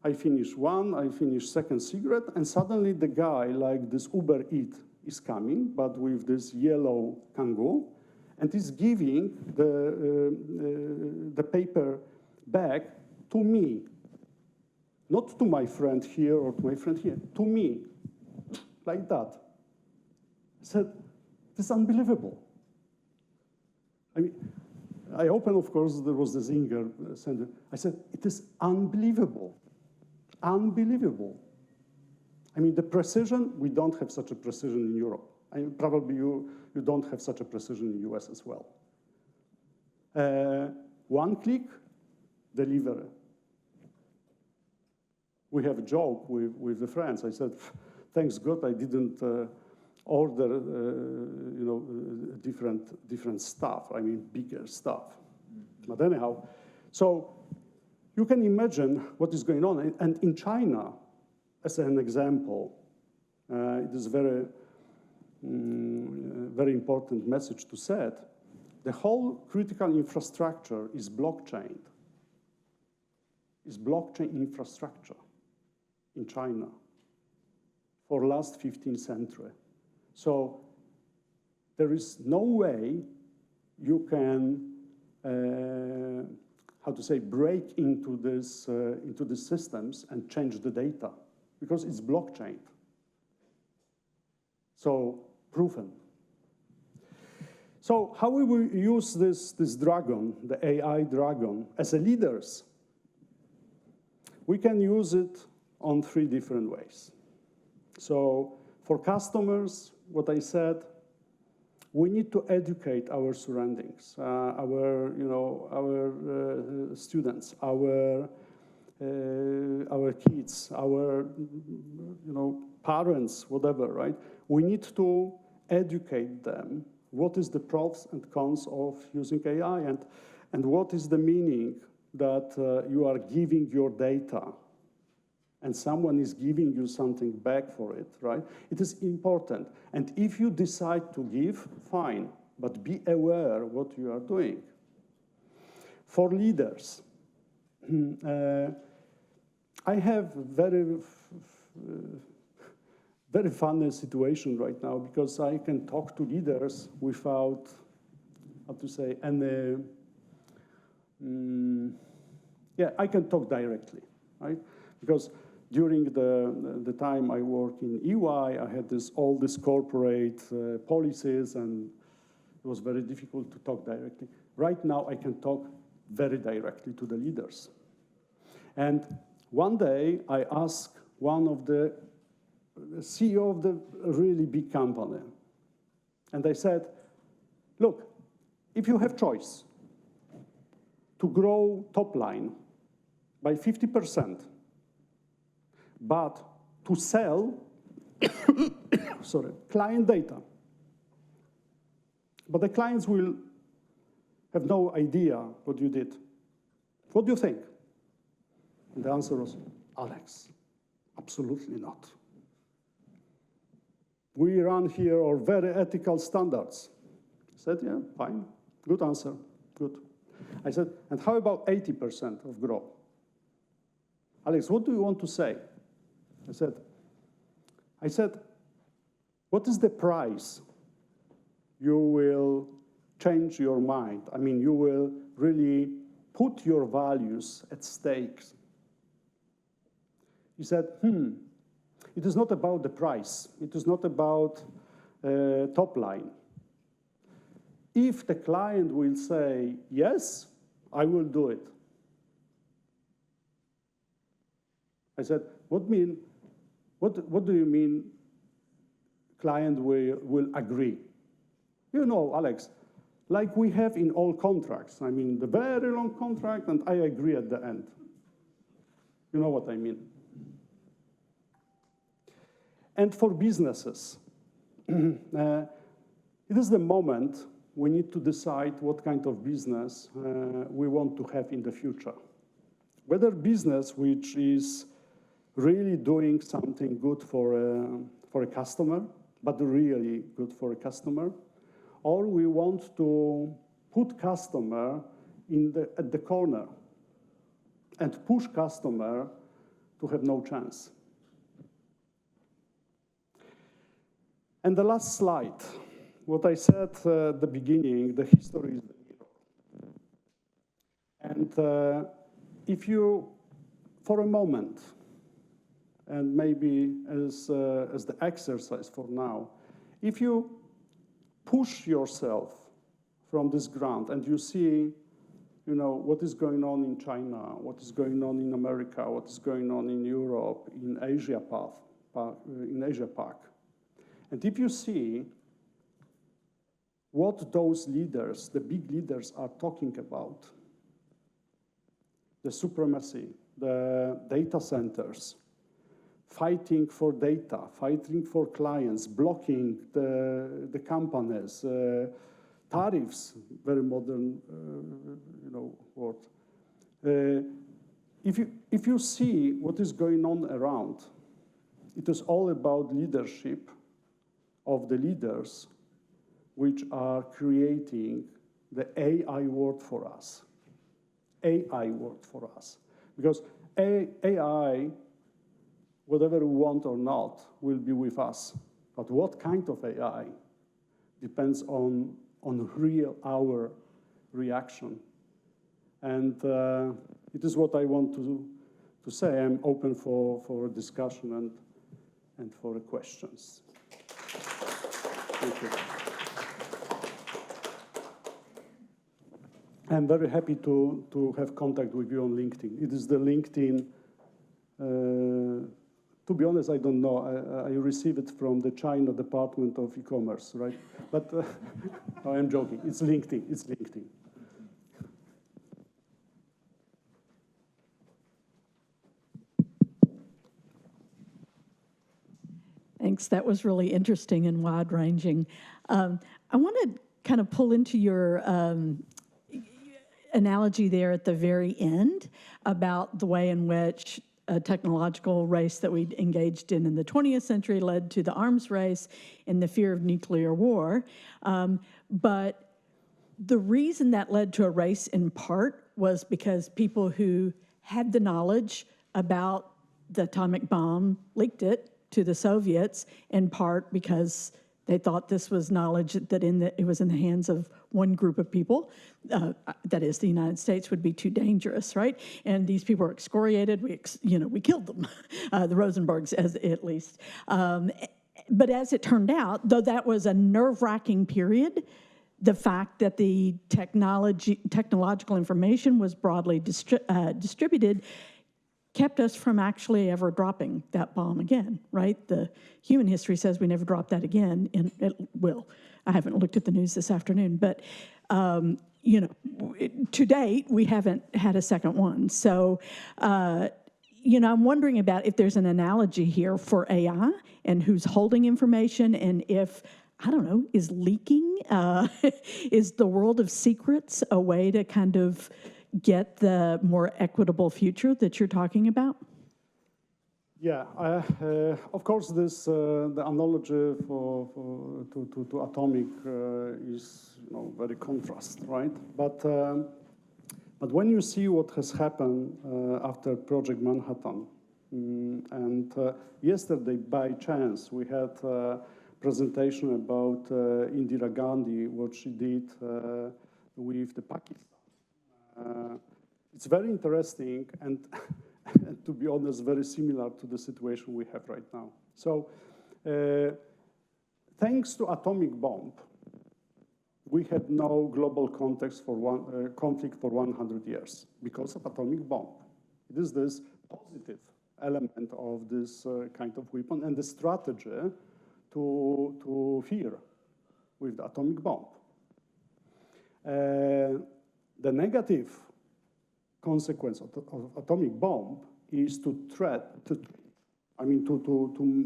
S9: I finish one, I finish second cigarette, and suddenly the guy, like this Uber Eat, is coming, but with this yellow Kangoo, and is giving the paper bag to me. Not to my friend here or to my friend here, to me, like that. I said, this is unbelievable. I opened, of course, there was the Zinger sender. I said, it is unbelievable. Unbelievable. The precision, we don't have such a precision in Europe. Probably you don't have such a precision in the US as well. One click, delivery. We have a joke with the friends. I said, thanks God I didn't order different stuff, bigger stuff. But anyhow, so you can imagine what is going on. And in China, as an example, it is very very important message to set. The whole critical infrastructure is blockchain. Is blockchain infrastructure in China for last 15th century. So there is no way you can, how to say, break into the systems and change the data because it's blockchain. So proven. So how will we use this dragon, the AI dragon, as a leaders? We can use it on 3 different ways. So for customers, what I said, we need to educate our surroundings, our students, our kids, our parents, whatever, right? We need to educate them. What is the pros and cons of using AI, and what is the meaning that you are giving your data and someone is giving you something back for it, right? It is important. And if you decide to give, fine, but be aware what you are doing. For leaders, I have very funny situation right now because I can talk to leaders without, how to say, any, I can talk directly, right? Because during the time I worked in EY, I had all these corporate policies, and it was very difficult to talk directly. Right now, I can talk very directly to the leaders. And one day, I asked one of the CEO of the really big company, and I said, look, if you have choice to grow top line by 50%, but to sell client data, but the clients will have no idea what you did. What do you think? And the answer was, Alex, absolutely not. We run here our very ethical standards. I said, yeah, fine, good answer, good. I said, and how about 80% of growth? Alex, what do you want to say? I said, what is the price you will change your mind? I mean, you will really put your values at stake. He said, it is not about the price. It is not about top line. If the client will say, yes, I will do it. I said, what do you mean client will agree? You know, Alex, like we have in all contracts. I mean, the very long contract, and I agree at the end. You know what I mean. And for businesses, it is the moment we need to decide what kind of business we want to have in the future. Whether business which is really doing something good for a customer, but really good for a customer, or we want to put customer at the corner and push customer to have no chance. And the last slide, what I said at the beginning, the history is the mirror. And if you, for a moment, and maybe as the exercise for now, if you push yourself from this ground and you see, what is going on in China, what is going on in America, what is going on in Europe, in Asia Pac, and if you see what those leaders, the big leaders, are talking about, the supremacy, the data centers, fighting for data, fighting for clients, blocking the companies, tariffs, very modern, word. If you see what is going on around, it is all about leadership of the leaders which are creating the AI world for us. AI world for us. Because AI, whatever we want or not, will be with us. But what kind of AI depends on our reaction. And it is what I want to say. I'm open for discussion and for questions. Thank you. I'm very happy to have contact with you on LinkedIn. It is the LinkedIn, to be honest, I don't know. I received it from the China Department of E-commerce, right? But no, I'm joking. It's LinkedIn. It's LinkedIn.
S1: Thanks. That was really interesting and wide-ranging. I want to kind of pull into your analogy there at the very end about the way in which a technological race that we engaged in the 20th century led to the arms race and the fear of nuclear war. But the reason that led to a race in part was because people who had the knowledge about the atomic bomb leaked it to the Soviets, in part because they thought this was knowledge that it was in the hands of one group of people, that is, the United States, would be too dangerous, right? And these people were excoriated. We killed them, the Rosenbergs, at least. But as it turned out, though that was a nerve-wracking period, the fact that the technological information was broadly distributed kept us from actually ever dropping that bomb again, right? The human history says we never drop that again, and it will. I haven't looked at the news this afternoon, but to date, we haven't had a second one. So, I'm wondering about if there's an analogy here for AI and who's holding information, and if, I don't know, is leaking, is the world of secrets a way to kind of get the more equitable future that you're talking about?
S9: Yeah, of course, the analogy to atomic is very contrast, right? But when you see what has happened after Project Manhattan, and yesterday by chance we had a presentation about Indira Gandhi, what she did with the Pakistan. It's very interesting and, to be honest, very similar to the situation we have right now. So, thanks to atomic bomb, we had no global conflict for 100 years because of atomic bomb. It is this positive element of this kind of weapon and the strategy to fear with the atomic bomb. The negative consequence of atomic bomb is to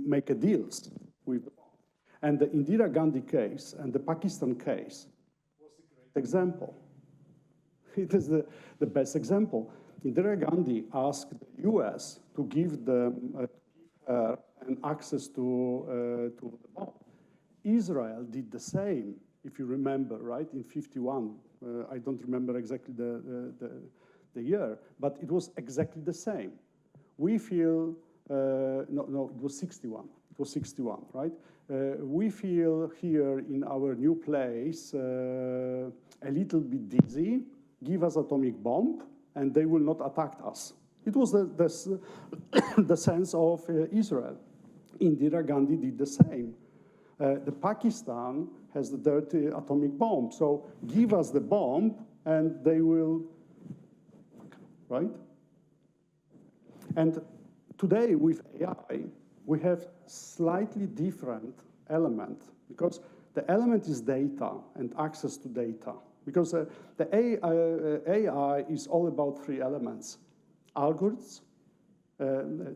S9: make a deals with the bomb. And the Indira Gandhi case and the Pakistan case was a great example. It is the best example. Indira Gandhi asked the US to give them an access to the bomb. Israel did the same, if you remember, right, in 51. I don't remember exactly the year, but it was exactly the same. We feel, no, it was 61. It was 61, right? We feel here in our new place a little bit dizzy, give us atomic bomb, and they will not attack us. It was the sense of Israel. Indira Gandhi did the same. The Pakistan has the dirty atomic bomb. So give us the bomb and they will, right? And today with AI, we have slightly different element because the element is data and access to data. Because the AI is all about three elements: algorithms,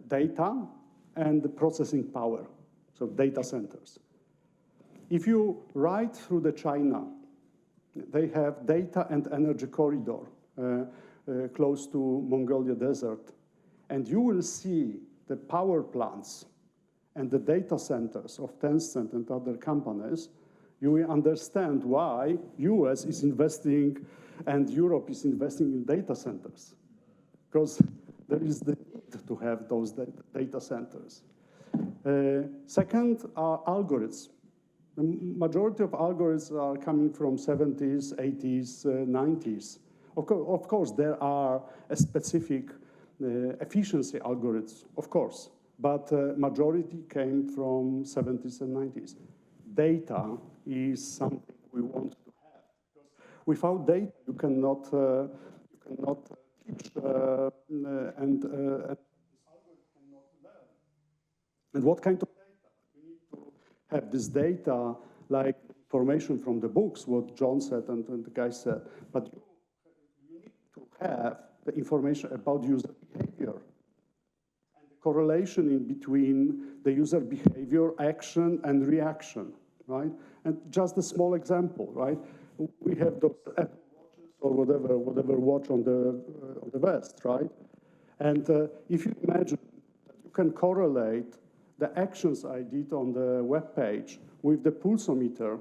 S9: data, and the processing power, so data centers. If you ride through the China, they have data and energy corridor close to Mongolia Desert, and you will see the power plants and the data centers of Tencent and other companies, you will understand why US is investing and Europe is investing in data centers. Because there is the need to have those data centers. Second are algorithms. The majority of algorithms are coming from 70s, 80s, 90s. Of course, there are a specific efficiency algorithms, of course, but majority came from 70s and 90s. Data is something we want to have. Because without data, you cannot teach and And what kind of data? We need to have this data, like information from the books, what John said and the guy said, but you need to have the information about user behavior and the correlation in between the user behavior, action, and reaction, right? And just a small example, right? We have those Apple Watches or whatever watch on the vest, right? And if you imagine that you can correlate the actions I did on the web page with the pulsometer,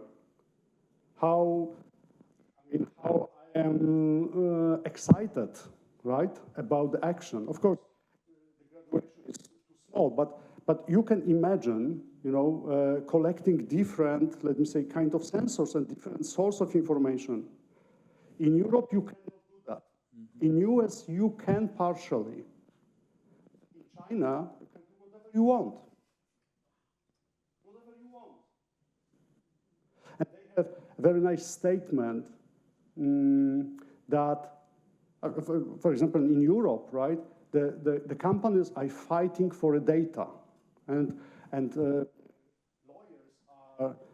S9: how I am excited, right, about the action. Of course, the graduation is too small, but you can imagine, collecting different, let me say, kind of sensors and different source of information. In Europe, you cannot do that. In US, you can partially. In China, you can do whatever you want. And they have a very nice statement that, for example, in Europe, right, the companies are fighting for data, and lawyers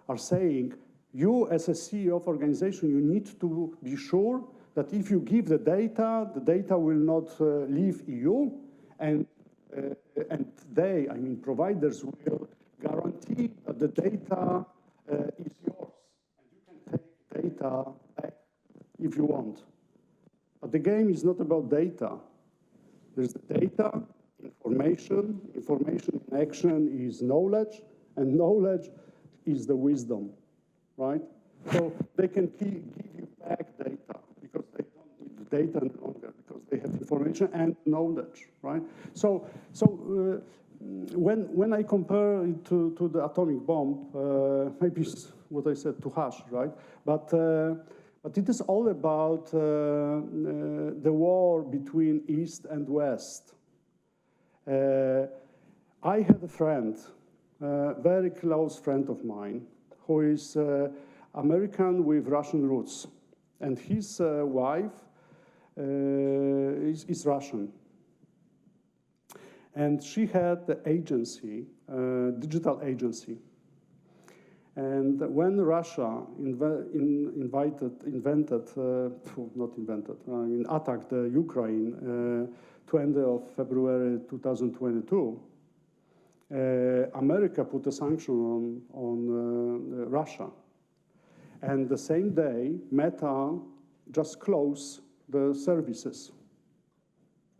S9: are saying, you as a CEO of organization, you need to be sure that if you give the data will not leave EU, and they, I mean, providers will guarantee that the data is yours, and you can take data back if you want. But the game is not about data. There's data, information in action is knowledge, and knowledge is the wisdom, right? So they can give you back data because they don't need the data any longer because they have information and knowledge, right? So when I compare it to the atomic bomb, maybe it's what I said too harsh, right? But it is all about the war between East and West. I had a friend, a very close friend of mine, who is American with Russian roots, and his wife is Russian. And she had the agency, digital agency. And when Russia attacked Ukraine 20th of February 2022, America put a sanction on Russia. And the same day, Meta just closed the services,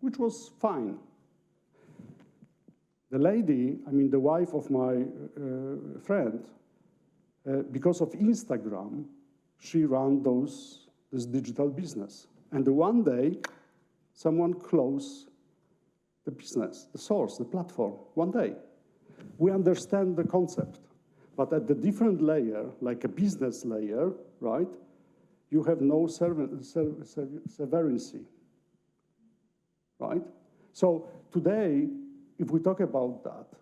S9: which was fine. The lady, I mean the wife of my friend, because of Instagram, she ran this digital business. And one day, someone closed the business, the source, the platform, one day. We understand the concept, but at the different layer, like a business layer, right, you have no severancy, right? So today, if we talk about that,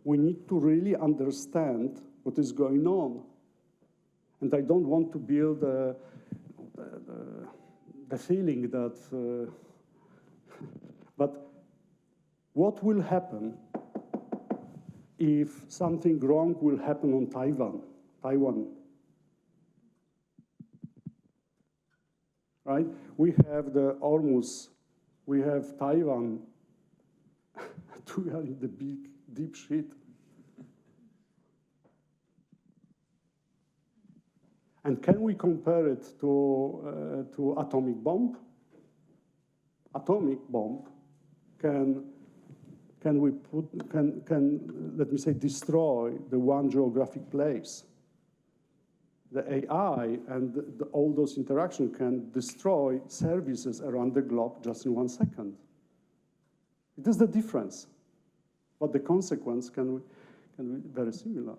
S9: we need to really understand what is going on. And I don't want to build the feeling that, but what will happen if something wrong will happen on Taiwan, right? We have the Hormuz, we have Taiwan, we are in the big, deep shit. And can we compare it to atomic bomb? Atomic bomb can can we let me say, destroy the one geographic place? The AI and all those interactions can destroy services around the globe just in 1 second. It is the difference, but the consequence can be very similar.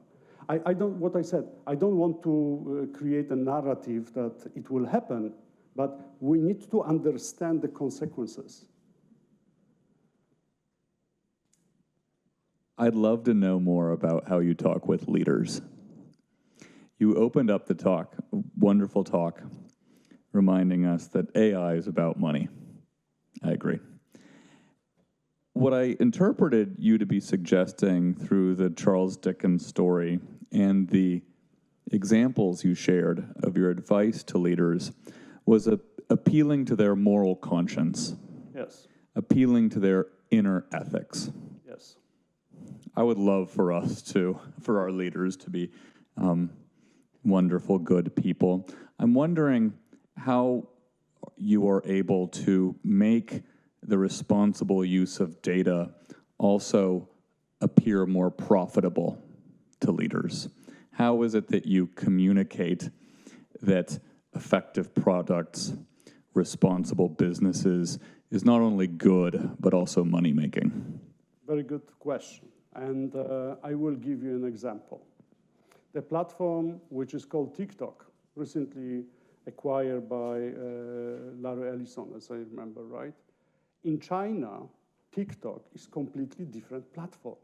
S9: What I said, I don't want to create a narrative that it will happen, but we need to understand the consequences.
S10: I'd love to know more about how you talk with leaders. You opened up the talk, wonderful talk, reminding us that AI is about money. I agree. What I interpreted you to be suggesting through the Charles Dickens story and the examples you shared of your advice to leaders was appealing to their moral conscience.
S9: Yes.
S10: Appealing to their inner ethics.
S9: Yes.
S10: I would love for our leaders to be wonderful, good people. I'm wondering how you are able to make the responsible use of data also appear more profitable to leaders. How is it that you communicate that effective products, responsible businesses is not only good, but also money-making?
S9: Very good question. And I will give you an example. The platform, which is called TikTok, recently acquired by Larry Ellison, as I remember, right? In China, TikTok is completely different platform.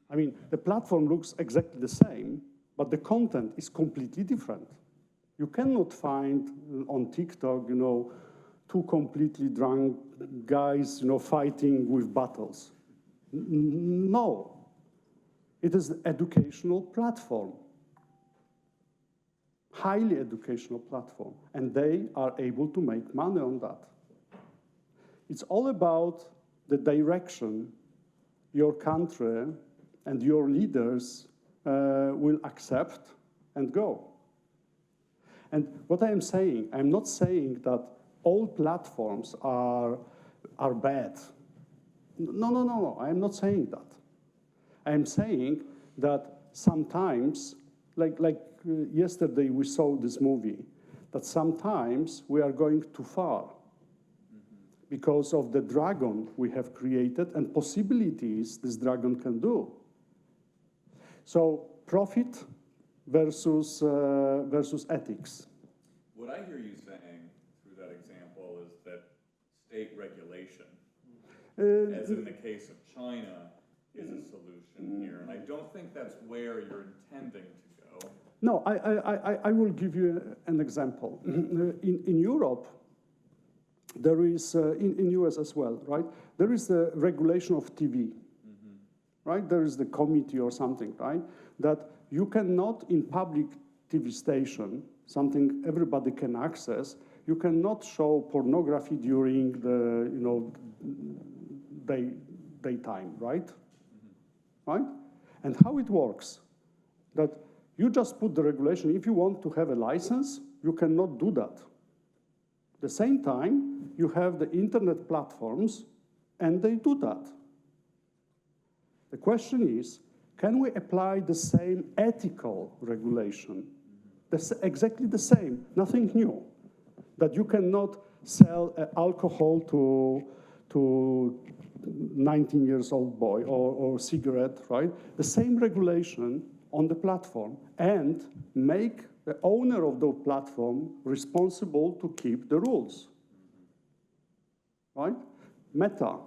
S9: I mean, the platform looks exactly the same, but the content is completely different. You cannot find on TikTok, two completely drunk guys, fighting with battles. No. It is an educational platform, highly educational platform, and they are able to make money on that. It's all about the direction your country and your leaders will accept and go. And what I am saying, I'm not saying that all platforms are bad. No, I'm not saying that. I'm saying that sometimes, like yesterday we saw this movie, that sometimes we are going too far because of the dragon we have created and possibilities this dragon can do. So profit versus ethics.
S10: What I hear you saying through that example is that state regulation, as in the case of China, is a solution here. And I don't think that's where you're intending to go.
S9: No, I will give you an example. In Europe, there is, in US as well, right? There is the regulation of TV, right? There is the committee or something, right? That you cannot, in public TV station, something everybody can access, you cannot show pornography during the, daytime, right? Right? And how it works, that you just put the regulation, if you want to have a license, you cannot do that. At the same time, you have the internet platforms, and they do that. The question is, can we apply the same ethical regulation? That's exactly the same, nothing new. That you cannot sell alcohol to 19-year-old boy or cigarette, right? The same regulation on the platform and make the owner of the platform responsible to keep the rules, right? Meta,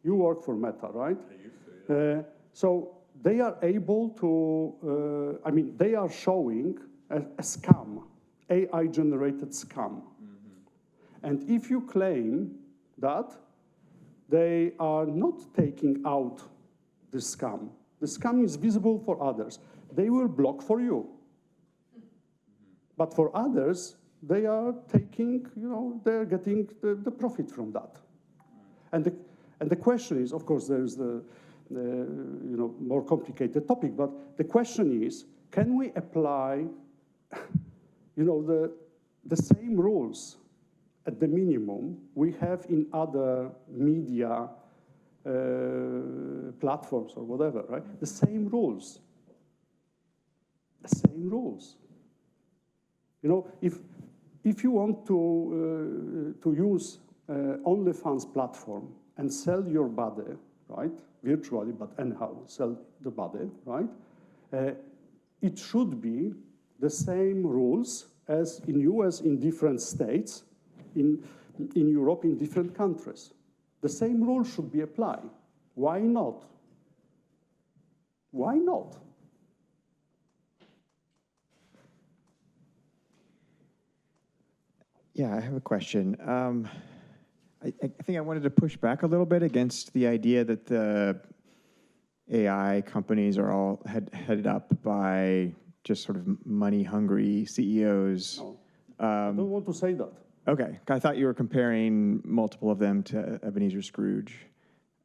S9: you work for Meta, right?
S10: I used to, yeah.
S9: So they are able to, they are showing a scam, AI-generated scam. And if you claim that, they are not taking out the scam. The scam is visible for others. They will block for you. But for others, they are taking, they're getting the profit from that. And the question is, of course, there's the more complicated topic, but the question is, can we apply, the same rules at the minimum we have in other media platforms or whatever, right? The same rules. The same rules. You know, if you want to use OnlyFans platform and sell your body, right, virtually, but anyhow, sell the body, right, it should be the same rules as in US in different states, in Europe in different countries. The same rules should be applied. Why not? Why not?
S2: Yeah, I have a question. I think I wanted to push back a little bit against the idea that the AI companies are all headed up by just sort of money-hungry CEOs.
S9: No, I don't want to say that.
S2: Okay, I thought you were comparing multiple of them to Ebenezer Scrooge,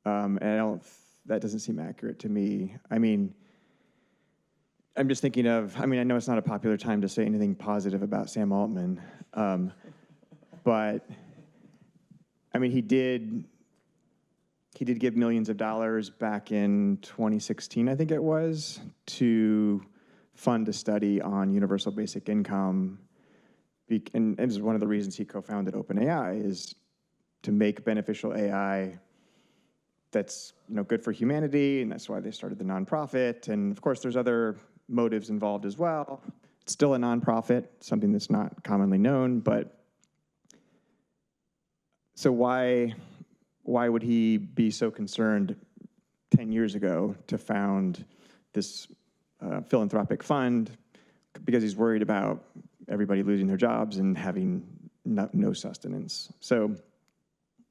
S2: and that doesn't seem accurate to me. I mean, I'm just thinking of, I know it's not a popular time to say anything positive about Sam Altman, but I mean, he did give millions of dollars back in 2016, I think it was, to fund a study on universal basic income. And this is one of the reasons he co-founded OpenAI, is to make beneficial AI that's good for humanity, and that's why they started the nonprofit. And of course, there's other motives involved as well. It's still a nonprofit, something that's not commonly known, but so why would he be so concerned 10 years ago to found this philanthropic fund? Because he's worried about everybody losing their jobs and having no sustenance. So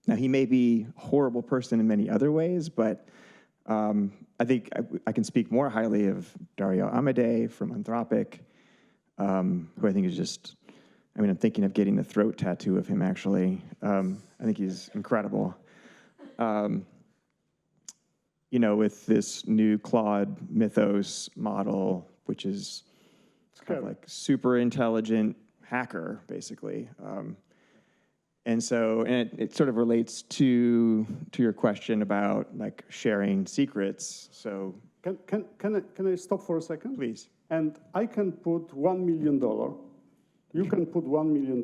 S2: now he may be a horrible person in many other ways, but I think I can speak more highly of Dario Amodei from Anthropic, who I think is just, I'm thinking of getting a throat tattoo of him, actually. I think he's incredible. With this new Claude Mythos model, which is kind of like super intelligent hacker, basically. And it sort of relates to your question about like sharing secrets. So
S9: can I stop for a second?
S2: Please.
S9: And I can put $1 million. You can put $1 million.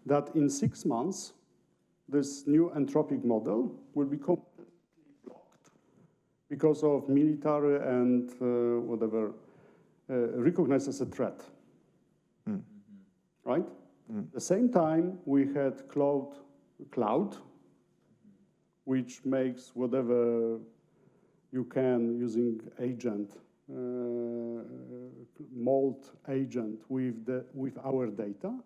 S9: That in 6 months, this new Anthropic model will be completely blocked because of military and whatever recognized as a threat. Right? At the same time, we had Cloud, which makes whatever you can using agent, mold agent with our data,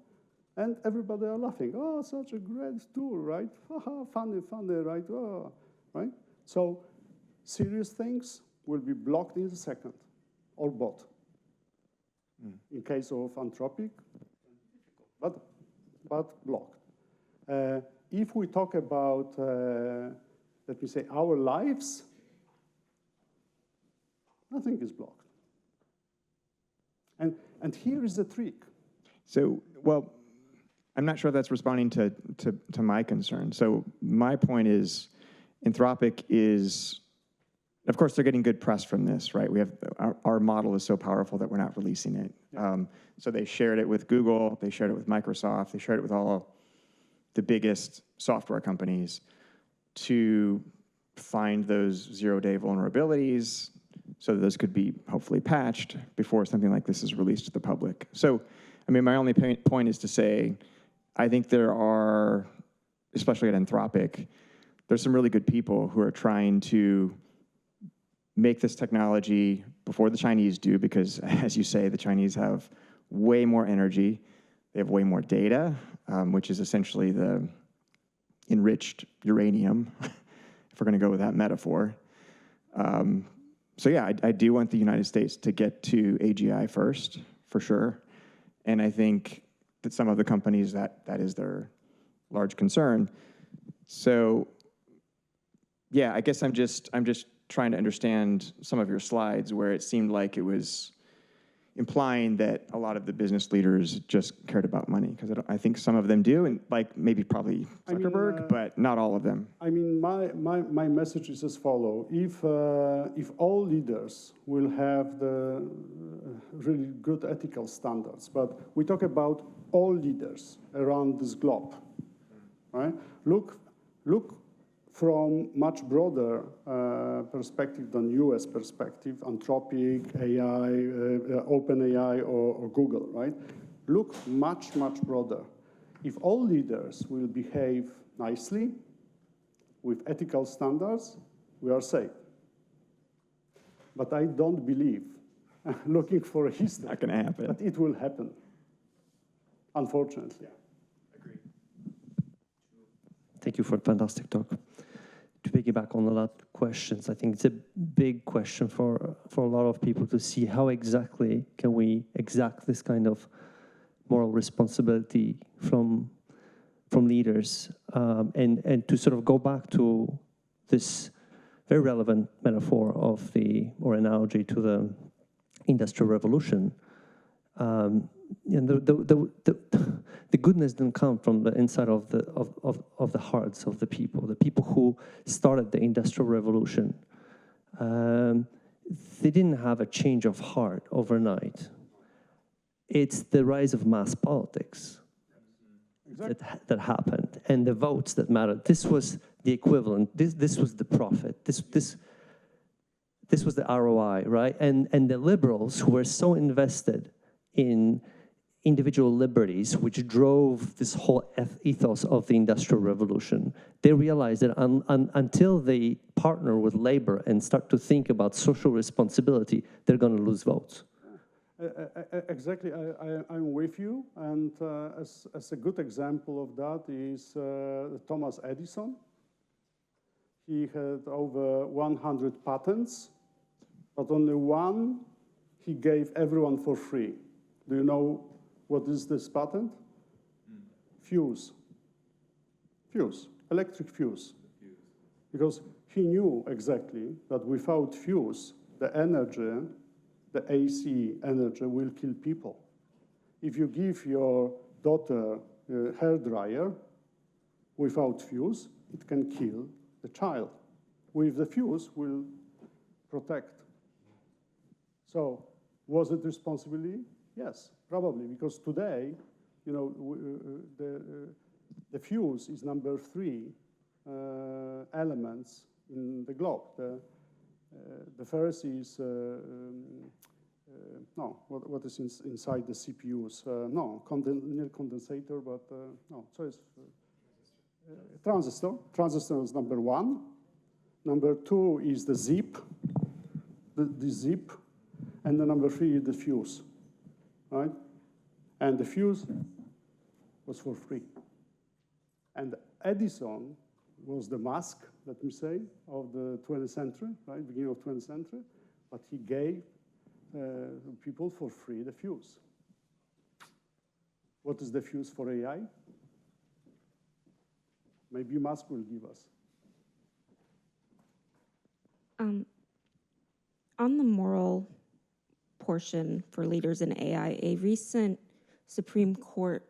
S9: and everybody are laughing. Oh, such a great tool, right? Funny, right? Oh, right? So serious things will be blocked in a second, or bot. In case of Anthropic, but blocked. If we talk about, let me say, our lives, nothing is blocked. And here is the trick.
S2: So, well, I'm not sure that's responding to my concern. So my point is, Anthropic is, of course, they're getting good press from this, right? We have our model is so powerful that we're not releasing it.
S9: Yeah.
S2: So they shared it with Google, they shared it with Microsoft, they shared it with all the biggest software companies to find those zero-day vulnerabilities so that those could be hopefully patched before something like this is released to the public. So, my only point is to say, I think there are, especially at Anthropic, there's some really good people who are trying to make this technology before the Chinese do, because, as you say, the Chinese have way more energy, they have way more data, which is essentially the enriched uranium, if we're going to go with that metaphor. So yeah, I do want the United States to get to AGI first, for sure. And I think that some of the companies, that is their large concern. So yeah, I guess I'm just trying to understand some of your slides where it seemed like it was, implying that a lot of the business leaders just cared about money, because I think some of them do, and like maybe probably Zuckerberg, but not all of them.
S9: I mean, my message is as follows. If all leaders will have the really good ethical standards, but we talk about all leaders around this globe, right? Look from much broader perspective than US perspective, Anthropic, AI, OpenAI, or Google, right? Look much broader. If all leaders will behave nicely, with ethical standards, we are safe. But I don't believe, looking for a history,
S2: not gonna happen.
S9: But it will happen, unfortunately.
S4: Thank you for a fantastic talk. To piggyback on a lot of questions, I think it's a big question for a lot of people to see how exactly can we exact this kind of moral responsibility from leaders, and to sort of go back to this very relevant metaphor of or analogy to the Industrial Revolution. And the goodness didn't come from the inside of the hearts of the people who started the Industrial Revolution. They didn't have a change of heart overnight. It's the rise of mass politics that happened, and the votes that mattered. This was the equivalent. This was the profit. This was the ROI, right? And the liberals who were so invested in individual liberties, which drove this whole ethos of the Industrial Revolution, they realized that until they partner with labor and start to think about social responsibility, they're going to lose votes.
S9: Exactly, I'm with you. And as a good example of that is Thomas Edison. He had over 100 patents, but only one he gave everyone for free. Do you know what is this patent? Fuse. Fuse, electric fuse. Because he knew exactly that without fuse, the energy, the AC energy, will kill people. If you give your daughter a hairdryer without fuse, it can kill the child. With the fuse, will protect. So, was it responsibility? Yes, probably, because today, you know, the fuse is number 3 elements in the globe. The first is, what is inside the CPUs? Near condensator, but no, so it's transistor. Transistor is number 1. Number 2 is the zip, the zip, and the number 3 is the fuse, right? And the fuse was for free. And Edison was the mask, let me say, of the 20th century, right, beginning of 20th century, but he gave people for free the fuse. What is the fuse for AI? Maybe Musk will give us.
S8: On the moral portion for leaders in AI, a recent Supreme Court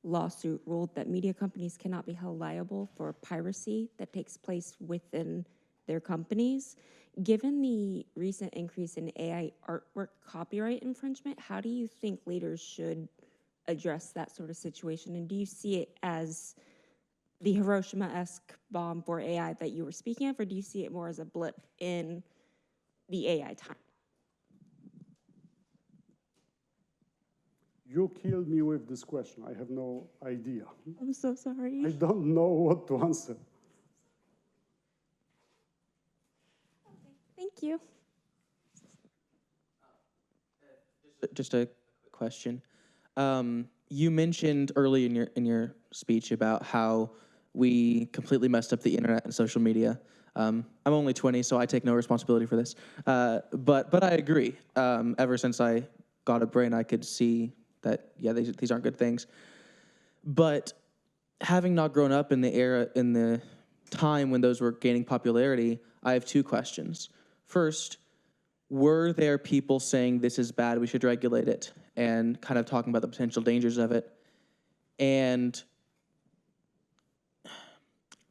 S8: lawsuit ruled that media companies cannot be held liable for piracy that takes place within their companies. Given the recent increase in AI artwork copyright infringement, how do you think leaders should address that sort of situation? And do you see it as the Hiroshima-esque bomb for AI that you were speaking of, or do you see it more as a blip in the AI time?
S9: You killed me with this question. I have no idea.
S8: I'm so sorry.
S9: I don't know what to answer.
S8: Thank you.
S7: Just a question. You mentioned early in your speech about how we completely messed up the internet and social media. I'm only 20, so I take no responsibility for this. But I agree. Ever since I got a brain, I could see that, yeah, these aren't good things. But having not grown up in the time when those were gaining popularity, I have 2 questions. First, were there people saying this is bad, we should regulate it, and kind of talking about the potential dangers of it? And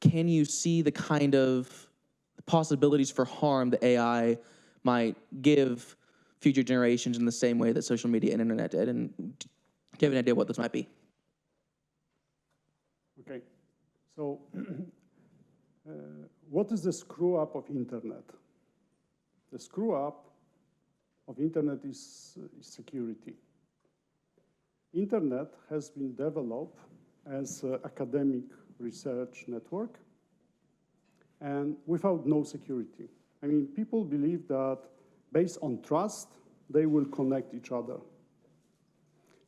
S7: can you see the kind of possibilities for harm that AI might give future generations in the same way that social media and internet did? And do you have an idea what this might be?
S9: Okay, so what is the screw up of internet? The screw up of internet is security. Internet has been developed as an academic research network and without no security. I mean, people believe that based on trust, they will connect each other.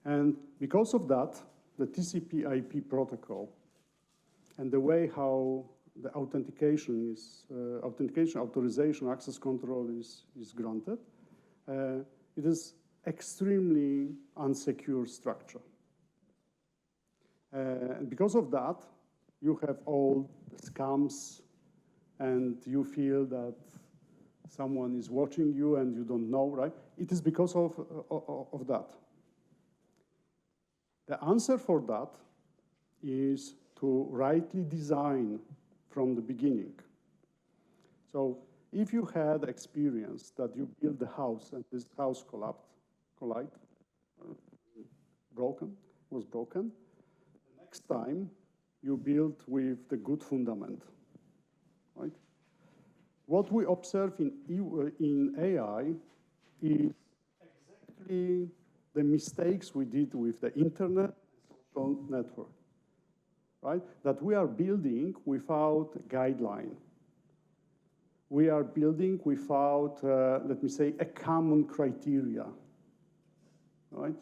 S9: And because of that, the TCP/IP protocol and the way how the authentication is, authorization, access control is granted, it is extremely unsecure structure. And because of that, you have all the scams and you feel that someone is watching you and you don't know, right? It is because of that. The answer for that is to rightly design from the beginning. So if you had experience that you build a house and this house was broken, the next time you build with the good fundament, right? What we observe in AI is exactly the mistakes we did with the internet and social network, right? That we are building without guideline. We are building without, let me say, a common criteria, right?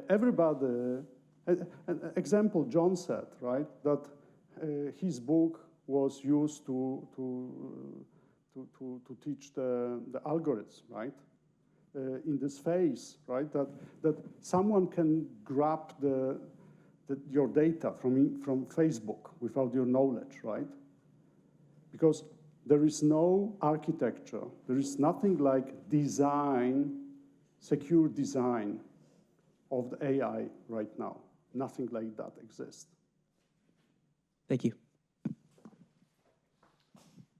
S9: Everybody, an example John said, right, that his book was used to teach the algorithms, right? In this phase, right, that someone can grab your data from Facebook without your knowledge, right? Because there is no architecture, there is nothing like design, secure design of the AI right now. Nothing like that exists.
S7: Thank you.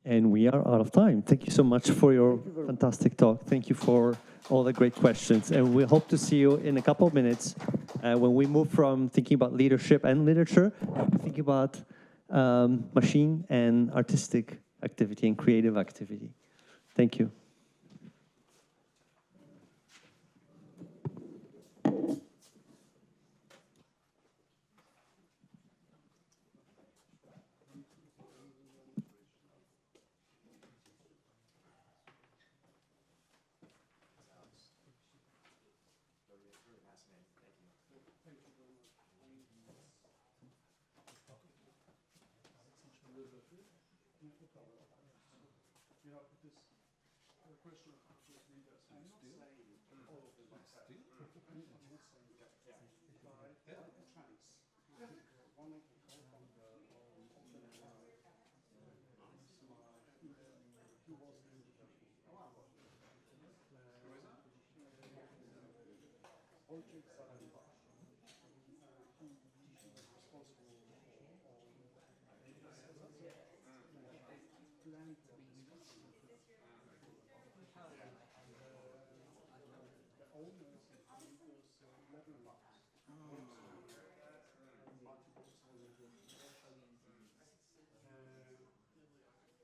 S4: And we are out of time. Thank you so much for your fantastic talk. Thank you for all the great questions. And we hope to see you in a couple of minutes when we move from thinking about leadership and literature, thinking about machine and artistic activity and creative activity. Thank you.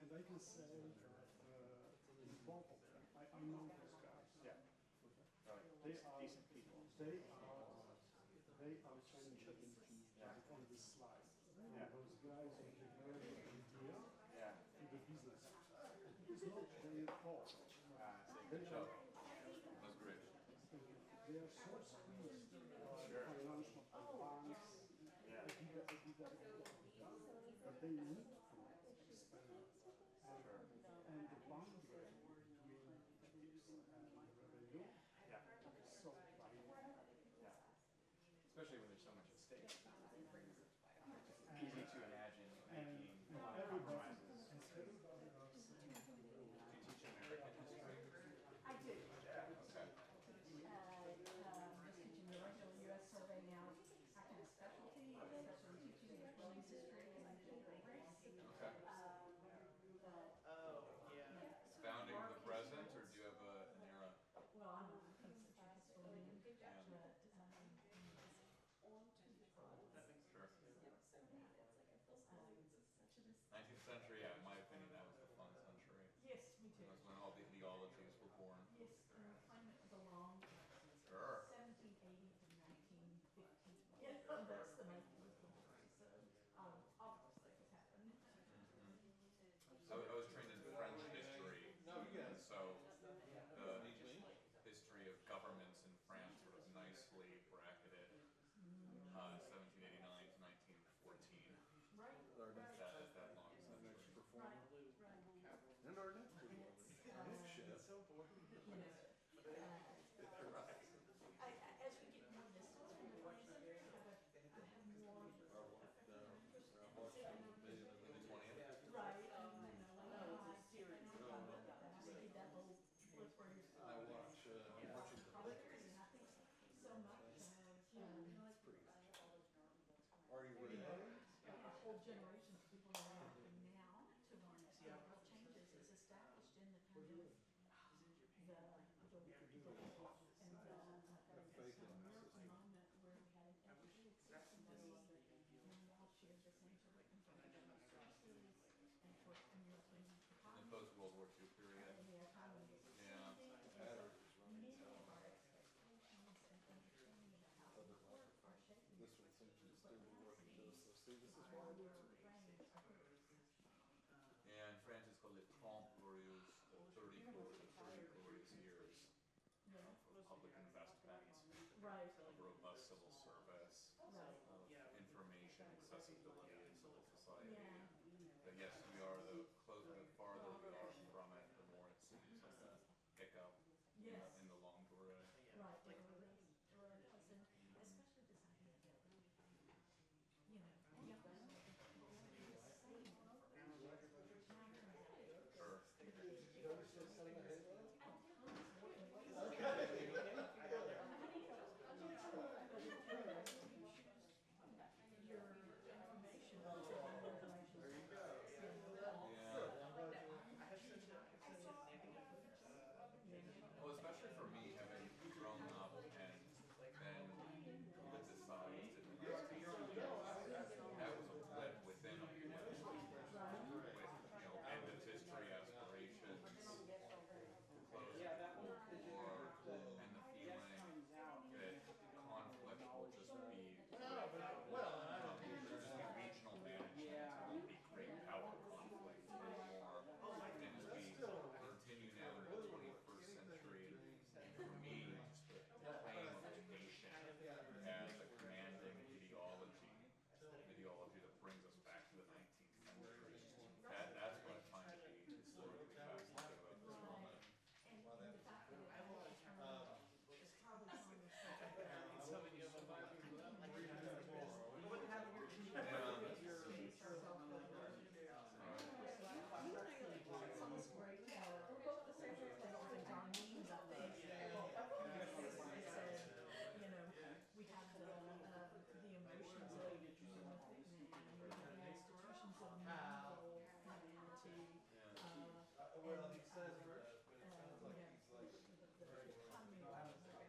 S9: And I can say that both of them, I know those guys. Yeah. They are decent people. They are changing like on this slide. Yeah. Those guys are the very idea to the business. It's not their fault. They are, that's great. They are so squeezed by financial banks, that they need to expand. And the boundary between ethics and revenue is so tiny.
S5: Especially when there's so much at stake. It's easy to imagine making compromises.
S9: Everybody are saying
S5: Do you teach American history?
S20: century, yeah, in my opinion, that was the fun century.
S1: Yes, me too.
S20: That's when all the ideologies were born.
S1: Yes, climate belonged.
S20: Sure.
S1: 1780 to 1915. Yeah, that's the 19th century. So all those things happened.
S20: I was trained in French history, and so the history of governments in France sort of nicely bracketed 1789 to 1914.
S1: Right.
S20: That long century.
S18: And our next
S1: It's so important. As we get more distance from the 20th century, I have more right. That whole flip where you're
S18: I watch
S1: I think so much
S18: Are you ready?
S1: a whole generation of people are reacting now to one of the real changes is established in the kind of the miracle moment where we had an educated system that all shared the same sort of information and of course in European
S20: In the post-World War II period.
S1: and the economy.
S20: Yeah.
S1: Many of our expectations and understanding about how we work are shaping.
S18: This one seems to still be working. So see, this is why I do too.
S20: Yeah, in France it's called les 30 glorieuses, the 30 glorious years. For public investment,
S1: Right.
S20: of robust civil service, of information accessibility in civil society. But yes, we are the farther we are from it, the more it seems like a hiccup in the long durée.
S1: Right, it really is, and especially deciding that, you know, you have to have the same. Your information. There you go.
S20: Well, especially for me, having grown up and then politicized in the last 10 years, that was a blip within a blip with, end of history aspirations, close of the Cold War, and the feeling that conflict will just be, regional management, it won't be great power conflict anymore. And as we continue now in the 21st century, for me, just the claim of education as a commanding ideology that brings us back to the 19th century. That's what I find to be historically fascinating about this moment.
S1: We have the emotions of the institutions of moral humanity.
S18: Well, he says
S1: the economy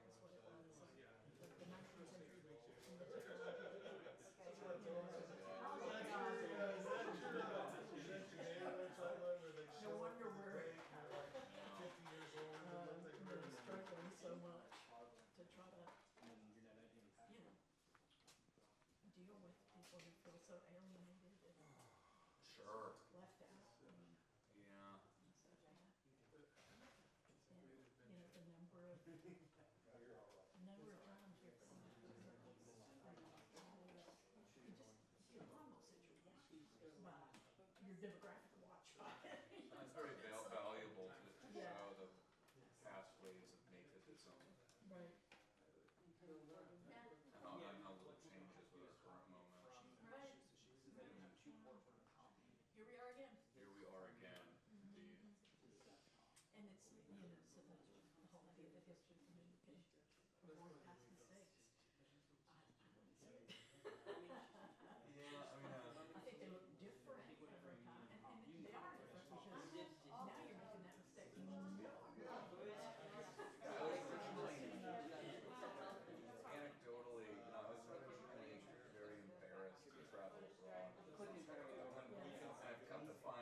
S1: was what it was. The 19th century and the technology. No wonder we're 50 years old. We're struggling so much to try to, deal with people who feel so alienated and
S20: Sure.
S1: left out.
S20: Yeah.
S1: And, the number of times you're you just get a normal situation. Well, your demographic watch.
S20: It's very valuable to show the past ways of nativism.
S1: Right.
S20: And how little changes with our current moment.
S1: Right. Here we are again.
S20: Here we are again, indeed.
S1: And it's, so the whole idea that history can avoid past mistakes. I wouldn't say it. I think they look different every time, and they are different because now you're making that mistake.
S20: Anecdotally, I was originally very embarrassed to travel abroad. And I've come to find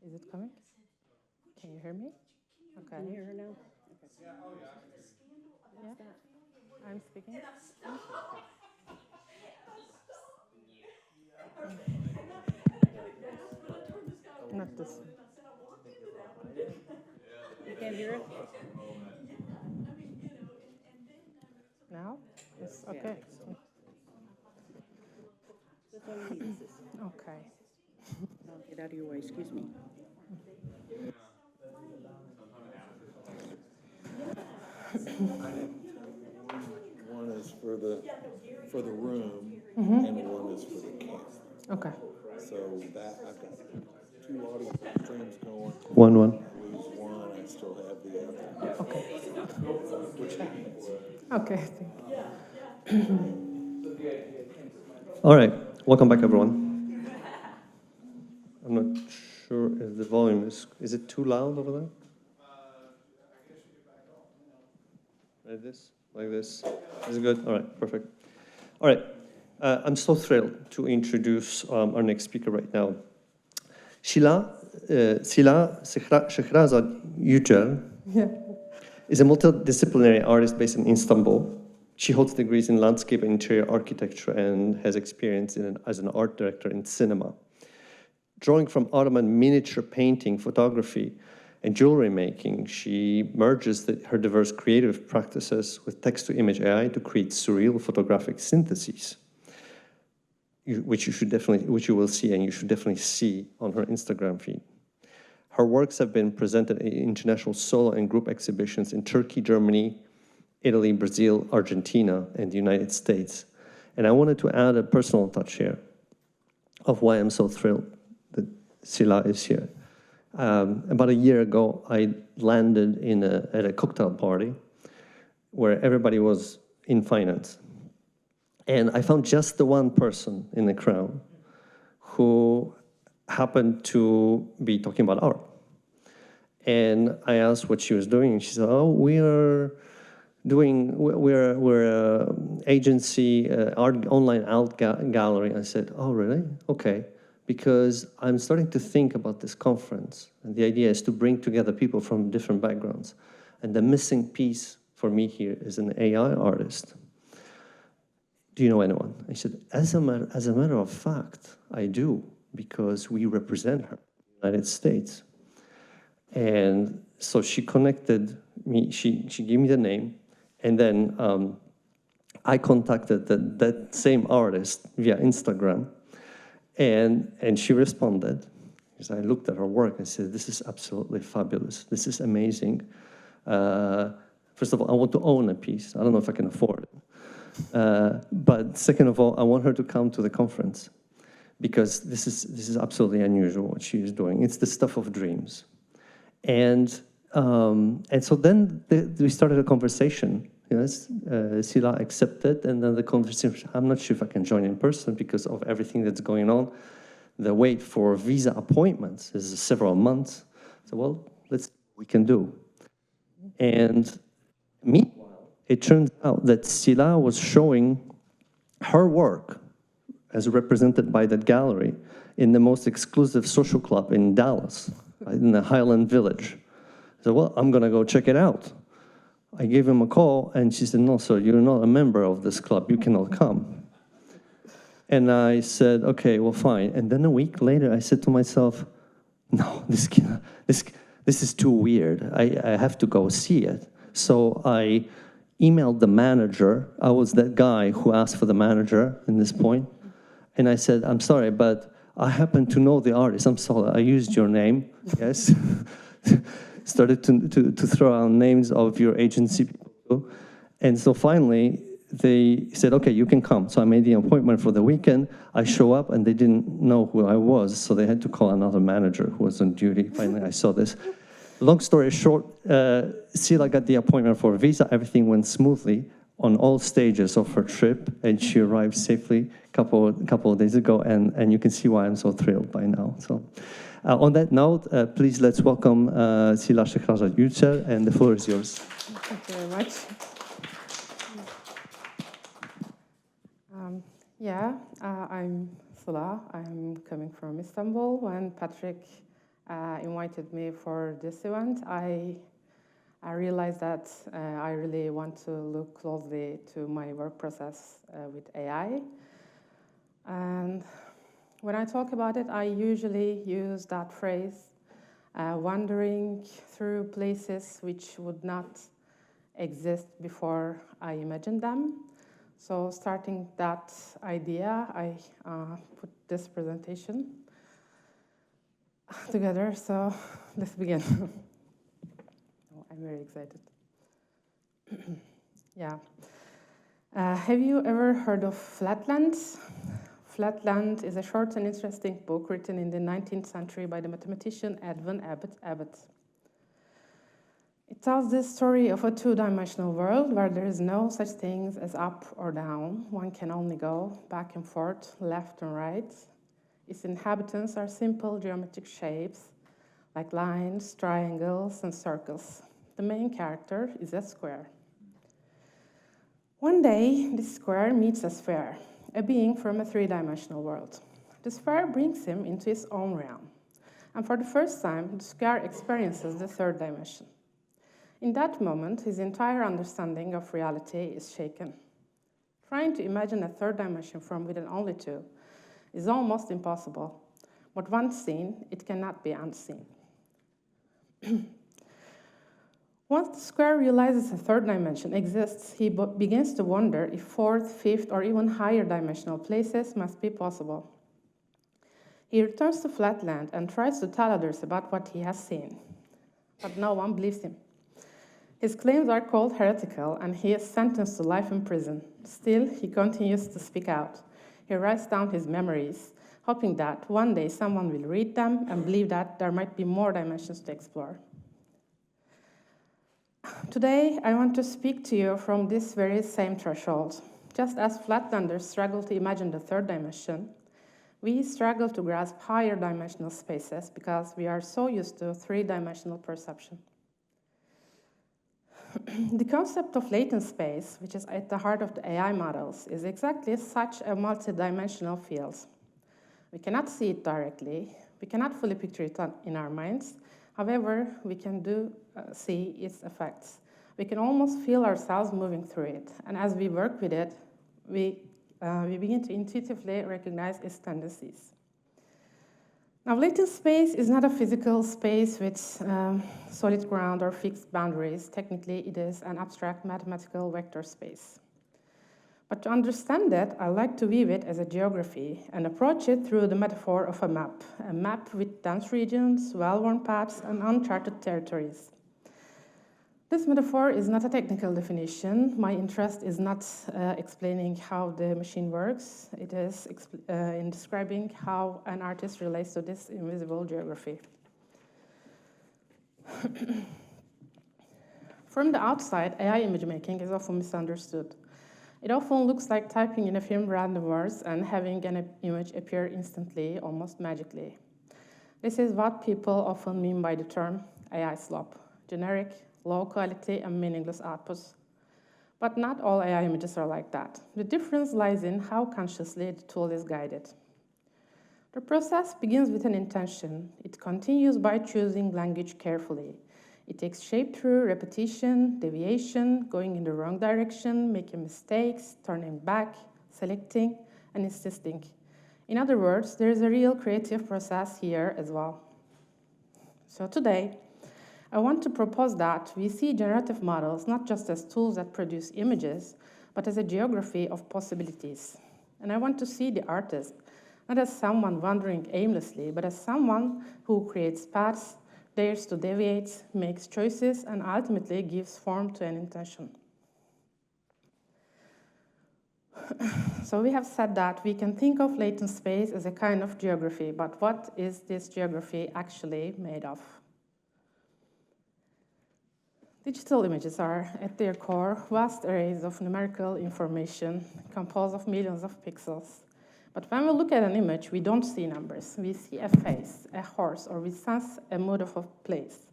S19: Is it coming? Can you hear me? Okay.
S1: Can you hear her now?
S19: Yeah. I'm speaking. Not this.
S1: You can't hear it?
S19: Now? It's okay. Okay.
S1: I'll get out of your way, excuse me.
S18: One is for the room,
S19: Mhm.
S18: and one is for the camera.
S19: Okay.
S18: So that, I've got two audio streams going.
S4: One.
S18: I lose one, I still have the other.
S19: Okay.
S18: Which happens.
S19: Okay.
S4: All right, welcome back, everyone. I'm not sure if the volume is it too loud over there? Like this? Like this? Is it good? All right, perfect. All right, I'm so thrilled to introduce our next speaker right now. Sila Shehrazad Yücel is a multidisciplinary artist based in Istanbul. She holds degrees in landscape and interior architecture and has experience as an art director in cinema. Drawing from Ottoman miniature painting, photography, and jewelry making, she merges her diverse creative practices with text-to-image AI to create surreal photographic syntheses, which you will see, and you should definitely see on her Instagram feed. Her works have been presented at international solo and group exhibitions in Turkey, Germany, Italy, Brazil, Argentina, and the United States. And I wanted to add a personal touch here of why I'm so thrilled that Sila is here. About a year ago, I landed at a cocktail party where everybody was in finance. And I found just the one person in the crowd who happened to be talking about art. And I asked what she was doing, and she said, "Oh, we're agency, art, online art gallery." I said, "Oh, really? Okay." Because I'm starting to think about this conference, and the idea is to bring together people from different backgrounds. And the missing piece for me here is an AI artist. Do you know anyone? I said, as a matter of fact, I do, because we represent her in the United States. And so she connected me, she gave me the name, and then I contacted that same artist via Instagram, and she responded. Because I looked at her work and said, "This is absolutely fabulous. This is amazing. First of all, I want to own a piece. I don't know if I can afford it. But second of all, I want her to come to the conference, because this is absolutely unusual what she is doing. It's the stuff of dreams." And so then we started a conversation. Yes, Sila accepted, and then the conversation, I'm not sure if I can join in person because of everything that's going on. The wait for visa appointments is several months. So, well, let's see what we can do. And meanwhile, it turns out that Sila was showing her work as represented by that gallery in the most exclusive social club in Dallas, right, in the Highland Village. So, well, I'm going to go check it out. I gave him a call, and she said, no, sir, you're not a member of this club. You cannot come. And I said, okay, well, fine. And then a week later, I said to myself, no, this is too weird. I have to go see it. So I emailed the manager. I was that guy who asked for the manager in this point. And I said, I'm sorry, but I happen to know the artist. I'm sorry, I used your name, yes. Started to throw out names of your agency people. And so finally, they said, okay, you can come. So I made the appointment for the weekend. I show up, and they didn't know who I was, so they had to call another manager who was on duty. Finally, I saw this. Long story short, Sila got the appointment for a visa. Everything went smoothly on all stages of her trip, and she arrived safely a couple of days ago, and you can see why I'm so thrilled by now. So, on that note, please let's welcome Sila Shekhrazad-Yücel, and the floor is yours.
S19: Thank you very much. I'm Sula. I'm coming from Istanbul. When Patrick invited me for this event, I realized that I really want to look closely to my work process with AI. And when I talk about it, I usually use that phrase, wandering through places which would not exist before I imagined them. So starting that idea, I put this presentation together. So let's begin. I'm very excited. Have you ever heard of Flatlands? Flatland is a short and interesting book written in the 19th century by the mathematician Edwin Abbott. It tells the story of a two-dimensional world where there is no such thing as up or down. One can only go back and forth, left and right. Its inhabitants are simple geometric shapes like lines, triangles, and circles. The main character is a square. One day, this square meets a sphere, a being from a three-dimensional world. The sphere brings him into his own realm. And for the first time, the square experiences the third dimension. In that moment, his entire understanding of reality is shaken. Trying to imagine a third dimension from within only two is almost impossible. But once seen, it cannot be unseen. Once the square realizes a third dimension exists, he begins to wonder if fourth, fifth, or even higher dimensional places must be possible. He returns to Flatland and tries to tell others about what he has seen. But no one believes him. His claims are called heretical, and he is sentenced to life in prison. Still, he continues to speak out. He writes down his memories, hoping that one day someone will read them and believe that there might be more dimensions to explore. Today, I want to speak to you from this very same threshold. Just as Flatlanders struggle to imagine the third dimension, we struggle to grasp higher dimensional spaces because we are so used to three-dimensional perception. The concept of latent space, which is at the heart of the AI models, is exactly such a multidimensional field. We cannot see it directly. We cannot fully picture it in our minds. However, we can see its effects. We can almost feel ourselves moving through it. And as we work with it, we begin to intuitively recognize its tendencies. Now, latent space is not a physical space with solid ground or fixed boundaries. Technically, it is an abstract mathematical vector space. But to understand that, I like to view it as a geography and approach it through the metaphor of a map with dense regions, well-worn paths, and uncharted territories. This metaphor is not a technical definition. My interest is not explaining how the machine works. It is in describing how an artist relates to this invisible geography. From the outside, AI image making is often misunderstood. It often looks like typing in a few random words and having an image appear instantly, almost magically. This is what people often mean by the term AI slop, generic, low quality, and meaningless outputs. But not all AI images are like that. The difference lies in how consciously the tool is guided. The process begins with an intention. It continues by choosing language carefully. It takes shape through repetition, deviation, going in the wrong direction, making mistakes, turning back, selecting, and insisting. In other words, there is a real creative process here as well. So today, I want to propose that we see generative models not just as tools that produce images, but as a geography of possibilities. And I want to see the artist not as someone wandering aimlessly, but as someone who creates paths, dares to deviate, makes choices, and ultimately gives form to an intention. So we have said that we can think of latent space as a kind of geography, but what is this geography actually made of? Digital images are, at their core, vast arrays of numerical information composed of millions of pixels. But when we look at an image, we don't see numbers. We see a face, a horse, or we sense a mood of a place.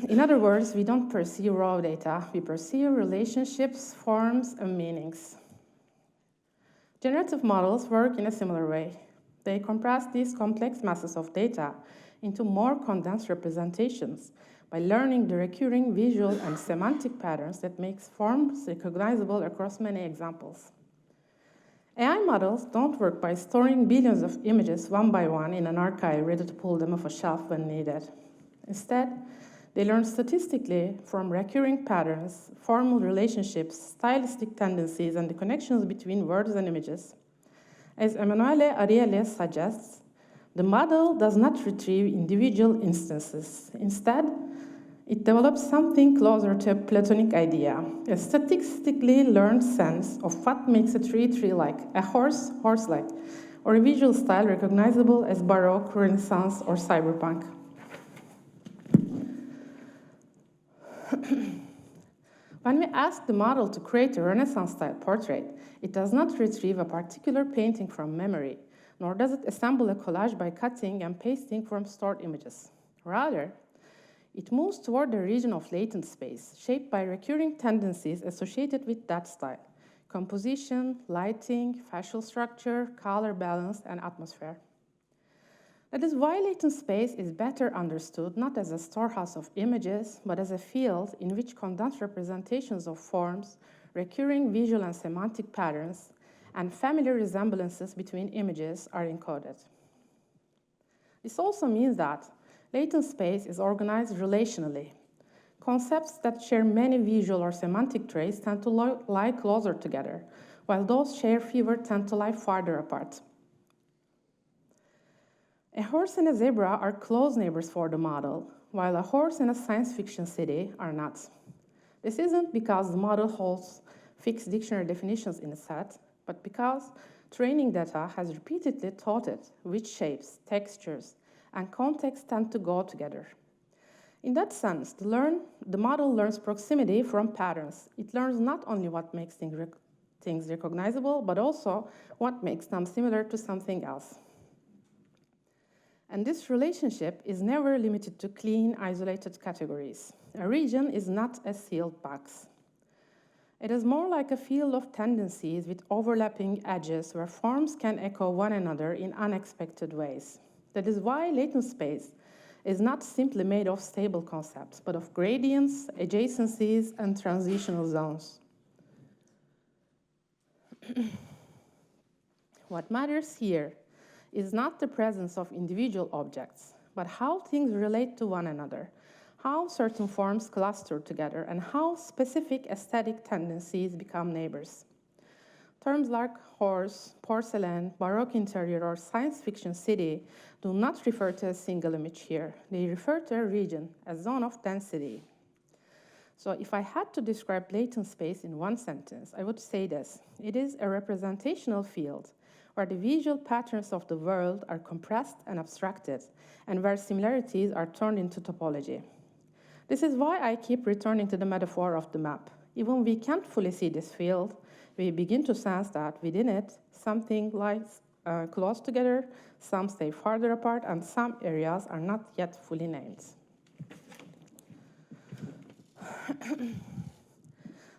S19: In other words, we don't perceive raw data. We perceive relationships, forms, and meanings. Generative models work in a similar way. They compress these complex masses of data into more condensed representations by learning the recurring visual and semantic patterns that makes forms recognizable across many examples. AI models don't work by storing billions of images one by one in an archive ready to pull them off a shelf when needed. Instead, they learn statistically from recurring patterns, formal relationships, stylistic tendencies, and the connections between words and images. As Emanuele Ariely suggests, the model does not retrieve individual instances. Instead, it develops something closer to a Platonic idea, a statistically learned sense of what makes a tree tree-like, a horse horse-like, or a visual style recognizable as Baroque, Renaissance, or cyberpunk. When we ask the model to create a Renaissance-style portrait, it does not retrieve a particular painting from memory, nor does it assemble a collage by cutting and pasting from stored images. Rather, it moves toward the region of latent space, shaped by recurring tendencies associated with that style: composition, lighting, facial structure, color balance, and atmosphere. That is why latent space is better understood not as a storehouse of images, but as a field in which condensed representations of forms, recurring visual and semantic patterns, and familiar resemblances between images are encoded. This also means that latent space is organized relationally. Concepts that share many visual or semantic traits tend to lie closer together, while those share fewer tend to lie farther apart. A horse and a zebra are close neighbors for the model, while a horse and a science fiction city are not. This isn't because the model holds fixed dictionary definitions in a set, but because training data has repeatedly taught it which shapes, textures, and context tend to go together. In that sense, the model learns proximity from patterns. It learns not only what makes things recognizable, but also what makes them similar to something else. And this relationship is never limited to clean, isolated categories. A region is not a sealed box. It is more like a field of tendencies with overlapping edges where forms can echo one another in unexpected ways. That is why latent space is not simply made of stable concepts, but of gradients, adjacencies, and transitional zones. What matters here is not the presence of individual objects, but how things relate to one another, how certain forms cluster together, and how specific aesthetic tendencies become neighbors. Terms like horse, porcelain, Baroque interior, or science fiction city do not refer to a single image here. They refer to a region, a zone of density. So if I had to describe latent space in one sentence, I would say this: it is a representational field where the visual patterns of the world are compressed and abstracted, and where similarities are turned into topology. This is why I keep returning to the metaphor of the map. Even we can't fully see this field, we begin to sense that within it, something lies close together, some stay farther apart, and some areas are not yet fully named.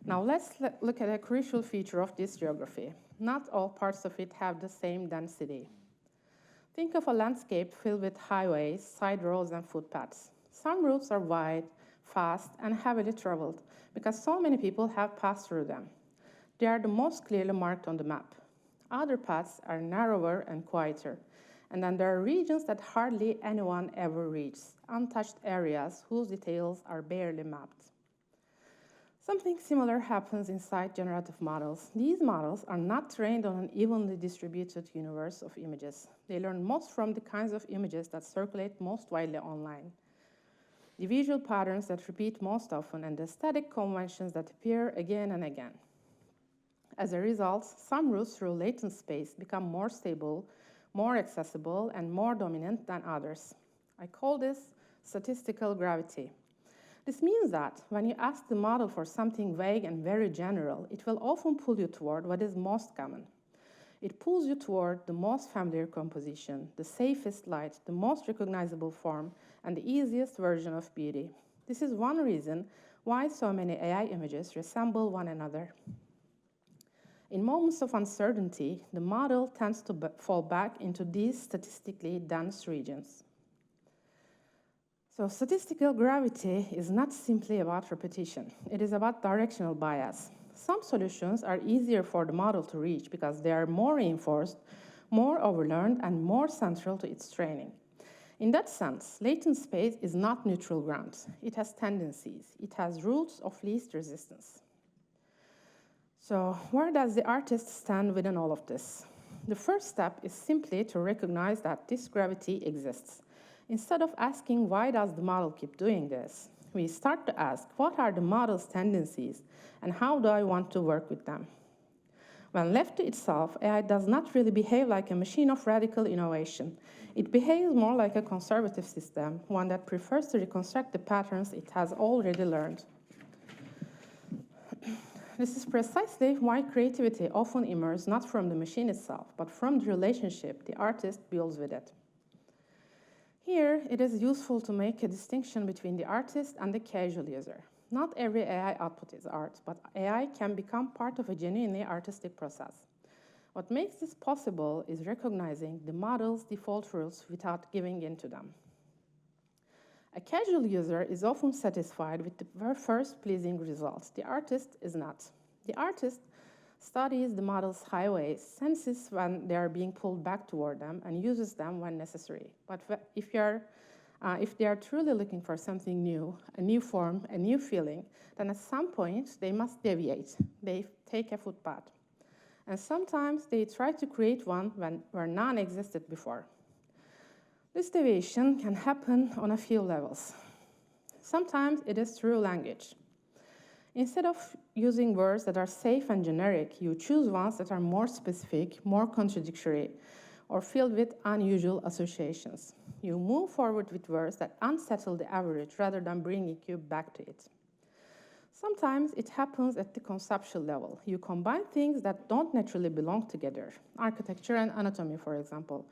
S19: Now let's look at a crucial feature of this geography. Not all parts of it have the same density. Think of a landscape filled with highways, side roads, and footpaths. Some routes are wide, fast, and heavily traveled because so many people have passed through them. They are the most clearly marked on the map. Other paths are narrower and quieter. And then there are regions that hardly anyone ever reaches, untouched areas whose details are barely mapped. Something similar happens inside generative models. These models are not trained on an evenly distributed universe of images. They learn most from the kinds of images that circulate most widely online, the visual patterns that repeat most often, and the aesthetic conventions that appear again and again. As a result, some routes through latent space become more stable, more accessible, and more dominant than others. I call this statistical gravity. This means that when you ask the model for something vague and very general, it will often pull you toward what is most common. It pulls you toward the most familiar composition, the safest light, the most recognizable form, and the easiest version of beauty. This is one reason why so many AI images resemble one another. In moments of uncertainty, the model tends to fall back into these statistically dense regions. So statistical gravity is not simply about repetition. It is about directional bias. Some solutions are easier for the model to reach because they are more reinforced, more overlearned, and more central to its training. In that sense, latent space is not neutral ground. It has tendencies. It has routes of least resistance. So where does the artist stand within all of this? The first step is simply to recognize that this gravity exists. Instead of asking, why does the model keep doing this? We start to ask, what are the model's tendencies, and how do I want to work with them? When left to itself, AI does not really behave like a machine of radical innovation. It behaves more like a conservative system, one that prefers to reconstruct the patterns it has already learned. This is precisely why creativity often emerges not from the machine itself, but from the relationship the artist builds with it. Here, it is useful to make a distinction between the artist and the casual user. Not every AI output is art, but AI can become part of a genuinely artistic process. What makes this possible is recognizing the model's default rules without giving in to them. A casual user is often satisfied with the first pleasing results. The artist is not. The artist studies the model's highways, senses when they are being pulled back toward them, and uses them when necessary. But if they are truly looking for something new, a new form, a new feeling, then at some point they must deviate. They take a footpath. And sometimes they try to create one where none existed before. This deviation can happen on a few levels. Sometimes it is through language. Instead of using words that are safe and generic, you choose ones that are more specific, more contradictory, or filled with unusual associations. You move forward with words that unsettle the average rather than bringing you back to it. Sometimes it happens at the conceptual level. You combine things that don't naturally belong together, architecture and anatomy, for example,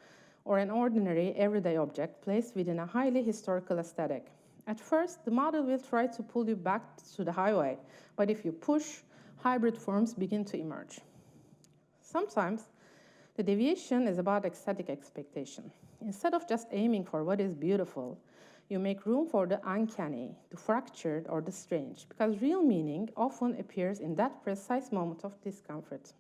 S19: or an ordinary everyday object placed within a highly historical aesthetic. At first, the model will try to pull you back to the highway, but if you push, hybrid forms begin to emerge. Sometimes, the deviation is about aesthetic expectation. Instead of just aiming for what is beautiful, you make room for the uncanny, the fractured, or the strange, because real meaning often appears in that precise moment of discomfort.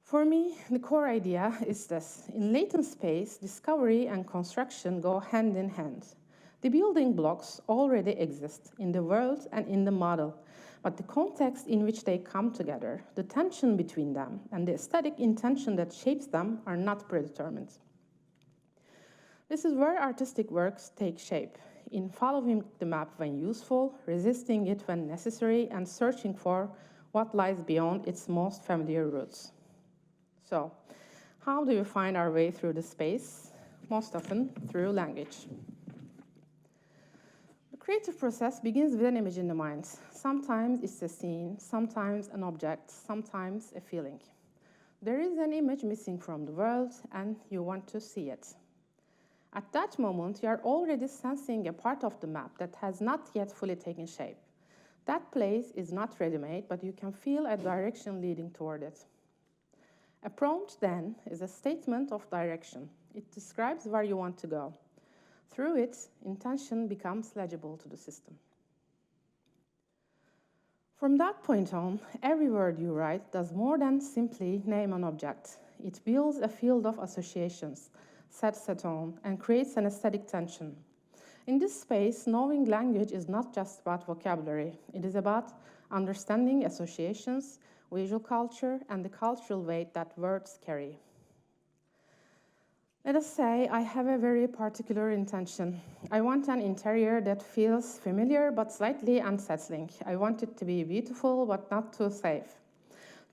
S19: For me, the core idea is this. In latent space, discovery and construction go hand in hand. The building blocks already exist in the world and in the model, but the context in which they come together, the tension between them, and the aesthetic intention that shapes them are not predetermined. This is where artistic works take shape, in following the map when useful, resisting it when necessary, and searching for what lies beyond its most familiar roots. So, how do we find our way through the space? Most often through language. The creative process begins with an image in the mind. Sometimes it's a scene, sometimes an object, sometimes a feeling. There is an image missing from the world, and you want to see it. At that moment, you are already sensing a part of the map that has not yet fully taken shape. That place is not ready-made, but you can feel a direction leading toward it. A prompt, then, is a statement of direction. It describes where you want to go. Through it, intention becomes legible to the system. From that point on, every word you write does more than simply name an object. It builds a field of associations, sets a tone, and creates an aesthetic tension. In this space, knowing language is not just about vocabulary. It is about understanding associations, visual culture, and the cultural weight that words carry. Let us say I have a very particular intention. I want an interior that feels familiar but slightly unsettling. I want it to be beautiful but not too safe.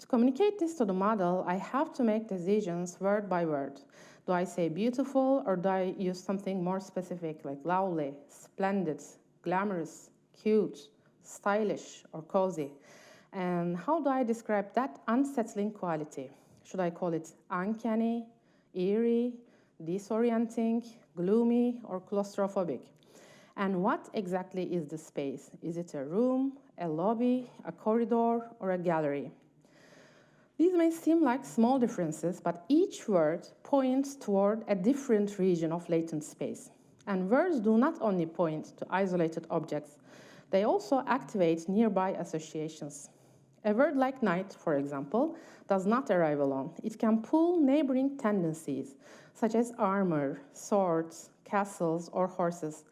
S19: To communicate this to the model, I have to make decisions word by word. Do I say beautiful, or do I use something more specific like lovely, splendid, glamorous, cute, stylish, or cozy? And how do I describe that unsettling quality? Should I call it uncanny, eerie, disorienting, gloomy, or claustrophobic? And what exactly is the space? Is it a room, a lobby, a corridor, or a gallery? These may seem like small differences, but each word points toward a different region of latent space. And words do not only point to isolated objects, they also activate nearby associations. A word like night, for example, does not arrive alone. It can pull neighboring tendencies, such as armor, swords, castles, or horses.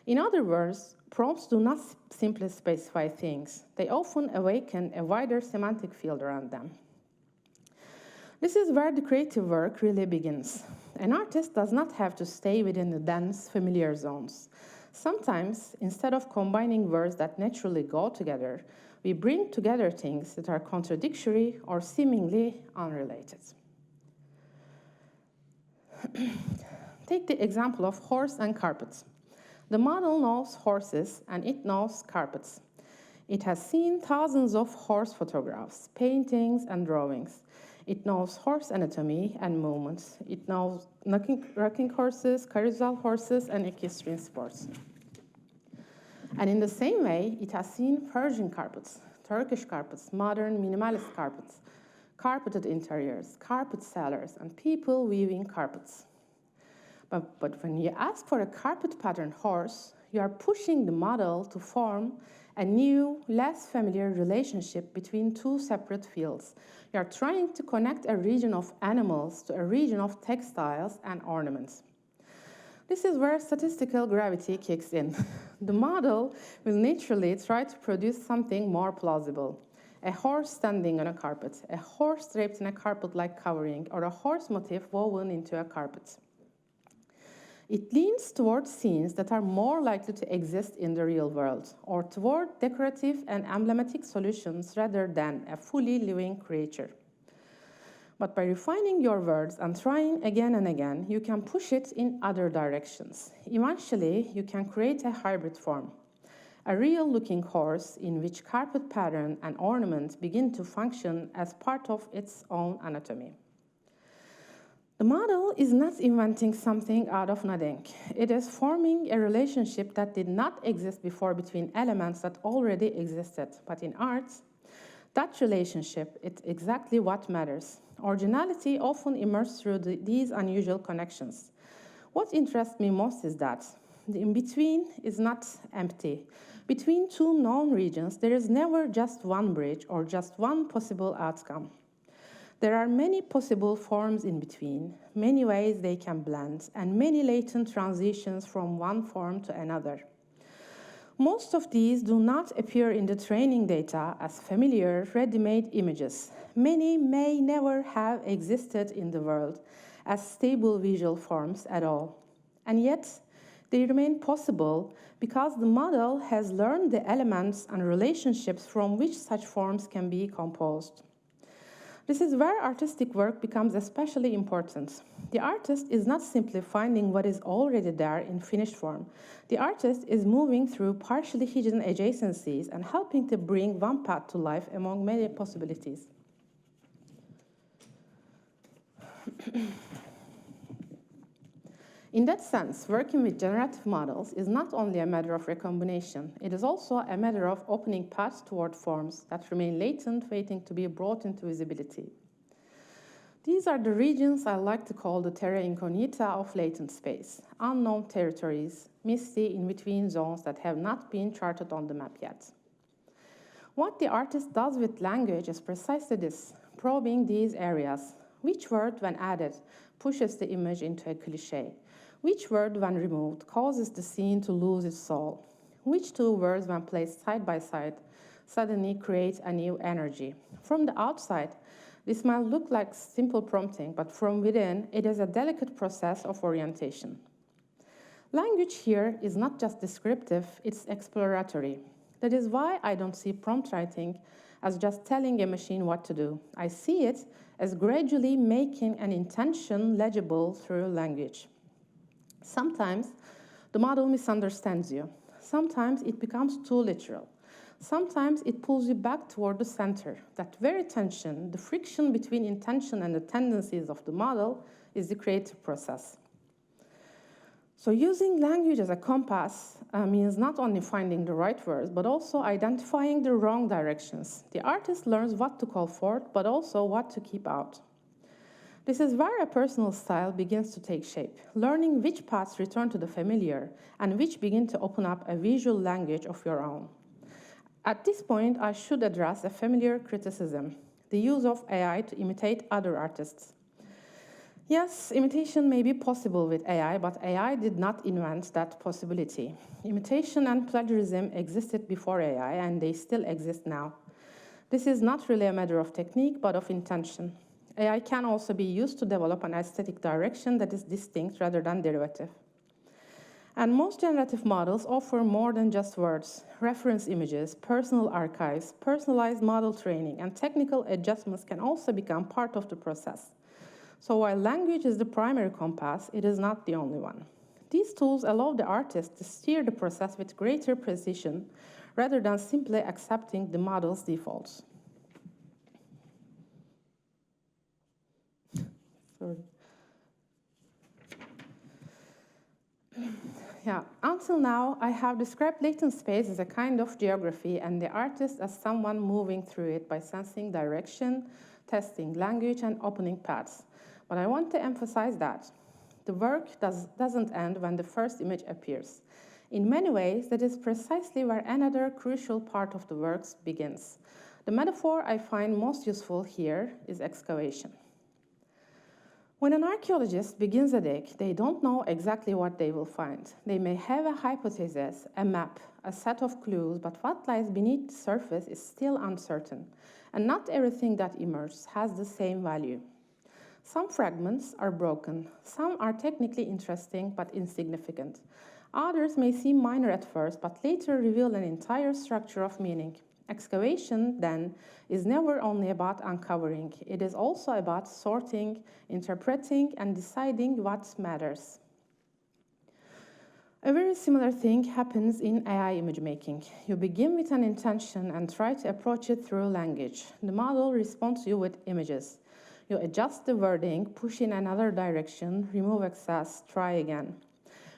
S19: In other words, prompts do not simply specify things. They often awaken a wider semantic field around them. This is where the creative work really begins. An artist does not have to stay within the dense, familiar zones. Sometimes, instead of combining words that naturally go together, we bring together things that are contradictory or seemingly unrelated. Take the example of horse and carpet. The model knows horses and it knows carpets. It has seen thousands of horse photographs, paintings, and drawings. It knows horse anatomy and movements. It knows rocking horses, carousel horses, and equestrian sports. And in the same way, it has seen Persian carpets, Turkish carpets, modern minimalist carpets, carpeted interiors, carpet sellers, and people weaving carpets. But when you ask for a carpet pattern horse, you are pushing the model to form a new, less familiar relationship between two separate fields. You are trying to connect a region of animals to a region of textiles and ornaments. This is where statistical gravity kicks in. The model will naturally try to produce something more plausible. A horse standing on a carpet, a horse draped in a carpet-like covering, or a horse motif woven into a carpet. It leans towards scenes that are more likely to exist in the real world, or toward decorative and emblematic solutions rather than a fully living creature. But by refining your words and trying again and again, you can push it in other directions. Eventually, you can create a hybrid form, a real-looking horse in which carpet pattern and ornament begin to function as part of its own anatomy. The model is not inventing something out of nothing. It is forming a relationship that did not exist before between elements that already existed. But in art, that relationship is exactly what matters. Originality often emerges through these unusual connections. What interests me most is that the in-between is not empty. Between two known regions, there is never just one bridge or just one possible outcome. There are many possible forms in between, many ways they can blend, and many latent transitions from one form to another. Most of these do not appear in the training data as familiar, ready-made images. Many may never have existed in the world as stable visual forms at all. And yet, they remain possible because the model has learned the elements and relationships from which such forms can be composed. This is where artistic work becomes especially important. The artist is not simply finding what is already there in finished form. The artist is moving through partially hidden adjacencies and helping to bring one path to life among many possibilities. In that sense, working with generative models is not only a matter of recombination, it is also a matter of opening paths toward forms that remain latent, waiting to be brought into visibility. These are the regions I like to call the terra incognita of latent space, unknown territories, misty in-between zones that have not been charted on the map yet. What the artist does with language is precisely this, probing these areas. Which word, when added, pushes the image into a cliché? Which word, when removed, causes the scene to lose its soul? Which two words, when placed side by side, suddenly create a new energy? From the outside, this might look like simple prompting, but from within, it is a delicate process of orientation. Language here is not just descriptive, it's exploratory. That is why I don't see prompt writing as just telling a machine what to do. I see it as gradually making an intention legible through language. Sometimes the model misunderstands you. Sometimes it becomes too literal. Sometimes it pulls you back toward the center. That very tension, the friction between intention and the tendencies of the model, is the creative process. So using language as a compass means not only finding the right words, but also identifying the wrong directions. The artist learns what to call forth, but also what to keep out. This is where a personal style begins to take shape, learning which paths return to the familiar and which begin to open up a visual language of your own. At this point, I should address a familiar criticism, the use of AI to imitate other artists. Yes, imitation may be possible with AI, but AI did not invent that possibility. Imitation and plagiarism existed before AI, and they still exist now. This is not really a matter of technique, but of intention. AI can also be used to develop an aesthetic direction that is distinct rather than derivative. And most generative models offer more than just words. Reference images, personal archives, personalized model training, and technical adjustments can also become part of the process. So while language is the primary compass, it is not the only one. These tools allow the artist to steer the process with greater precision rather than simply accepting the model's defaults. Sorry. Yeah, until now, I have described latent space as a kind of geography and the artist as someone moving through it by sensing direction, testing language, and opening paths. But I want to emphasize that the work doesn't end when the first image appears. In many ways, that is precisely where another crucial part of the work begins. The metaphor I find most useful here is excavation. When an archaeologist begins a dig, they don't know exactly what they will find. They may have a hypothesis, a map, a set of clues, but what lies beneath the surface is still uncertain, and not everything that emerges has the same value. Some fragments are broken, some are technically interesting but insignificant. Others may seem minor at first, but later reveal an entire structure of meaning. Excavation, then, is never only about uncovering. It is also about sorting, interpreting, and deciding what matters. A very similar thing happens in AI image making. You begin with an intention and try to approach it through language. The model responds to you with images. You adjust the wording, push in another direction, remove excess, try again.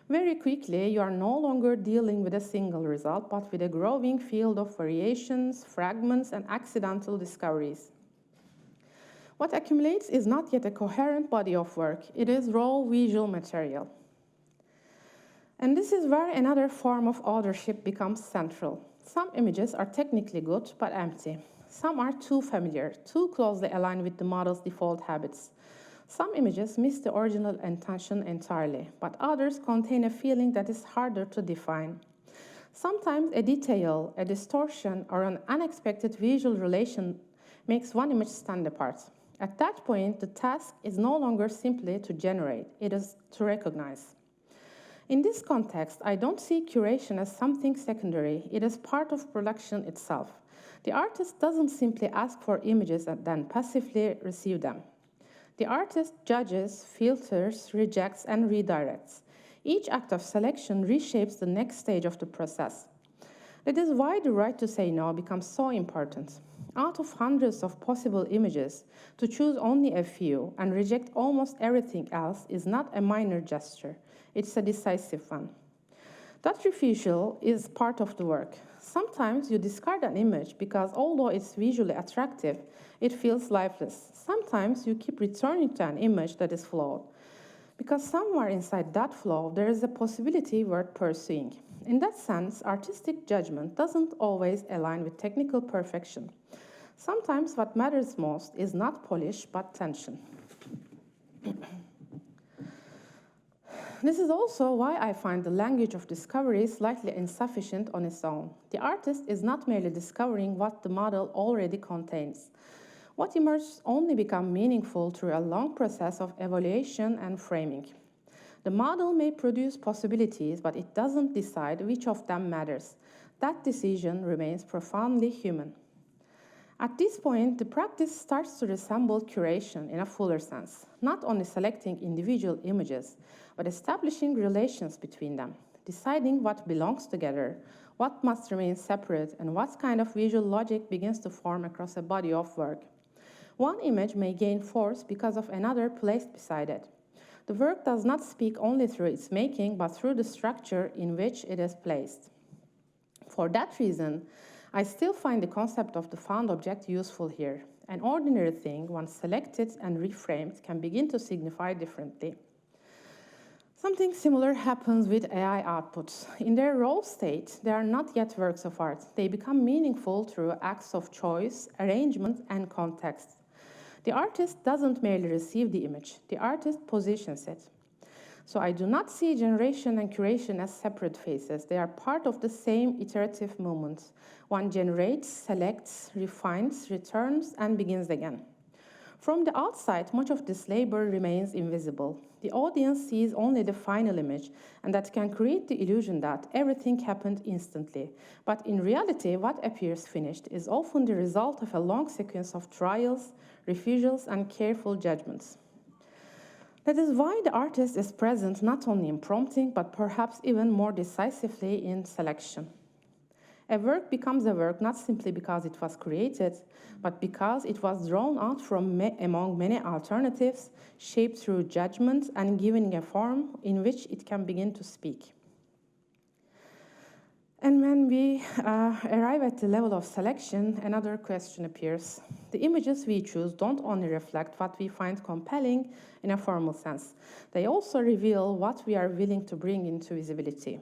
S19: Very quickly, you are no longer dealing with a single result, but with a growing field of variations, fragments, and accidental discoveries. What accumulates is not yet a coherent body of work. It is raw visual material. And this is where another form of authorship becomes central. Some images are technically good, but empty. Some are too familiar, too closely aligned with the model's default habits. Some images miss the original intention entirely, but others contain a feeling that is harder to define. Sometimes a detail, a distortion, or an unexpected visual relation makes one image stand apart. At that point, the task is no longer simply to generate, it is to recognize. In this context, I don't see curation as something secondary, it is part of production itself. The artist doesn't simply ask for images and then passively receive them. The artist judges, filters, rejects, and redirects. Each act of selection reshapes the next stage of the process. That is why the right to say no becomes so important. Out of hundreds of possible images, to choose only a few and reject almost everything else is not a minor gesture. It's a decisive one. That refusal is part of the work. Sometimes you discard an image because although it's visually attractive, it feels lifeless. Sometimes you keep returning to an image that is flawed, because somewhere inside that flaw, there is a possibility worth pursuing. In that sense, artistic judgment doesn't always align with technical perfection. Sometimes what matters most is not polish, but tension. This is also why I find the language of discovery slightly insufficient on its own. The artist is not merely discovering what the model already contains. What emerges only becomes meaningful through a long process of evaluation and framing. The model may produce possibilities, but it doesn't decide which of them matters. That decision remains profoundly human. At this point, the practice starts to resemble curation in a fuller sense, not only selecting individual images, but establishing relations between them, deciding what belongs together, what must remain separate, and what kind of visual logic begins to form across a body of work. One image may gain force because of another placed beside it. The work does not speak only through its making, but through the structure in which it is placed. For that reason, I still find the concept of the found object useful here. An ordinary thing, once selected and reframed, can begin to signify differently. Something similar happens with AI outputs. In their raw state, they are not yet works of art. They become meaningful through acts of choice, arrangement, and context. The artist doesn't merely receive the image, the artist positions it. So I do not see generation and curation as separate phases. They are part of the same iterative movement. One generates, selects, refines, returns, and begins again. From the outside, much of this labor remains invisible. The audience sees only the final image, and that can create the illusion that everything happened instantly. But in reality, what appears finished is often the result of a long sequence of trials, refusals, and careful judgments. That is why the artist is present not only in prompting, but perhaps even more decisively in selection. A work becomes a work not simply because it was created, but because it was drawn out from among many alternatives, shaped through judgment and given a form in which it can begin to speak. And when we arrive at the level of selection, another question appears. The images we choose don't only reflect what we find compelling in a formal sense. They also reveal what we are willing to bring into visibility.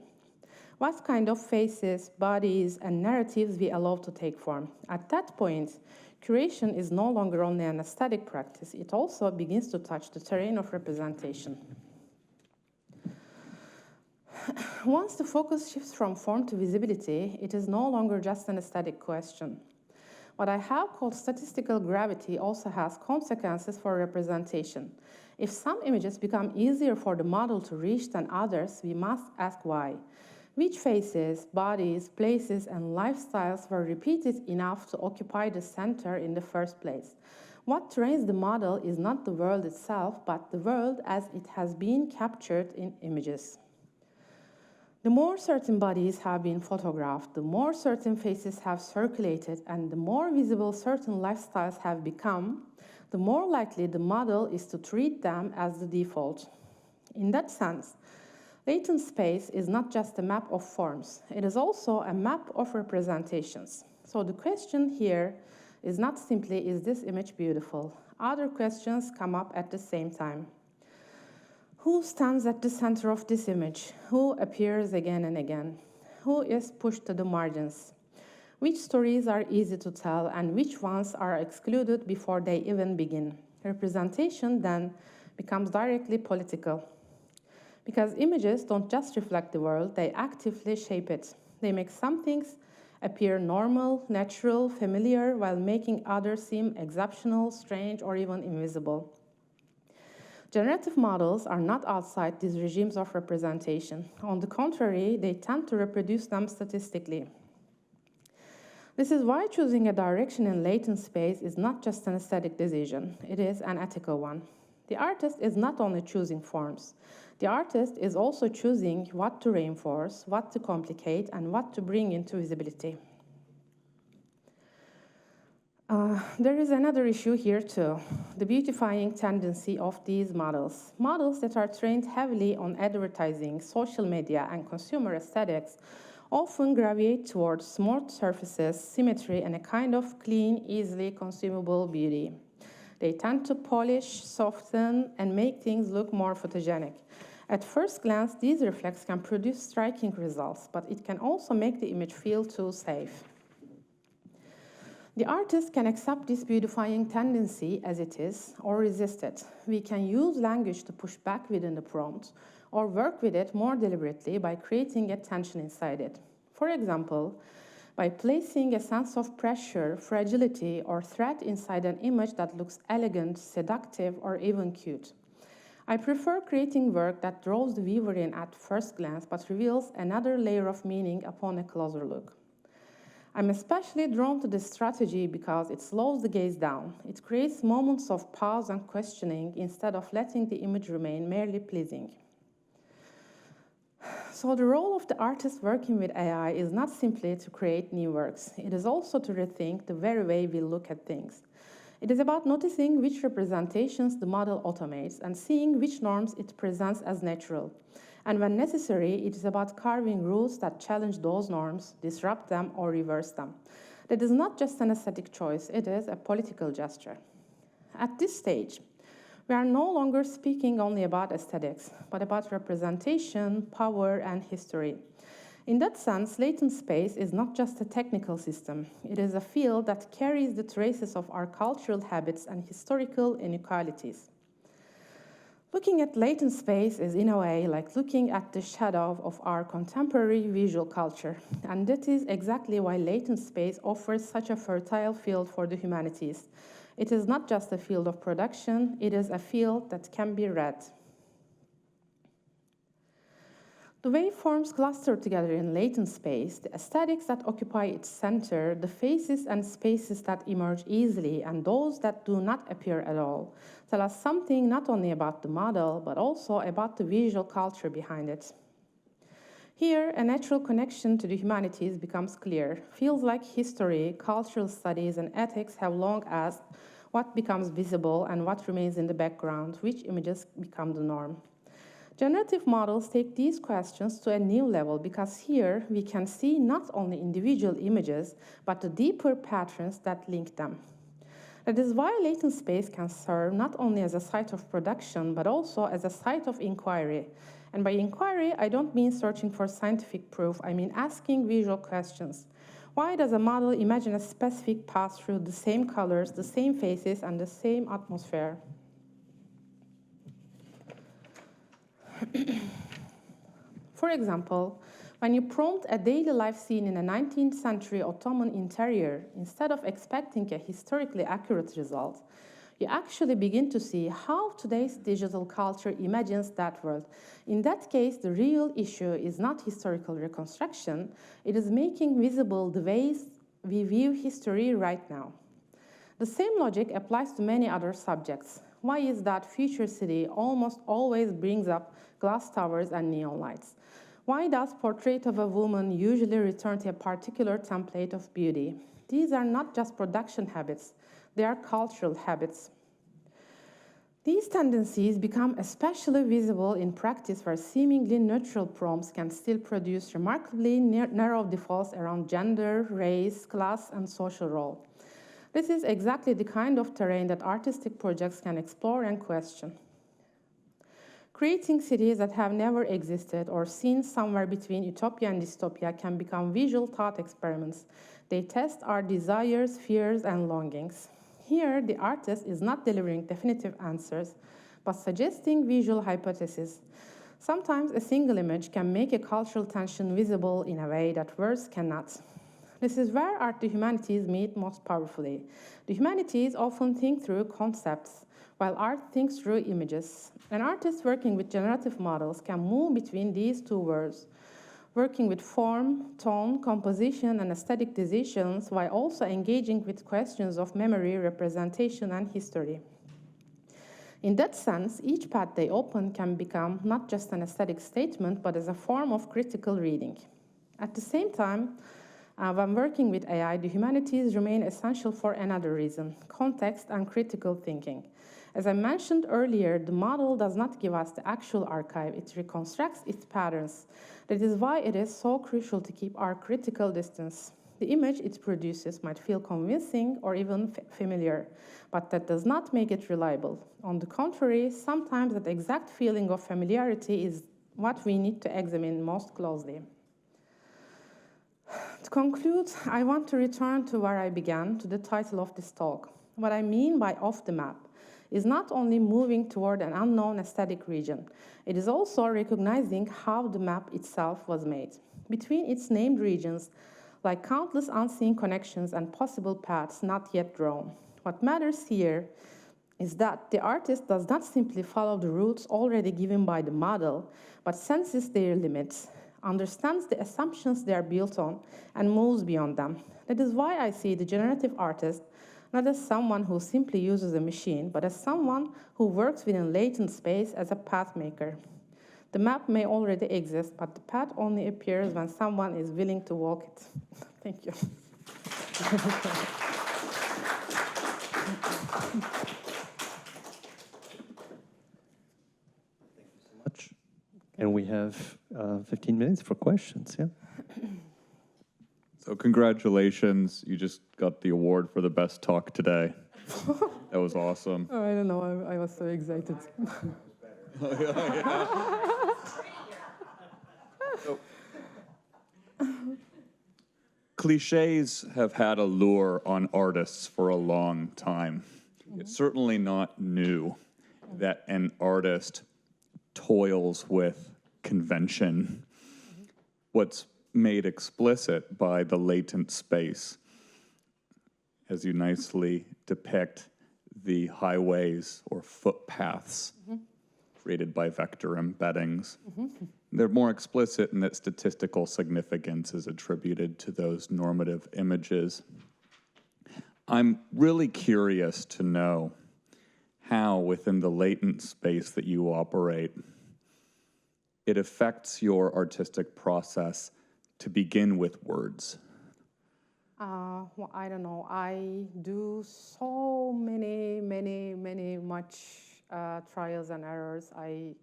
S19: What kind of faces, bodies, and narratives we allow to take form. At that point, curation is no longer only an aesthetic practice, it also begins to touch the terrain of representation. Once the focus shifts from form to visibility, it is no longer just an aesthetic question. What I have called statistical gravity also has consequences for representation. If some images become easier for the model to reach than others, we must ask why. Which faces, bodies, places, and lifestyles were repeated enough to occupy the center in the first place? What trains the model is not the world itself, but the world as it has been captured in images. The more certain bodies have been photographed, the more certain faces have circulated, and the more visible certain lifestyles have become, the more likely the model is to treat them as the default. In that sense, latent space is not just a map of forms, it is also a map of representations. So the question here is not simply, is this image beautiful? Other questions come up at the same time. Who stands at the center of this image? Who appears again and again? Who is pushed to the margins? Which stories are easy to tell and which ones are excluded before they even begin? Representation then becomes directly political. Because images don't just reflect the world, they actively shape it. They make some things appear normal, natural, familiar, while making others seem exceptional, strange, or even invisible. Generative models are not outside these regimes of representation. On the contrary, they tend to reproduce them statistically. This is why choosing a direction in latent space is not just an aesthetic decision, it is an ethical one. The artist is not only choosing forms, the artist is also choosing what to reinforce, what to complicate, and what to bring into visibility. There is another issue here too, the beautifying tendency of these models. Models that are trained heavily on advertising, social media, and consumer aesthetics often gravitate towards smooth surfaces, symmetry, and a kind of clean, easily consumable beauty. They tend to polish, soften, and make things look more photogenic. At first glance, these reflexes can produce striking results, but it can also make the image feel too safe. The artist can accept this beautifying tendency as it is or resist it. We can use language to push back within the prompt or work with it more deliberately by creating a tension inside it. For example, by placing a sense of pressure, fragility, or threat inside an image that looks elegant, seductive, or even cute. I prefer creating work that draws the viewer in at first glance but reveals another layer of meaning upon a closer look. I'm especially drawn to this strategy because it slows the gaze down. It creates moments of pause and questioning instead of letting the image remain merely pleasing. So the role of the artist working with AI is not simply to create new works. It is also to rethink the very way we look at things. It is about noticing which representations the model automates and seeing which norms it presents as natural. And when necessary, it is about carving rules that challenge those norms, disrupt them, or reverse them. That is not just an aesthetic choice, it is a political gesture. At this stage, we are no longer speaking only about aesthetics, but about representation, power, and history. In that sense, latent space is not just a technical system. It is a field that carries the traces of our cultural habits and historical inequalities. Looking at latent space is, in a way, like looking at the shadow of our contemporary visual culture. And that is exactly why latent space offers such a fertile field for the humanities. It is not just a field of production, it is a field that can be read. The waveforms cluster together in latent space, the aesthetics that occupy its center, the faces and spaces that emerge easily, and those that do not appear at all, tell us something not only about the model, but also about the visual culture behind it. Here, a natural connection to the humanities becomes clear. Fields like history, cultural studies, and ethics have long asked what becomes visible and what remains in the background, which images become the norm. Generative models take these questions to a new level because here we can see not only individual images, but the deeper patterns that link them. That is why latent space can serve not only as a site of production, but also as a site of inquiry. And by inquiry, I don't mean searching for scientific proof, I mean asking visual questions. Why does a model imagine a specific path through the same colors, the same faces, and the same atmosphere? For example, when you prompt a daily life scene in a 19th century Ottoman interior, instead of expecting a historically accurate result, you actually begin to see how today's digital culture imagines that world. In that case, the real issue is not historical reconstruction, it is making visible the ways we view history right now. The same logic applies to many other subjects. Why is that future city almost always brings up glass towers and neon lights? Why does portrait of a woman usually return to a particular template of beauty? These are not just production habits, they are cultural habits. These tendencies become especially visible in practice where seemingly neutral prompts can still produce remarkably narrow defaults around gender, race, class, and social role. This is exactly the kind of terrain that artistic projects can explore and question. Creating cities that have never existed or seen somewhere between utopia and dystopia can become visual thought experiments. They test our desires, fears, and longings. Here, the artist is not delivering definitive answers, but suggesting visual hypotheses. Sometimes a single image can make a cultural tension visible in a way that words cannot. This is where art and the humanities meet most powerfully. The humanities often think through concepts, while art thinks through images. An artist working with generative models can move between these two worlds, working with form, tone, composition, and aesthetic decisions, while also engaging with questions of memory, representation, and history. In that sense, each path they open can become not just an aesthetic statement, but as a form of critical reading. At the same time, when working with AI, the humanities remain essential for another reason: context and critical thinking. As I mentioned earlier, the model does not give us the actual archive, it reconstructs its patterns. That is why it is so crucial to keep our critical distance. The image it produces might feel convincing or even familiar, but that does not make it reliable. On the contrary, sometimes that exact feeling of familiarity is what we need to examine most closely. To conclude, I want to return to where I began, to the title of this talk. What I mean by off the map is not only moving toward an unknown aesthetic region, it is also recognizing how the map itself was made. Between its named regions, like countless unseen connections and possible paths not yet drawn. What matters here is that the artist does not simply follow the routes already given by the model, but senses their limits, understands the assumptions they are built on, and moves beyond them. That is why I see the generative artist not as someone who simply uses a machine, but as someone who works within latent space as a path maker. The map may already exist, but the path only appears when someone is willing to walk it. Thank you.
S4: Much. And we have 15 minutes for questions, yeah?
S10: So congratulations, you just got the award for the best talk today. That was awesome.
S19: Oh, I don't know, I was so excited.
S10: Cliches have had a lure on artists for a long time. It's certainly not new that an artist toils with convention. What's made explicit by the latent space, as you nicely depict the highways or footpaths created by vector embeddings. They're more explicit in that statistical significance is attributed to those normative images. I'm really curious to know how, within the latent space that you operate, it affects your artistic process to begin with words.
S19: Well, I don't know. I do so many trials and errors. I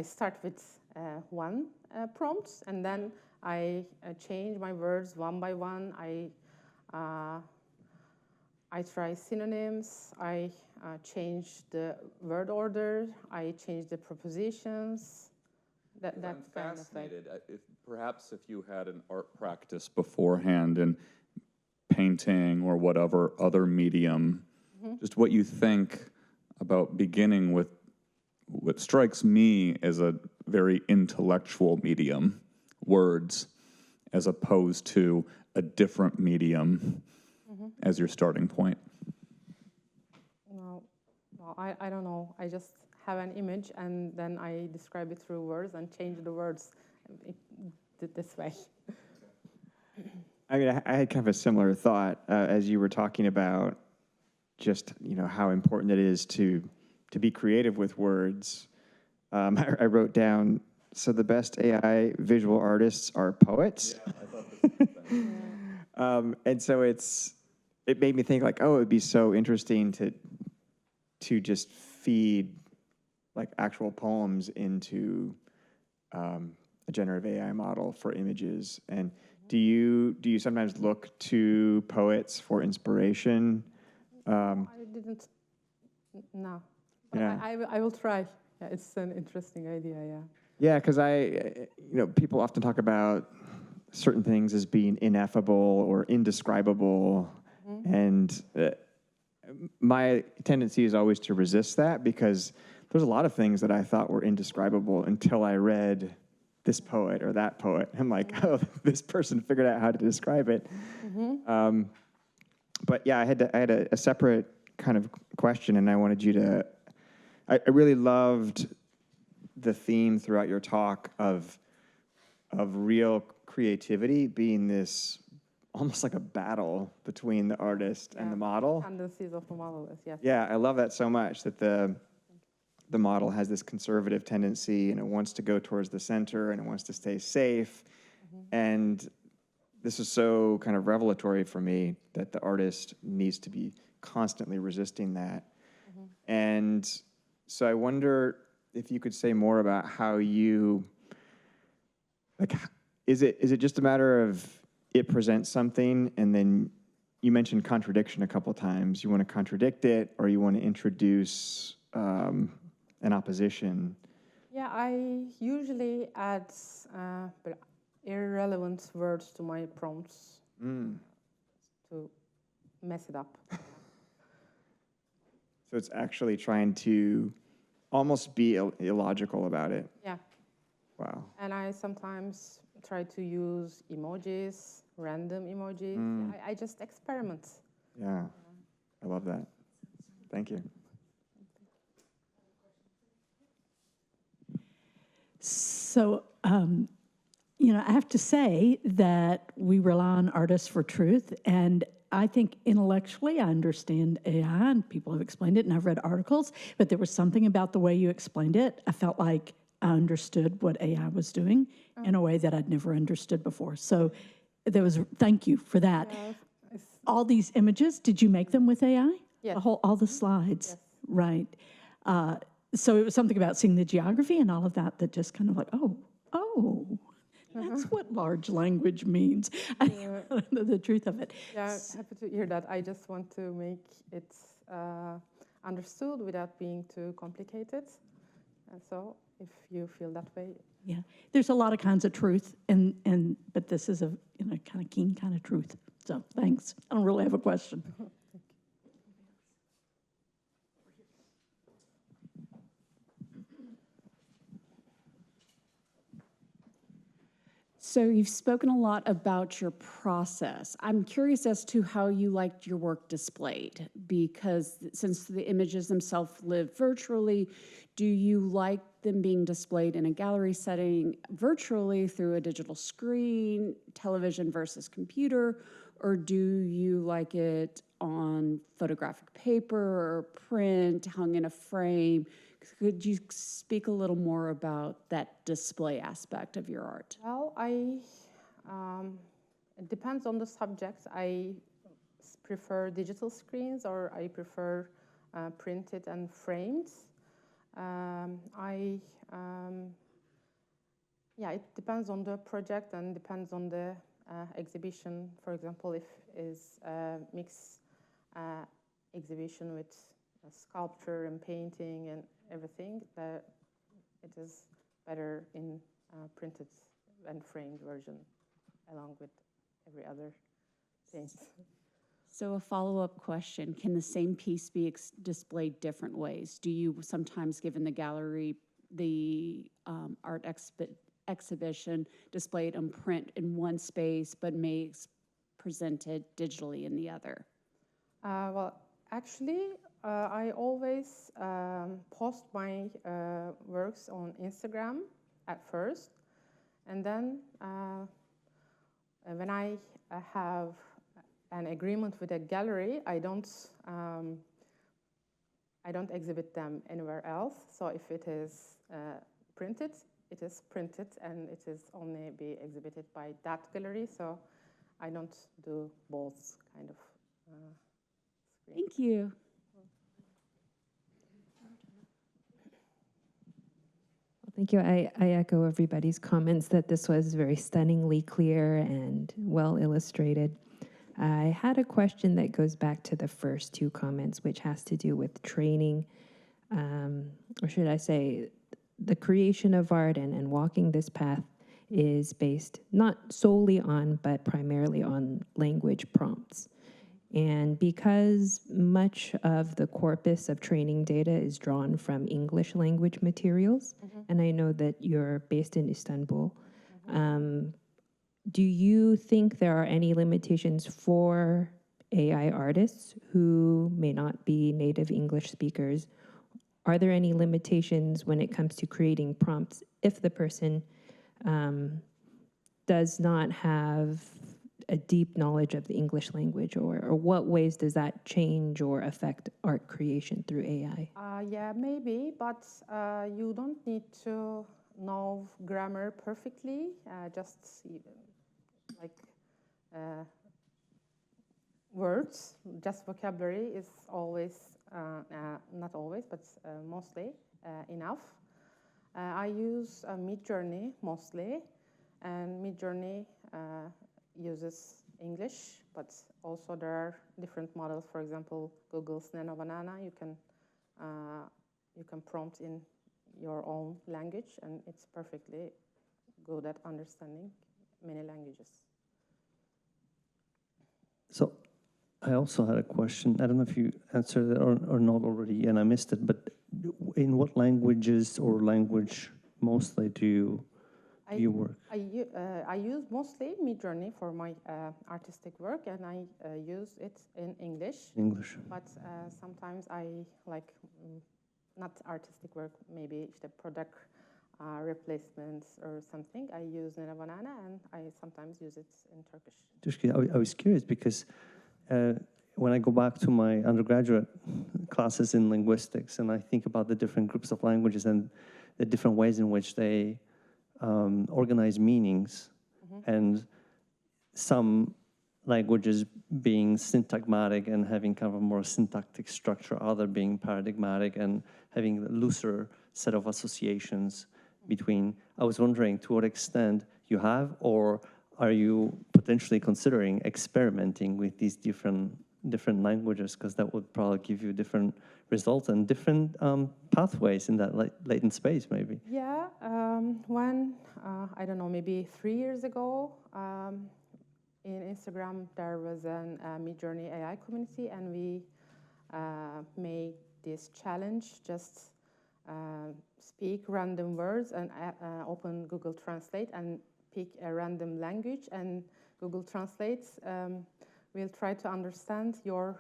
S19: start with one prompt, and then I change my words one by one. I try synonyms. I change the word order. I change the prepositions. That's
S10: I'm
S19: kind of like.
S10: fascinated. Perhaps if you had an art practice beforehand in painting or whatever other medium, just what you think about beginning with what strikes me as a very intellectual medium, words, as opposed to a different medium as your starting point.
S19: No, well, I don't know. I just have an image, and then I describe it through words and change the words this way.
S2: I mean, I had kind of a similar thought as you were talking about just, how important it is to be creative with words. I wrote down, so the best AI visual artists are poets.
S10: Yeah, I thought this was the
S2: and so it made me think like, oh, it'd be so interesting to just feed like actual poems into a generative AI model for images. And do you sometimes look to poets for inspiration?
S19: I didn't. No. But
S2: Yeah.
S19: I will try. Yeah, it's an interesting idea. Yeah.
S2: Yeah, because people often talk about certain things as being ineffable or indescribable, and my tendency is always to resist that because there's a lot of things that I thought were indescribable until I read this poet or that poet. I'm like, oh, this person figured out how to describe it. But yeah, I had a separate kind of question, and I wanted you to. I really loved the theme throughout your talk of real creativity being this almost like a battle between the artist and the model.
S19: Tendencies of the model, yes.
S2: Yeah, I love that so much, that the model has this conservative tendency and it wants to go towards the center and it wants to stay safe. And this is so kind of revelatory for me that the artist needs to be constantly resisting that. And so I wonder if you could say more about how you, like, is it just a matter of it presents something and then you mentioned contradiction a couple times. You want to contradict it or you want to introduce an opposition?
S19: Yeah, I usually add irrelevant words to my prompts to mess it up.
S2: So it's actually trying to almost be illogical about it.
S19: Yeah.
S2: Wow.
S19: And I sometimes try to use emojis, random emojis. I just experiment.
S2: Yeah, I love that. Thank you.
S1: So, you know, I have to say that we rely on artists for truth, and I think intellectually I understand AI, and people have explained it, and I've read articles, but there was something about the way you explained it. I felt like I understood what AI was doing in a way that I'd never understood before. So there was, thank you for that. All these images, did you make them with AI?
S19: Yes.
S1: All the slides, right. So it was something about seeing the geography and all of that that just kind of like, oh, that's what large language means. I know the truth of it.
S19: Yeah, happy to hear that. I just want to make it understood without being too complicated. And so if you feel that way.
S1: Yeah, there's a lot of kinds of truth, but this is a kind of keen kind of truth. So thanks. I don't really have a question.
S21: So you've spoken a lot about your process. I'm curious as to how you liked your work displayed, because since the images themselves live virtually, do you like them being displayed in a gallery setting virtually through a digital screen, television versus computer, or do you like it on photographic paper or print, hung in a frame? Could you speak a little more about that display aspect of your art?
S19: Well, it depends on the subject. I prefer digital screens or I prefer printed and framed. Yeah, it depends on the project and depends on the exhibition. For example, if it's a mixed exhibition with sculpture and painting and everything, that it is better in printed and framed version along with every other thing.
S21: So a follow-up question, can the same piece be displayed different ways? Do you sometimes give in the gallery the art exhibition displayed in print in one space but may present it digitally in the other?
S19: Well, actually, I always post my works on Instagram at first, and then when I have an agreement with a gallery, I don't exhibit them anywhere else. So if it is printed, it is printed, and it is only be exhibited by that gallery. So I don't do both kind of.
S21: Thank you.
S22: Thank you. I echo everybody's comments that this was very stunningly clear and well illustrated. I had a question that goes back to the first two comments, which has to do with training, or should I say, the creation of art and walking this path is based not solely on, but primarily on language prompts. And because much of the corpus of training data is drawn from English language materials, and I know that you're based in Istanbul, do you think there are any limitations for AI artists who may not be native English speakers? Are there any limitations when it comes to creating prompts if the person does not have a deep knowledge of the English language, or what ways does that change or affect art creation through AI?
S19: Yeah, maybe, but you don't need to know grammar perfectly. Just like words. Just vocabulary is always, not always, but mostly enough. I use Midjourney mostly, and Midjourney uses English, but also there are different models. For example, Google's Nano Banana, you can prompt in your own language, and it's perfectly good at understanding many languages.
S4: So I also had a question. I don't know if you answered it or not already, and I missed it, but in what languages or language mostly do you work?
S19: I use mostly Midjourney for my artistic work, and I use it in English.
S4: English.
S19: But sometimes I like not artistic work, maybe the product replacements or something. I use Nana Banana, and I sometimes use it in Turkish.
S4: I was curious because when I go back to my undergraduate classes in linguistics, and I think about the different groups of languages and the different ways in which they organize meanings, and some languages being syntagmatic and having kind of a more syntactic structure, other being paradigmatic and having a looser set of associations between. I was wondering to what extent you have, or are you potentially considering experimenting with these different languages, because that would probably give you different results and different pathways in that latent space, maybe.
S19: Yeah, when, I don't know, maybe 3 years ago, in Instagram, there was a Midjourney AI community, and we made this challenge, just speak random words and open Google Translate and pick a random language, and Google Translates will try to understand your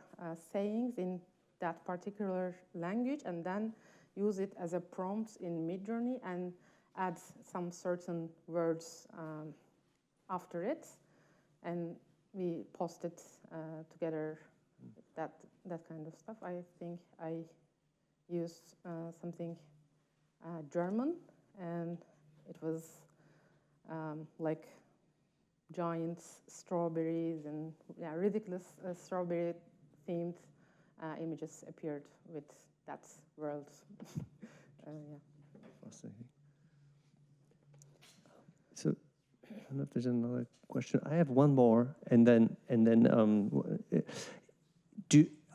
S19: sayings in that particular language, and then use it as a prompt in Midjourney and add some certain words after it, and we posted together that kind of stuff. I think I used something German, and it was like giant strawberries and ridiculous strawberry-themed images appeared with that world.
S4: Fascinating. So I don't know if there's another question. I have one more, and then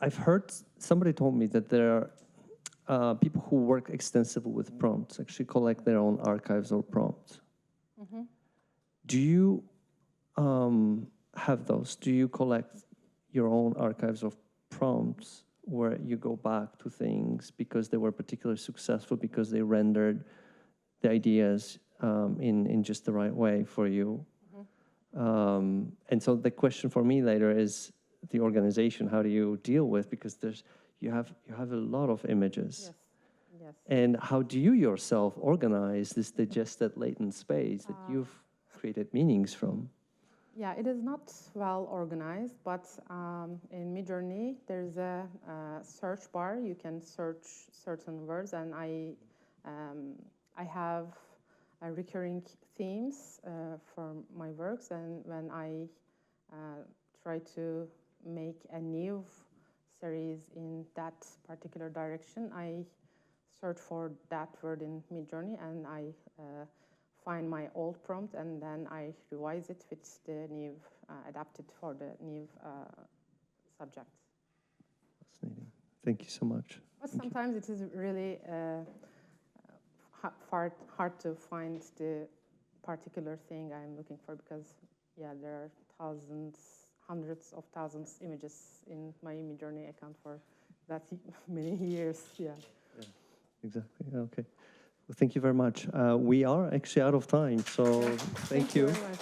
S4: I've heard somebody told me that there are people who work extensively with prompts, actually collect their own archives or prompts.
S19: Mm-hmm.
S4: Do you have those? Do you collect your own archives of prompts where you go back to things because they were particularly successful, because they rendered the ideas in just the right way for you? Mm-hmm. And so the question for me later is the organization. How do you deal with, because you have a lot of images.
S19: Yes. Yes.
S4: And how do you yourself organize this digested latent space that you've created meanings from?
S19: Yeah, it is not well organized, but in Midjourney, there's a search bar. You can search certain words, and I have recurring themes for my works, and when I try to make a new series in that particular direction, I search for that word in Midjourney, and I find my old prompt, and then I revise it with the new, adapted for the new subject.
S4: Fascinating. Thank you so much.
S19: But sometimes it is really hard to find the particular thing I'm looking for, because, yeah, there are hundreds of thousands images in my Midjourney account for that many years. Yeah.
S4: Exactly. Okay. Well, thank you very much. We are actually out of time, so thank you.
S19: Very much.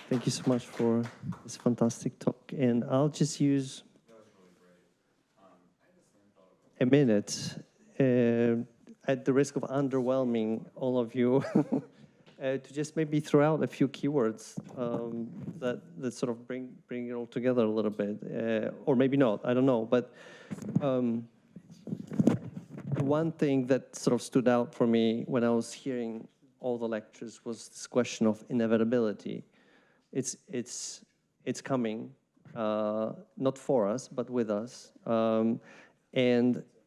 S4: Thank you so much for this fantastic talk. And I'll just use a minute at the risk of underwhelming all of you to just maybe throw out a few keywords that sort of bring it all together a little bit, or maybe not, I don't know. But one thing that sort of stood out for me when I was hearing all the lectures was this question of inevitability. it's coming, not for us, but with us. And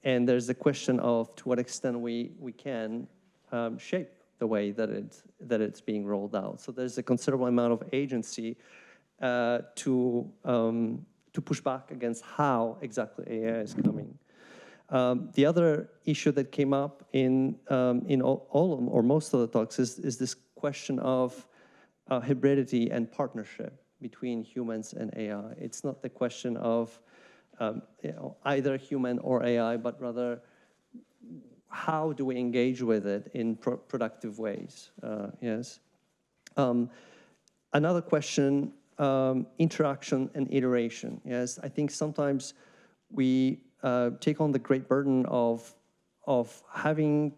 S4: there's the question of to what extent we can shape the way that it's being rolled out. So there's a considerable amount of agency to push back against how exactly AI is coming. The other issue that came up in all or most of the talks is this question of hybridity and partnership between humans and AI. It's not the question of either human or AI, but rather how do we engage with it in productive ways? Yes. Another question, interaction and iteration. Yes, I think sometimes we take on the great burden of having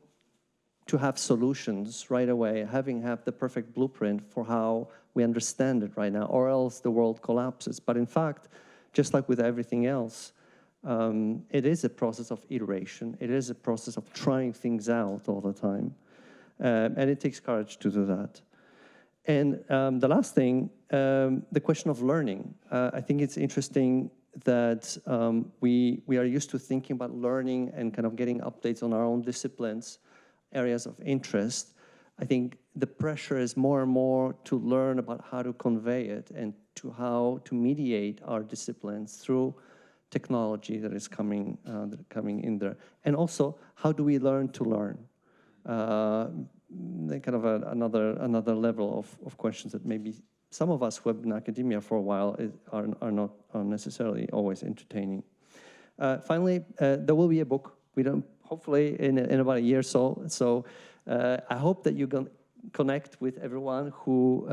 S4: to have solutions right away, have the perfect blueprint for how we understand it right now, or else the world collapses. But in fact, just like with everything else, it is a process of iteration. It is a process of trying things out all the time. And it takes courage to do that. And the last thing, the question of learning. I think it's interesting that we are used to thinking about learning and kind of getting updates on our own disciplines, areas of interest. I think the pressure is more and more to learn about how to convey it and to how to mediate our disciplines through technology that is coming in there. And also, how do we learn to learn? Kind of another level of questions that maybe some of us who have been in academia for a while are not necessarily always entertaining. Finally, there will be a book. Hopefully in about a year or so. So I hope that you can connect with everyone who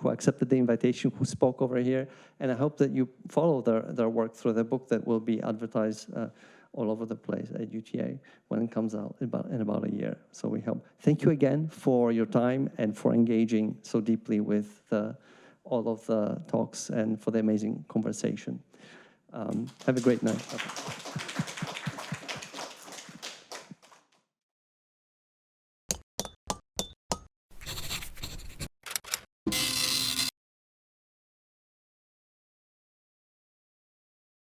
S4: accepted the invitation, who spoke over here, and I hope that you follow their work through the book that will be advertised all over the place at UTA when it comes out in about a year. So we hope. Thank you again for your time and for engaging so deeply with all of the talks and for the amazing conversation. Have a great night. Bye-bye.